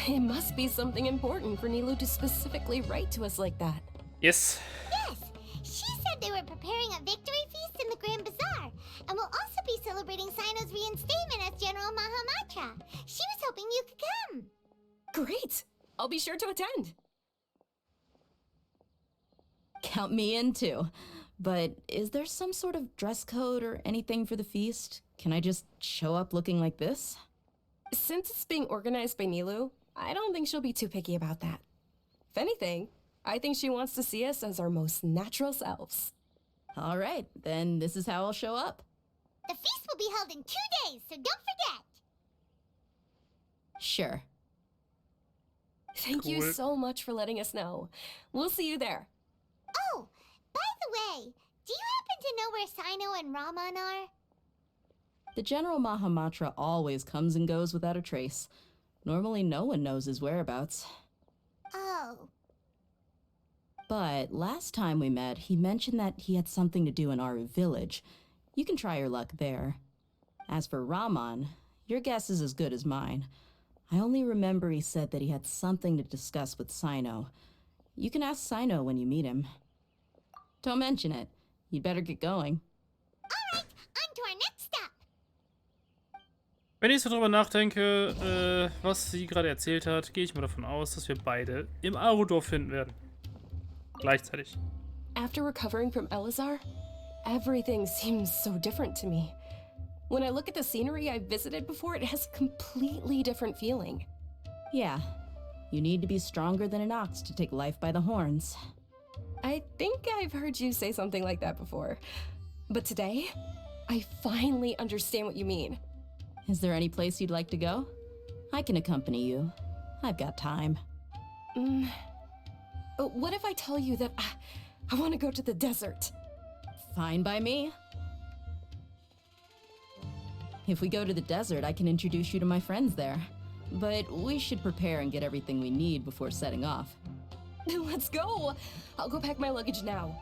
It must be something important for Nilu to specifically write to us like that. Yes. Yes, she said they were preparing a victory feast in the Grand Bazaar, and will also be celebrating Sino's reinstatement as General Mahamatra. She was hoping you could come. Great! I'll be sure to attend. Count me in too. But is there some sort of dress code or anything for the feast? Can I just show up looking like this? Since it's being organized by Nilu, I don't think she'll be too picky about that. If anything, I think she wants to see us as our most natural selves. All right, then this is how I'll show up. The feast will be held in 2 days, so don't forget. Sure. Thank you so much for letting us know. We'll see you there. Oh, by the way, do you happen to know where Sino and Raman are? The General Mahamatra always comes and goes without a trace. Normally no one knows his whereabouts. Oh. But last time we met, he mentioned that he had something to do in Aru Village. You can try your luck there. As for Raman, your guess is as good as mine. I only remember he said that he had something to discuss with Sino. You can ask Sino when you meet him. Don't mention it. You'd better get going. Alright, on to our next stop. Wenn ich so drüber nachdenke, was sie gerade erzählt hat, gehe ich mal davon aus, dass wir beide im Arudorf finden werden. Gleichzeitig. After recovering from Elazar, everything seems so different to me. When I look at the scenery I've visited before, it has a completely different feeling. Yeah. You need to be stronger than an ox to take life by the horns. I think I've heard you say something like that before. But today, I finally understand what you mean. Is there any place you'd like to go? I can accompany you. I've got time. What if I tell you that I want to go to the desert? Fine by me. If we go to the desert, I can introduce you to my friends there. But we should prepare and get everything we need before setting off. Let's go! I'll go pack my luggage now.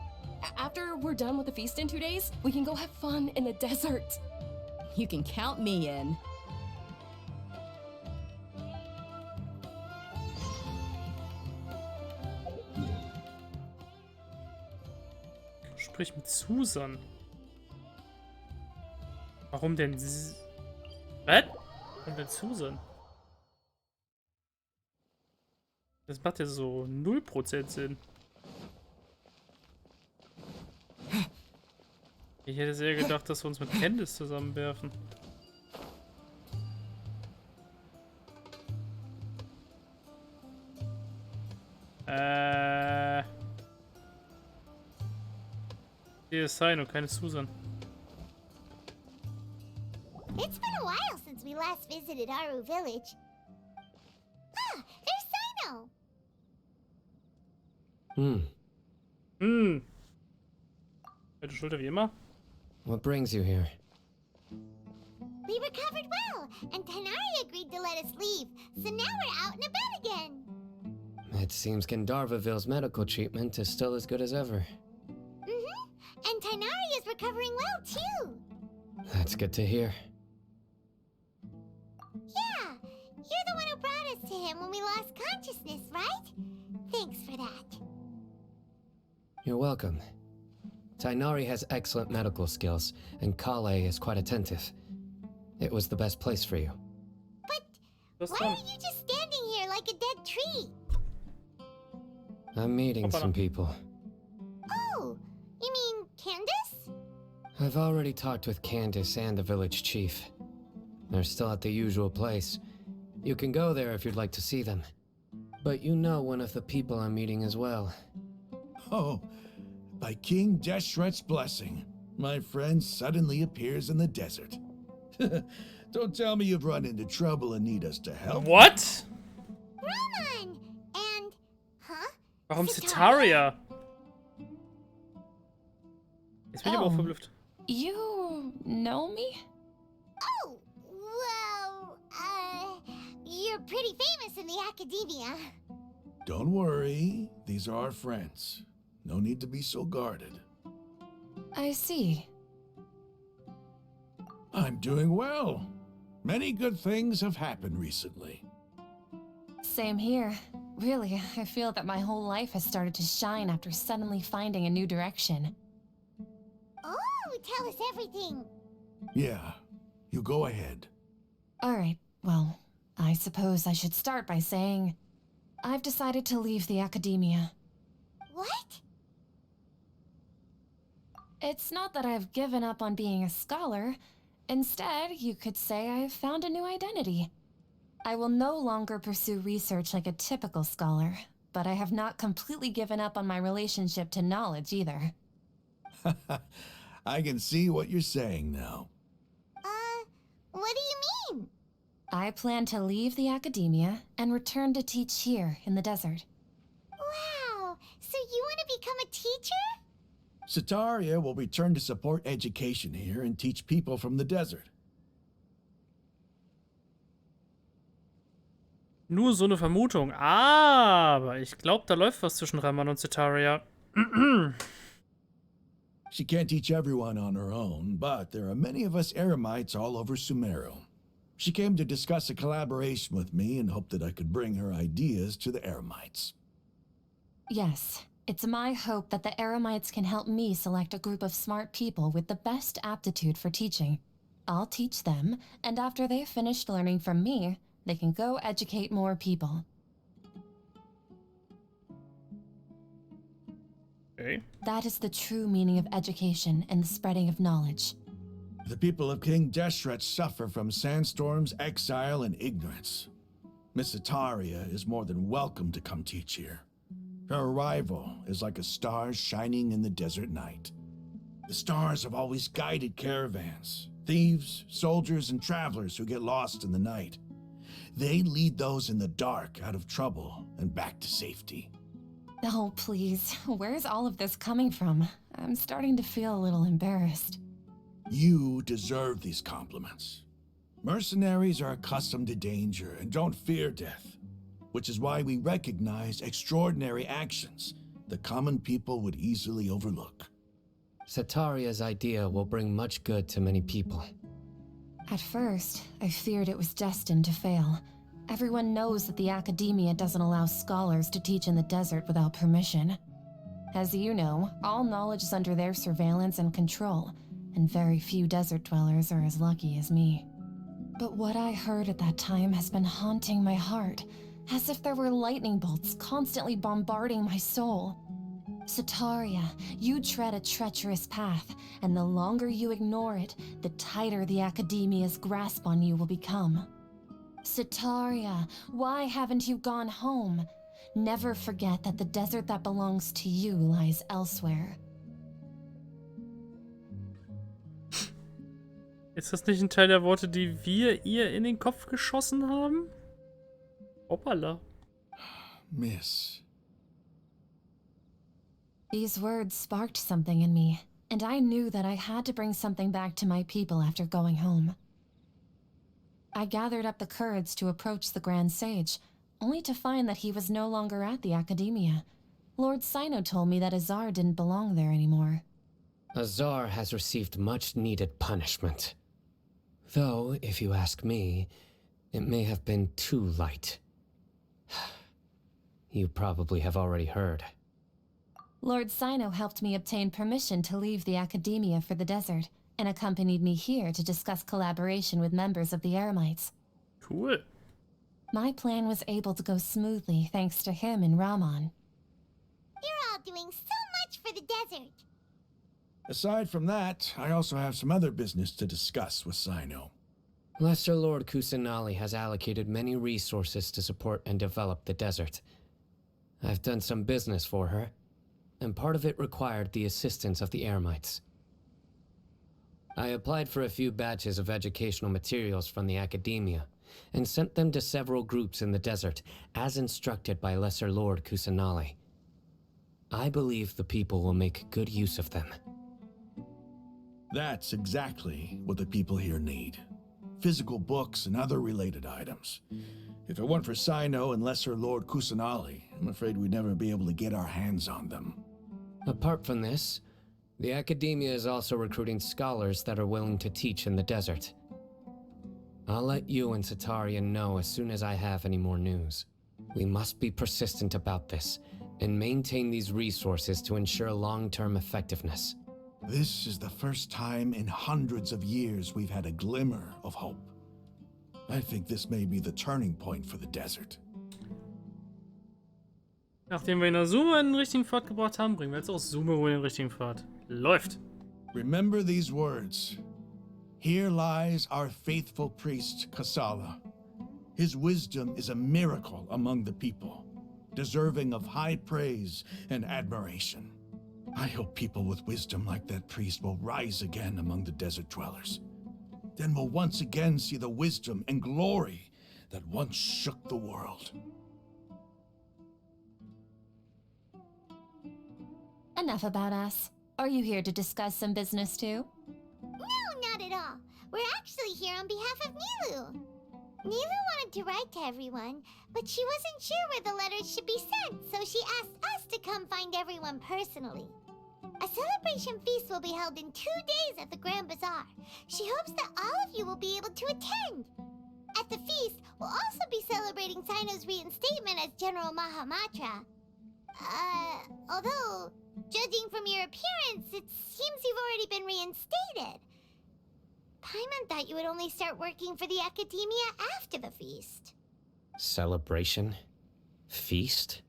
After we're done with the feast in 2 days, we can go have fun in the desert. You can count me in. Sprich mit Susan. Warum denn? Was? Warum denn Susan? Das macht ja so 0% Sinn. Ich hätte sehr gedacht, dass wir uns mit Candice zusammenwerfen. Hier ist Sino, keine Susan. It's been a while since we last visited Aru Village. Ah, there's Sino! Alte Schulter wie immer. What brings you here? We recovered well, and Tanari agreed to let us leave, so now we're out and about again. It seems Gandharvaville's medical treatment is still as good as ever. And Tanari is recovering well, too. That's good to hear. Yeah, you're the one who brought us to him when we lost consciousness, right? Thanks for that. You're welcome. Tainari has excellent medical skills, and Kale is quite attentive. It was the best place for you. But why are you just standing here like a dead tree? I'm meeting some people. Oh, you mean Candace? I've already talked with Candace and the village chief. They're still at the usual place. You can go there if you'd like to see them. But you know one of the people I'm meeting as well. Oh, by King Deshret's blessing, my friend suddenly appears in the desert. Don't tell me you've run into trouble and need us to help. What? Roman! And... Huh? Warum Cetaria? Jetzt bin ich aber auch verblüfft. You know me? Oh, well, you're pretty famous in the academia. Don't worry, these are our friends. No need to be so guarded. I see. I'm doing well. Many good things have happened recently. Same here. Really, I feel that my whole life has started to shine after suddenly finding a new direction. Oh, tell us everything. Yeah, you go ahead. Alright, well, I suppose I should start by saying I've decided to leave the academia. What? It's not that I've given up on being a scholar. Instead, you could say I've found a new identity. I will no longer pursue research like a typical scholar, but I have not completely given up on my relationship to knowledge either. I can see what you're saying now. What do you mean? I plan to leave the academia and return to teach here in the desert. Wow, so you want to become a teacher? Cetaria will return to support education here and teach people from the desert. Nur so eine Vermutung. Aber ich glaube, da läuft was zwischen Raman und Cetaria. She can't teach everyone on her own, but there are many of us Eremites all over Sumeru. She came to discuss a collaboration with me and hoped that I could bring her ideas to the Eremites. Yes, it's my hope that the Eremites can help me select a group of smart people with the best aptitude for teaching. I'll teach them, and after they've finished learning from me, they can go educate more people. Okay. That is the true meaning of education and the spreading of knowledge. The people of King Deshret suffer from sandstorms, exile, and ignorance. Miss Cetaria is more than welcome to come teach here. Her arrival is like a star shining in the desert night. The stars have always guided caravans, thieves, soldiers, and travelers who get lost in the night. They lead those in the dark out of trouble and back to safety. Oh, please, where's all of this coming from? I'm starting to feel a little embarrassed. You deserve these compliments. Mercenaries are accustomed to danger and don't fear death, which is why we recognize extraordinary actions the common people would easily overlook. Cetaria's idea will bring much good to many people. At first, I feared it was destined to fail. Everyone knows that the academia doesn't allow scholars to teach in the desert without permission. As you know, all knowledge is under their surveillance and control, and very few desert dwellers are as lucky as me. But what I heard at that time has been haunting my heart, as if there were lightning bolts constantly bombarding my soul. Cetaria, you tread a treacherous path, and the longer you ignore it, the tighter the academia's grasp on you will become. Cetaria, why haven't you gone home? Never forget that the desert that belongs to you lies elsewhere. Ist das nicht ein Teil der Worte, die wir ihr in den Kopf geschossen haben? Hoppala. Miss. These words sparked something in me, and I knew that I had to bring something back to my people after going home. I gathered up the courage to approach the Grand Sage, only to find that he was no longer at the Academia. Lord Sino told me that Azar didn't belong there anymore. Azar has received much-needed punishment. Though, if you ask me, it may have been too light. You probably have already heard. Lord Sino helped me obtain permission to leave the Academia for the desert, and accompanied me here to discuss collaboration with members of the Eremites. Cool. My plan was able to go smoothly thanks to him and Raman. You're all doing so much for the desert. Aside from that, I also have some other business to discuss with Sino. Lesser Lord Kusanali has allocated many resources to support and develop the desert. I've done some business for her, and part of it required the assistance of the Eremites. I applied for a few batches of educational materials from the academia and sent them to several groups in the desert, as instructed by Lesser Lord Kusanali. I believe the people will make good use of them. That's exactly what the people here need. Physical books and other related items. If it weren't for Sino and Lesser Lord Kusanali, I'm afraid we'd never be able to get our hands on them. Apart from this, the academia is also recruiting scholars that are willing to teach in the desert. I'll let you and Satarian know as soon as I have any more news. We must be persistent about this and maintain these resources to ensure long-term effectiveness. This is the first time in hundreds of years we've had a glimmer of hope. I think this may be the turning point for the desert. Nachdem wir in Azuma in den richtigen Pfad gebracht haben, bringen wir jetzt auch Sumeru in den richtigen Pfad. Läuft! Remember these words. Here lies our faithful priest, Kasala. His wisdom is a miracle among the people, deserving of high praise and admiration. I hope people with wisdom like that priest will rise again among the desert dwellers. Then we'll once again see the wisdom and glory that once shook the world. Enough about us. Are you here to discuss some business too? No, not at all. We're actually here on behalf of Nilu. Nilu wanted to write to everyone, but she wasn't sure where the letters should be sent, so she asked us to come find everyone personally. A celebration feast will be held in 2 days at the Grand Bazaar. She hopes that all of you will be able to attend. At the feast, we'll also be celebrating Sino's reinstatement as General Mahamatra. Although, judging from your appearance, it seems you've already been reinstated. Paimon thought you would only start working for the Academia after the feast. Celebration? Feast?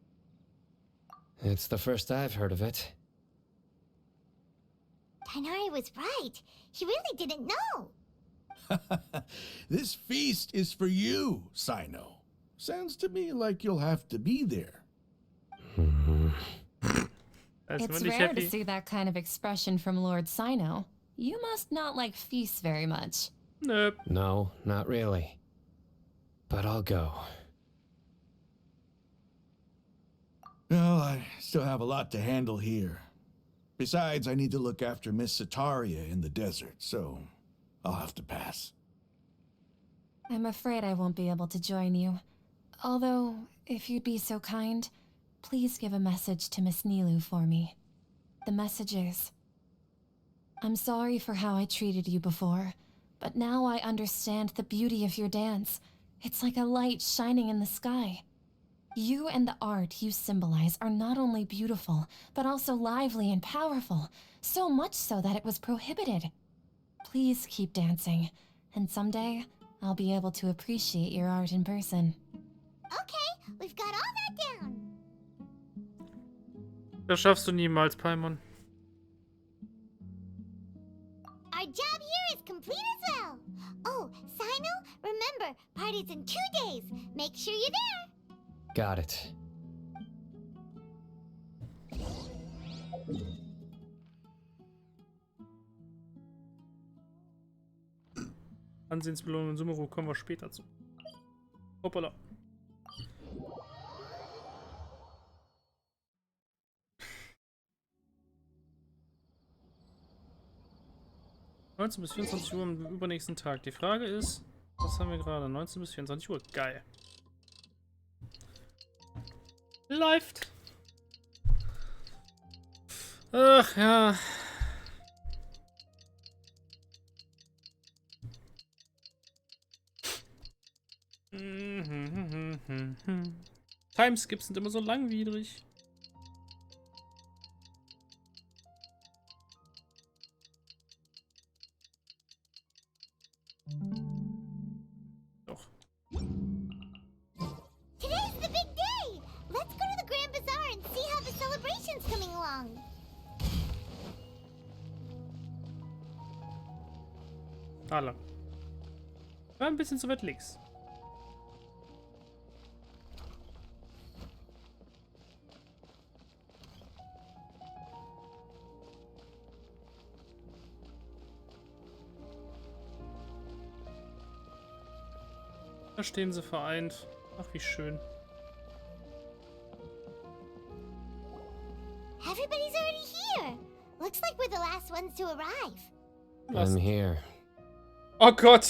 It's the first I've heard of it. Tainari was right. He really didn't know. This feast is for you, Sino. Sounds to me like you'll have to be there. It's rare to see that kind of expression from Lord Sino. You must not like feasts very much. Nope. No, not really. But I'll go. Well, I still have a lot to handle here. Besides, I need to look after Miss Sataria in the desert, so I'll have to pass. I'm afraid I won't be able to join you. Although, if you'd be so kind, please give a message to Miss Nilu for me. The message is, I'm sorry for how I treated you before, but now I understand the beauty of your dance. It's like a light shining in the sky. You and the art you symbolize are not only beautiful, but also lively and powerful, so much so that it was prohibited. Please keep dancing, and someday I'll be able to appreciate your art in person. Okay, we've got all that down. Das schaffst du niemals, Paimon. Our job here is complete as well. Oh, Sino, remember, party's in 2 days. Make sure you're there. Got it. Ansehensbelohnung in Sumeru kommen wir später zu. Hoppala. (19 bis 24 Uhr am übernächsten Tag). Die Frage ist, was haben wir gerade? 19 bis 24 Uhr. Geil. Läuft. Ach ja. Timeskips sind immer so langwierig. Doch. Today's the big day. Let's go to the Grand Bazaar and see how the celebration's coming along. Alle. War ein bisschen zu weit links. Da stehen sie vereint. Ach, wie schön. Everybody's already here. Looks like we're the last ones to arrive. I'm here. Oh Gott!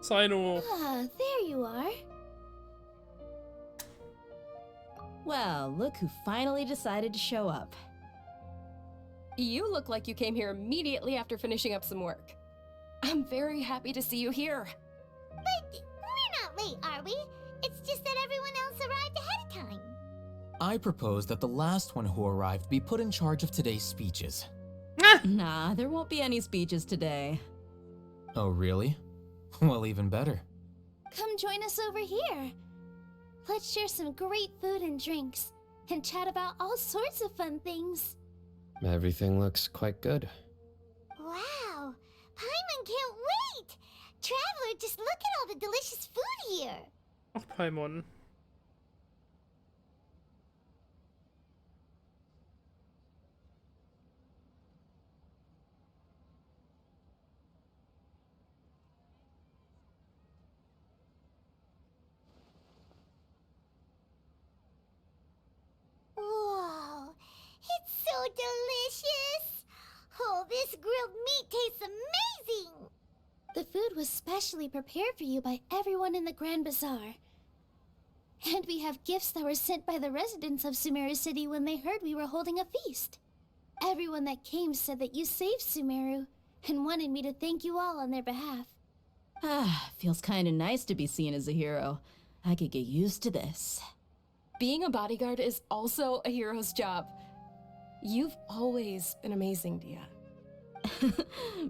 Sino. Ah, there you are. Well, look who finally decided to show up. You look like you came here immediately after finishing up some work. I'm very happy to see you here. But we're not late, are we? It's just that everyone else arrived ahead of time. I propose that the last one who arrived be put in charge of today's speeches. Nah, there won't be any speeches today. Oh, really? Well, even better. Come join us over here. Let's share some great food and drinks, and chat about all sorts of fun things. Everything looks quite good. Wow, Paimon can't wait! Traveler, just look at all the delicious food here. Ach, Paimon. Whoa, it's so delicious! Oh, this grilled meat tastes amazing! The food was specially prepared for you by everyone in the Grand Bazaar. And we have gifts that were sent by the residents of Sumeru City when they heard we were holding a feast. Everyone that came said that you saved Sumeru, and wanted me to thank you all on their behalf. Ah, feels kinda nice to be seen as a hero. I could get used to this. Being a bodyguard is also a hero's job. You've always been amazing, Dia.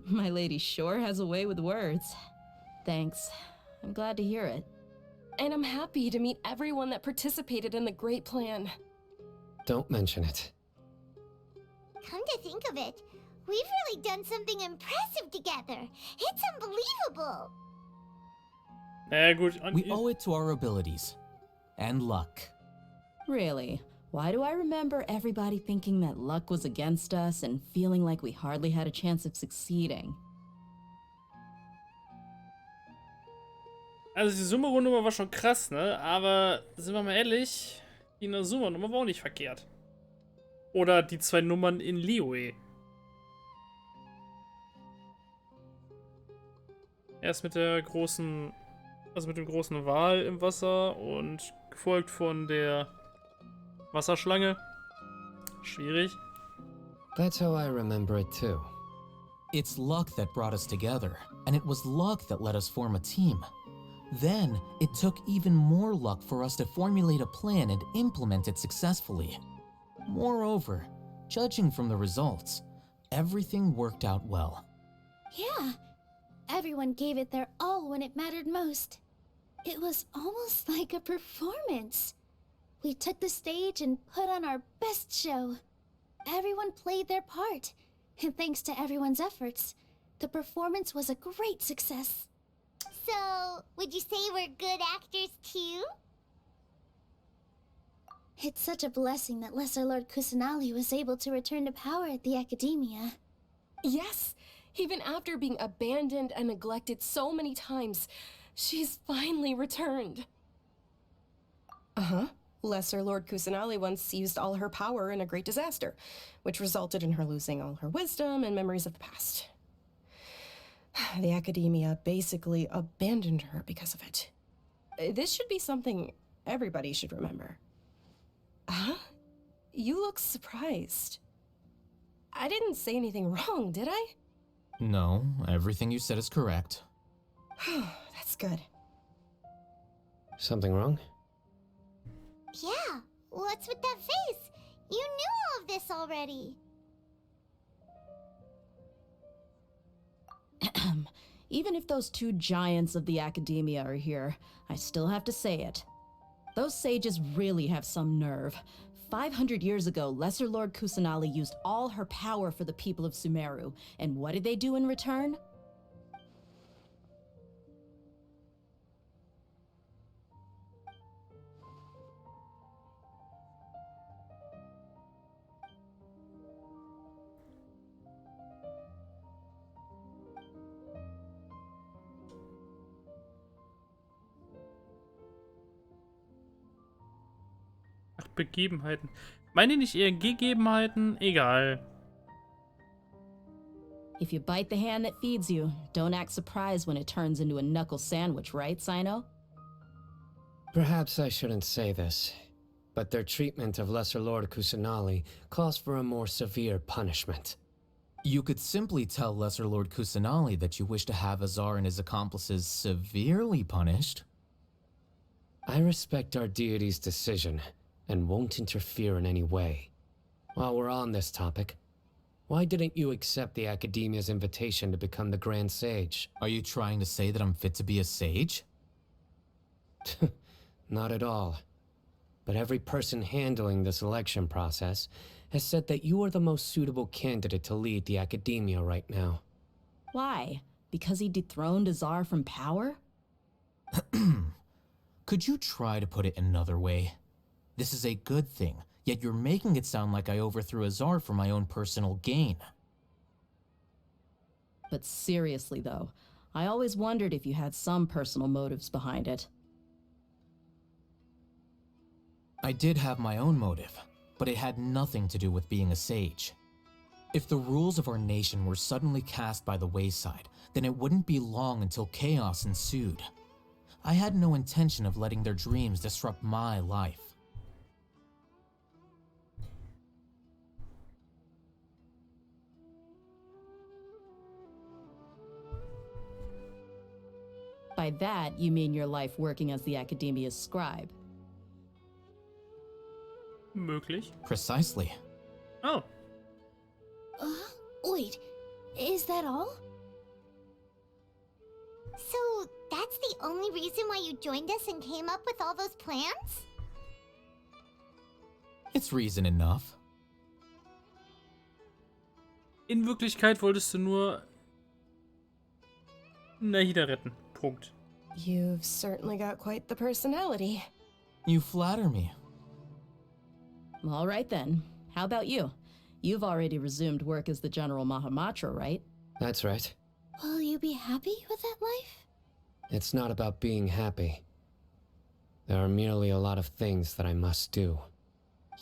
My lady sure has a way with words. Thanks. I'm glad to hear it. And I'm happy to meet everyone that participated in the great plan. Don't mention it. Come to think of it, we've really done something impressive together. It's unbelievable. Gut. We owe it to our abilities. And luck. Really? Why do I remember everybody thinking that luck was against us and feeling like we hardly had a chance of succeeding? Also die Sumeru-Nummer war schon krass, ne? Aber sind wir mal ehrlich, die Inazuma-Nummer war auch nicht verkehrt. Oder die zwei Nummern in Liyue. Erst mit der großen, also mit dem großen Wal im Wasser und gefolgt von der Wasserschlange. Schwierig. That's how I remember it too. It's luck that brought us together, and it was luck that let us form a team. Then, it took even more luck for us to formulate a plan and implement it successfully. Moreover, judging from the results, everything worked out well. Yeah, everyone gave it their all when it mattered most. It was almost like a performance. We took the stage and put on our best show. Everyone played their part, and thanks to everyone's efforts, the performance was a great success. So, would you say we're good actors too? It's such a blessing that Lesser Lord Kusanali was able to return to power at the Academia. Yes, even after being abandoned and neglected so many times, she's finally returned. Uh-huh. Lesser Lord Kusanali once used all her power in a great disaster, which resulted in her losing all her wisdom and memories of the past. The Academia basically abandoned her because of it. This should be something everybody should remember. Huh? You look surprised. I didn't say anything wrong, did I? No, everything you said is correct. That's good. Something wrong? Yeah, what's with that face? You knew all of this already. Even if those two giants of the Academia are here, I still have to say it. Those sages really have some nerve. 500 years ago, Lesser Lord Kusanali used all her power for the people of Sumeru, and what did they do in return? Begebenheiten. Meine nicht eher Gegebenheiten? Egal. If you bite the hand that feeds you, don't act surprised when it turns into a knuckle sandwich, right, Sino? Perhaps I shouldn't say this, but their treatment of Lesser Lord Kusanali calls for a more severe punishment. You could simply tell Lesser Lord Kusanali that you wish to have Azar and his accomplices severely punished. I respect our deity's decision and won't interfere in any way. While we're on this topic, why didn't you accept the Academia's invitation to become the Grand Sage? Are you trying to say that I'm fit to be a sage? Not at all. But every person handling the selection process has said that you are the most suitable candidate to lead the Academia right now. Why? Because he dethroned Azar from power? Could you try to put it another way? This is a good thing, yet you're making it sound like I overthrew Azar for my own personal gain. But seriously, though, I always wondered if you had some personal motives behind it. I did have my own motive, but it had nothing to do with being a sage. If the rules of our nation were suddenly cast by the wayside, then it wouldn't be long until chaos ensued. I had no intention of letting their dreams disrupt my life. By that, you mean your life working as the Academia's scribe. Möglich. Precisely. Oh. Wait, is that all? So, that's the only reason why you joined us and came up with all those plans? It's reason enough. In Wirklichkeit wolltest du nur Nahida retten. Punkt. You've certainly got quite the personality. You flatter me. All right then. How about you? You've already resumed work as the General Mahamatra, right? That's right. Will you be happy with that life? It's not about being happy. There are merely a lot of things that I must do.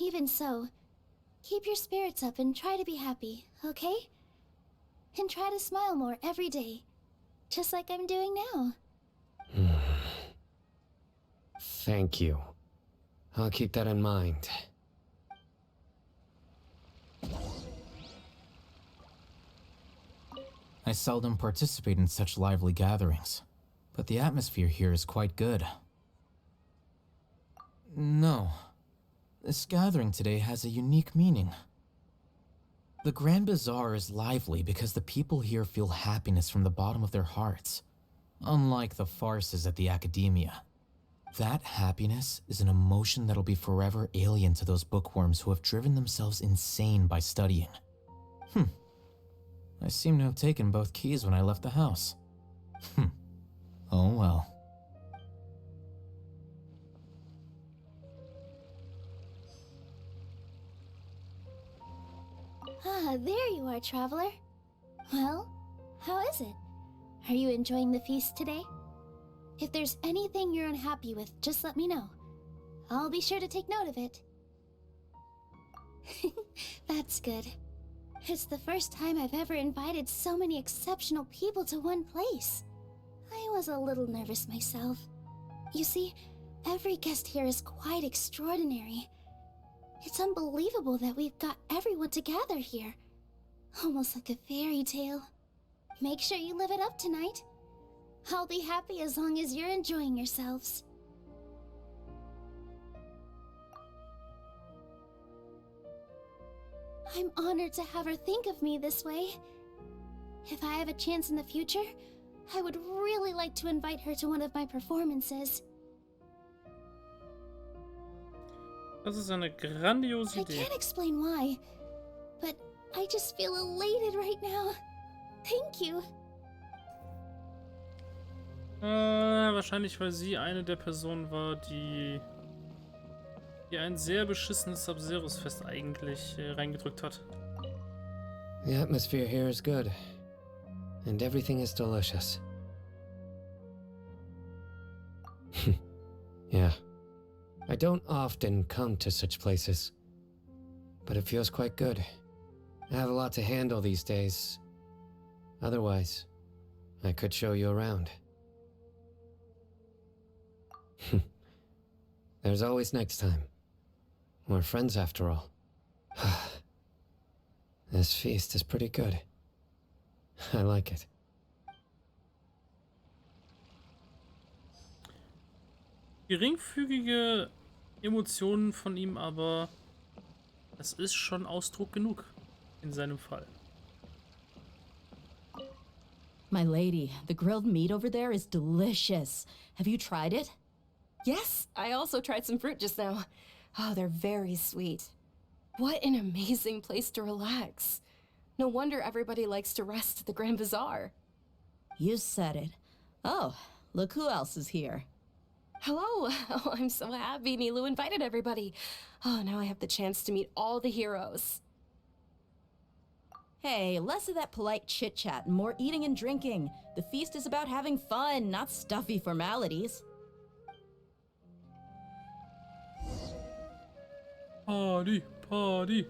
Even so, keep your spirits up and try to be happy, okay? And try to smile more every day, just like I'm doing now. Thank you. I'll keep that in mind. I seldom participate in such lively gatherings, but the atmosphere here is quite good. No, this gathering today has a unique meaning. The Grand Bazaar is lively because the people here feel happiness from the bottom of their hearts, unlike the farces at the Academia. That happiness is an emotion that'll be forever alien to those bookworms who have driven themselves insane by studying. I seem to have taken both keys when I left the house. Oh well. Ah, there you are, traveler. Well, how is it? Are you enjoying the feast today? If there's anything you're unhappy with, just let me know. I'll be sure to take note of it. That's good. It's the first time I've ever invited so many exceptional people to one place. I was a little nervous myself. You see, every guest here is quite extraordinary. It's unbelievable that we've got everyone together here. Almost like a fairy tale. Make sure you live it up tonight. I'll be happy as long as you're enjoying yourselves. I'm honored to have her think of me this way. If I have a chance in the future, I would really like to invite her to one of my performances. Das ist eine grandiose I Idee. can't explain why, but I just feel elated right now. Thank you. Wahrscheinlich, weil sie eine der Personen war, die ein sehr beschissenes Sub-Zero-Fest eigentlich reingedrückt hat. The atmosphere here is good, and everything is delicious. Yeah, I don't often come to such places, but it feels quite good. I have a lot to handle these days. Otherwise, I could show you around. There's always next time. We're friends after all. This feast is pretty good. I like it. Geringfügige Emotionen von ihm, aber das ist schon Ausdruck genug in seinem Fall. My lady, the grilled meat over there is delicious. Have you tried it? Yes, I also tried some fruit just now. Oh, they're very sweet. What an amazing place to relax. No wonder everybody likes to rest at the Grand Bazaar. You said it. Oh, look who else is here. Hello. Oh, I'm so happy Nilu invited everybody. Oh, now I have the chance to meet all the heroes. Hey, less of that polite chit-chat and more eating and drinking. The feast is about having fun, not stuffy formalities. Party, party.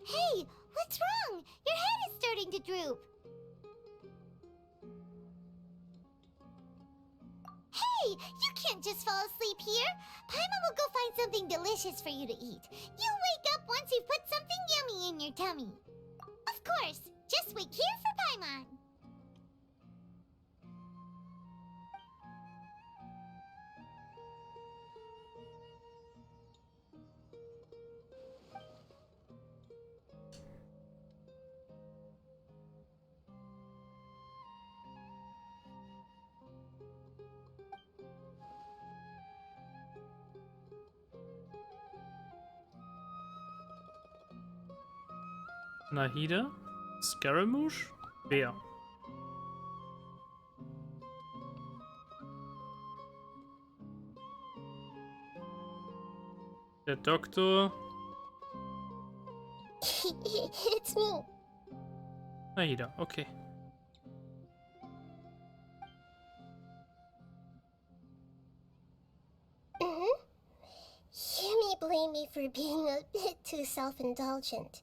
Hey, what's wrong? Your head is starting to droop. Hey, you can't just fall asleep here. Paimon will go find something delicious for you to eat. You'll wake up once you've put something yummy in your tummy. Of course, just wait here for Paimon. Nahida? Scaramouche? Wer? Der Doktor. It's me. Nahida, okay. You may blame me for being a bit too self-indulgent.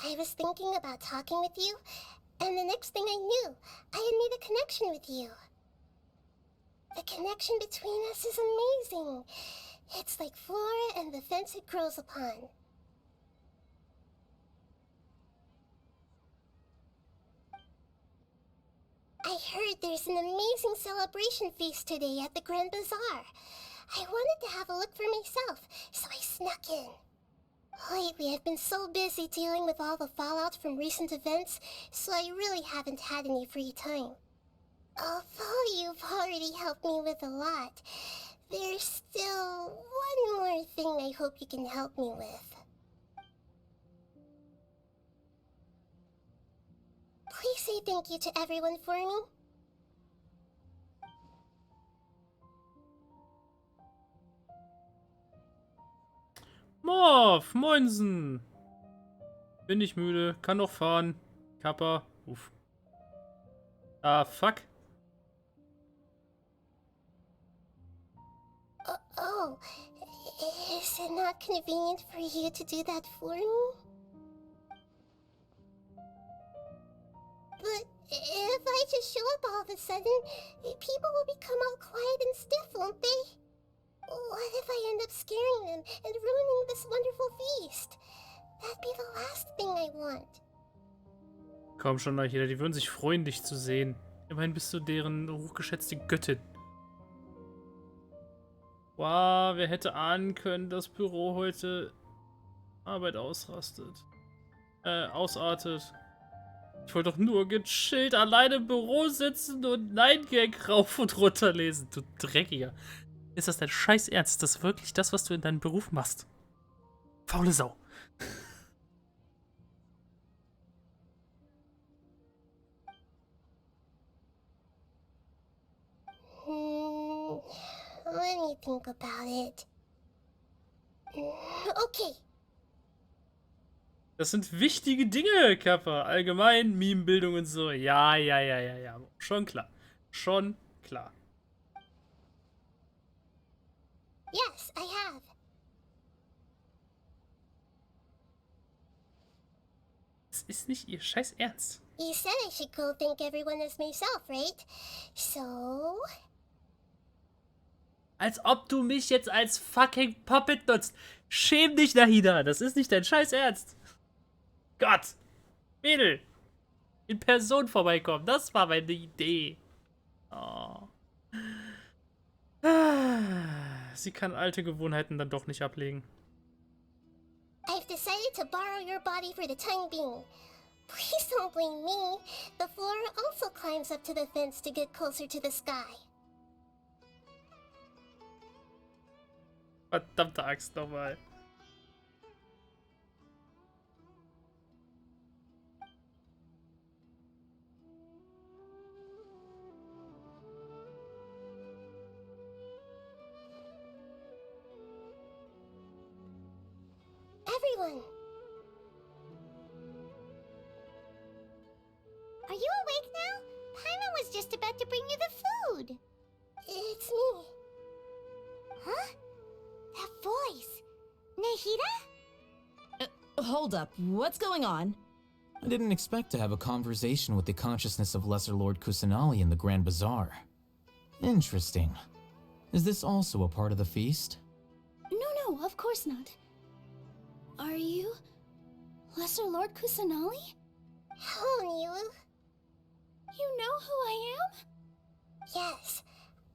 I was thinking about talking with you, and the next thing I knew, I had made a connection with you. The connection between us is amazing. It's like flora and the fence it grows upon. I heard there's an amazing celebration feast today at the Grand Bazaar. I wanted to have a look for myself, so I snuck in. Lately, I've been so busy dealing with all the fallout from recent events, so I really haven't had any free time. Although you've already helped me with a lot, there's still one more thing I hope you can help me with. Please say thank you to everyone for me. Morph, Moinsen. Bin nicht müde, kann noch fahren. Kappa. Uff. Ah, fuck. Oh, is it not convenient for you to do that for me? But if I just show up all of a sudden, people will become all quiet and stiff, won't they? What if I end up scaring them and ruining this wonderful feast? That'd be the last thing I want. Komm schon, Nahida, die würden sich freuen, dich zu sehen. Immerhin bist du deren hochgeschätzte Göttin. Wow, wer hätte ahnen können, dass Büro heute Arbeit ausrastet. Ausartet. Ich wollte doch nur gechillt alleine im Büro sitzen und 9gag rauf und runter lesen, du Dreckiger. Ist das dein scheiß Ernst? Ist das wirklich das, was du in deinem Beruf machst? Faule Sau. Let me think about it. Okay. Das sind wichtige Dinge, Kappa. Allgemein, Meme-Bildung und so. Ja. Schon klar. Schon klar. Yes, I have. Das ist nicht ihr scheiß Ernst. You said I should go thank everyone as myself, right? So... Als ob du mich jetzt als fucking Puppet nutzt. Schäm dich, Nahida. Das ist nicht dein scheiß Ernst. Gott. Mädel. In Person vorbeikommen. Das war meine Idee. Oh. Sie kann alte Gewohnheiten dann doch nicht ablegen. I've decided to borrow your body for the time being. Please don't blame me. The flora also climbs up to the fence to get closer to the sky. Verdammte Axt nochmal. Everyone! Are you awake now? Paimon was just about to bring you the food. It's me. Huh? That voice. Nahida? Hold up. What's going on? I didn't expect to have a conversation with the consciousness of Lesser Lord Kusanali in the Grand Bazaar. Interesting. Is this also a part of the feast? No, of course not. Are you Lesser Lord Kusanali? Hello, Nilu. You know who I am? Yes,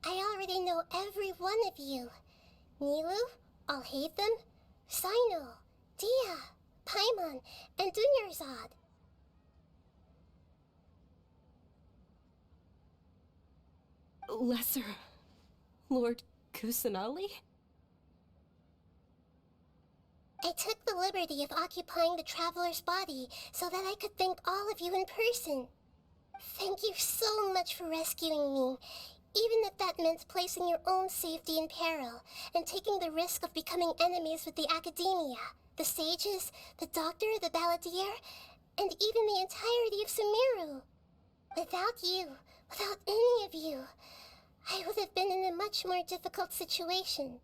I already know every one of you. Nilu, Alhaitham, Sino, Dia, Paimon, and Dunyarzad. Lesser Lord Kusanali? I took the liberty of occupying the traveler's body so that I could thank all of you in person. Thank you so much for rescuing me, even if that meant placing your own safety in peril and taking the risk of becoming enemies with the Academia, the sages, the doctor, the balladeer, and even the entirety of Sumeru. Without you, without any of you, I would have been in a much more difficult situation.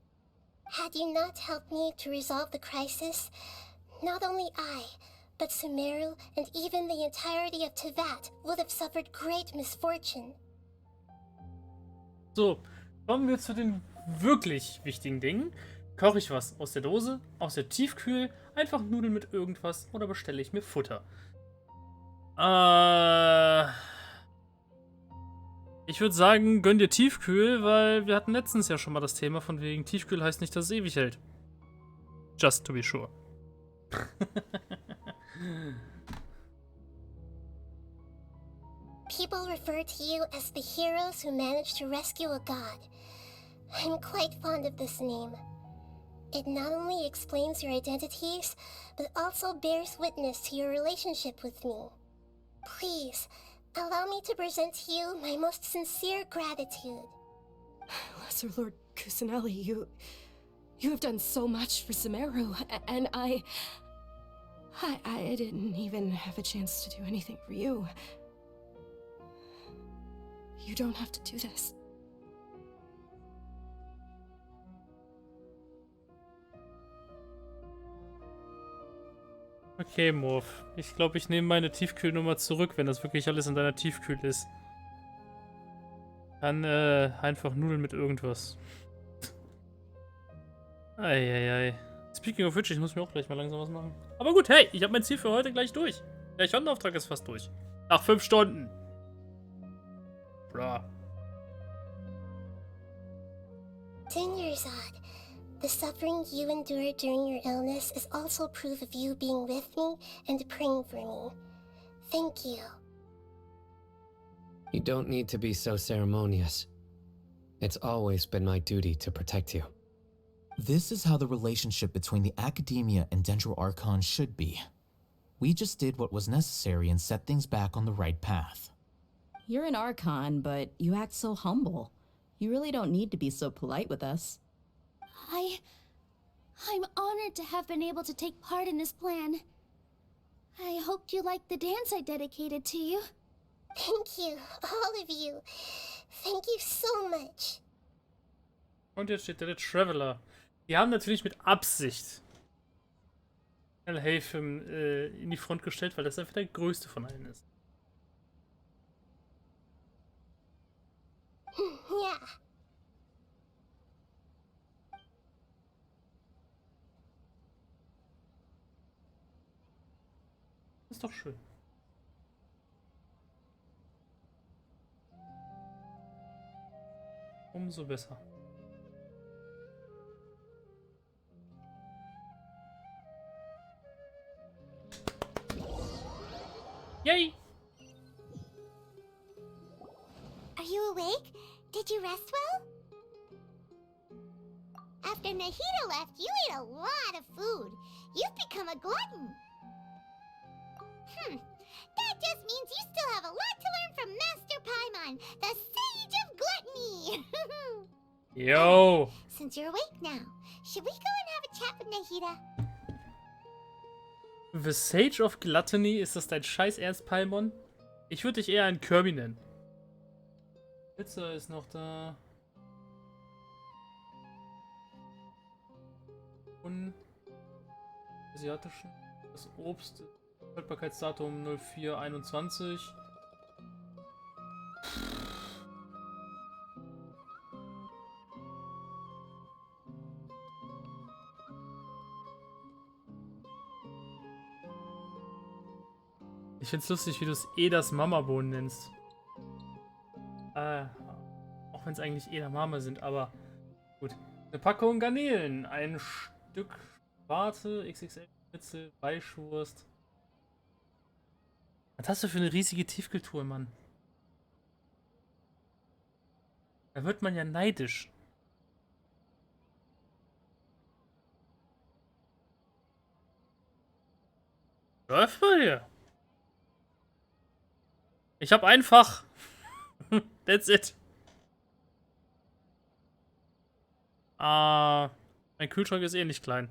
Had you not helped me to resolve the crisis, not only I, but Sumeru and even the entirety of Tevat would have suffered great misfortune. So, kommen wir zu den wirklich wichtigen Dingen. Koche ich was aus der Dose, aus der Tiefkühl, einfach Nudeln mit irgendwas oder bestelle ich mir Futter? Ich würde sagen, gönn dir Tiefkühl, weil wir hatten letztens ja schon mal das Thema von wegen Tiefkühl heißt nicht, dass es ewig hält. Just to be sure. People refer to you as the heroes who managed to rescue a god. I'm quite fond of this name. It not only explains your identities, but also bears witness to your relationship with me. Please, allow me to present to you my most sincere gratitude. Lesser Lord Kusanali, you have done so much for Sumeru, and I didn't even have a chance to do anything for you. You don't have to do this. Okay, Morph. Ich glaube, ich nehme meine Tiefkühlnummer zurück, wenn das wirklich alles in deiner Tiefkühl ist. Dann einfach Nudeln mit irgendwas. Eieiei. Speaking of which, ich muss mir auch gleich mal langsam was machen. Aber gut, hey, ich habe mein Ziel für heute gleich durch. Der Sonnenauftrag ist fast durch. Nach 5 Stunden. Bra. Dunyarzad, the suffering you endured during your illness is also proof of you being with me and praying for me. Thank you. You don't need to be so ceremonious. It's always been my duty to protect you. This is how the relationship between the Academia and Dendro Archon should be. We just did what was necessary and set things back on the right path. You're an Archon, but you act so humble. You really don't need to be so polite with us. I'm honored to have been able to take part in this plan. I hoped you liked the dance I dedicated to you. Thank you, all of you. Thank you so much. Und jetzt steht der Traveler. Die haben natürlich mit Absicht Haven in die Front gestellt, weil das einfach der größte von allen ist. Ja. Ist doch schön. Umso besser. Yay! Are you awake? Did you rest well? After Nahida left, you ate a lot of food. You've become a glutton. That just means you still have a lot to learn from Master Paimon, the Sage of Gluttony. Yo! Since you're awake now, should we go and have a chat with Nahida? The Sage of Gluttony? Ist das dein scheiß Ernst, Paimon? Ich würde dich eher einen Kirby nennen. Pizza ist noch da. Und asiatischen. Das Obst. Haltbarkeitsdatum 04/21. Ich find's lustig, wie du es Edas Mama-Bohnen nennst. Auch wenn es eigentlich Edamame sind, aber gut. Eine Packung Garnelen, ein Stück Warte, XXL-Schnitzel, Weichwurst. Was hast du für eine riesige Tiefkühltruhe, Mann? Da wird man ja neidisch. Läuft bei dir. Ich hab ein Fach. That's it. Mein Kühlschrank ist eh nicht klein.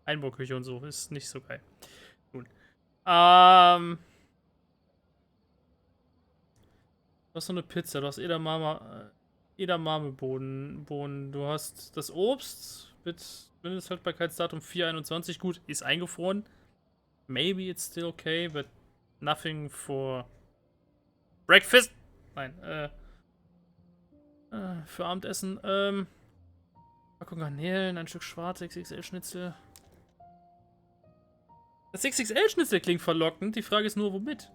Einbauküche und so ist nicht so geil. Gut. Du hast so eine Pizza, du hast Edamame-Bohnen, du hast das Obst mit Mindesthaltbarkeitsdatum 4/21. Gut, ist eingefroren. Maybe it's still okay, but nothing for breakfast. Nein, für Abendessen. Packung Garnelen, ein Stück schwarze XXL-Schnitzel. Das XXL-Schnitzel klingt verlockend. Die Frage ist nur, womit?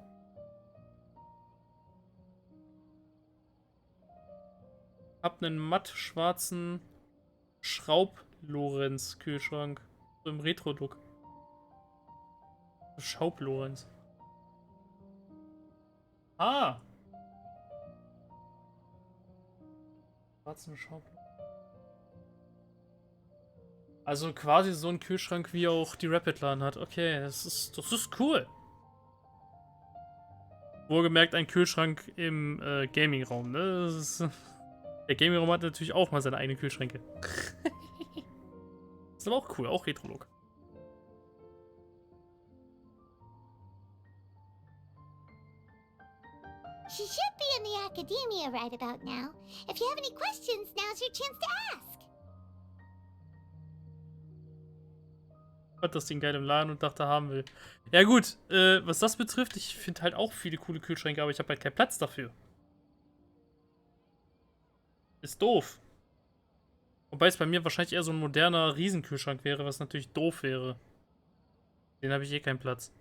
Hab einen matt schwarzen Schraub-Lorenz-Kühlschrank. So im Retro-Look. Schaub-Lorenz. Ah! Schwarzen Schaub. Also quasi so ein Kühlschrank, wie auch die Rapid-Lan hat. Okay, das ist cool. Wohlgemerkt ein Kühlschrank im Gaming-Raum, ne? Der Gaming-Raum hat natürlich auch mal seine eigenen Kühlschränke. Ist aber auch cool, auch Retro-Look. She should be in the academia right about now. If you have any questions, now's your chance to ask. Hat das Ding geil im Laden und dachte, haben will. Ja gut, was das betrifft, ich finde halt auch viele coole Kühlschränke, aber ich habe halt keinen Platz dafür. Ist doof. Wobei es bei mir wahrscheinlich eher so ein moderner Riesenkühlschrank wäre, was natürlich doof wäre. Den habe ich eh keinen Platz.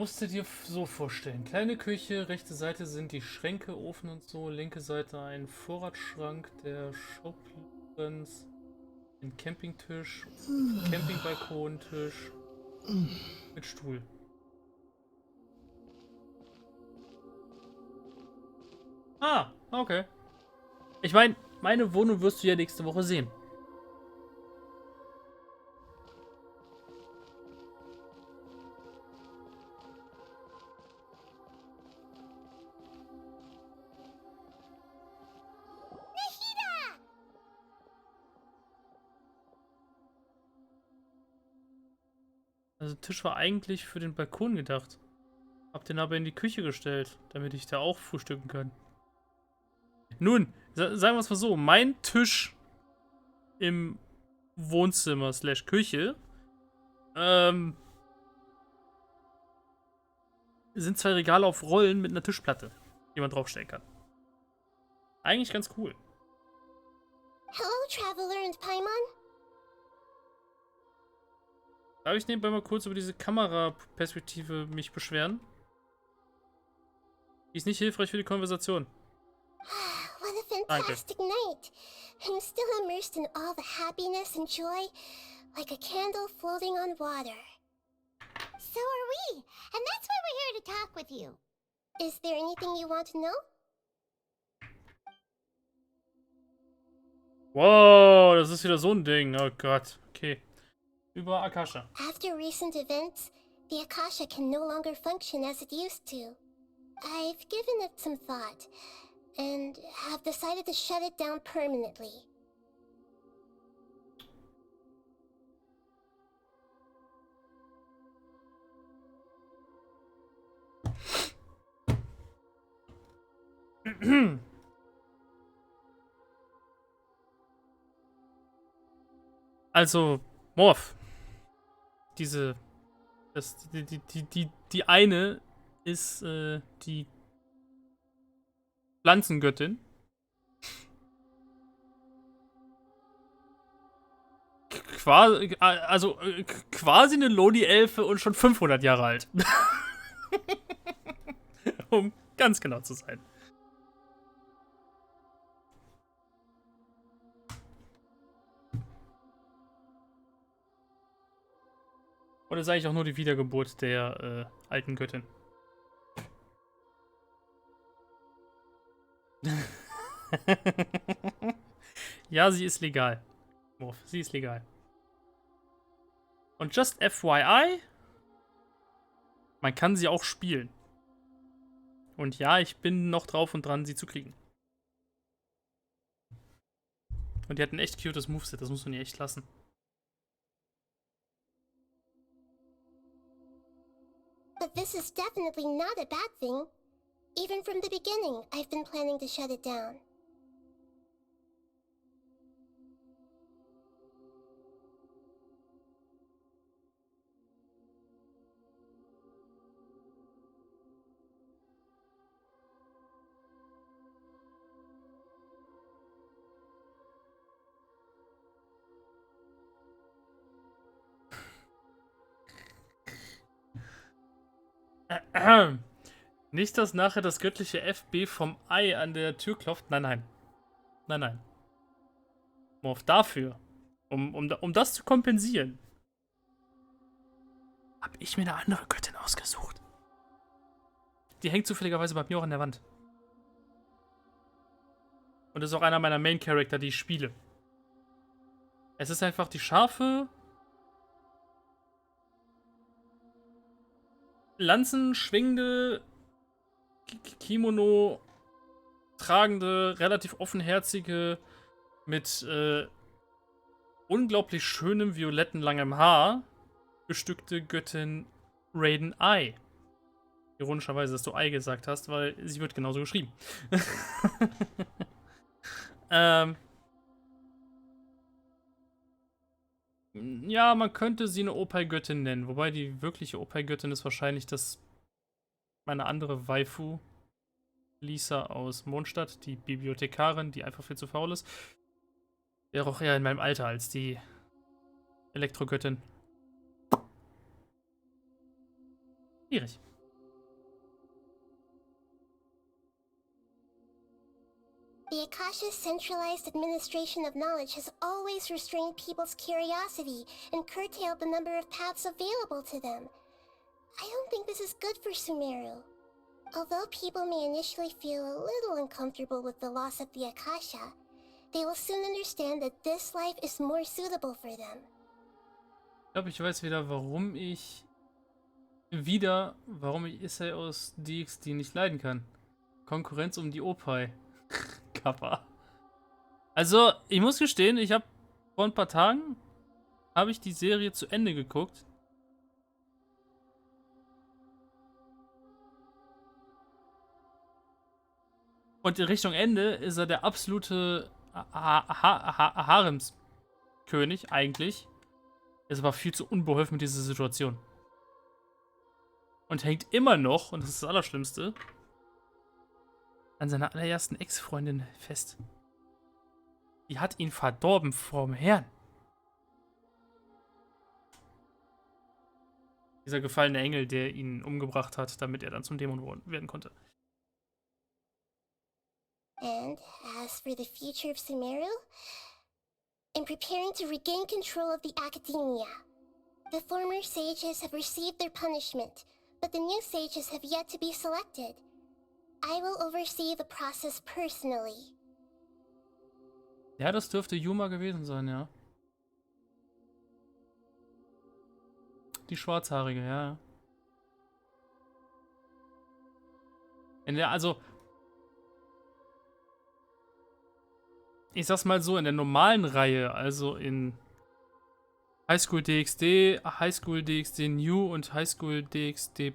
Musst du dir so vorstellen. Kleine Küche, rechte Seite sind die Schränke, Ofen und so, linke Seite ein Vorratsschrank, der Schauplatz, ein Campingtisch, Campingbalkontisch mit Stuhl. Ah, okay. Ich meine, meine Wohnung wirst du ja nächste Woche sehen. Also der Tisch war eigentlich für den Balkon gedacht. Hab den aber in die Küche gestellt, damit ich da auch frühstücken kann. Nun, sagen wir es mal so, mein Tisch im Wohnzimmer / Küche sind 2 Regale auf Rollen mit einer Tischplatte, die man draufstellen kann. Eigentlich ganz cool. Hello, Traveler and Paimon. Darf ich nebenbei mal kurz über diese Kameraperspektive mich beschweren? Die ist nicht hilfreich für die Konversation. What a fantastic night. I'm still immersed in all the happiness and joy, like a candle floating on water. So are we, and that's why we're here to talk with you. Is there anything you want to know? Wow, das ist wieder so ein Ding. Oh Gott. Okay. Über Akasha. After recent events, the Akasha can no longer function as it used to. I've given it some thought, and have decided to shut it down permanently. Also, Morph. Die eine ist die Pflanzengöttin. Quasi eine Loli-Elfe und schon 500 Jahre alt. Um ganz genau zu sein. Oder ist eigentlich auch nur die Wiedergeburt der alten Göttin? Ja, sie ist legal. Morph, sie ist legal. Und just FYI, man kann sie auch spielen. Und ja, ich bin noch drauf und dran, sie zu kriegen. Und die hat ein echt cutes Moveset, das muss man ihr echt lassen. But this is definitely not a bad thing. Even from the beginning, I've been planning to shut it down. Nicht, dass nachher das göttliche FB vom Ei an der Tür klopft. Nein, nein. Nein, nein. Morph, dafür. Um das zu kompensieren. Hab ich mir eine andere Göttin ausgesucht. Die hängt zufälligerweise bei mir auch an der Wand. Und ist auch einer meiner Main-Charakter, die ich spiele. Es ist einfach die scharfe, Lanzen schwingende, Kimono tragende, relativ offenherzige, mit unglaublich schönem violetten langem Haar bestückte Göttin Raiden Eye. Ironischerweise, dass du Ei gesagt hast, weil sie wird genauso geschrieben. Ja, man könnte sie eine Opal-Göttin nennen, wobei die wirkliche Opal-Göttin ist wahrscheinlich meine andere Waifu, Lisa aus Mondstadt, die Bibliothekarin, die einfach viel zu faul ist. Wäre auch eher in meinem Alter als die Elektrogöttin. Schwierig. The Akasha's centralized administration of knowledge has always restrained people's curiosity and curtailed the number of paths available to them. I don't think this is good for Sumeru. Although people may initially feel a little uncomfortable with the loss of the Akasha, they will soon understand that this life is more suitable for them. Ich glaube, ich weiß wieder, warum ich Issei aus DxD nicht leiden kann. Konkurrenz um die Opie. Kappa. Also, ich muss gestehen, ich habe vor ein paar Tagen die Serie zu Ende geguckt. Und in Richtung Ende ist er der absolute Haremskönig eigentlich. Ist aber viel zu unbeholfen mit dieser Situation. Und hängt immer noch, und das ist das Allerschlimmste, an seiner allerersten Ex-Freundin fest. Die hat ihn verdorben vorm Herrn. Dieser gefallene Engel, der ihn umgebracht hat, damit er dann zum Dämon werden konnte. And as for the future of Sumeru, I'm preparing to regain control of the academia. The former sages have received their punishment, but the new sages have yet to be selected. I will oversee the process personally. Ja, das dürfte Yuma gewesen sein, ja. Die Schwarzhaarige, ja. Also, ich sag's mal so, in der normalen Reihe, also in High School DxD, High School DxD New und High School DxD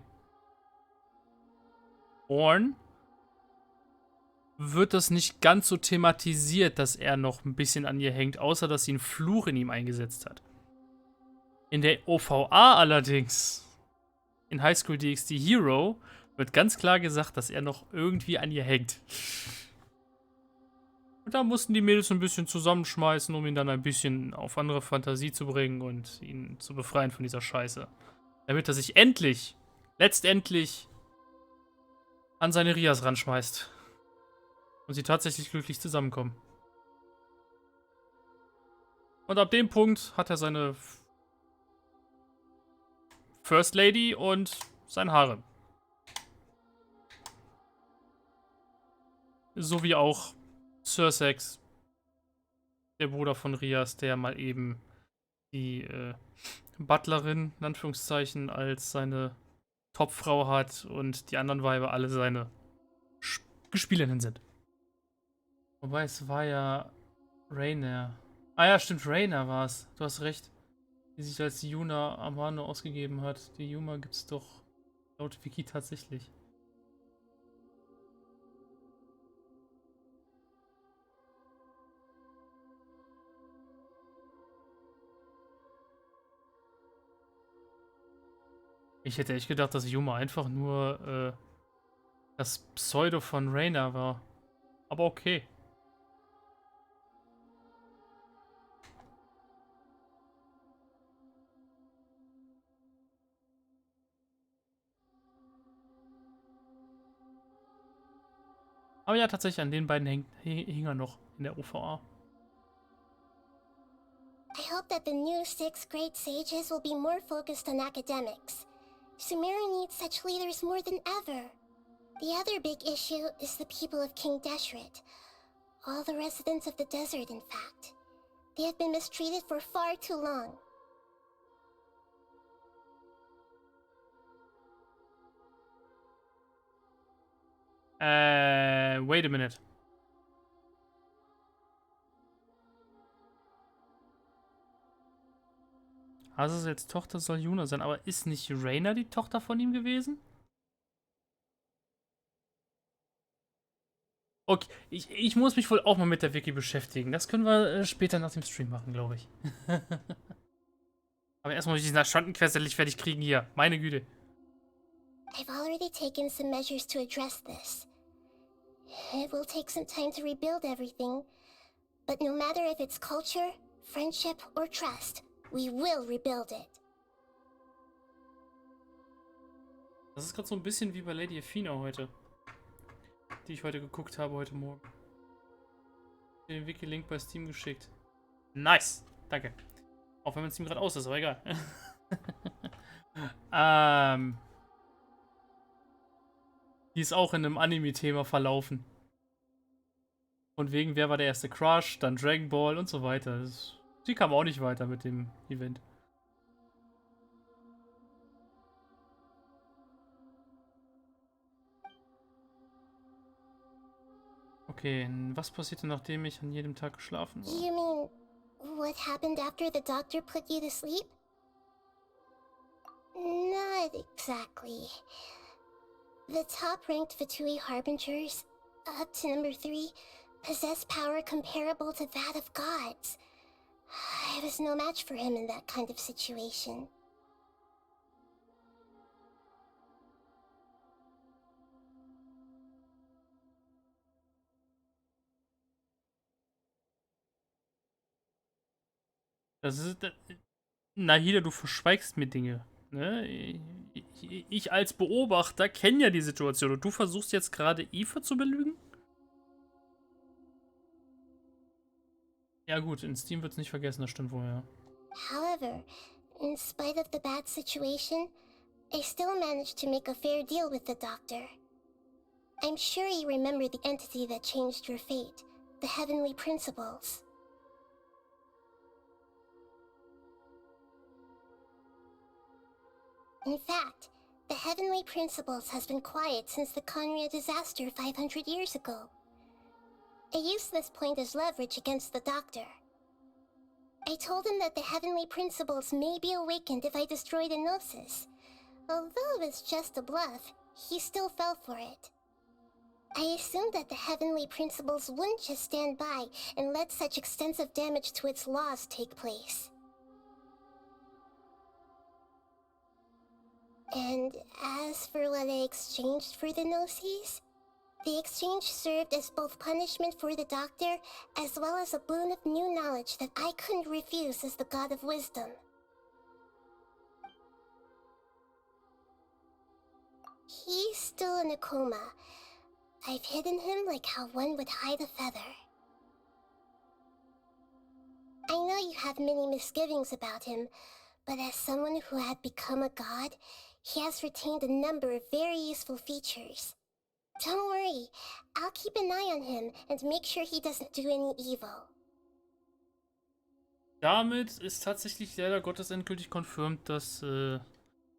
Born, wird das nicht ganz so thematisiert, dass er noch ein bisschen an ihr hängt, außer dass sie einen Fluch in ihm eingesetzt hat. In der OVA allerdings, in High School DxD Hero, wird ganz klar gesagt, dass er noch irgendwie an ihr hängt. Und da mussten die Mädels ein bisschen zusammenschmeißen, um ihn dann ein bisschen auf andere Fantasie zu bringen und ihn zu befreien von dieser Scheiße. Damit er sich letztendlich an seine Rias ranschmeißt. Und sie tatsächlich glücklich zusammenkommen. Und ab dem Punkt hat er seine First Lady und sein Harem. Sowie auch Sursex, der Bruder von Rias, der mal eben die Butlerin, in Anführungszeichen, als seine Topfrau hat und die anderen Weiber alle seine Gespielinnen sind. Wobei, es war ja Rainer. Ah ja, stimmt, Rainer war es. Du hast recht. Die sich als Yuna Amano ausgegeben hat. Die Yuma gibt's doch laut Wiki tatsächlich. Ich hätte echt gedacht, dass Yuma einfach nur das Pseudo von Rainer war. Aber okay. Aber ja, tatsächlich, an den beiden hing er noch in der OVA. I hope that the new 6th grade sages will be more focused on academics. Sumeru needs such leaders more than ever. The other big issue is the people of King Deshret. All the residents of the desert, in fact. They have been mistreated for far too long. Wait a minute. Also jetzt Tochter soll Yuna sein, aber ist nicht Rainer die Tochter von ihm gewesen? Okay, ich muss mich wohl auch mal mit der Wiki beschäftigen. Das können wir später nach dem Stream machen, glaube ich. Aber erstmal muss ich diesen Schandenquest endlich fertig kriegen hier. Meine Güte. I've already taken some measures to address this. It will take some time to rebuild everything, but no matter if it's culture, friendship, or trust, we will rebuild it. Das ist gerade so ein bisschen wie bei Lady Athena heute. Die ich heute geguckt habe, heute Morgen. Den Wiki-Link bei Steam geschickt. Nice. Danke. Auch wenn mein Steam gerade aus ist, aber egal. Die ist auch in einem Anime-Thema verlaufen. Und wegen, wer war der erste Crush, dann Dragon Ball und so weiter. Die kam auch nicht weiter mit dem Event. Okay, was passierte, nachdem ich an jedem Tag geschlafen war? You mean, what happened after the doctor put you to sleep? Not exactly. The top-ranked Fatui Harbingers, up to number 3, possess power comparable to that of gods. I was no match for him in that kind of situation. Das ist... Nahida, du verschweigst mir Dinge. Ne? Ich als Beobachter kenne ja die Situation und du versuchst jetzt gerade Eva zu belügen? Ja gut, in Steam wird's nicht vergessen, das stimmt wohl, ja. However, in spite of the bad situation, I still managed to make a fair deal with the doctor. I'm sure you remember the entity that changed your fate, the Heavenly Principles. In fact, the Heavenly Principles has been quiet since the Conria disaster 500 years ago. I used this point as leverage against the doctor. I told him that the Heavenly Principles may be awakened if I destroy the Gnosis. Although it's just a bluff, he still fell for it. I assumed that the Heavenly Principles wouldn't just stand by and let such extensive damage to its laws take place. And as for what I exchanged for the Gnosis, the exchange served as both punishment for the doctor, as well as a boon of new knowledge that I couldn't refuse as the God of Wisdom. He's still in a coma. I've hidden him like how one would hide a feather. I know you have many misgivings about him, but as someone who had become a god, he has retained a number of very useful features. Don't worry, I'll keep an eye on him and make sure he doesn't do any evil. Damit ist tatsächlich leider Gottes endgültig confirmed, dass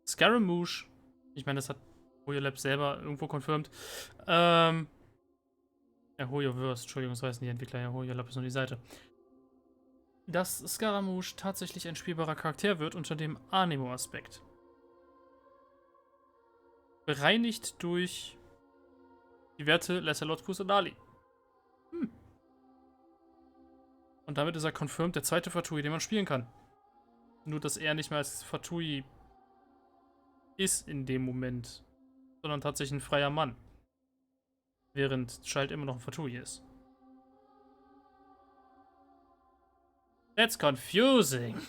Scaramouche, ich meine, das hat Hoyo Lab selber irgendwo confirmed, Hoyoverse, Entschuldigung, das heißt nicht Entwickler, ja, Hoyo Lab ist nur die Seite, dass Scaramouche tatsächlich ein spielbarer Charakter wird unter dem Anemo-Aspekt. Bereinigt durch die Werte Lesser Lord Kusanali. Und damit ist er confirmed der zweite Fatui, den man spielen kann. Nur, dass er nicht mehr als Fatui ist in dem Moment, sondern tatsächlich ein freier Mann. Während Child immer noch ein Fatui ist. That's confusing.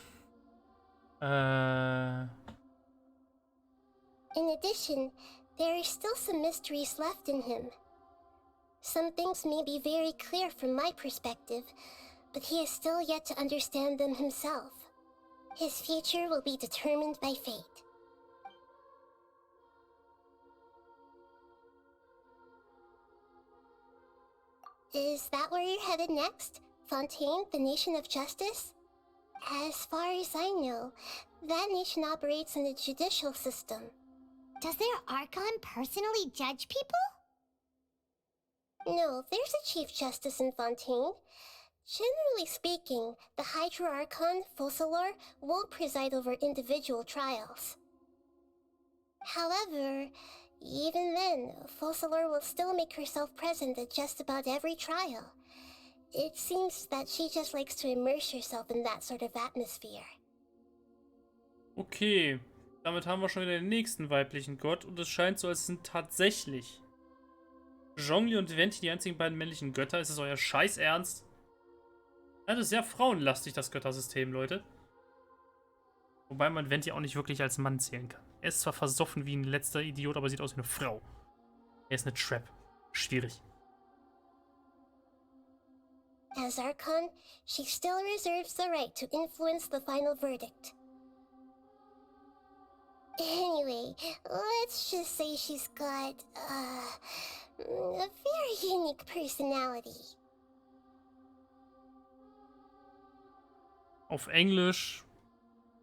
In addition, there are still some mysteries left in him. Some things may be very clear from my perspective, but he is still yet to understand them himself. His future will be determined by fate. Is that where you're headed next? Fontaine, the Nation of Justice? As far as I know, that nation operates in a judicial system. Does their Archon personally judge people? No, there's a Chief Justice in Fontaine. Generally speaking, the Hydra Archon, Fossilor, won't preside over individual trials. However, even then, Fossilor will still make herself present at just about every trial. It seems that she just likes to immerse herself in that sort of atmosphere. Okay, damit haben wir schon wieder den nächsten weiblichen Gott und es scheint so, als sind tatsächlich Zhongli und Venti die einzigen beiden männlichen Götter. Ist es euer Scheiß Ernst? Das ist sehr frauenlastig, das Göttersystem, Leute. Wobei man Venti auch nicht wirklich als Mann zählen kann. Er ist zwar versoffen wie ein letzter Idiot, aber sieht aus wie eine Frau. Er ist eine Trap. Schwierig. As Archon, she still reserves the right to influence the final verdict. Anyway, let's just say she's got, a very unique personality. Auf Englisch.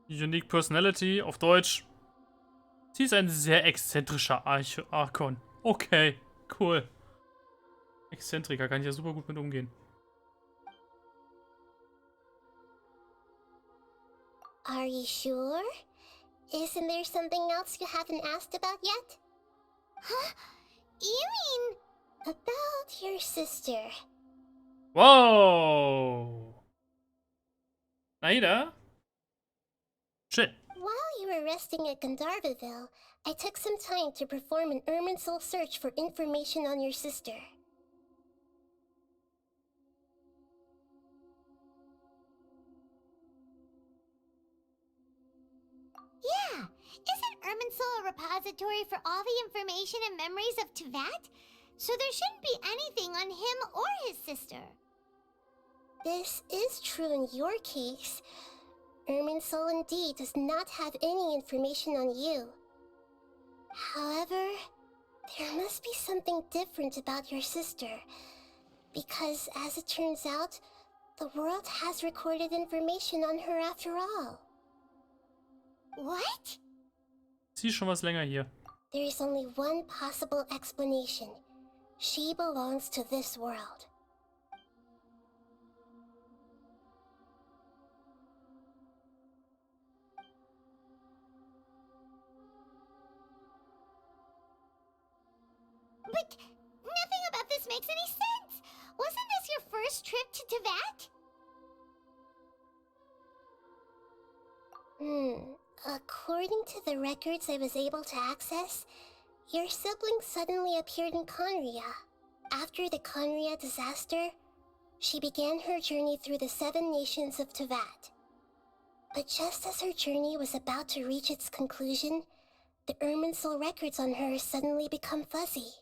Unique Personality. Auf Deutsch. Sie ist ein sehr exzentrischer Archon. Okay, cool. Exzentriker, kann ich ja super gut mit umgehen. Are you sure? Isn't there something else you haven't asked about yet? Huh? You mean about your sister? Wow! Aida? Shit. While you were resting at Gandharvaville, I took some time to perform an Irminsul search for information on your sister. Yeah, isn't Irminsul a repository for all the information and memories of Teyvat? So there shouldn't be anything on him or his sister. This is true in your case. Irminsul indeed does not have any information on you. However, there must be something different about your sister, because as it turns out, the world has recorded information on her after all. What? Sie ist schon was länger hier. There is only one possible explanation. She belongs to this world. But nothing about this makes any sense. Wasn't this your first trip to Teyvat? According to the records I was able to access, your sibling suddenly appeared in Conria. After the Conria disaster, she began her journey through the 7 nations of Teyvat. But just as her journey was about to reach its conclusion, the Irminsul records on her suddenly become fuzzy.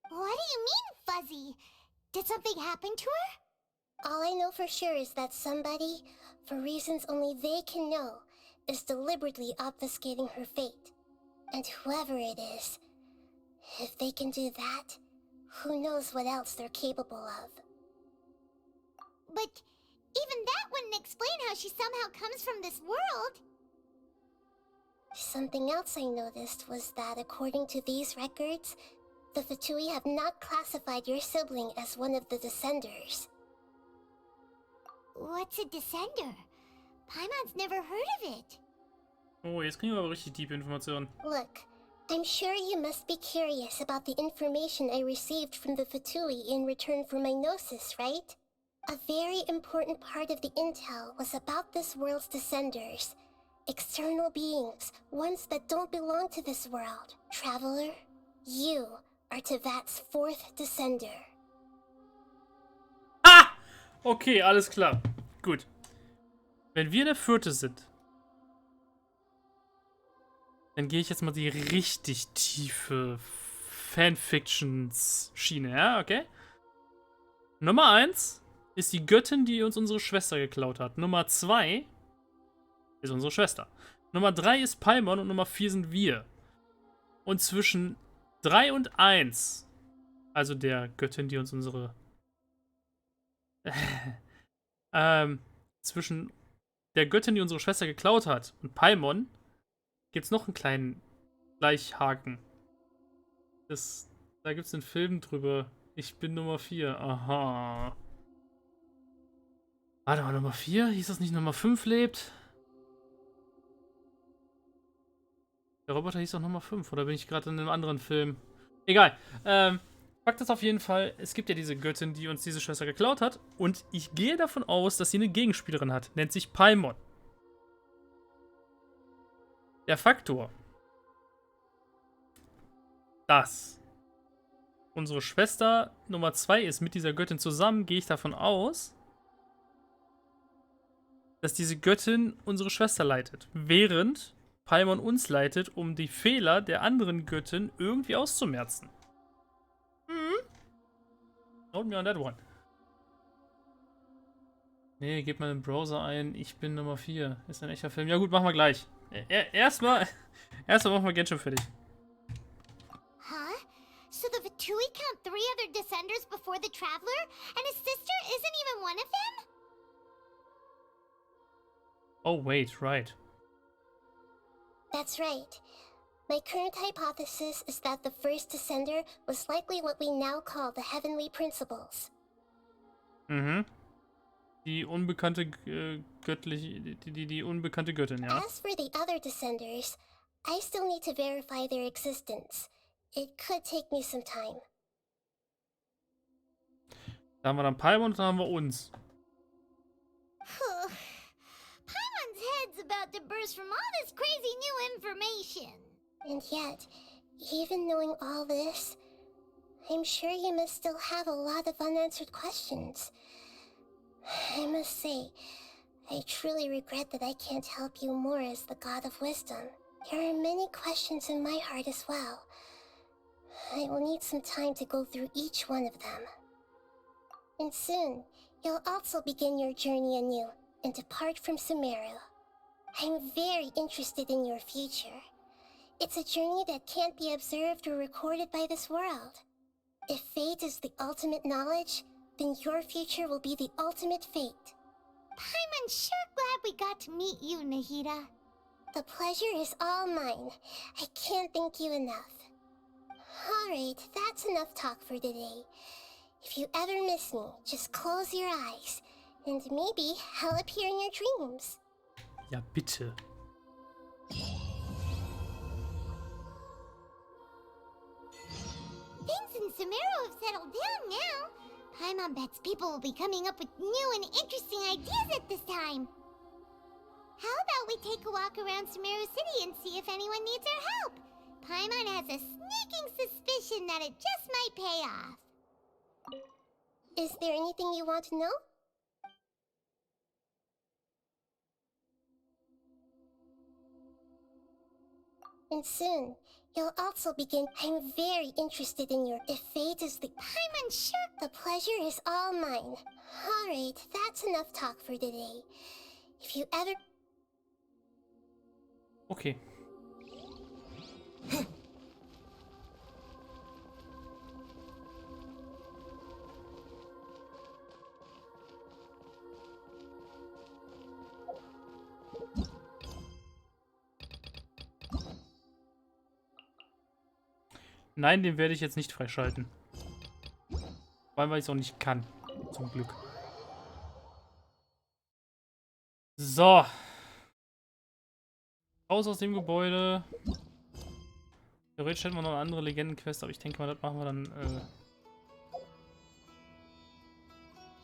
What do you mean, fuzzy? Did something happen to her? All I know for sure is that somebody, for reasons only they can know, is deliberately obfuscating her fate. And whoever it is, if they can do that, who knows what else they're capable of. But even that wouldn't explain how she somehow comes from this world. Something else I noticed was that according to these records, the Fatui have not classified your sibling as one of the Descenders. What's a Descender? Paimon's never heard of it. Oh, jetzt kriegen wir aber richtig tiefe Informationen. Look, I'm sure you must be curious about the information I received from the Fatui in return for my gnosis, right? A very important part of the intel was about this world's Descenders. External beings, ones that don't belong to this world. Traveler, you are Teyvat's 4th Descender. Ah! Okay, alles klar. Gut. Wenn wir der 4. sind, dann gehe ich jetzt mal die richtig tiefe Fanfictions-Schiene, ja? Okay? Nummer 1 ist die Göttin, die uns unsere Schwester geklaut hat. Nummer 2 ist unsere Schwester. Nummer 3 ist Paimon und Nummer 4 sind wir. Und zwischen 3 und 1, also der Göttin, die uns unsere... zwischen der Göttin, die unsere Schwester geklaut hat, und Paimon gibt es noch einen kleinen Gleichhaken. Da gibt es einen Film drüber. Ich bin Nummer 4. Aha. Warte mal, Nummer 4? Hieß das nicht Nummer 5 lebt? Der Roboter hieß doch Nummer 5. Oder bin ich gerade in einem anderen Film? Egal. Fakt ist auf jeden Fall, es gibt ja diese Göttin, die uns diese Schwester geklaut hat. Und ich gehe davon aus, dass sie eine Gegenspielerin hat. Nennt sich Paimon. Der Faktor, dass unsere Schwester Nummer 2 ist mit dieser Göttin zusammen, gehe ich davon aus, dass diese Göttin unsere Schwester leitet. Während Paimon uns leitet, um die Fehler der anderen Göttin irgendwie auszumerzen. Note me on that one. Nee, gib mal im Browser ein, ich bin Nummer 4. Ist ein echter Film. Ja gut, machen wir gleich. Erstmal machen wir Genshin fertig. Huh? So the Vatui count 3 other Descenders before the Traveler? And his sister isn't even one of them? Oh, wait, right. That's right. My current hypothesis is that the first Descender was likely what we now call the Heavenly Principles. Mhm. Die unbekannte die unbekannte Göttin, ja. As for the other Descenders, I still need to verify their existence. It could take me some time. Da haben wir dann Paimon und dann haben wir uns. Paimon's head's about to burst from all this crazy new information. And yet, even knowing all this, I'm sure you must still have a lot of unanswered questions. I must say, I truly regret that I can't help you more as the God of Wisdom. There are many questions in my heart as well. I will need some time to go through each one of them. And soon, you'll also begin your journey anew and depart from Sumeru. I'm very interested in your future. It's a journey that can't be observed or recorded by this world. If fate is the ultimate knowledge, then your future will be the ultimate fate. Paimon's sure glad we got to meet you, Nahida. The pleasure is all mine. I can't thank you enough. Alright, that's enough talk for today. If you ever miss me, just close your eyes, and maybe I'll appear in your dreams. Ja, bitte. Things in Sumeru have settled down now. Paimon bets people will be coming up with new and interesting ideas at this time. How about we take a walk around Sumeru City and see if anyone needs our help? Paimon has a sneaking suspicion that it just might pay off. Is there anything you want to know? And soon, you'll also begin. I'm very interested in your. If fate is the. Paimon sure. The pleasure is all mine. Alright, that's enough talk for today. If you ever. Okay. Nein, den werde ich jetzt nicht freischalten. Weil ich es auch nicht kann. Zum Glück. So. Raus aus dem Gebäude. Theoretisch hätten wir noch eine andere Legendenquest, aber ich denke mal, das machen wir dann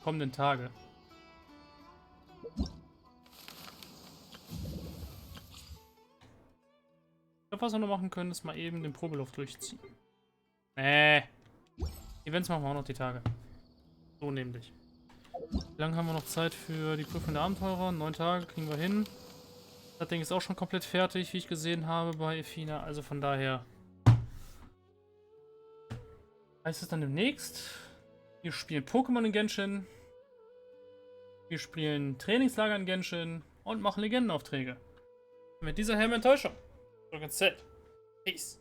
kommenden Tage. Ich glaube, was wir noch machen können, ist mal eben den Probelauf durchziehen. Events machen wir auch noch die Tage. So nämlich. Wie lange haben wir noch Zeit für die Prüfung der Abenteurer? 9 Tage kriegen wir hin. Das Ding ist auch schon komplett fertig, wie ich gesehen habe bei Efina. Also von daher heißt es dann demnächst, wir spielen Pokémon in Genshin. Wir spielen Trainingslager in Genshin und machen Legendenaufträge. Mit dieser herben Enttäuschung. Zurück ins Zelt. Peace.